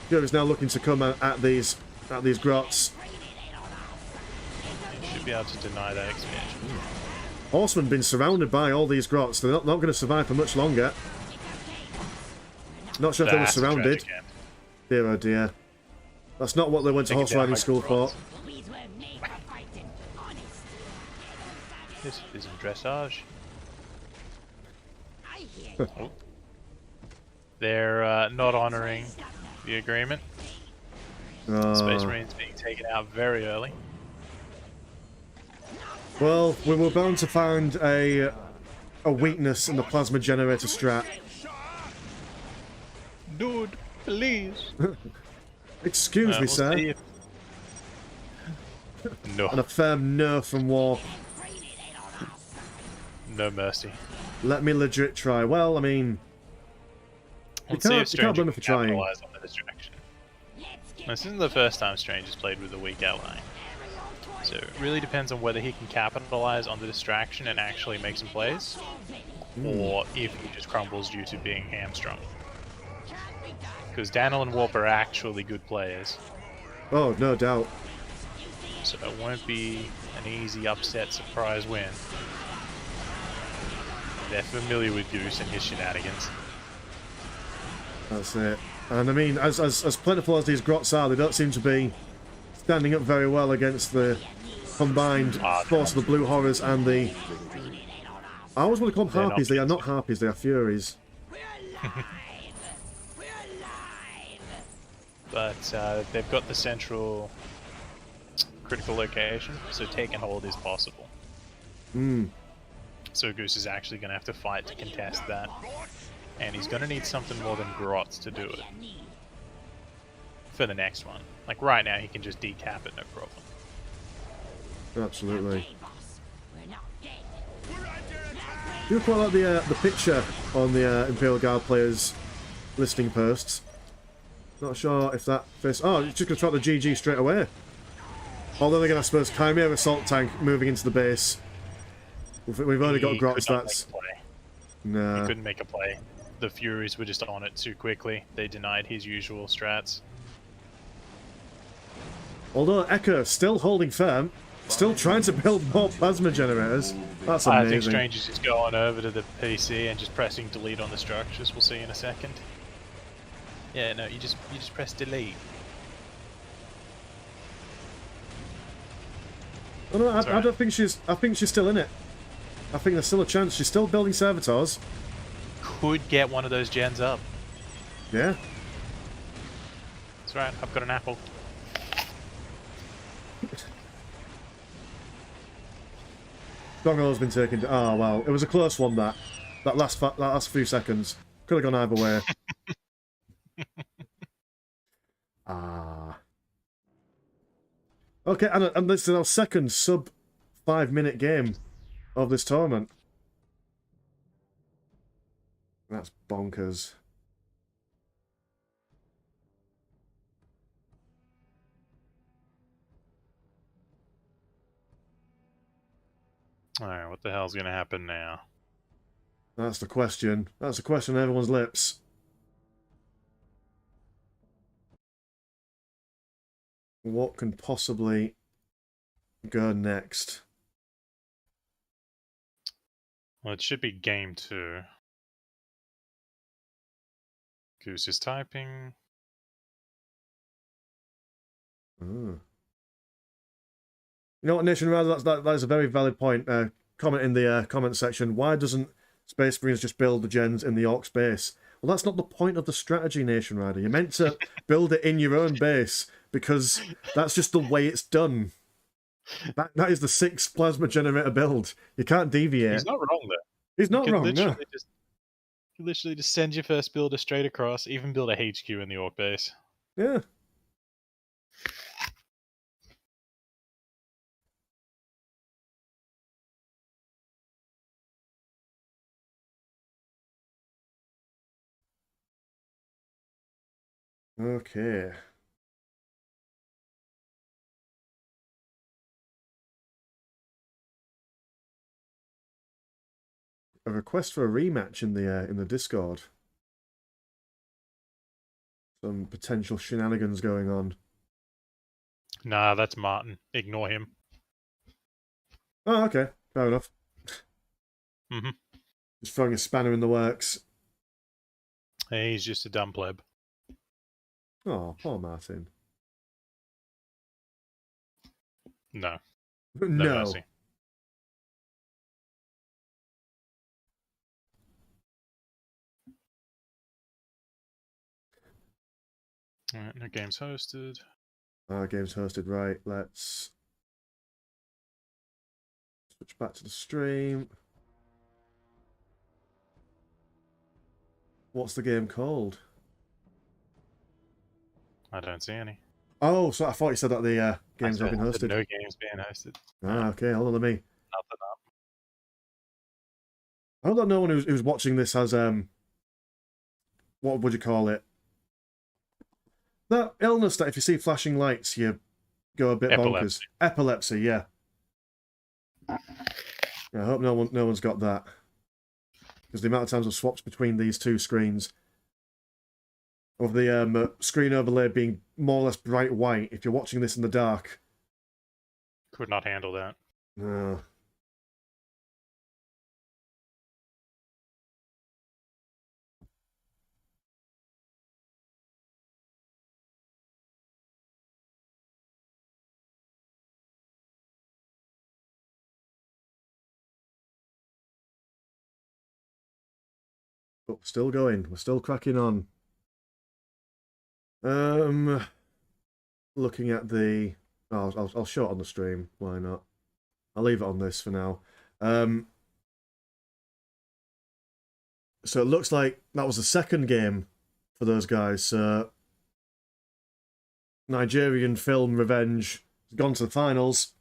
Furies now looking to come at these grots. You should be able to deny that expansion. Horsemen been surrounded by all these grots. They're not going to survive for much longer. Not sure if they were surrounded. Dear oh dear. That's not what they went to horse riding school for. This isn't dressage. Oh. They're not honouring the agreement. Space Marines being taken out very early. Well, we were bound to find a weakness in the plasma generator strat. Dude, please. Excuse me, we'll sir. No. And a firm no from Warp. No mercy. Let me legit try. Well, I mean, you can't blame me for trying. On the distraction. This isn't the first time Strange has played with a weak ally. So it really depends on whether he can capitalize on the distraction and actually make some plays, or if he just crumbles due to being hamstrung. Because Daniel and Warp are actually good players. Oh, no doubt. So it won't be an easy upset surprise win. They're familiar with Goose and his shenanigans. That's it. And I mean, as plentiful as these grots are, they don't seem to be standing up very well against the combined force of the blue horrors and the... I always want to call them They're harpies. They are not harpies, they are furies. But they've got the central critical location, so take and hold is possible. Hmm. So Goose is actually going to have to fight to contest that. And he's going to need something more than Grots to do it. For the next one. Like right now he can just decap it, no problem. Absolutely. Do you quite like the picture on the Imperial Guard players' listing posts? Not sure if that fits. Oh, you're just going to try the GG straight away. Although again, I suppose Chimera Assault Tank moving into the base. We've only got Grots, that's... Nah. He couldn't make a play. The Furies were just on it too quickly. They denied his usual strats. Although Echo still holding firm, still trying to build more plasma generators. That's amazing. I think Strange is just going over to the PC and just pressing delete on the structures. We'll see in a second. Yeah, no, you just press delete. Oh no, I don't think she's... I think she's still in it. I think there's still a chance. She's still building servitors. Could get one of those gens up. Yeah. That's right, I've got an apple. Dongo's been taken... Oh, well. It was a close one, that. That last few seconds. Could have gone either way. Okay, and this is our second sub 5-minute game of this tournament. That's bonkers. Alright, what the hell's gonna happen now? That's the question. That's the question on everyone's lips. What can possibly go next? Well, it should be game 2. Goose is typing. You know what, Nation Rider, that is a very valid point. Comment in the comment section. Why doesn't Space Marines just build the gens in the Orks base? Well, that's not the point of the strategy, Nation Rider. You're meant to build it in your own base, because that's just the way it's done. That is the 6 plasma generator build. You can't deviate. He's not wrong there. He's not wrong, no. You literally just send your first builder straight across, even build a HQ in the Ork base. Yeah. Okay. A request for a rematch in the Discord. Some potential shenanigans going on. Nah, that's Martin. Ignore him. Oh, okay. Fair enough. Mm-hmm. Just throwing a spanner in the works. Hey, he's just a dumb pleb. Oh, poor Martin. No. No. Mercy. Alright, no games hosted. Games hosted, right. Let's switch back to the stream. What's the game called? I don't see any. Oh, so I thought you said that the games have been hosted. No games being hosted. Ah, okay. Hold on, let me. Nothing up. I hope that no one who's watching this has what would you call it? That illness that if you see flashing lights, you go a bit bonkers. Epilepsy, yeah. I hope no one's got that, because the amount of times I've swapped between these two screens of the screen overlay being more or less bright white. If you're watching this in the dark, Could not handle that. no. But we're still going. We're still cracking on. Looking at the... I'll show it on the stream. Why not? I'll leave it on this for now. So it looks like that was the second game for those guys. Nigerian Film Revenge has gone to the finals.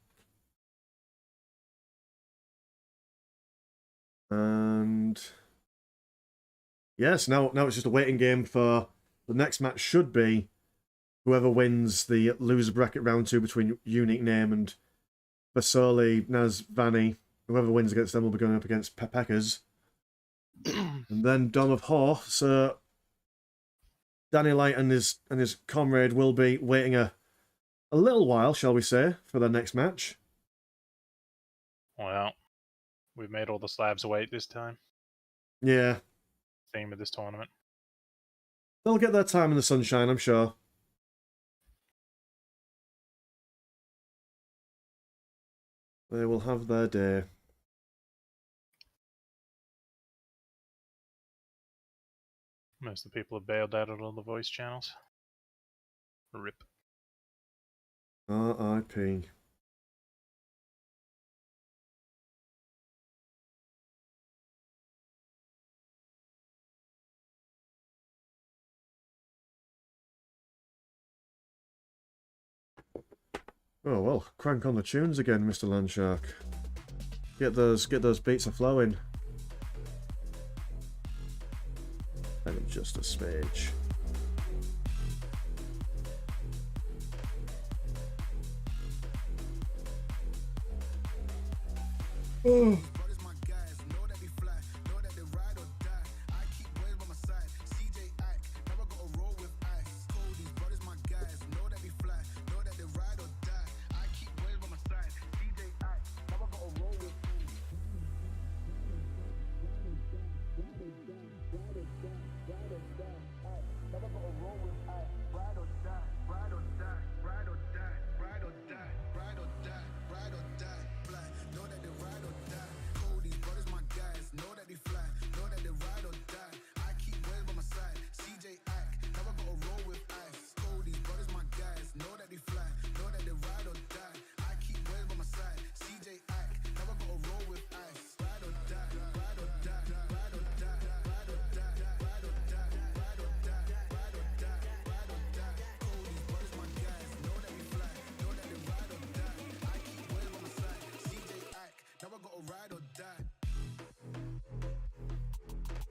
And yes, now it's just a waiting game for the next match. Should be whoever wins the loser bracket round 2 between Unique Name and Basoli Nazvani. Whoever wins against them will be going up against Pepekas. And then Dom of Hor. So Danny Light and his comrade will be waiting a little while, shall we say, for their next match. Well, we've made all the slabs wait this time. Yeah. Theme of this tournament. They'll get their time in the sunshine, I'm sure. They will have their day. Most of the people have bailed out of all the voice channels. RIP. R.I.P. Oh well, crank on the tunes again, Mr. Landshark. Get those beats a flowing. And just a smidge. Oh.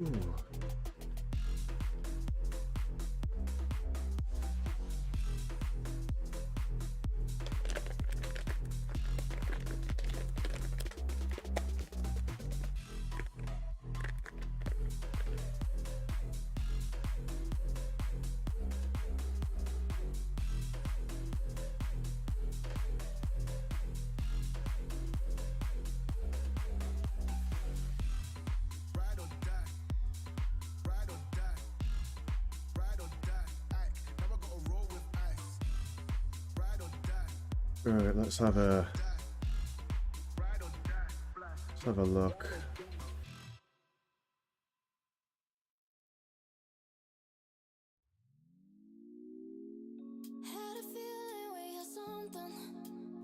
Ooh. Alright, let's have a look.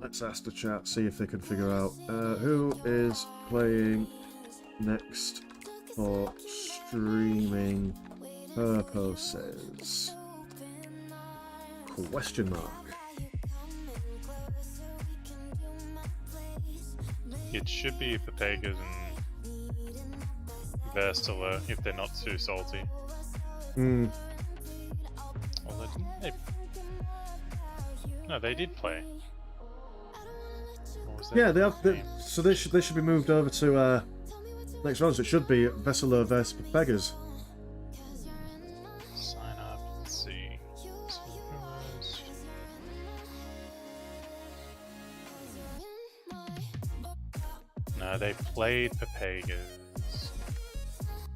Let's ask the chat, see if they can figure out who is playing next for streaming purposes. Question mark. It should be Pepegas and Versala if they're not too salty. Hmm. Well, no, they did play. Yeah, they have. So they should be moved over to next round. So it should be Vesela versus Pepegas. Sign up. Let's see. No, they played Pepegas.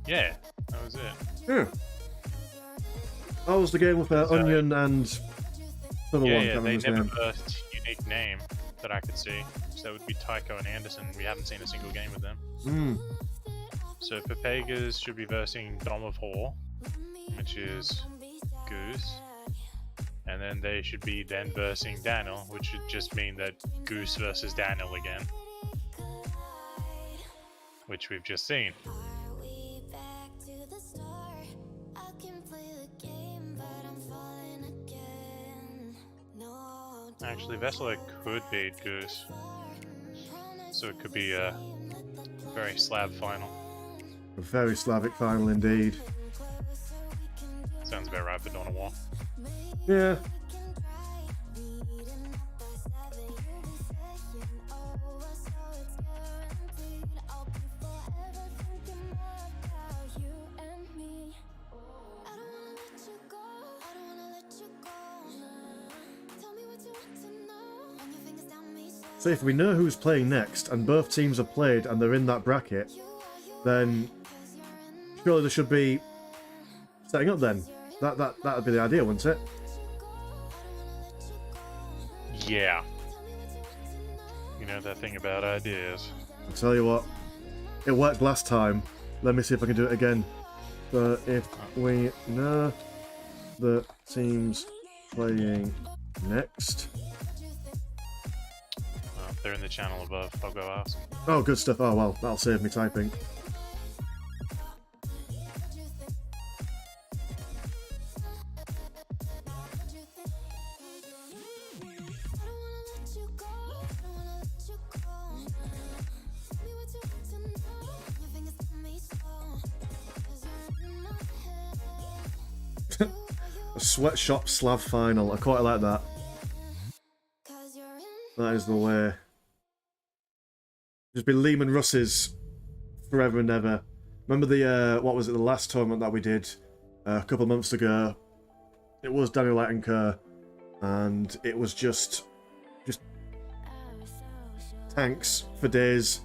Yeah, that was it. Yeah. That was the game with Onion and another one. Yeah, they never birthed unique name that I could see. So that would be Tycho and Anderson. We haven't seen a single game with them. So Papagas should be versing Dom of Hor, which is Goose. And then they should be then versing Daniel, which should just mean that Goose versus Daniel again. Which we've just seen. Actually, Vessela could beat Goose. So it could be a very Slav final. A very Slavic final indeed. Sounds about right for Dawn of War. Yeah. So if we know who's playing next, and both teams have played and they're in that bracket, then surely there should be setting up then. That'd be the idea, wouldn't it? Yeah. You know that thing about ideas. I'll tell you what, it worked last time. Let me see if I can do it again. So if we know the teams playing next... They're in the channel above, I'll go ask. Oh, good stuff. Oh, well, that'll save me typing. A sweatshop Slav final. I quite like that. That is the way. Just be Lehman Russes forever and ever. Remember the, what was it, the last tournament that we did a couple of months ago? It was Daniel Attenker, and it was just tanks for days.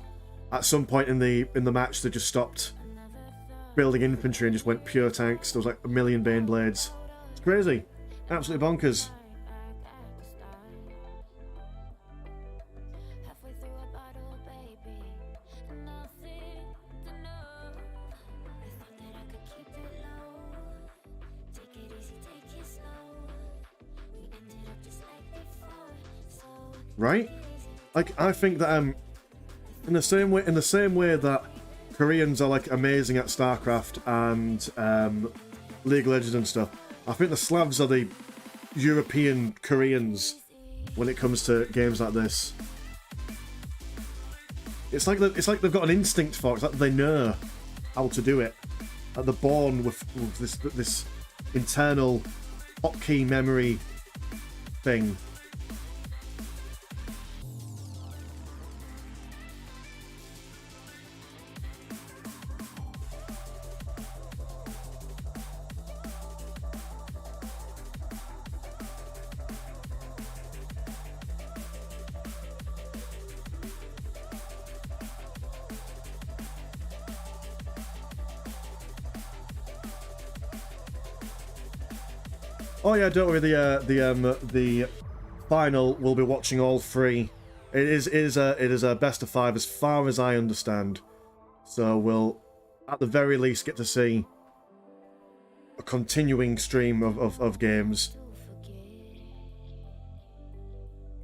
At some point in the match, they just stopped building infantry and just went pure tanks. There was like 1 million Bane Blades. It's crazy. Absolutely bonkers. Right? Like, I think that in the same way that Koreans are like amazing at StarCraft and League of Legends and stuff, I think the Slavs are the European Koreans when it comes to games like this. It's like they've got an instinct for it. It's like they know how to do it. Like they're born with this internal hotkey memory thing. Oh yeah, don't worry. The final we'll be watching all three. It is a best of 5 as far as I understand. So we'll at the very least get to see a continuing stream of games.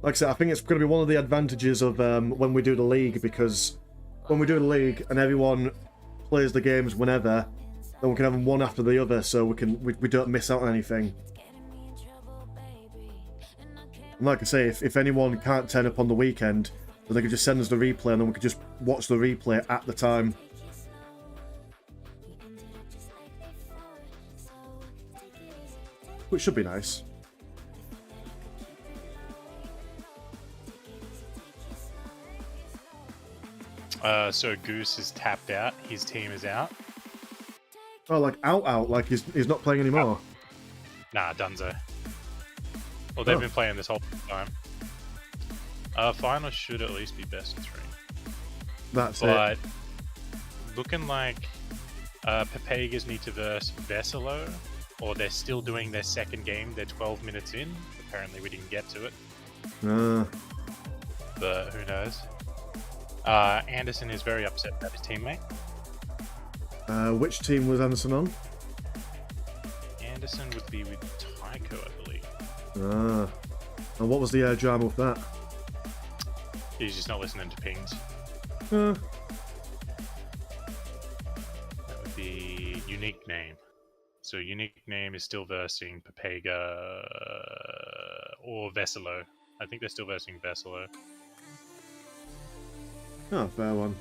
Like I said, I think it's going to be one of the advantages of when we do the league, because when we do the league and everyone plays the games whenever, then we can have them one after the other, so we don't miss out on anything. And like I say, if anyone can't turn up on the weekend, then they could just send us the replay and then we could just watch the replay at the time. Which should be nice. So Goose is tapped out, his team is out. Oh, like out, like he's not playing anymore? Nah, Dunzo. Well, they've been playing this whole time. Final should at least be best of 3. That's but looking like Papagas need to verse Vesselo, or they're still doing their second game. They're 12 minutes in. Apparently we didn't get to it. But who knows? Anderson is very upset about his teammate. Which team was Anderson on? Anderson would be with Tycho, I believe. Ah. And what was the drama with that? He's just not listening to pings. Uh. That would be unique name. So unique name is still versing Papega or Vesselo. I think they're still versing Vesselo. Oh, fair one.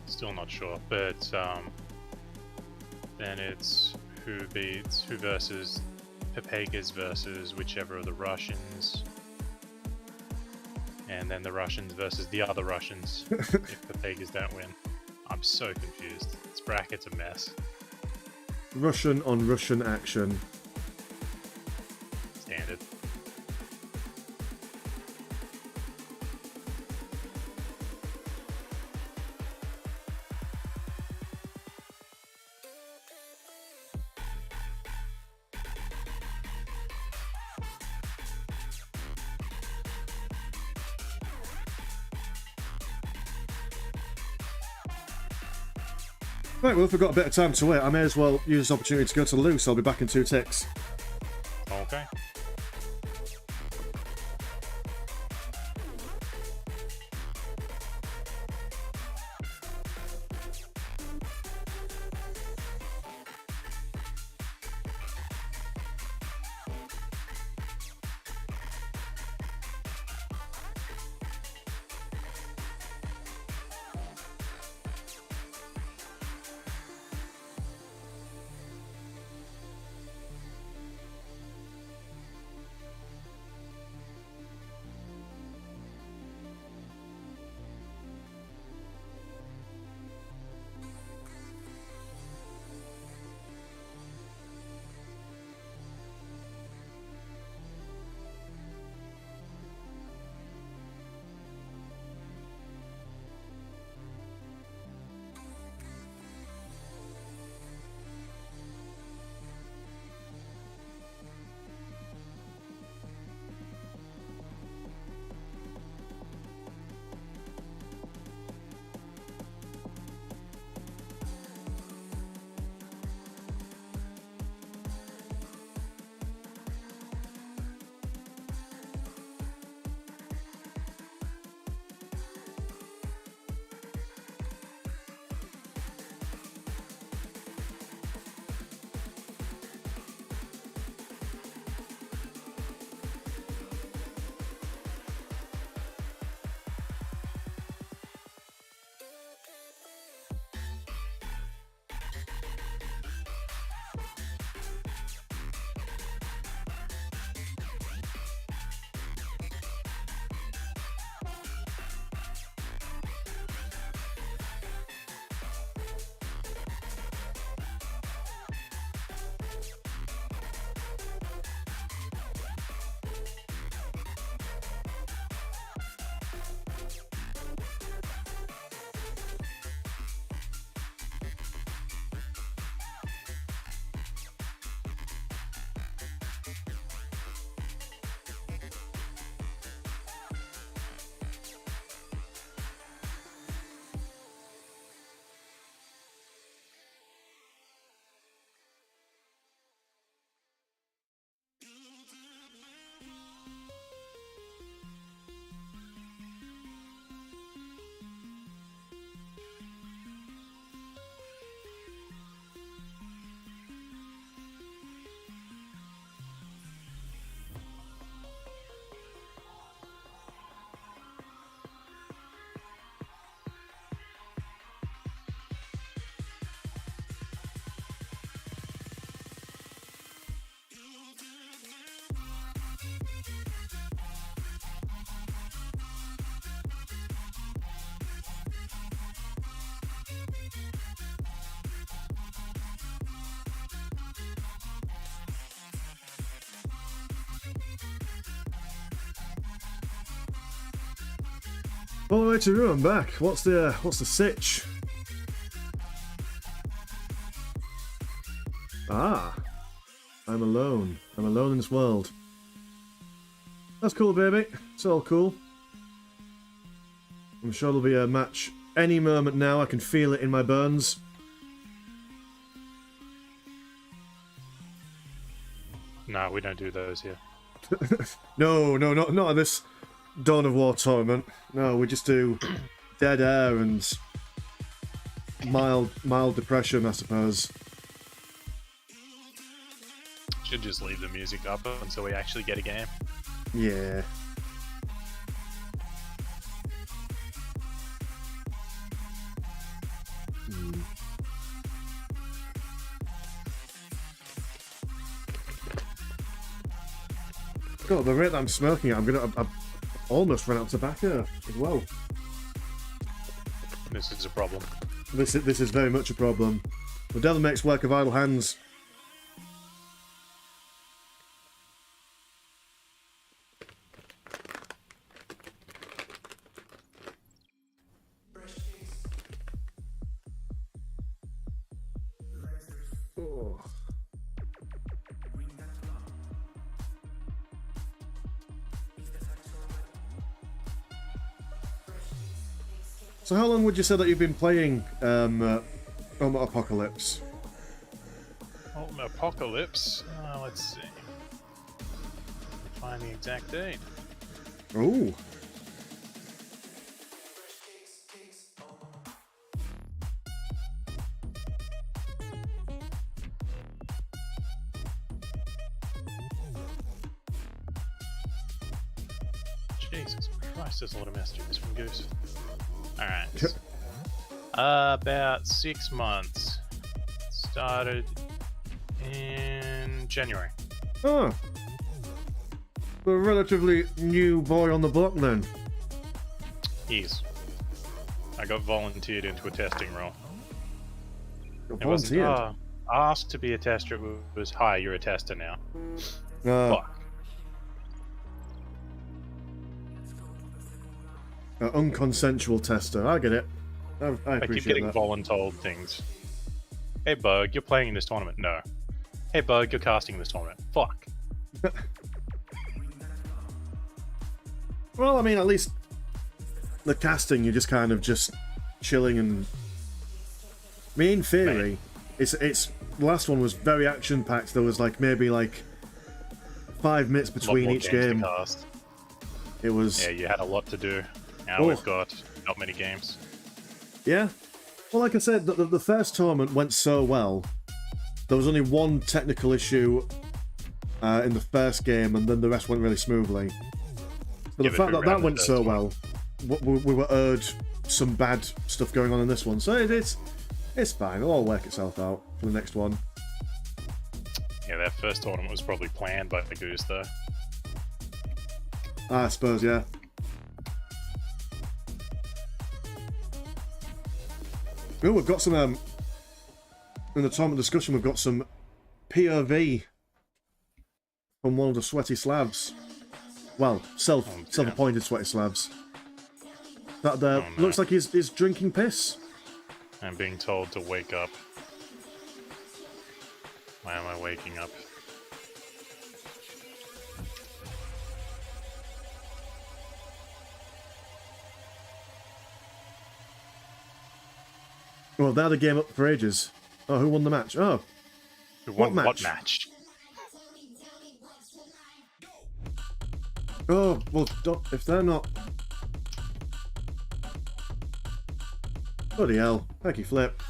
Still not sure, but then it's who versus Papegas versus whichever of the Russians, and then the Russians versus the other Russians if Papegas don't win. I'm so confused. This bracket's a mess. Russian on Russian action. Standard. Right, well, if we've got a bit of time to wait, I may as well use this opportunity to go to the loo, so I'll be back in 2 ticks. Okay. All right, I'm back. What's the sitch? Ah, I'm alone. I'm alone in this world. That's cool, baby. It's all cool. I'm sure there'll be a match any moment now. I can feel it in my bones. No, we don't do those here. No, not at this Dawn of War tournament. No, we just do dead air and mild depression, I suppose. Should just leave the music up until we actually get a game. Yeah. God, the rate that I'm smoking at, I've almost run out of tobacco as well. This is a problem. This is very much a problem. The devil makes work of idle hands. Oh. So how long would you say that you've been playing Ultimate Apocalypse? Ultimate Apocalypse? Let's see. Find the exact date. Oh. Jesus Christ, there's a lot of messages from Goose. Alright. About 6 months. Started in January. Oh. A relatively new boy on the block then. Yes. I got volunteered into a testing role. Got It wasn't volunteered? asked to be a tester, it was, hi, you're a tester now. Fuck. Unconsensual tester. I get it. I I keep appreciate getting that. voluntold things. Hey Bug, you're playing in this tournament. No. Hey Bug, you're casting in this tournament. Fuck. Well, I mean, at least the casting, you're just kind of just chilling and... I mean, in theory, it's the last one was very action-packed. There was maybe 5 minutes A lot between more each games to game. cast. It was... Yeah, you had a lot to do. Now Oh. we've got not many games. Yeah. Well, like I said, the first tournament went so well. There was only one technical issue in the first game, and then the rest went really smoothly. But the fact that that went so well, we were owed some bad stuff going on in this one. So it's fine. It'll all work itself out for the next one. Yeah, that first tournament was probably planned by the Goose, though. I suppose, yeah. Oh, we've got some, in the tournament discussion, we've got some POV from one of the sweaty Slavs. Well, self-appointed sweaty Slavs. That there looks like he's drinking piss. I'm being told to wake up. Why am I waking up? Well, they had a game up for ages. Oh, who won the match? Oh. Who won what match? Oh, well, if they're not... Bloody hell. Hecky flip.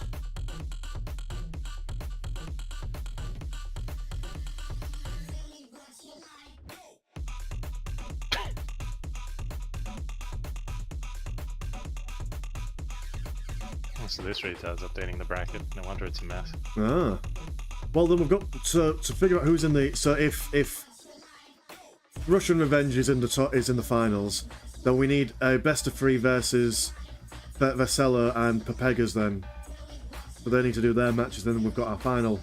So this retard's updating the bracket. No wonder it's a mess. Ah. Well, then we've got to figure out who's in the... So if Russian Revenge is in the finals, then we need a best of 3 versus Vesela and Pepegas then. So they need to do their matches, then we've got our final.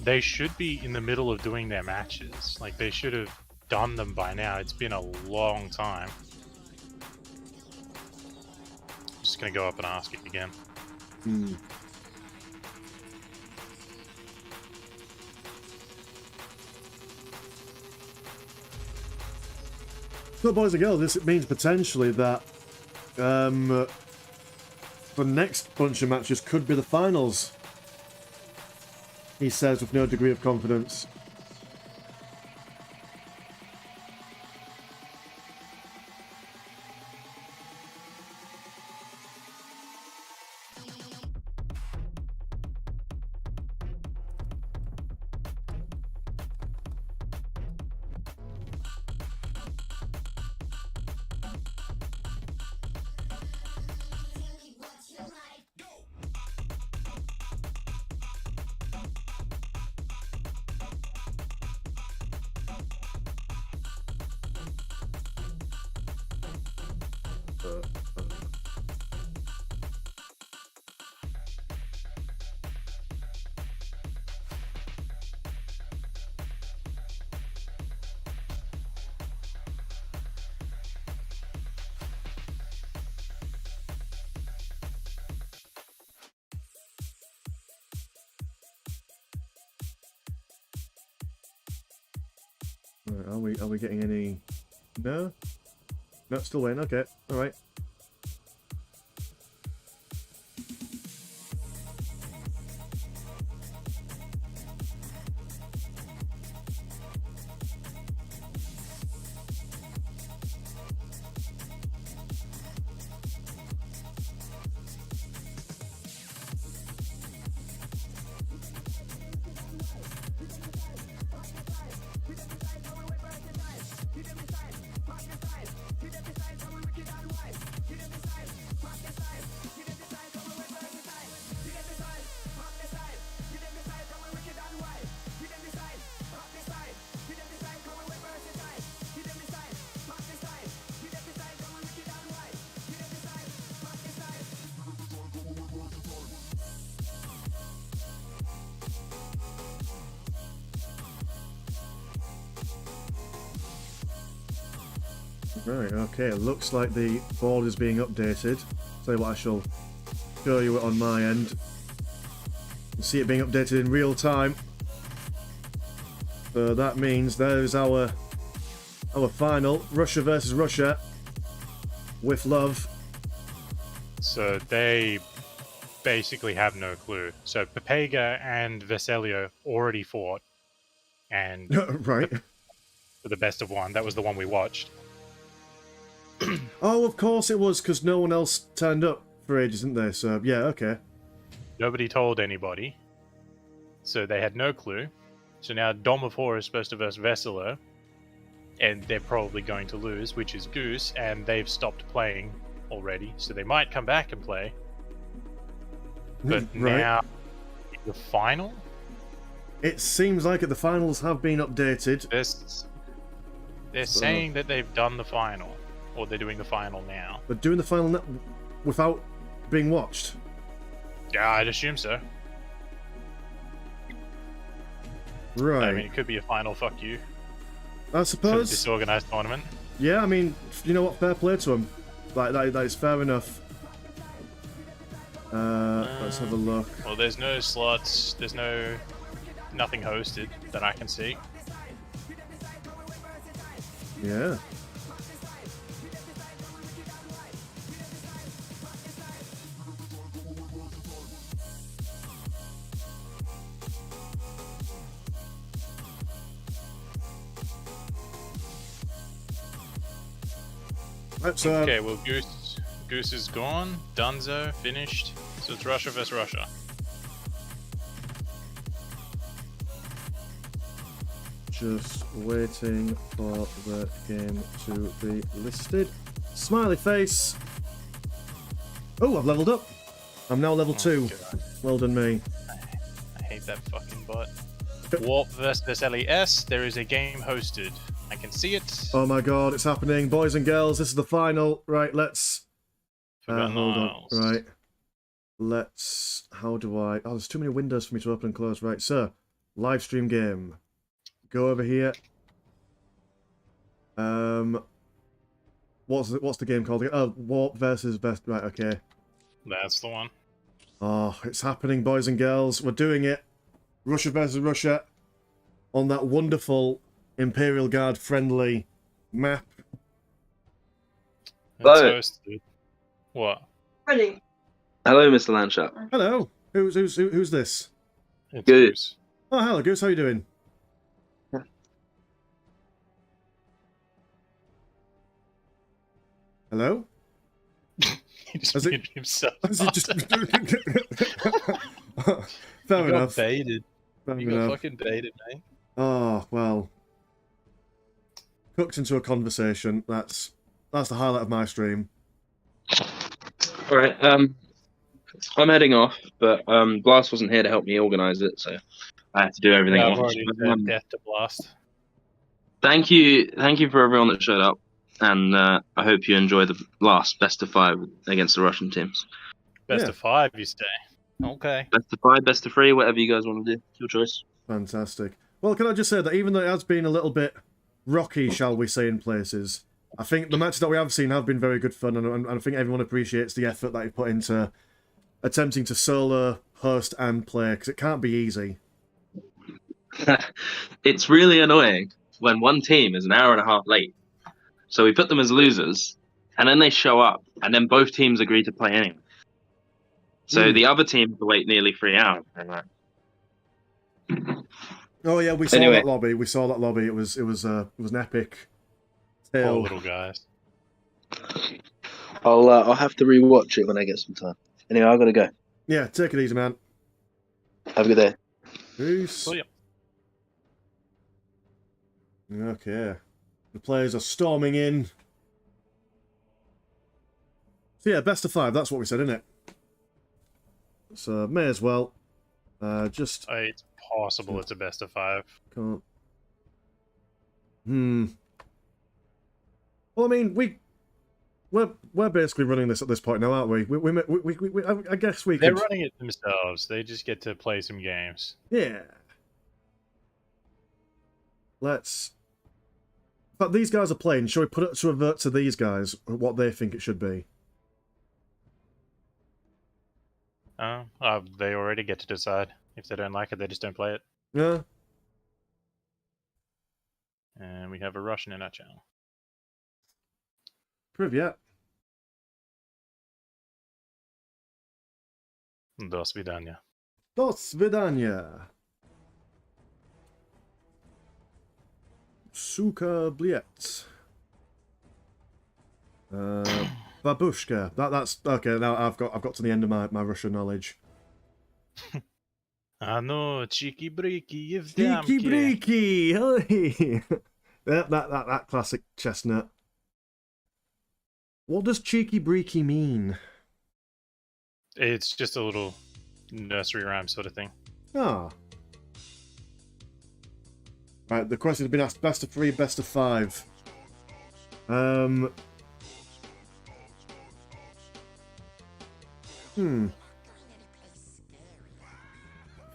They should be in the middle of doing their matches. Like, they should have done them by now. It's been a long time. Just gonna go up and ask it again. Hmm. So, boys and girls, this means potentially that the next bunch of matches could be the finals. He says with no degree of confidence. Right, are we getting any? No? No, still waiting. Okay, all right. Right, okay, looks like the board is being updated. Tell you what, I shall show you it on my end. You can see it being updated in real time. So that means there's our final, Russia versus Russia, with love. So they basically have no clue. So Pepega and Veselio already fought, and right. For the best of one, that was the one we watched. Oh, of course it was, because no one else turned up for ages, didn't they? So, yeah, okay. Nobody told anybody, so they had no clue. So now Dom of 4 is supposed to verse Veselo, and they're probably going to lose, which is Goose, and they've stopped playing already, so they might come back and play. But right. now, the final? It seems like the finals have been updated. They're saying that they've done the final. Or they're doing the final now. They're doing the final without being watched? Yeah, I'd assume so. Right. I mean, it could be a final fuck you. I suppose. For the disorganized tournament. Yeah, I mean, you know what? Fair play to them. Like, that is fair enough. Let's have a look. Well, there's no slots. There's nothing hosted that I can see. Yeah. Okay, well, Goose is gone. Dunzo, finished. So it's Russia versus Russia. Just waiting for the game to be listed. Smiley face. Oh, I've leveled up. I'm now level 2. God. Well done, me. I hate that fucking bot. Warp versus LES. There is a game hosted. I can see it. Oh my god, it's happening. Boys and girls, this is the final. Right, let's... hold on. Right. Let's... How do I... Oh, there's too many windows for me to open and close. Right, so, live stream game. Go over here. What's the game called again? Oh, Warp versus Best... Right, okay. That's the one. Oh, it's happening, boys and girls. We're doing it. Russia versus Russia. On that wonderful Imperial Guard friendly map. Hello. Toasted. What? Ready? Hello, Mr. Landshot. Hello. Who's this? It's Good. Goose. Oh, hello, Goose. How you doing? Hello? He just Has it- muted himself. Has it just... You Fair got enough. baited. Fair You enough. got fucking baited, mate. Oh, well. Cooked into a conversation. That's the highlight of my stream. Alright, I'm heading off, but Blast wasn't here to help me organise it, so I have to do everything Yeah, I've else. already said death to Blast. Thank you for everyone that showed up, and I hope you enjoy the last best of 5 against the Russian teams. Best Yeah. of 5, you say? Okay. Best of 5, best of 3, whatever you guys want to do. Your choice. Fantastic. Well, can I just say that even though it has been a little bit rocky, shall we say, in places, I think the matches that we have seen have been very good fun, and I think everyone appreciates the effort that you put into attempting to solo, host, and play, because it can't be easy. It's really annoying when one team is an hour and a half late. So we put them as losers, and then they show up, and then both teams agree to play anyway. So the other team have to wait nearly 3 hours. Oh yeah, we saw Anyway. that lobby. We saw that lobby. It was an epic Poor tale. little guys. I'll have to rewatch it when I get some time. Anyway, I've got to go. Yeah, take it easy, man. Have a good day. Peace. So, yeah. Okay. The players are storming in. So yeah, best of 5, that's what we said, isn't it? So may as well. Just It's possible it's a best of 5. can't. Well, I mean, we're basically running this at this point now, aren't we? I guess we They're could. running it themselves. They just get to play some games. Yeah. Let's. But these guys are playing. Shall we put it to revert to these guys what they think it should be? They already get to decide. If they don't like it, they just don't play it. Yeah. And we have a Russian in our channel. Privyet. До свидания. До свидания. Suka Bliet. Babushka. That's okay. Now I've got to the end of my Russian knowledge. No, чики-брики, Cheeky breaky. Hey. that classic chestnut. What does cheeky breaky mean? It's just a little nursery rhyme sort of thing. Ah. Right, the question has been asked: best of 3, best of 5.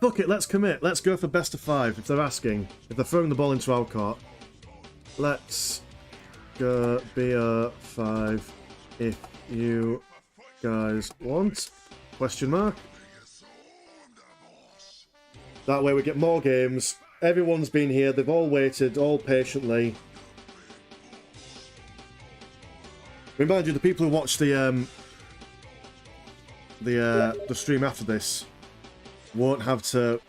Fuck it, let's commit. Let's go for best of 5 if they're asking. If they're throwing the ball into our court. Let's go BR5 if you guys want. Question mark. That way we get more games. Everyone's been here. They've all waited, all patiently. Remind you, the people who watch the stream after this won't have to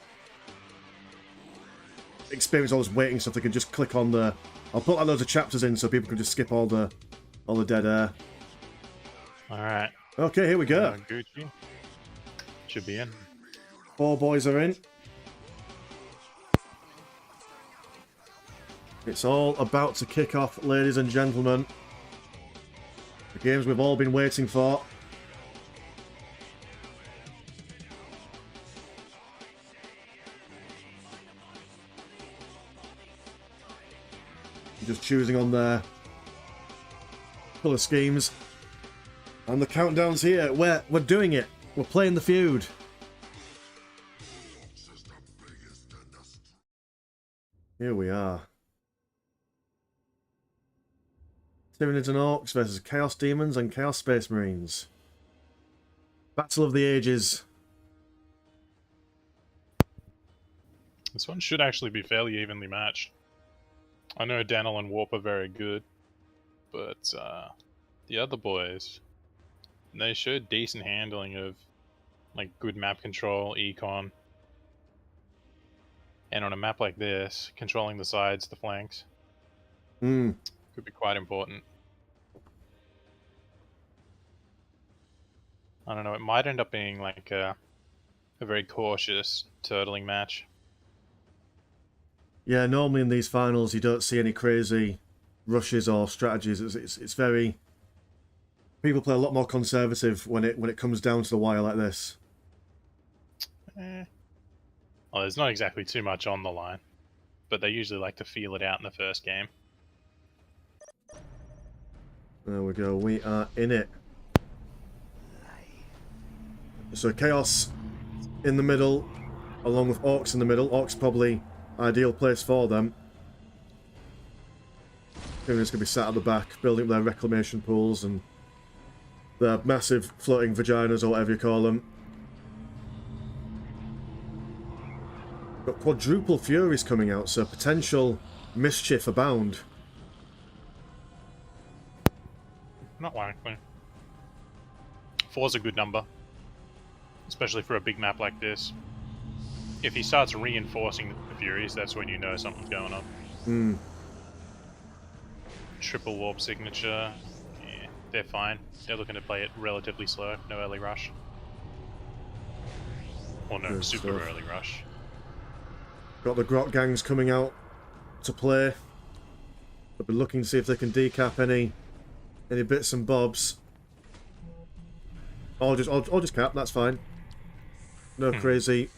experience all this waiting stuff. They can just click on the. I'll put like loads of chapters in so people can just skip all the dead air. All right. Okay, here we go. Gucci should be in. 4 boys are in. It's all about to kick off, ladies and gentlemen. The games we've all been waiting for. Just choosing on their colour schemes. And the countdown's here. We're doing it. We're playing the feud. Here we are. Tyranids and Orks versus Chaos Demons and Chaos Space Marines. Battle of the Ages. This one should actually be fairly evenly matched. I know Daniel and Warp are very good, but the other boys, they showed decent handling of like good map control, econ. And on a map like this, controlling the sides, the flanks, could be quite important. I don't know, it might end up being like a very cautious turtling match. Yeah, normally in these finals you don't see any crazy rushes or strategies. It's very... People play a lot more conservative when it comes down to the wire like this. Well, there's not exactly too much on the line, but they usually like to feel it out in the first game. There we go, we are in it. So Chaos in the middle, along with Orks in the middle. Orks probably ideal place for them. They're just going to be sat at the back, building up their reclamation pools and their massive floating vaginas, or whatever you call them. Got quadruple furies coming out, so potential mischief abound. Not likely. 4's a good number, especially for a big map like this. If he starts reinforcing the Furies, that's when you know something's going on. Triple warp signature, yeah, they're fine. They're looking to play it relatively slow, no early rush. Or no, Good super stuff. early rush. Got the Grot gangs coming out to play. They'll be looking to see if they can decap any bits and bobs. Or just cap, that's fine. No crazy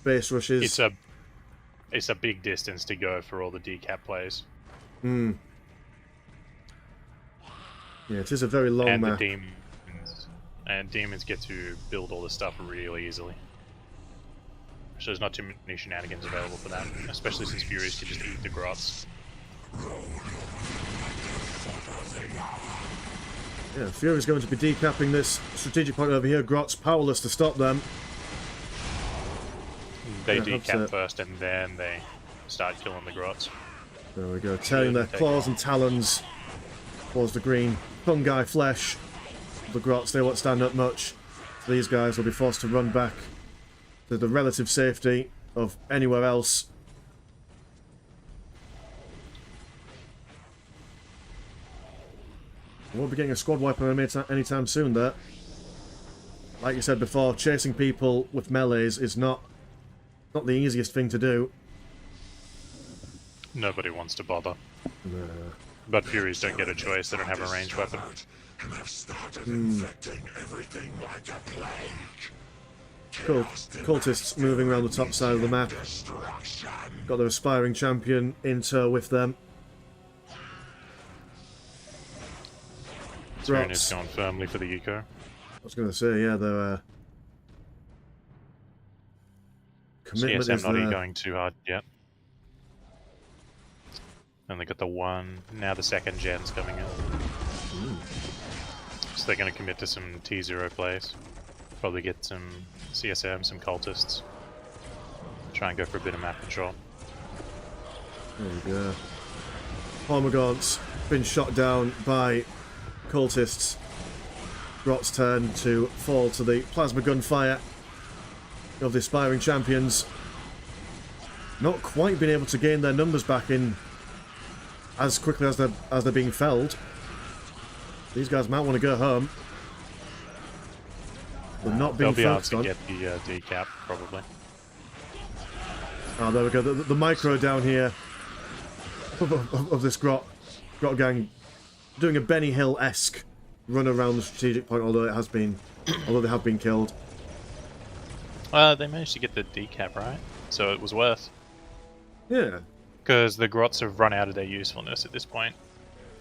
base rushes. It's a big distance to go for all the decap plays. Yeah, it is a very long and map. The Demons get to build all this stuff really easily. So there's not too many shenanigans available for that, especially since Furies can just eat the Grots. Yeah, Fury's going to be decapping this strategic point over here. Grot's powerless to stop them. They decap first and then they start killing the Grots. There we go, tearing their claws and talons towards the green fungi flesh. The Grots, they won't stand up much. These guys will be forced to run back to the relative safety of anywhere else. We won't be getting a squad wiper anytime soon there. Like you said before, chasing people with melees is not the easiest thing to do. Nobody wants to bother. But Furies don't get a choice, they don't have a ranged weapon. Cultists moving around the top side of the map. Got their aspiring champion in tow with them. Tyranids going firmly for the eco. I was going to say, yeah, their commitment CSM is not there. going too hard yet. And they got the one, now the second gen's coming in. So they're going to commit to some T0 plays. Probably get some CSM, some cultists. Try and go for a bit of map control. There we go. Hormagaunts been shot down by cultists. Grot's turn to fall to the plasma gunfire of the aspiring champions. Not quite been able to gain their numbers back in as quickly as they're being felled. These guys might want to go home. They're not being focused on. They'll be able to get the decap, probably. Oh, there we go. The micro down here of this Grot gang doing a Benny Hill-esque run around the strategic point, although they have been killed. They managed to get the decap, right? So it was worth. Yeah. Because the Grots have run out of their usefulness at this point.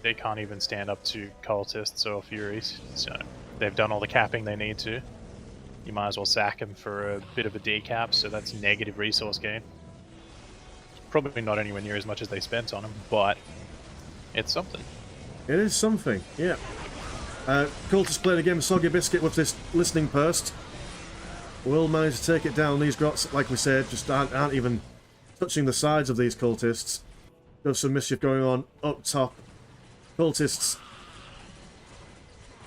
They can't even stand up to cultists or Furies, so they've done all the capping they need to. You might as well sack them for a bit of a decap, so that's negative resource gain. Probably not anywhere near as much as they spent on them, but it's something. It is something, yeah. Cultists playing a game of Soggy Biscuit with this listening post. Will manage to take it down. These Grots, like we said, just aren't even touching the sides of these cultists. There's some mischief going on up top. Cultists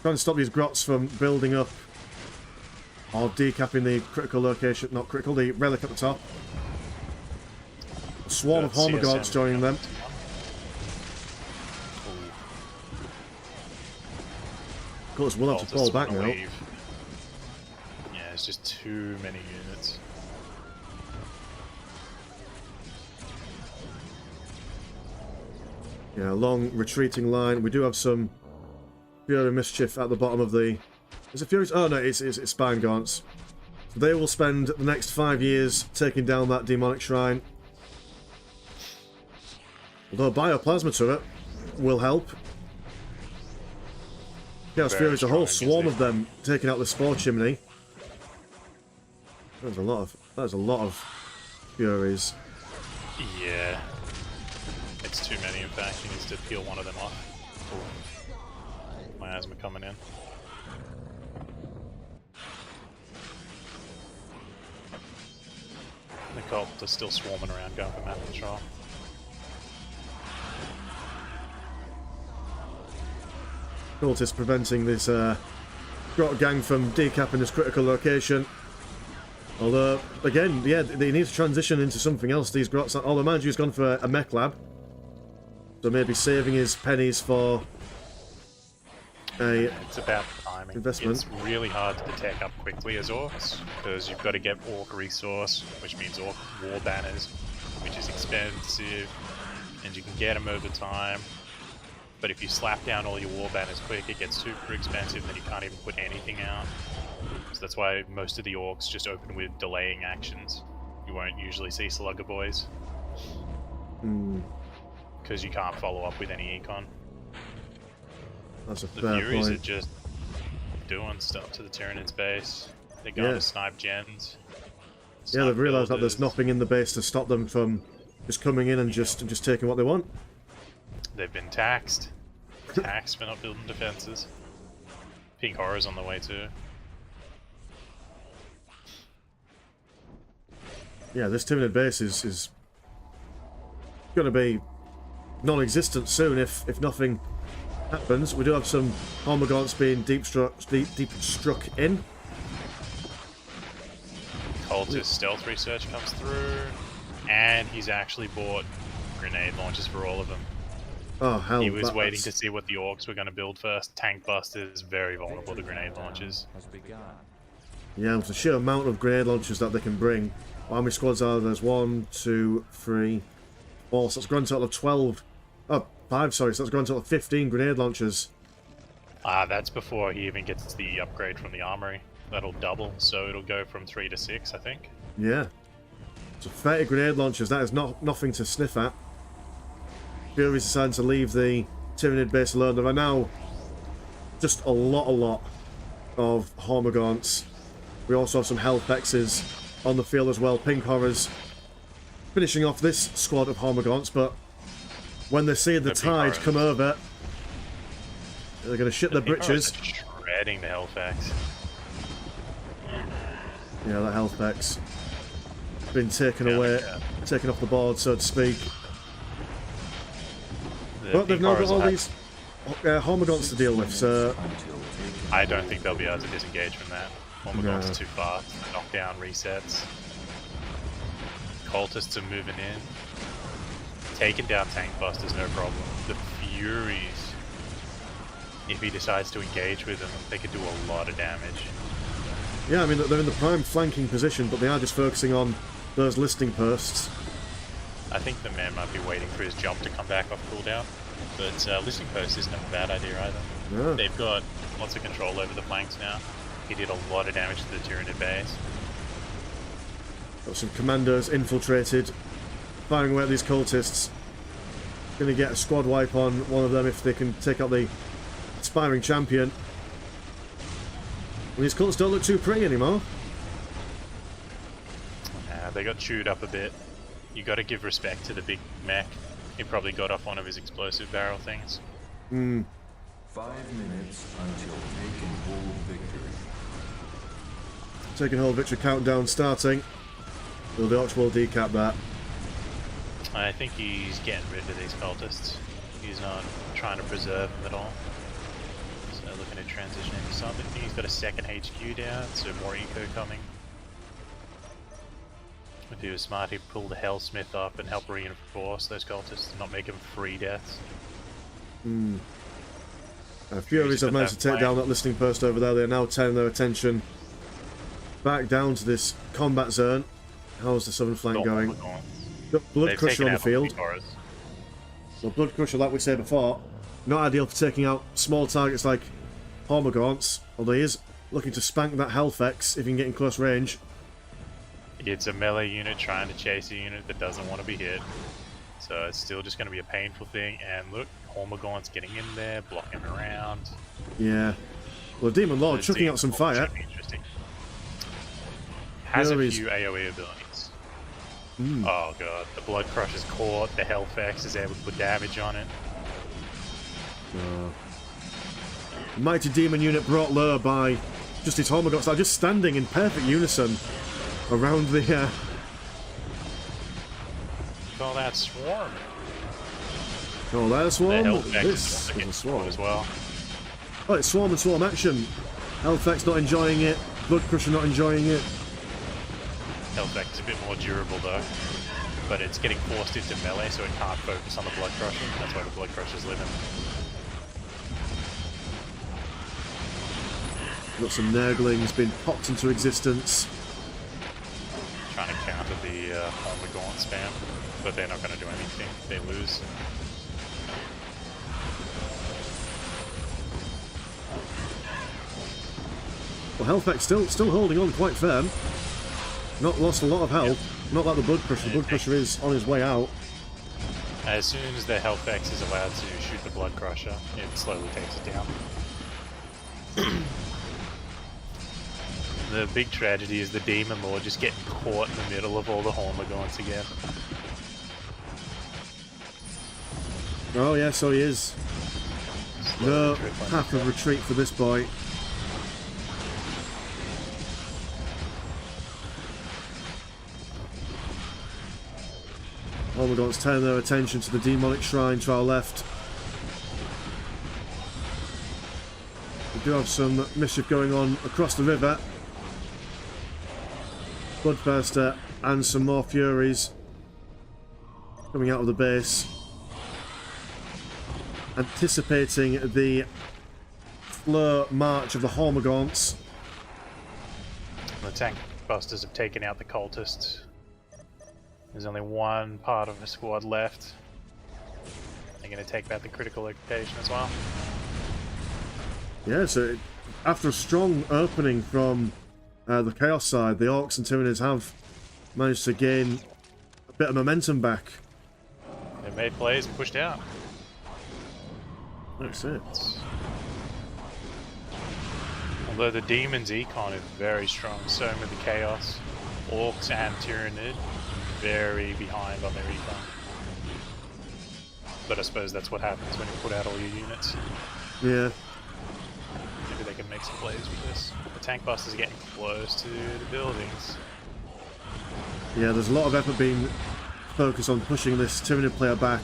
Trying to stop these grots from building up or decapping the critical location, not critical, the relic at the top. A swarm of Hormagaunts joining them. Of course, we'll have to fall back now. Yeah, it's just too many units. Yeah, long retreating line. We do have some Fury Mischief at the bottom of the... Is it Furies? Oh no, it's Spine Gaunts. So they will spend the next 5 years taking down that demonic shrine. Although Bioplasma Turret will help. Chaos Furies, a whole swarm of them taking out the Spore Chimney. There's a lot of Furies. Yeah. It's too many, in fact. He needs to peel one of them off. Ooh. Miasma coming in. The cult is still swarming around, going for map control. Cultist preventing this Grot gang from decapping this critical location. Although, again, yeah, they need to transition into something else, these Grots. Although, mind you, he's gone for a mech lab. So maybe saving his pennies for a It's about timing. investment. It's really hard to tech up quickly as Orks, because you've got to get Orc resource, which means Orc war banners, which is expensive, and you can get them over time. But if you slap down all your war banners quick, it gets super expensive, then you can't even put anything out. So that's why most of the Orcs just open with delaying actions. You won't usually see Slugger Boys. Because you can't follow up with any econ. That's a The fair Furies point. are just doing stuff to the Tyranids base. They're going to snipe gens. Yeah, they've realised that builders. there's nothing in the base to stop them from just coming in and just taking what they want. They've been taxed. Taxed for not building defenses. Pink Horror's on the way too. Yeah, this Tyranid base is going to be non-existent soon if nothing happens. We do have some Hormagaunts being deep struck in. Cultist stealth research comes through, and he's actually bought grenade launchers for all of them. Oh hell! He was waiting to see what the Orcs were going to build first. Tank Buster is very vulnerable to grenade launchers. Yeah, it's the sheer amount of grenade launchers that they can bring. How many squads are there? There's 1, 2, 3, 4. So that's a grand total of 12. Oh, 5, sorry. So that's a grand total of 15 grenade launchers. That's before he even gets the upgrade from the armory. That'll double, so it'll go from 3 to 6, I think. Yeah. So 30 grenade launchers. That is nothing to sniff at. Fury's deciding to leave the Tyranid base alone. There are now just a lot of Hormagaunts. We also have some Hellfexes on the field as well. Pink Horrors finishing off this squad of Hormagaunts, but when they see the tide come over, they're going to shit their britches. Shredding the Hellfex. Yeah, that Hellfex been taken away, taken off the board, so to speak. But they've now got all these Hormagaunts to deal with, so... I don't think they'll be able to disengage from that. Hormagaunts are too fast. Knockdown resets. Cultists are moving in. Taking down Tank Busters, no problem. The Furies, if he decides to engage with them, they could do a lot of damage. Yeah, I mean, they're in the prime flanking position, but they are just focusing on those listing posts. I think the man might be waiting for his jump to come back off cooldown, but listing post isn't a bad idea either. No. They've got lots of control over the flanks now. He did a lot of damage to the Tyranid base. Got some commandos infiltrated, firing away at these cultists. Gonna get a squad wipe on one of them if they can take out the aspiring champion. And these cultists don't look too pretty anymore. They got chewed up a bit. You got to give respect to the big mech. He probably got off one of his explosive barrel things. 5 minutes until taking hold victory. Taking hold victory countdown starting. Will the Orcs will decap that? I think he's getting rid of these cultists. He's not trying to preserve them at all. So They're looking at transition into something. He's got a second HQ down, so more eco coming. If he was smart, he'd pull the Hellsmith up and help reinforce those cultists and not make them free deaths. Furies have managed to take down that listening post over there. They are now turning their attention back down to this combat zone. How's the southern flank going? Got Blood Crusher on the field. Well, Blood Crusher, like we said before, not ideal for taking out small targets like Hormagaunts, although he is looking to spank that Hellfex if he can get in close range. It's a melee unit trying to chase a unit that doesn't want to be hit. So it's still just going to be a painful thing. And look, Hormagaunts getting in there, blocking around. Yeah. Well, Demon Lord chucking out some fire. Interesting. Has a few AoE abilities. Oh god, the Blood Crusher's caught, the Hellfex is able to put damage on it. Mighty Demon unit brought low by just his Hormagaunts that are just standing in perfect unison around the Call that swarm. Oh, there's swarm. The Hellfex This is is a swarm as well. Oh, it's swarm and swarm action. Hellfex not enjoying it. Blood Crusher not enjoying it. Hellfex is a bit more durable though, but it's getting forced into melee, so it can't focus on the Blood Crusher. That's why the Blood Crusher's living. Got some Nurglings being popped into existence. Trying to counter the Hormagaunt spam, but they're not going to do anything. They lose. Well, Hellfex still holding on quite firm. Not lost a lot of health. Not like the Blood Crusher. The Blood Crusher is on his way out. As soon as the Hellfex is allowed to shoot the Blood Crusher, it slowly takes it down. The big tragedy is the Demon Lord just getting caught in the middle of all the Hormagaunts again. Oh yeah, so he is. No path of retreat for this boy. Hormagaunts turn their attention to the demonic shrine to our left. We do have some mischief going on across the river. Bloodthirster and some more Furies coming out of the base, anticipating the slow march of the Hormagaunts. The tank busters have taken out the cultists. There's only one part of the squad left. They're going to take back the critical location as well. Yeah, so after a strong opening from the Chaos side, the Orks and Tyranids have managed to gain a bit of momentum back. They made plays and pushed out. That's it. Although the Demon's econ is very strong, so with the Chaos, Orks and Tyranid very behind on their econ. But I suppose that's what happens when you put out all your units. Yeah. Maybe they can make some plays with this. The tank busters are getting close to the buildings. Yeah, there's a lot of effort being focused on pushing this Tyranid player back,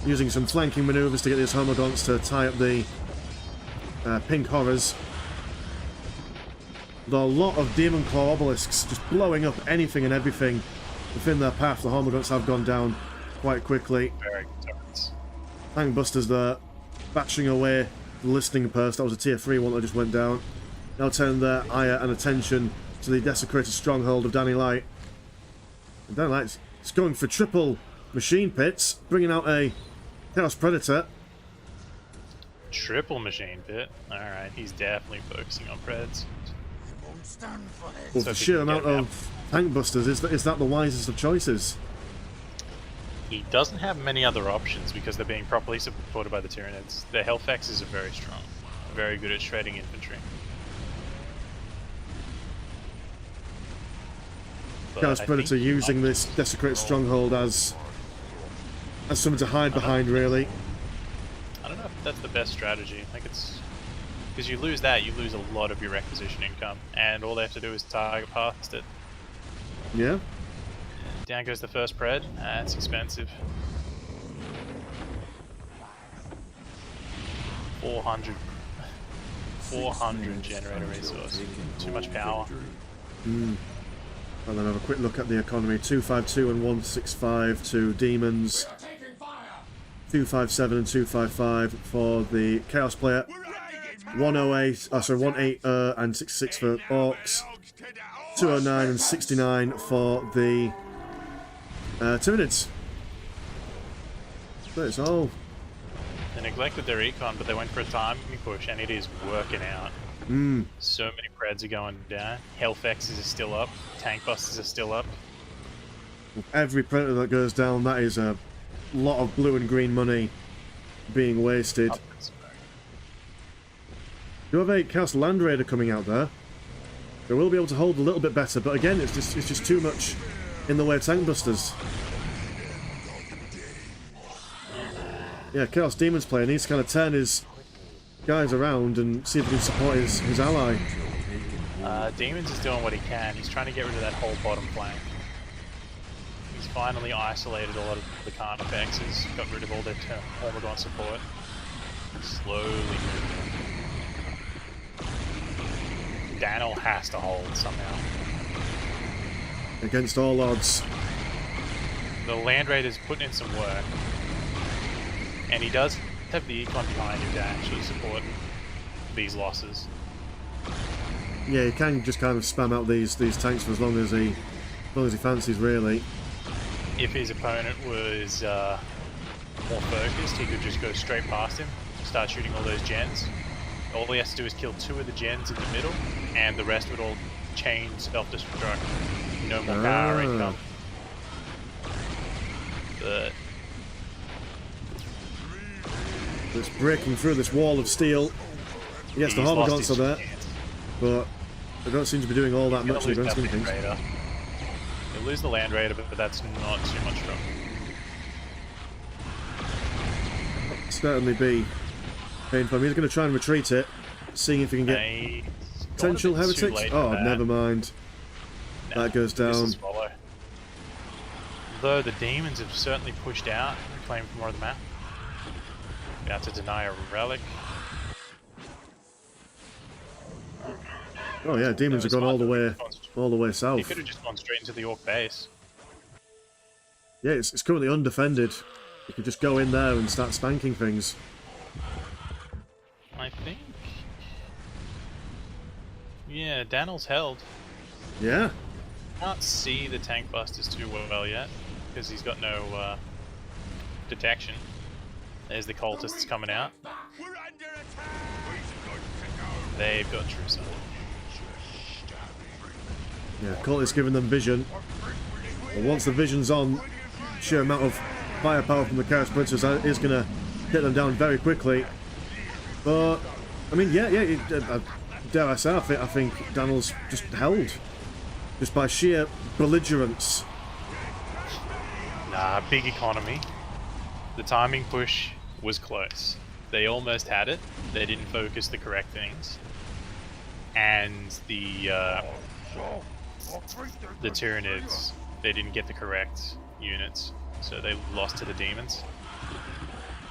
using some flanking maneuvers to get these Hormagaunts to tie up the pink horrors. There are a lot of Demon Claw obelisks just blowing up anything and everything within their path. The Hormagaunts have gone down quite quickly. Very good turrets. Tank busters there, bashing away the listening post. That was a tier 3 one that just went down. Now turn their ire and attention to the desecrated stronghold of Danny Light. And Danny Light's going for triple machine pits, bringing out a Chaos Predator. Triple machine pit. Alright, he's definitely focusing on Preds. Well, the sheer amount of tank busters, is that the wisest of choices? He doesn't have many other options because they're being properly supported by the Tyranids. The Hellfexes are very strong, very good at shredding infantry. Chaos Predator using this desecrated stronghold as something to hide behind, really. I don't know if that's the best strategy. Like it's because you lose that, you lose a lot of your requisition income, and all they have to do is target past it. Yeah. Down goes the first pred. It's expensive. 400 400 generator resource. Too much power. And then have a quick look at the economy. 252 and 165 to Deamons. 257 and 255 for the Chaos player. 108, sorry, 18 and 66 for Orks. 209 and 69 for the Tyranids. So it's all. They neglected their econ, but they went for a timing push, and it is working out. So many Preds are going down. Health X's are still up. Tank Busters are still up. Every Predator that goes down, that is a lot of blue and green money being wasted. You have a Chaos Land Raider coming out there. They will be able to hold a little bit better, but again, it's just too much in the way of Tank Busters. Yeah, Chaos Demon's player needs to kind of turn his guys around and see if he can support his ally. Deamons is doing what he can. He's trying to get rid of that whole bottom flank. He's finally isolated a lot of the card effects. He's got rid of all their Hormigron support. Slowly moving. Daniel has to hold somehow. Against all odds. The Land Raider's putting in some work. And he does have the econ behind him to actually support these losses. Yeah, he can just kind of spam out these tanks for as long as he fancies, really. If his opponent was more focused, he could just go straight past him, start shooting all those gens. All he has to do is kill 2 of the gens in the middle, and the rest would all chain self-destruct. No more power income. But it's breaking through this wall of steel. Yes, the Hormigons are there, but they don't seem to be doing all that much in the grand scheme of things. He'll lose the Land Raider, but that's not too much trouble. Certainly be painful. He's going to try and retreat it, seeing if he can get potential heretics. Oh, never mind. That goes down. Though the Demons have certainly pushed out and claimed more of the map. About to deny a relic. Oh yeah, Demons have gone all the way south. He could have just gone straight into the Orc base. Yeah, it's currently undefended. You could just go in there and start spanking things. I think. Yeah, Daniel's held. Yeah. Can't see the Tank Busters too well yet because he's got no detection. There's the cultists coming out. They've got true sight. Yeah, cultists giving them vision. And once the vision's on, sheer amount of firepower from the Chaos Princess is going to hit them down very quickly. But, I mean, dare I say, I think Daniel's just held. Just by sheer belligerence. Nah, big economy. The timing push was close. They almost had it. They didn't focus the correct things. And the Tyranids, they didn't get the correct units. So they lost to the Demons.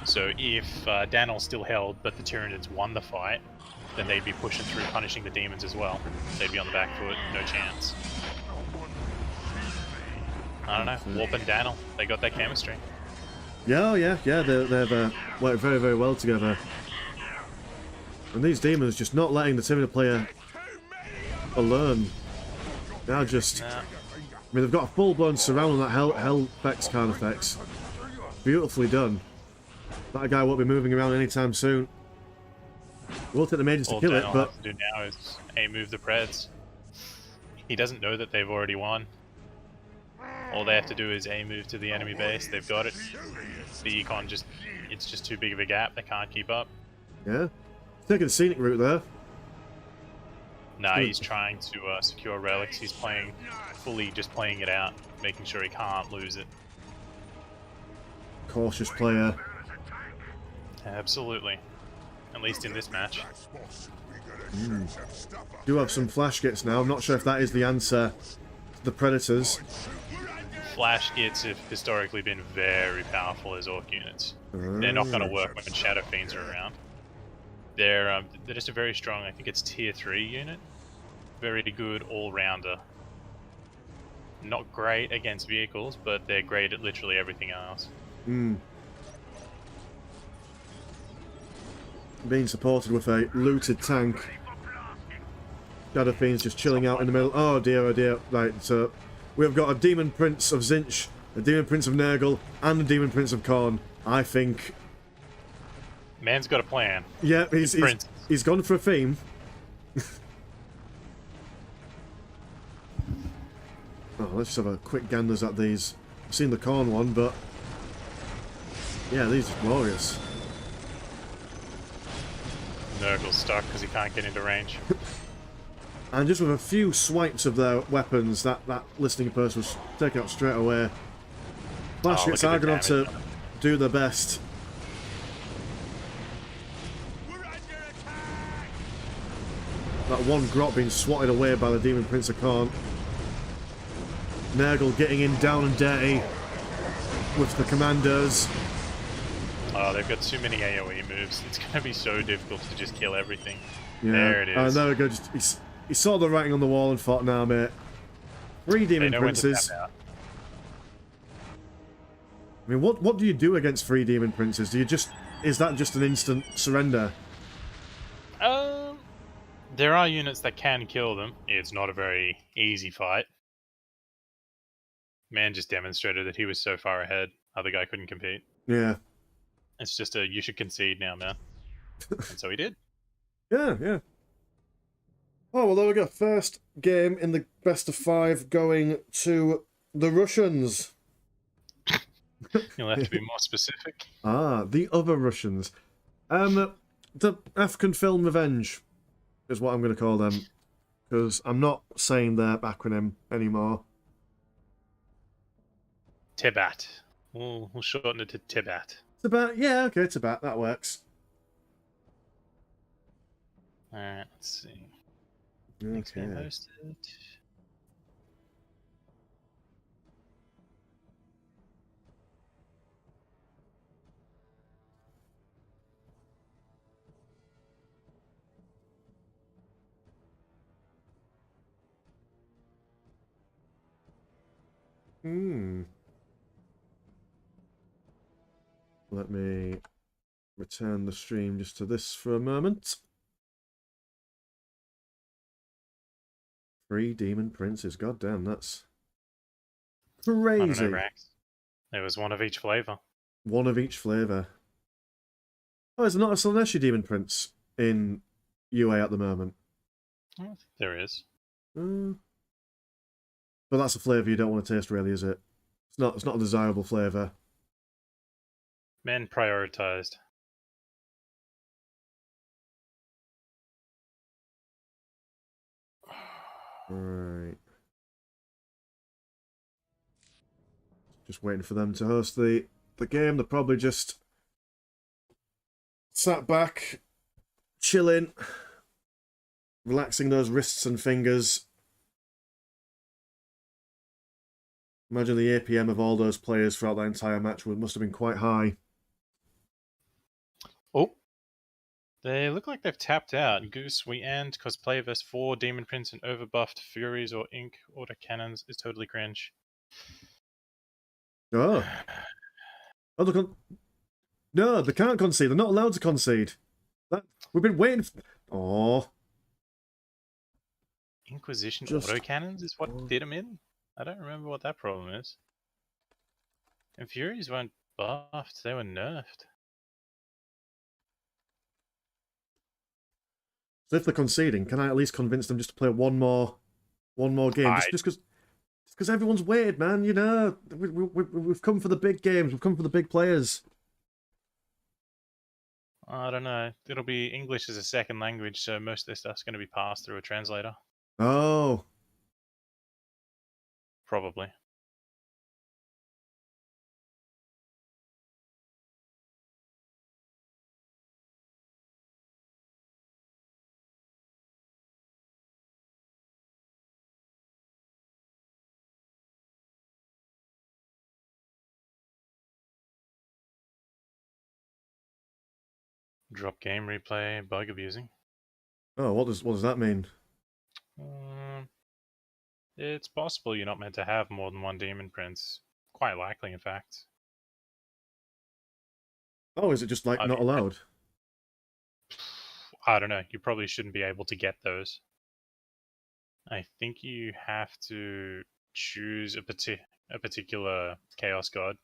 So if Daniel still held, but the Tyranids won the fight, then they'd be pushing through, punishing the Demons as well. They'd be on the back foot, no chance. I don't know, Warp and Daniel, they got that chemistry. Yeah, they've worked very, very well together. And these Demons just not letting the Tyranid player alone. They're just... I mean, they've got a full-blown surround on that Hellfex card effects. Beautifully done. That guy won't be moving around anytime soon. We'll take the mages to kill it, but... All Daniel has to do now is A-move the Preds. He doesn't know that they've already won. All they have to do is A-move to the enemy base, they've got it. The econ just... it's just too big of a gap, they can't keep up. Yeah. Taking the scenic route there. Nah, he's trying to secure relics, he's fully just playing it out, making sure he can't lose it. Cautious player. Absolutely. At least in this match. Do have some flash gets now. I'm not sure if that is the answer to the Predators. Flash gits have historically been very powerful as Orc units. They're not going to work when Shadow Fiends are around. they're just a very strong. I think it's tier 3 unit. Very good all-rounder. Not great against vehicles, but they're great at literally everything else. Hmm. Being supported with a looted tank. Shadow Fiend's just chilling out in the middle. Oh dear, oh dear. Right, so we've got a Demon Prince of Zinch, a Demon Prince of Nurgle, and a Demon Prince of Khorne. I think... Man's got a plan. Yeah, he's gone for a theme. Oh, let's just have a quick ganders at these. I've seen the Khorne one, but... Yeah, these are glorious. Nurgle's stuck because he can't get into range. And just with a few swipes of their weapons, that listening person was taken out straight away. Flashbacks are going to have to do their best. That one grot being swatted away by the Demon Prince of Khorne. Nurgle getting in down and dirty with the commandos. Oh, they've got too many AoE moves. It's going to be so difficult to just kill everything. Yeah. There it is. There we go. He saw the writing on the wall and thought, nah, mate. 3 Demon Princes. I mean, what do you do against 3 Demon Princes? Do you just... Is that just an instant surrender? There are units that can kill them. It's not a very easy fight. Man just demonstrated that he was so far ahead. Other guy couldn't compete. Yeah. It's just a, you should concede now, man. And so he did. Yeah, yeah. Oh, well, there we go. First game in the best of 5 going to the Russians. You'll have to be more specific. Ah, the other Russians. The African Film Revenge is what I'm going to call them. Because I'm not saying their acronym anymore. Tibat. We'll shorten it to Tibat. Tibat, yeah, okay, Tibat, that works. Alright, let's see. Okay. Next game hosted. Let me return the stream just to this for a moment. 3 Demon Princes, goddamn, that's crazy. I don't know, Rax. There was one of each flavour. One of each flavour. Oh, is there not a Slaneshi Demon Prince in UA at the moment? Oh, there is. But that's a flavour you don't want to taste, really, is it? It's not a desirable flavour. Men prioritised. Right. Just waiting for them to host the game. They're probably just sat back, chilling, relaxing those wrists and fingers. Imagine the APM of all those players throughout that entire match must have been quite high. Oh. They look like they've tapped out. Goose, we end cosplay vs 4 Demon Prince and overbuffed Furies or Ink autocannons is totally cringe. Oh. No, they can't concede. They're not allowed to concede. We've been waiting for... Oh. Inquisition autocannons is what did them in? I don't remember what that problem is. And Furies weren't buffed, they were nerfed. So if they're conceding, can I at least convince them just to play one more game? Just because everyone's waited, man. You know, we've come for the big games. We've come for the big players. I don't know. It'll be English as a second language, so most of this stuff's going to be passed through a translator. Oh. Probably. Drop game replay, bug abusing. Oh, what does that mean? It's possible you're not meant to have more than one demon prince. Quite likely, in fact. Oh, is it just like not allowed? I don't know. You probably shouldn't be able to get those. I think you have to choose a particular chaos god,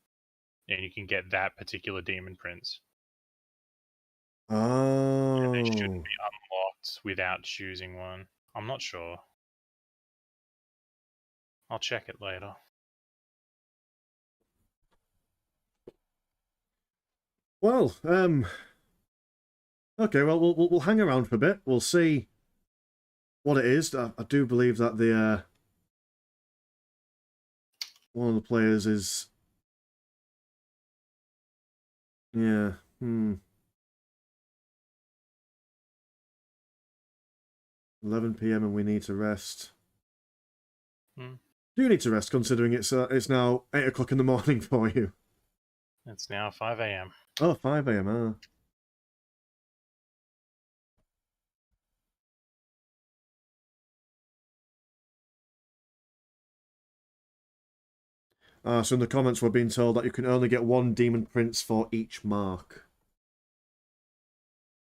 and you can get that particular demon prince. Oh. And they shouldn't be unlocked without choosing one. I'm not sure. I'll check it later. Well, okay, well, we'll hang around for a bit. We'll see what it is. I do believe that the one of the players is, yeah, 11 p.m. and we need to rest. Do you need to rest, considering it's now 8 o'clock in the morning for you? It's now 5 a.m. Oh, 5 a.m. So in the comments we're being told that you can only get one demon prince for each mark.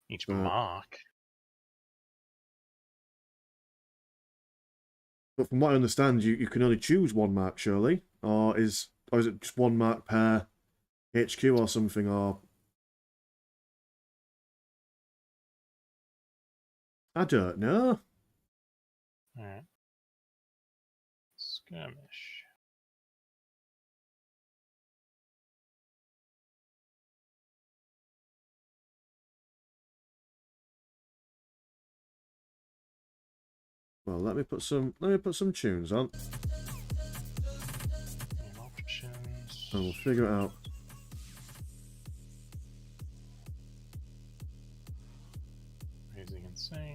Each mark? But from what I understand, you can only choose one mark, surely? Or is it just one mark per HQ or something, or... I don't know. Alright. Skirmish. Well, let me put some tunes on. Options. And we'll figure it out. Raising insane.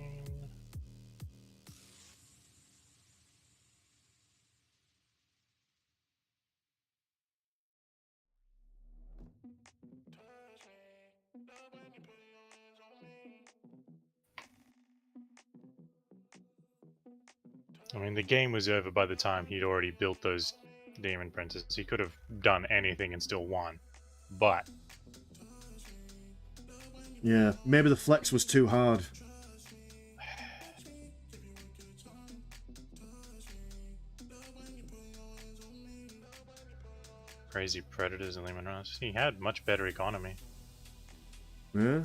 I mean, the game was over by the time he'd already built those demon princes. He could have done anything and still won. But yeah, maybe the flex was too hard. crazy predators and Lehman Russ. He had much better economy. Yeah.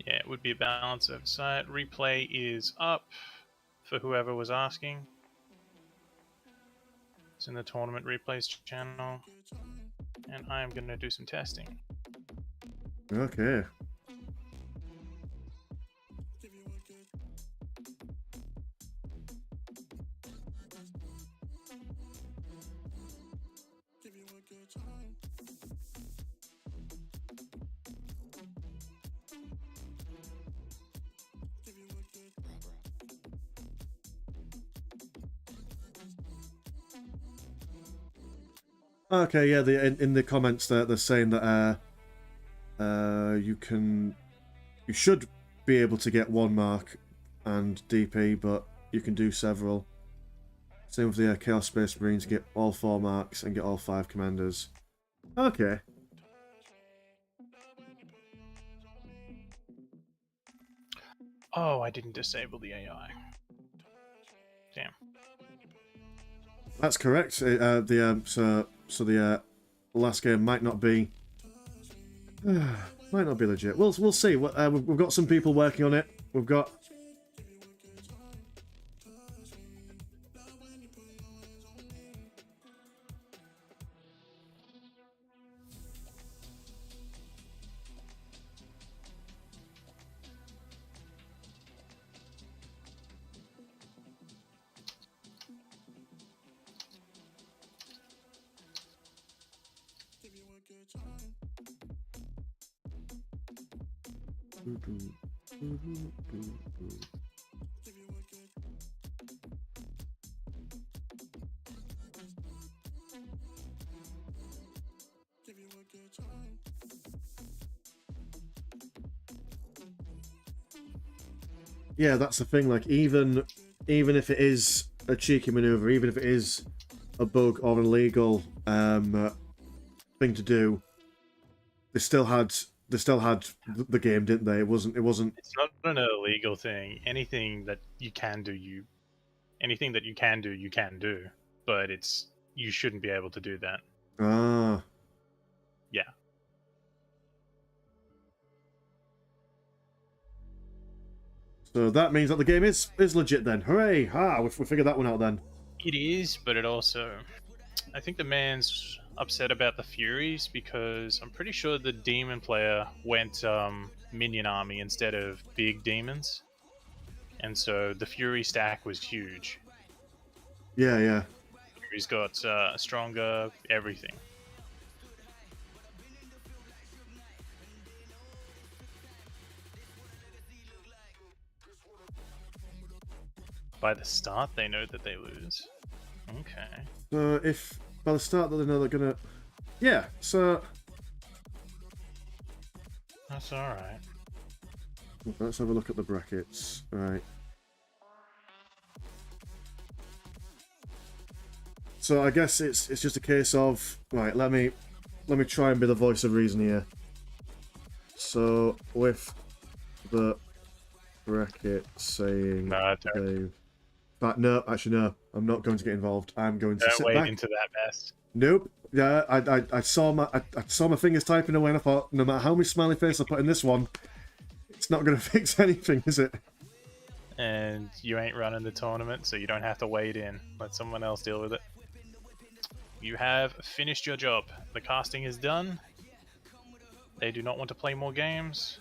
Yeah, it would be a balance oversight. Replay is up for whoever was asking. It's in the tournament replays channel. And I am going to do some testing. Okay. Okay, yeah. In the comments, they're saying that you should be able to get one mark and DP, but you can do several. Same with the Chaos Space Marines, get all 4 marks and get all 5 commanders. Okay. Oh, I didn't disable the AI. Damn. That's correct. So the last game might not be legit. We'll see. We've got some people working on it. We've got. yeah, that's the thing. Like, even if it is a cheeky maneuver, even if it is a bug or an illegal thing to do, they still had the game, didn't they? It wasn't. It's not an illegal thing. Anything that you can do, you can do. But you shouldn't be able to do that. Ah. Yeah. So that means that the game is legit then. Hooray! We figured that one out then. It is, but it also... I think the man's upset about the Furies because I'm pretty sure the Demon player went minion army instead of big demons. And so the Fury stack was huge. Yeah. Fury's got stronger everything. By the start, they know that they lose. Okay. So if by the start that they know they're gonna... Yeah, so... That's alright. Let's have a look at the brackets. Right. So I guess it's just a case of... Right, let me try and be the voice of reason here. So, with the bracket saying... No, don't. But no, actually no, I'm not going to get involved. I'm going to sit wade back. into that mess. Nope. Yeah, I saw my fingers typing away, and I thought, no matter how many smiley faces I put in this one, it's not going to fix anything, is it? And you ain't running the tournament, so you don't have to wade in. Let someone else deal with it. You have finished your job. The casting is done. They do not want to play more games.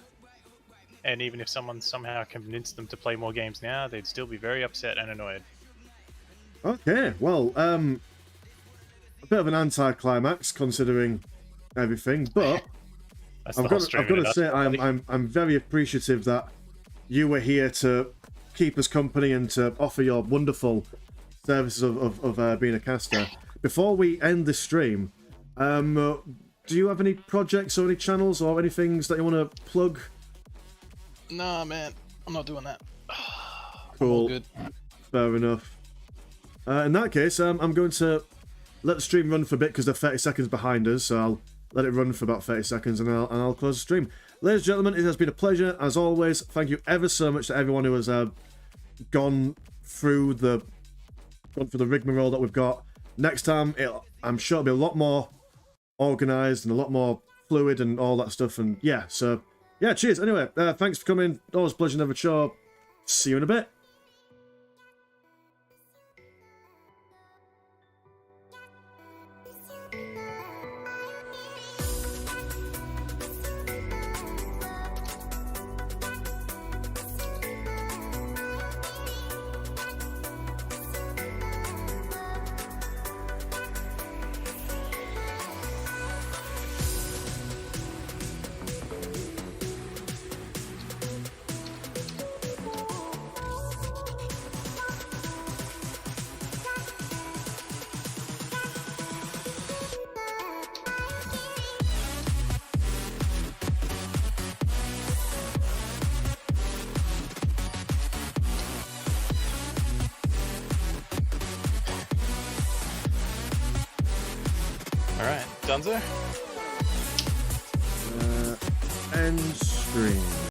And even if someone somehow convinced them to play more games now, they'd still be very upset and annoyed. Okay, well, a bit of an anticlimax considering everything, but I've got to say I'm very appreciative that you were here to keep us company and to offer your wonderful services of being a caster. Before we end this stream, do you have any projects or any channels or any things that you want to plug? Nah, man, I'm not doing that. Cool. Good. Fair enough. In that case, I'm going to let the stream run for a bit because they're 30 seconds behind us, so I'll let it run for about 30 seconds and I'll close the stream. Ladies and gentlemen, it has been a pleasure as always. Thank you ever so much to everyone who has gone through the rigmarole that we've got. Next time, I'm sure it'll be a lot more organised and a lot more fluid and all that stuff. And yeah, so yeah, cheers. Anyway, thanks for coming. Always a pleasure, never chore. See you in a bit. Alright, Dunzo? End stream.